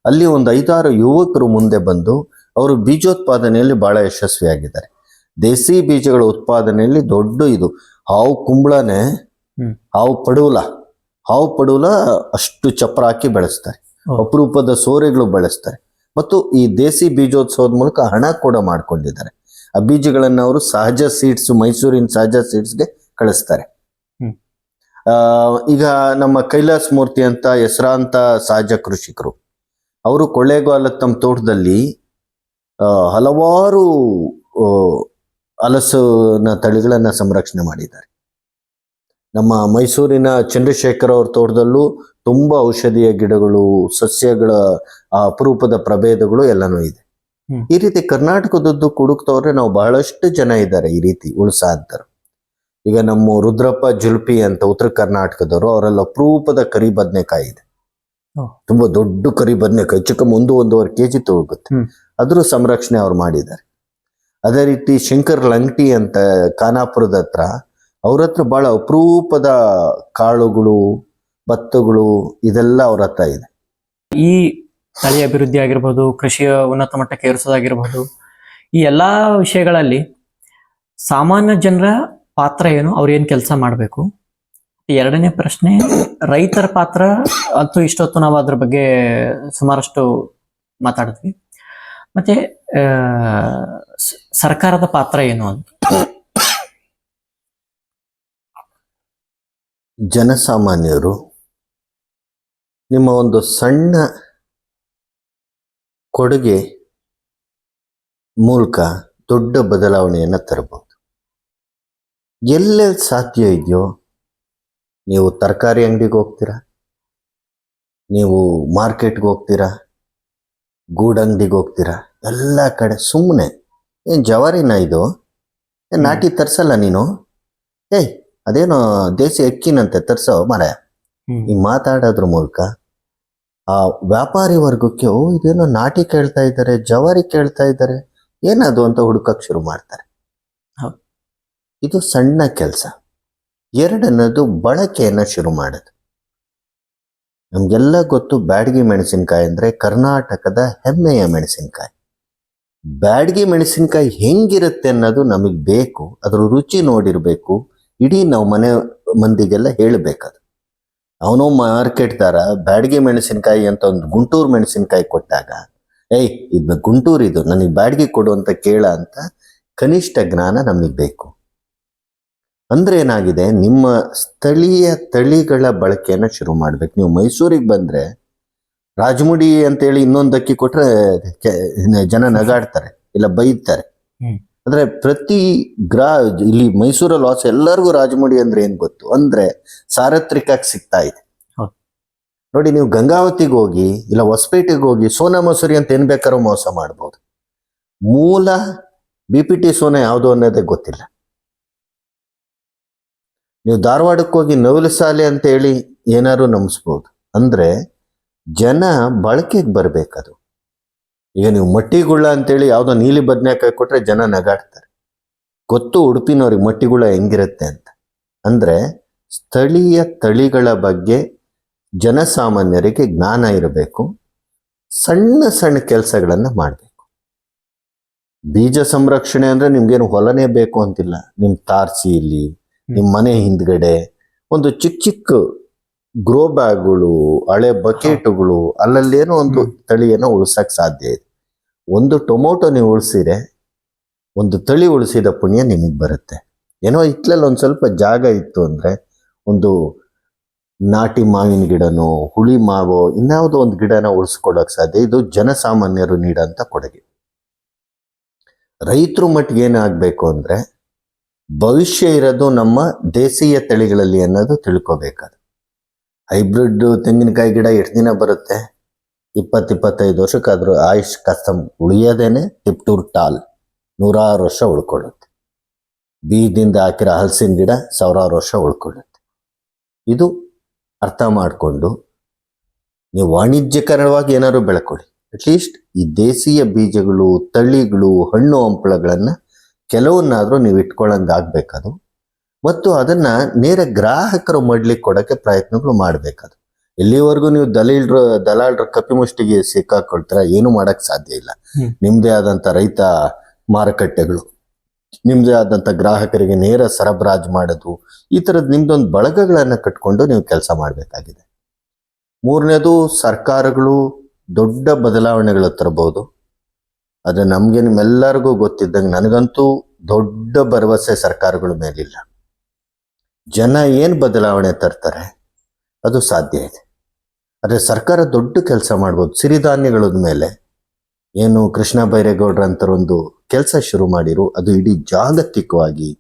S1: ಅಲ್ಲಿ ಒಂದು 5-6 ಯುವಕರು ಮುಂದೆ ಬಂದು ಅವರು ಬೀಜೋತ್ಪಾದನೆಯಲ್ಲಿ ಬಹಳ ಯಶಸ್ವಿಯಾಗಿದ್ದಾರೆ. ದೇಸಿ ಬೀಜಗಳ ಉತ್ಪಾದನೆಯಲ್ಲಿ ದೊಡ್ಡ ಇದು ಹಾವು ಕುಂಬಳನೆ, ಹಾವು ಪಡೂಲ ಅಷ್ಟು ಚಪ್ರ ಹಾಕಿ ಬೆಳೆಸ್ತಾರೆ. ಅಪರೂಪದ ಸೋರೆಗಳು ಬೆಳೆಸ್ತಾರೆ. ಮತ್ತು ಈ ದೇಸಿ ಬೀಜೋತ್ಸವದ ಮೂಲಕ ಹಣ ಕೂಡ ಮಾಡ್ಕೊಂಡಿದ್ದಾರೆ. ಆ ಬೀಜಗಳನ್ನು ಅವರು ಸಹಜ ಸೀಡ್ಸ್, ಮೈಸೂರಿನ ಸಹಜ ಸೀಡ್ಸ್ಗೆ ಕಳಿಸ್ತಾರೆ. ಈಗ ನಮ್ಮ ಕೈಲಾಸ್ ಮೂರ್ತಿ ಅಂತ ಹೆಸರಾಂತ ಸಹಜ ಕೃಷಿಕರು, ಅವರು ಕೊಳ್ಳೇಗಾಲ ತಮ್ಮ ತೋಟದಲ್ಲಿ ಹಲವಾರು ಹಲಸಿನ ತಳಿಗಳನ್ನು ಸಂರಕ್ಷಣೆ ಮಾಡಿದ್ದಾರೆ. ನಮ್ಮ ಮೈಸೂರಿನ ಚಂದ್ರಶೇಖರ್ ಅವ್ರ ತೋಟದಲ್ಲೂ ತುಂಬ ಔಷಧೀಯ ಗಿಡಗಳು, ಸಸ್ಯಗಳ ಅಪರೂಪದ ಪ್ರಭೇದಗಳು ಎಲ್ಲನೂ ಇದೆ. ಈ ರೀತಿ ಕರ್ನಾಟಕದದ್ದು ಕುಡುಕ್ತವ್ರೆ ನಾವು ಬಹಳಷ್ಟು ಜನ ಇದ್ದಾರೆ ಈ ರೀತಿ ಉಳ್ಸಾ ಅಂತಾರೆ. ಈಗ ನಮ್ಮ ರುದ್ರಪ್ಪ ಜುಲ್ಪಿ ಅಂತ ಉತ್ತರ ಕರ್ನಾಟಕದವರು, ಅವರೆಲ್ಲ ಅಪರೂಪದ ಕರಿ ಬದನೆಕಾಯಿ ಇದೆ. ತುಂಬಾ ದೊಡ್ಡ ಕರಿ ಬದನೆಕಾಯಿ, ಚಿಕ್ಕ 1-1.5 kg ತಗೋಗುತ್ತೆ. ಅದ್ರ ಸಂರಕ್ಷಣೆ ಅವ್ರು ಮಾಡಿದ್ದಾರೆ. ಅದೇ ರೀತಿ ಶಂಕರ್ ಲಂಗಟಿ ಅಂತ ಖಾನಾಪುರದ ಹತ್ರ, ಅವ್ರ ಹತ್ರ ಬಹಳ ಅಪರೂಪದ ಕಾಳುಗಳು, ಭತ್ತಗಳು ಇದೆಲ್ಲ ಅವ್ರ ಹತ್ರ ಇದೆ.
S2: ಈ ತಳಿ ಅಭಿವೃದ್ಧಿ ಆಗಿರ್ಬೋದು, ಕೃಷಿಯ ಉನ್ನತ ಮಟ್ಟಕ್ಕೆ ಏರಿಸೋದಾಗಿರ್ಬೋದು, ಈ ಎಲ್ಲಾ ವಿಷಯಗಳಲ್ಲಿ ಸಾಮಾನ್ಯ ಜನರ ಪಾತ್ರ ಏನು, ಅವ್ರು ಏನ್ ಕೆಲಸ ಮಾಡಬೇಕು? ಎರಡನೇ ಪ್ರಶ್ನೆ, ರೈತರ ಪಾತ್ರ ಅಂತೂ ಇಷ್ಟೊತ್ತು ನಾವು ಅದ್ರ ಬಗ್ಗೆ ಸುಮಾರಷ್ಟು ಮಾತಾಡಿದ್ವಿ. ಮತ್ತೆ ಸರ್ಕಾರದ ಪಾತ್ರ ಏನು ಅಂತ.
S1: ಜನಸಾಮಾನ್ಯರು ನಿಮ್ಮ ಒಂದು ಸಣ್ಣ ಕೊಡುಗೆ ಮೂಲಕ ದೊಡ್ಡ ಬದಲಾವಣೆಯನ್ನು ತರಬಹುದು. ಎಲ್ಲೆಲ್ಲಿ ಸಾಧ್ಯ ಇದೆಯೋ, ನೀವು ತರಕಾರಿ ಅಂಗಡಿಗೆ ಹೋಗ್ತೀರಾ, ನೀವು ಮಾರ್ಕೆಟ್ಗೆ ಹೋಗ್ತೀರಾ, ಗೂಡಂಗಡಿಗೆ ಹೋಗ್ತೀರಾ, ಎಲ್ಲ ಕಡೆ ಸುಮ್ಮನೆ ಏನು ಜವಾರಿನ ಇದು, ನಾಟಿ ತರಿಸಲ್ಲ ನೀನು, ಏಯ್ ಅದೇನೋ ದೇಸಿ ಅಕ್ಕಿನಂತೆ ತರಿಸೋ ಮರ, ಈ ಮಾತಾಡೋದ್ರ ಮೂಲಕ ಆ ವ್ಯಾಪಾರಿ ವರ್ಗಕ್ಕೆ ಓ ಇದೇನೋ ನಾಟಿ ಕೇಳ್ತಾ ಇದ್ದಾರೆ, ಜವಾರಿ ಕೇಳ್ತಾ ಇದ್ದಾರೆ, ಏನದು ಅಂತ ಹುಡುಕಕ್ಕೆ ಶುರು ಮಾಡ್ತಾರೆ. ಇದು ಸಣ್ಣ ಕೆಲಸ. ಎರಡನ್ನದು ಬಳಕೆಯನ್ನು ಶುರು ಮಾಡೋದು. ನಮಗೆಲ್ಲ ಗೊತ್ತು ಬ್ಯಾಡಗಿ ಮೆಣಸಿನ್ಕಾಯಿ ಅಂದರೆ ಕರ್ನಾಟಕದ ಹೆಮ್ಮೆಯ ಮೆಣಸಿನ್ಕಾಯಿ. ಬ್ಯಾಡಗಿ ಮೆಣಸಿನ್ಕಾಯಿ ಹೆಂಗಿರುತ್ತೆ ಅನ್ನೋದು ನಮಗೆ ಬೇಕು, ಅದ್ರ ರುಚಿ ನೋಡಿರಬೇಕು, ಇಡೀ ನಾವು ಮನೆ ಮಂದಿಗೆಲ್ಲ ಹೇಳಬೇಕದು. ಅವನು ಮಾರ್ಕೆಟ್ದಾರ ಬ್ಯಾಡಗಿ ಮೆಣಸಿನ್ಕಾಯಿ ಅಂತ ಒಂದು ಗುಂಟೂರು ಮೆಣಸಿನ್ಕಾಯಿ ಕೊಟ್ಟಾಗ, ಏಯ್ ಇದು ಗುಂಟೂರು, ಇದು ನನಗೆ ಬ್ಯಾಡಗಿ ಕೊಡು ಅಂತ ಕೇಳ ಅಂತ ಕನಿಷ್ಠ ಜ್ಞಾನ ನಮಗೆ ಬೇಕು. ಅಂದ್ರೆ ಏನಾಗಿದೆ, ನಿಮ್ಮ ಸ್ಥಳೀಯ ತಳಿಗಳ ಬಳಕೆಯನ್ನು ಶುರು ಮಾಡ್ಬೇಕು. ನೀವು ಮೈಸೂರಿಗೆ ಬಂದ್ರೆ ರಾಜಮುಡಿ ಅಂತೇಳಿ ಇನ್ನೊಂದು ಅಕ್ಕಿ ಕೊಟ್ರೆ ಜನ ನಗಾಡ್ತಾರೆ, ಇಲ್ಲ ಬೈತಾರೆ. ಅಂದ್ರೆ ಪ್ರತಿ ಇಲ್ಲಿ ಮೈಸೂರಲ್ಲಿ ವಾಸ ಎಲ್ಲರಿಗೂ ರಾಜಮುಡಿ ಅಂದ್ರೆ ಏನ್ ಗೊತ್ತು ಅಂದ್ರೆ ಸಾರ್ವತ್ರಿಕವಾಗಿ ಸಿಗ್ತಾ ಇದೆ. ನೋಡಿ, ನೀವು ಗಂಗಾವತಿಗೆ ಹೋಗಿ ಇಲ್ಲ ಹೊಸಪೇಟೆಗೆ ಹೋಗಿ ಸೋನಾ ಮಸೂರಿ ಅಂತ ಏನ್ ಬೇಕಾದ್ರೂ ಮೋಸ ಮಾಡ್ಬೋದು. ಮೂಲ BPT ಸೋನಾ ಯಾವುದು ಅನ್ನೋದೇ ಗೊತ್ತಿಲ್ಲ. ನೀವು ಧಾರವಾಡಕ್ಕೆ ಹೋಗಿ ನವಲು ಸಾಲೆ ಅಂತ ಹೇಳಿ ಏನಾದ್ರು ನಂಬಿಸ್ಬೋದು. ಅಂದ್ರೆ ಜನ ಬಳಕೆಗೆ ಬರ್ಬೇಕದು. ಈಗ ನೀವು ಮಟ್ಟಿಗುಳ್ಳ ಅಂತೇಳಿ ಯಾವುದೋ ನೀಲಿ ಬದನೆಕಾಯಿ ಕೊಟ್ರೆ ಜನ ನಗಾಡ್ತಾರೆ. ಗೊತ್ತು ಉಡುಪಿನವ್ರಿಗೆ ಮಟ್ಟಿಗುಳ್ಳ ಹೆಂಗಿರುತ್ತೆ ಅಂತ. ಅಂದ್ರೆ ಸ್ಥಳೀಯ ತಳಿಗಳ ಬಗ್ಗೆ ಜನಸಾಮಾನ್ಯರಿಗೆ ಜ್ಞಾನ ಇರಬೇಕು. ಸಣ್ಣ ಸಣ್ಣ ಕೆಲಸಗಳನ್ನು ಮಾಡಬೇಕು. ಬೀಜ ಸಂರಕ್ಷಣೆ ಅಂದ್ರೆ ನಿಮ್ಗೇನು ಹೊಲನೇ ಬೇಕು ಅಂತಿಲ್ಲ. ನಿಮ್ ತಾರ್ಸಿಲಿ, ನಿಮ್ಮ ಮನೆ ಹಿಂದ್ಗಡೆ ಒಂದು ಚಿಕ್ಕ ಚಿಕ್ಕ ಗ್ರೋ ಬ್ಯಾಗ್ಗಳು, ಹಳೆ ಬಕೆಟ್ಗಳು, ಅಲ್ಲಲ್ಲೇನೋ ಒಂದು ತಳಿಯನ್ನು ಉಳಿಸಕ್ ಸಾಧ್ಯ ಇದೆ. ಒಂದು ಟೊಮೊಟೊ ನೀವು ಉಳಿಸಿದ್ರೆ ಒಂದು ತಳಿ ಉಳಿಸಿದ ಪುಣ್ಯ ನಿಮಗೆ ಬರುತ್ತೆ. ಏನೋ ಇತ್ಲಲ್ಲಿ ಒಂದು ಸ್ವಲ್ಪ ಜಾಗ ಇತ್ತು ಅಂದ್ರೆ ಒಂದು ನಾಟಿ ಮಾವಿನ ಗಿಡನೋ, ಹುಳಿ ಮಾವೋ, ಇನ್ಯಾವುದೋ ಒಂದು ಗಿಡನ ಉಳಿಸ್ಕೊಡಕ್ ಸಾಧ್ಯ. ಇದು ಜನಸಾಮಾನ್ಯರು ನೀಡೋಂಥ ಕೊಡುಗೆ. ರೈತರು ಮಟ್ಟಿಗೆ ಏನಾಗಬೇಕು ಅಂದ್ರೆ ಭವಿಷ್ಯ ಇರೋದು ನಮ್ಮ ದೇಶೀಯ ತಳಿಗಳಲ್ಲಿ ಅನ್ನೋದು ತಿಳ್ಕೊಬೇಕಾದ್ರೆ. ಹೈಬ್ರಿಡ್ ತೆಂಗಿನಕಾಯಿ ಗಿಡ ಎಷ್ಟು ದಿನ ಬರುತ್ತೆ? 20-25 ವರ್ಷಕ್ಕಾದ್ರೂ ಆಯುಷ್ ಕಸ್ತಮ್ ಉಳಿಯೋದೇನೆ ಟಿಪ್ಟೂರ್ ಟಾಲ್ 100 ವರ್ಷ ಉಳ್ಕೊಳ್ಳುತ್ತೆ. ಬೀಜದಿಂದ ಹಾಕಿರೋ ಹಲಸಿನ ಗಿಡ 1000 ವರ್ಷ ಉಳ್ಕೊಳ್ಳುತ್ತೆ. ಇದು ಅರ್ಥ ಮಾಡಿಕೊಂಡು ನೀವು ವಾಣಿಜ್ಯಕರವಾಗಿ ಏನಾದ್ರು ಬೆಳ್ಕೊಳ್ಳಿ. ಅಟ್ಲೀಸ್ಟ್ ಈ ದೇಶೀಯ ಬೀಜಗಳು, ತಳಿಗಳು, ಹಣ್ಣು ಹಂಪಲಗಳನ್ನು ಕೆಲವನ್ನಾದರೂ ನೀವು ಇಟ್ಕೊಳ್ಳಂಗಾಗಬೇಕದು. ಮತ್ತು ಅದನ್ನ ನೇರ ಗ್ರಾಹಕರು ಮಾಡ್ಲಿಕ್ಕೆ ಕೊಡೋಕ್ಕೆ ಪ್ರಯತ್ನಗಳು ಮಾಡಬೇಕದು. ಎಲ್ಲಿವರೆಗೂ ನೀವು ದಲಾಲ್ರ ಕಪಿಮುಷ್ಟಿಗೆ ಸಿಕ್ಕಾಕೊಳ್ತೀರ, ಏನು ಮಾಡಕ್ ಸಾಧ್ಯ ಇಲ್ಲ. ನಿಮ್ದೇ ಆದಂತ ರೈತ ಮಾರುಕಟ್ಟೆಗಳು, ನಿಮ್ದೇ ಆದಂತ ಗ್ರಾಹಕರಿಗೆ ನೇರ ಸರಬರಾಜು ಮಾಡೋದು, ಈ ಥರದ್ದು ನಿಮ್ದೊಂದು ಬಳಗಗಳನ್ನು ಕಟ್ಕೊಂಡು ನೀವು ಕೆಲಸ ಮಾಡಬೇಕಾಗಿದೆ. ಮೂರನೇದು, ಸರ್ಕಾರಗಳು ದೊಡ್ಡ ಬದಲಾವಣೆಗಳು ತರಬಹುದು. ಅದು ನಮಗೆ ನಿಮ್ಮೆಲ್ಲರಿಗೂ ಗೊತ್ತಿದ್ದಂಗೆ ನನಗಂತೂ ದೊಡ್ಡ ಭರವಸೆ ಸರ್ಕಾರಗಳ ಮೇಲಿಲ್ಲ. ಜನ ಏನು ಬದಲಾವಣೆ ತರ್ತಾರೆ ಅದು ಸಾಧ್ಯ ಇದೆ. ಆದರೆ ಸರ್ಕಾರ ದೊಡ್ಡ ಕೆಲಸ ಮಾಡ್ಬೋದು. ಸಿರಿಧಾನ್ಯಗಳ ಮೇಲೆ ಏನು ಕೃಷ್ಣ ಬೈರೇಗೌಡರಂತರೊಂದು ಕೆಲಸ ಶುರು ಮಾಡಿರು, ಅದು ಇಡೀ ಜಾಗತಿಕವಾಗಿ,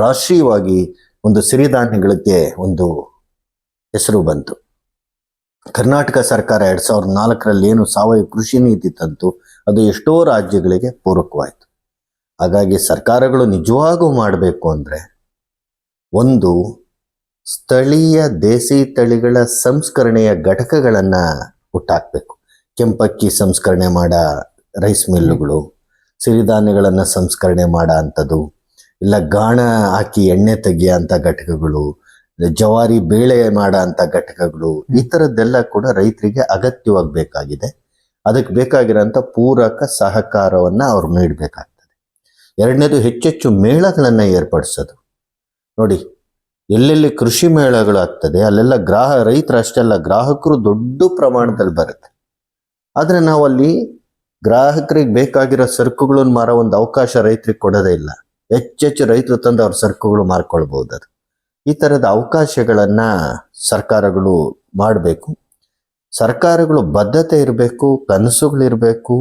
S1: ರಾಷ್ಟ್ರೀಯವಾಗಿ ಒಂದು ಸಿರಿಧಾನ್ಯಗಳಿಗೆ ಒಂದು ಹೆಸರು ಬಂತು. ಕರ್ನಾಟಕ ಸರ್ಕಾರ 2004ರಲ್ಲಿ ಏನು ಸಾವಯವ ಕೃಷಿ ನೀತಿ ತಂತು, ಅದು ಎಷ್ಟೋ ರಾಜ್ಯಗಳಿಗೆ ಪೂರಕವಾಯಿತು. ಹಾಗಾಗಿ ಸರ್ಕಾರಗಳು ನಿಜವಾಗೂ ಮಾಡಬೇಕು ಅಂದರೆ ಒಂದು ಸ್ಥಳೀಯ ದೇಸಿ ತಳಿಗಳ ಸಂಸ್ಕರಣೆಯ ಘಟಕಗಳನ್ನು ಹುಟ್ಟಾಕಬೇಕು. ಕೆಂಪಕ್ಕಿ ಸಂಸ್ಕರಣೆ ಮಾಡೋ ರೈಸ್ ಮಿಲ್ಲುಗಳು, ಸಿರಿಧಾನ್ಯಗಳನ್ನು ಸಂಸ್ಕರಣೆ ಮಾಡೋ ಅಂಥದ್ದು, ಇಲ್ಲ ಗಾಣ ಹಾಕಿ ಎಣ್ಣೆ ತೆಗಿಯೋ ಅಂಥ ಘಟಕಗಳು, ಜವಾರಿ ಬೇಳೆ ಮಾಡೋ ಅಂಥ ಘಟಕಗಳು, ಈ ಥರದ್ದೆಲ್ಲ ಕೂಡ ರೈತರಿಗೆ ಅಗತ್ಯವಾಗಿ ಬೇಕಾಗಿದೆ. ಅದಕ್ಕೆ ಬೇಕಾಗಿರೋಂಥ ಪೂರಕ ಸಹಕಾರವನ್ನು ಅವ್ರು ನೀಡಬೇಕಾಗ್ತದೆ. ಎರಡನೇದು, ಹೆಚ್ಚೆಚ್ಚು ಮೇಳಗಳನ್ನು ಏರ್ಪಡಿಸೋದು. ನೋಡಿ, ಎಲ್ಲೆಲ್ಲಿ ಕೃಷಿ ಮೇಳಗಳಾಗ್ತದೆ ಅಲ್ಲೆಲ್ಲ ರೈತರು ಅಷ್ಟೆಲ್ಲ ಗ್ರಾಹಕರು ದೊಡ್ಡ ಪ್ರಮಾಣದಲ್ಲಿ ಬರುತ್ತೆ. ಆದರೆ ನಾವಲ್ಲಿ ಗ್ರಾಹಕರಿಗೆ ಬೇಕಾಗಿರೋ ಸರಕುಗಳನ್ನು ಮಾರೋ ಒಂದು ಅವಕಾಶ ರೈತರಿಗೆ ಕೊಡೋದೇ ಇಲ್ಲ. ಹೆಚ್ಚೆಚ್ಚು ರೈತರು ತಂದು ಅವ್ರ ಸರಕುಗಳು ಮಾರ್ಕೊಳ್ಬಹುದು. ಅದು ಈ ಥರದ ಅವಕಾಶಗಳನ್ನು ಸರ್ಕಾರಗಳು ಮಾಡಬೇಕು. ಸರ್ಕಾರಗಳು ಬದ್ಧತೆ ಇರಬೇಕು, ಕನಸುಗಳಿರಬೇಕು.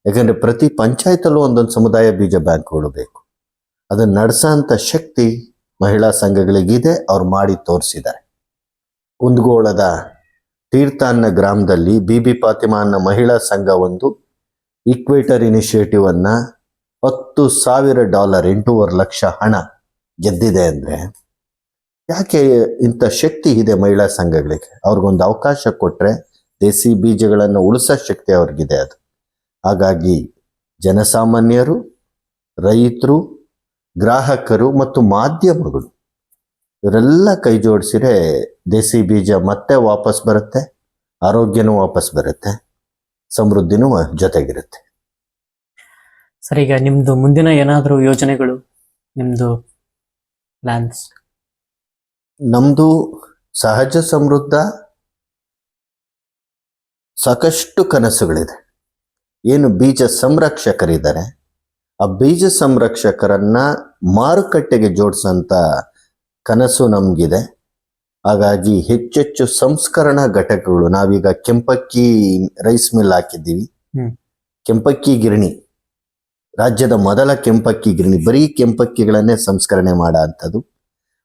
S1: ಯಾಕಂದರೆ ಪ್ರತಿ ಪಂಚಾಯತಲ್ಲೂ ಒಂದೊಂದು ಸಮುದಾಯ ಬೀಜ ಬ್ಯಾಂಕ್ಗಳು ಬೇಕು. ಅದನ್ನು ನಡೆಸೋಂಥ ಶಕ್ತಿ ಮಹಿಳಾ ಸಂಘಗಳಿಗಿದೆ, ಅವ್ರು ಮಾಡಿ ತೋರಿಸಿದ್ದಾರೆ. ಕುಂದಗೋಳದ ತೀರ್ಥ ಅನ್ನೋ ಗ್ರಾಮದಲ್ಲಿ ಬಿ ಫಾತಿಮಾ ಅನ್ನೋ ಮಹಿಳಾ ಸಂಘ ಒಂದು ಈಕ್ವೇಟರ್ ಇನಿಷಿಯೇಟಿವ್ ಅನ್ನ $10,000 8.5 ಲಕ್ಷ ಹಣ ಗೆದ್ದಿದೆ ಅಂದರೆ ಯಾಕೆ ಇಂಥ ಶಕ್ತಿ ಇದೆ ಮಹಿಳಾ ಸಂಘಗಳಿಗೆ? ಅವ್ರಿಗೊಂದು ಅವಕಾಶ ಕೊಟ್ಟರೆ ದೇಸಿ ಬೀಜಗಳನ್ನು ಉಳಿಸೋ ಶಕ್ತಿ ಅವ್ರಿಗಿದೆ. ಅದು ಹಾಗಾಗಿ ಜನಸಾಮಾನ್ಯರು, ರೈತರು, ಗ್ರಾಹಕರು ಮತ್ತು ಮಾಧ್ಯಮಗಳು ಇವರೆಲ್ಲ ಕೈ ಜೋಡಿಸಿದ್ರೆ ದೇಸಿ ಬೀಜ ಮತ್ತೆ ವಾಪಸ್ ಬರುತ್ತೆ, ಆರೋಗ್ಯನೂ ವಾಪಸ್ ಬರುತ್ತೆ, ಸಮೃದ್ಧಿನೂ ಜೊತೆಗಿರುತ್ತೆ.
S2: ಸರ್, ಈಗ ನಿಮ್ದು ಮುಂದಿನ ಏನಾದರೂ ಯೋಜನೆಗಳು, ನಿಮ್ದು ಪ್ಲಾನ್ಸ್?
S1: ನಮ್ಮದು ಸಹಜ ಸಮೃದ್ಧ ಸಾಕಷ್ಟು ಕನಸುಗಳಿದೆ. ಏನು ಬೀಜ ಸಂರಕ್ಷಕರಿದ್ದಾರೆ, ಆ ಬೀಜ ಸಂರಕ್ಷಕರನ್ನ ಮಾರುಕಟ್ಟೆಗೆ ಜೋಡಿಸೋಂಥ ಕನಸು ನಮಗಿದೆ. ಹಾಗಾಗಿ ಹೆಚ್ಚೆಚ್ಚು ಸಂಸ್ಕರಣಾ ಘಟಕಗಳು, ನಾವೀಗ ಕೆಂಪಕ್ಕಿ ರೈಸ್ ಮಿಲ್ ಹಾಕಿದ್ದೀವಿ. ಕೆಂಪಕ್ಕಿ ಗಿರಣಿ, ರಾಜ್ಯದ ಮೊದಲ ಕೆಂಪಕ್ಕಿ ಗಿರಣಿ, ಬರೀ ಕೆಂಪಕ್ಕಿಗಳನ್ನೇ ಸಂಸ್ಕರಣೆ ಮಾಡೋ ಅಂಥದ್ದು.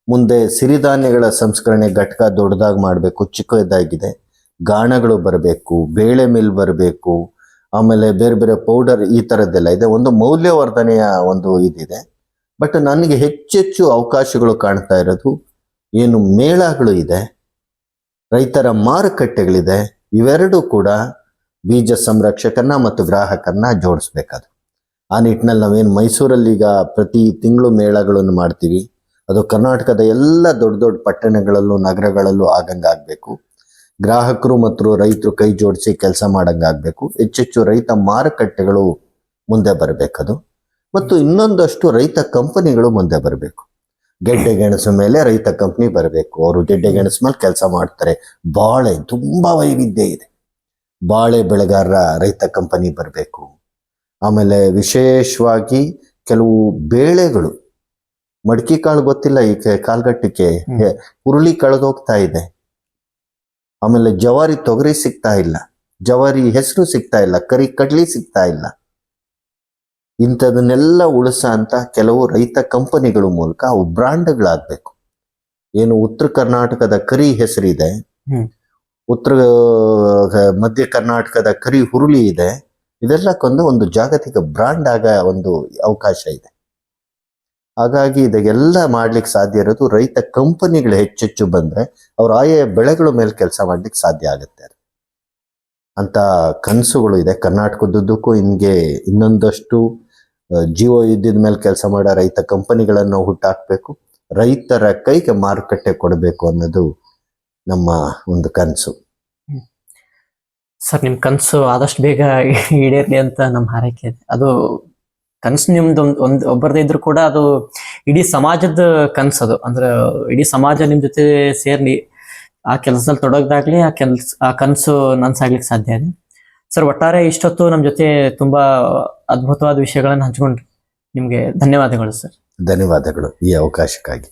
S1: ಮುಂದೆ ಸಿರಿಧಾನ್ಯಗಳ ಸಂಸ್ಕರಣೆ ಘಟಕ ದೊಡ್ಡದಾಗಿ ಮಾಡಬೇಕು, ಚಿಕ್ಕದಾಗಿದೆ. ಗಾಣಗಳು ಬರಬೇಕು, ಬೇಳೆ ಮಿಲ್ ಬರಬೇಕು, ಆಮೇಲೆ ಬೇರೆ ಬೇರೆ ಪೌಡರ್, ಈ ಥರದ್ದೆಲ್ಲ ಇದೆ. ಒಂದು ಮೌಲ್ಯವರ್ಧನೆಯ ಒಂದು ಇದಿದೆ. ಬಟ್ ನನಗೆ ಹೆಚ್ಚೆಚ್ಚು ಅವಕಾಶಗಳು ಕಾಣ್ತಾ ಇರೋದು ಏನು ಮೇಳಗಳು ಇದೆ, ರೈತರ ಮಾರುಕಟ್ಟೆಗಳಿದೆ. ಇವೆರಡೂ ಕೂಡ ಬೀಜ ಸಂರಕ್ಷಕರನ್ನ ಮತ್ತು ಗ್ರಾಹಕರನ್ನ ಜೋಡಿಸ್ಬೇಕದು. ಆ ನಿಟ್ಟಿನಲ್ಲಿ ನಾವೇನು ಮೈಸೂರಲ್ಲಿ ಈಗ ಪ್ರತಿ ತಿಂಗಳು ಮೇಳಗಳನ್ನು ಮಾಡ್ತೀವಿ, ಅದು ಕರ್ನಾಟಕದ ಎಲ್ಲ ದೊಡ್ಡ ದೊಡ್ಡ ಪಟ್ಟಣಗಳಲ್ಲೂ ನಗರಗಳಲ್ಲೂ ಆಗಂಗಾಗಬೇಕು. ಗ್ರಾಹಕರು ಮತ್ತು ರೈತರು ಕೈ ಜೋಡಿಸಿ ಕೆಲಸ ಮಾಡಂಗಾಗಬೇಕು. ಹೆಚ್ಚೆಚ್ಚು ರೈತ ಮಾರುಕಟ್ಟೆಗಳು ಮುಂದೆ ಬರಬೇಕದು. ಮತ್ತು ಇನ್ನೊಂದಷ್ಟು ರೈತ ಕಂಪನಿಗಳು ಮುಂದೆ ಬರಬೇಕು. ಗೆಡ್ಡೆ ಗೆಣಸು ಮೇಲೆ ರೈತ ಕಂಪನಿ ಬರಬೇಕು. ಅವರು ಗೆಡ್ಡೆ ಗೆಣಸು ಮೇಲೆ ಕೆಲಸ ಮಾಡ್ತಾರೆ. ಬಾಳೆ ತುಂಬ ವೈವಿಧ್ಯ ಇದೆ. ಬಾಳೆ ಬೆಳೆಗಾರರ ರೈತ ಕಂಪನಿ ಬರಬೇಕು. ಆಮೇಲೆ ವಿಶೇಷವಾಗಿ ಕೆಲವು ಬೇಳೆಗಳು, ಮಡಿಕೆ ಕಾಳು ಗೊತ್ತಿಲ್ಲ ಈ ಕಾಲ್ಗಟ್ಟಕ್ಕೆ, ಹುರುಳಿ ಕಳೆದೋಗ್ತಾ ಇದೆ. ಆಮೇಲೆ ಜವಾರಿ ತೊಗರಿ ಸಿಗ್ತಾ ಇಲ್ಲ, ಜವಾರಿ ಹೆಸರು ಸಿಗ್ತಾ ಇಲ್ಲ, ಕರಿ ಕಡ್ಲಿ ಸಿಗ್ತಾ ಇಲ್ಲ. ಇಂಥದನ್ನೆಲ್ಲ ಉಳಿಸ ಅಂತ ಕೆಲವು ರೈತ ಕಂಪನಿಗಳ ಮೂಲಕ ಅವು ಬ್ರಾಂಡ್ಗಳಾಗಬೇಕು. ಏನು ಉತ್ತರ ಕರ್ನಾಟಕದ ಕರಿ ಹೆಸರಿದೆ, ಉತ್ತರ ಮಧ್ಯ ಕರ್ನಾಟಕದ ಕರಿ ಹುರುಳಿ ಇದೆ, ಇದೆಲ್ಲಕ್ಕೊಂದು ಒಂದು ಜಾಗತಿಕ ಬ್ರಾಂಡ್ ಆಗ ಒಂದು ಅವಕಾಶ ಇದೆ. ಹಾಗಾಗಿ ಇದೆಲ್ಲ ಮಾಡ್ಲಿಕ್ಕೆ ಸಾಧ್ಯ ಇರೋದು ರೈತ ಕಂಪನಿಗಳು ಹೆಚ್ಚೆಚ್ಚು ಬಂದ್ರೆ ಅವ್ರು ಆಯಾ ಬೆಳೆಗಳ ಮೇಲೆ ಕೆಲಸ ಮಾಡ್ಲಿಕ್ಕೆ ಸಾಧ್ಯ ಆಗುತ್ತೆ ಅಂತ ಕನಸುಗಳು ಇದೆ. ಕರ್ನಾಟಕದುದ್ದಕ್ಕೂ ಹಿಂಗೆ ಇನ್ನೊಂದಷ್ಟು ಜೀವ ಯುದ್ಧದ ಮೇಲೆ ಕೆಲಸ ಮಾಡೋ ರೈತ ಕಂಪನಿಗಳನ್ನು ಹುಟ್ಟಾಕ್ಬೇಕು, ರೈತರ ಕೈಗೆ ಮಾರುಕಟ್ಟೆ ಕೊಡಬೇಕು ಅನ್ನೋದು ನಮ್ಮ ಒಂದು ಕನಸು.
S2: ಸರ್, ನಿಮ್ಮ ಕನಸು ಆದಷ್ಟು ಬೇಗ ಈಡೇರಲಿ ಅಂತ ನಮ್ಮ ಹಾರೈಕೆ ಇದೆ. ಅದು ಕನಸು ನಿಮ್ದು ಒಬ್ಬರದೇ ಇದ್ರು ಕೂಡ ಅದು ಇಡೀ ಸಮಾಜದ ಕನಸು. ಅದು ಅಂದ್ರೆ ಇಡೀ ಸಮಾಜ ನಿಮ್ಮ ಜೊತೆ ಸೇರ್ಲಿ, ಆ ಕೆಲಸದಲ್ಲಿ ತೊಡಗದಾಗ್ಲಿ ಆ ಕನಸು ನನ್ಸಾಗ್ಲಿಕ್ಕೆ ಸಾಧ್ಯ ಇದೆ. ಸರ್, ಒಟ್ಟಾರೆ ಇಷ್ಟೊತ್ತು ನಮ್ಮ ಜೊತೆ ತುಂಬಾ ಅದ್ಭುತವಾದ ವಿಷಯಗಳನ್ನು ಹಂಚ್ಕೊಂಡ್ರಿ. ನಿಮಗೆ ಧನ್ಯವಾದಗಳು ಸರ್.
S1: ಧನ್ಯವಾದಗಳು ಈ ಅವಕಾಶಕ್ಕಾಗಿ.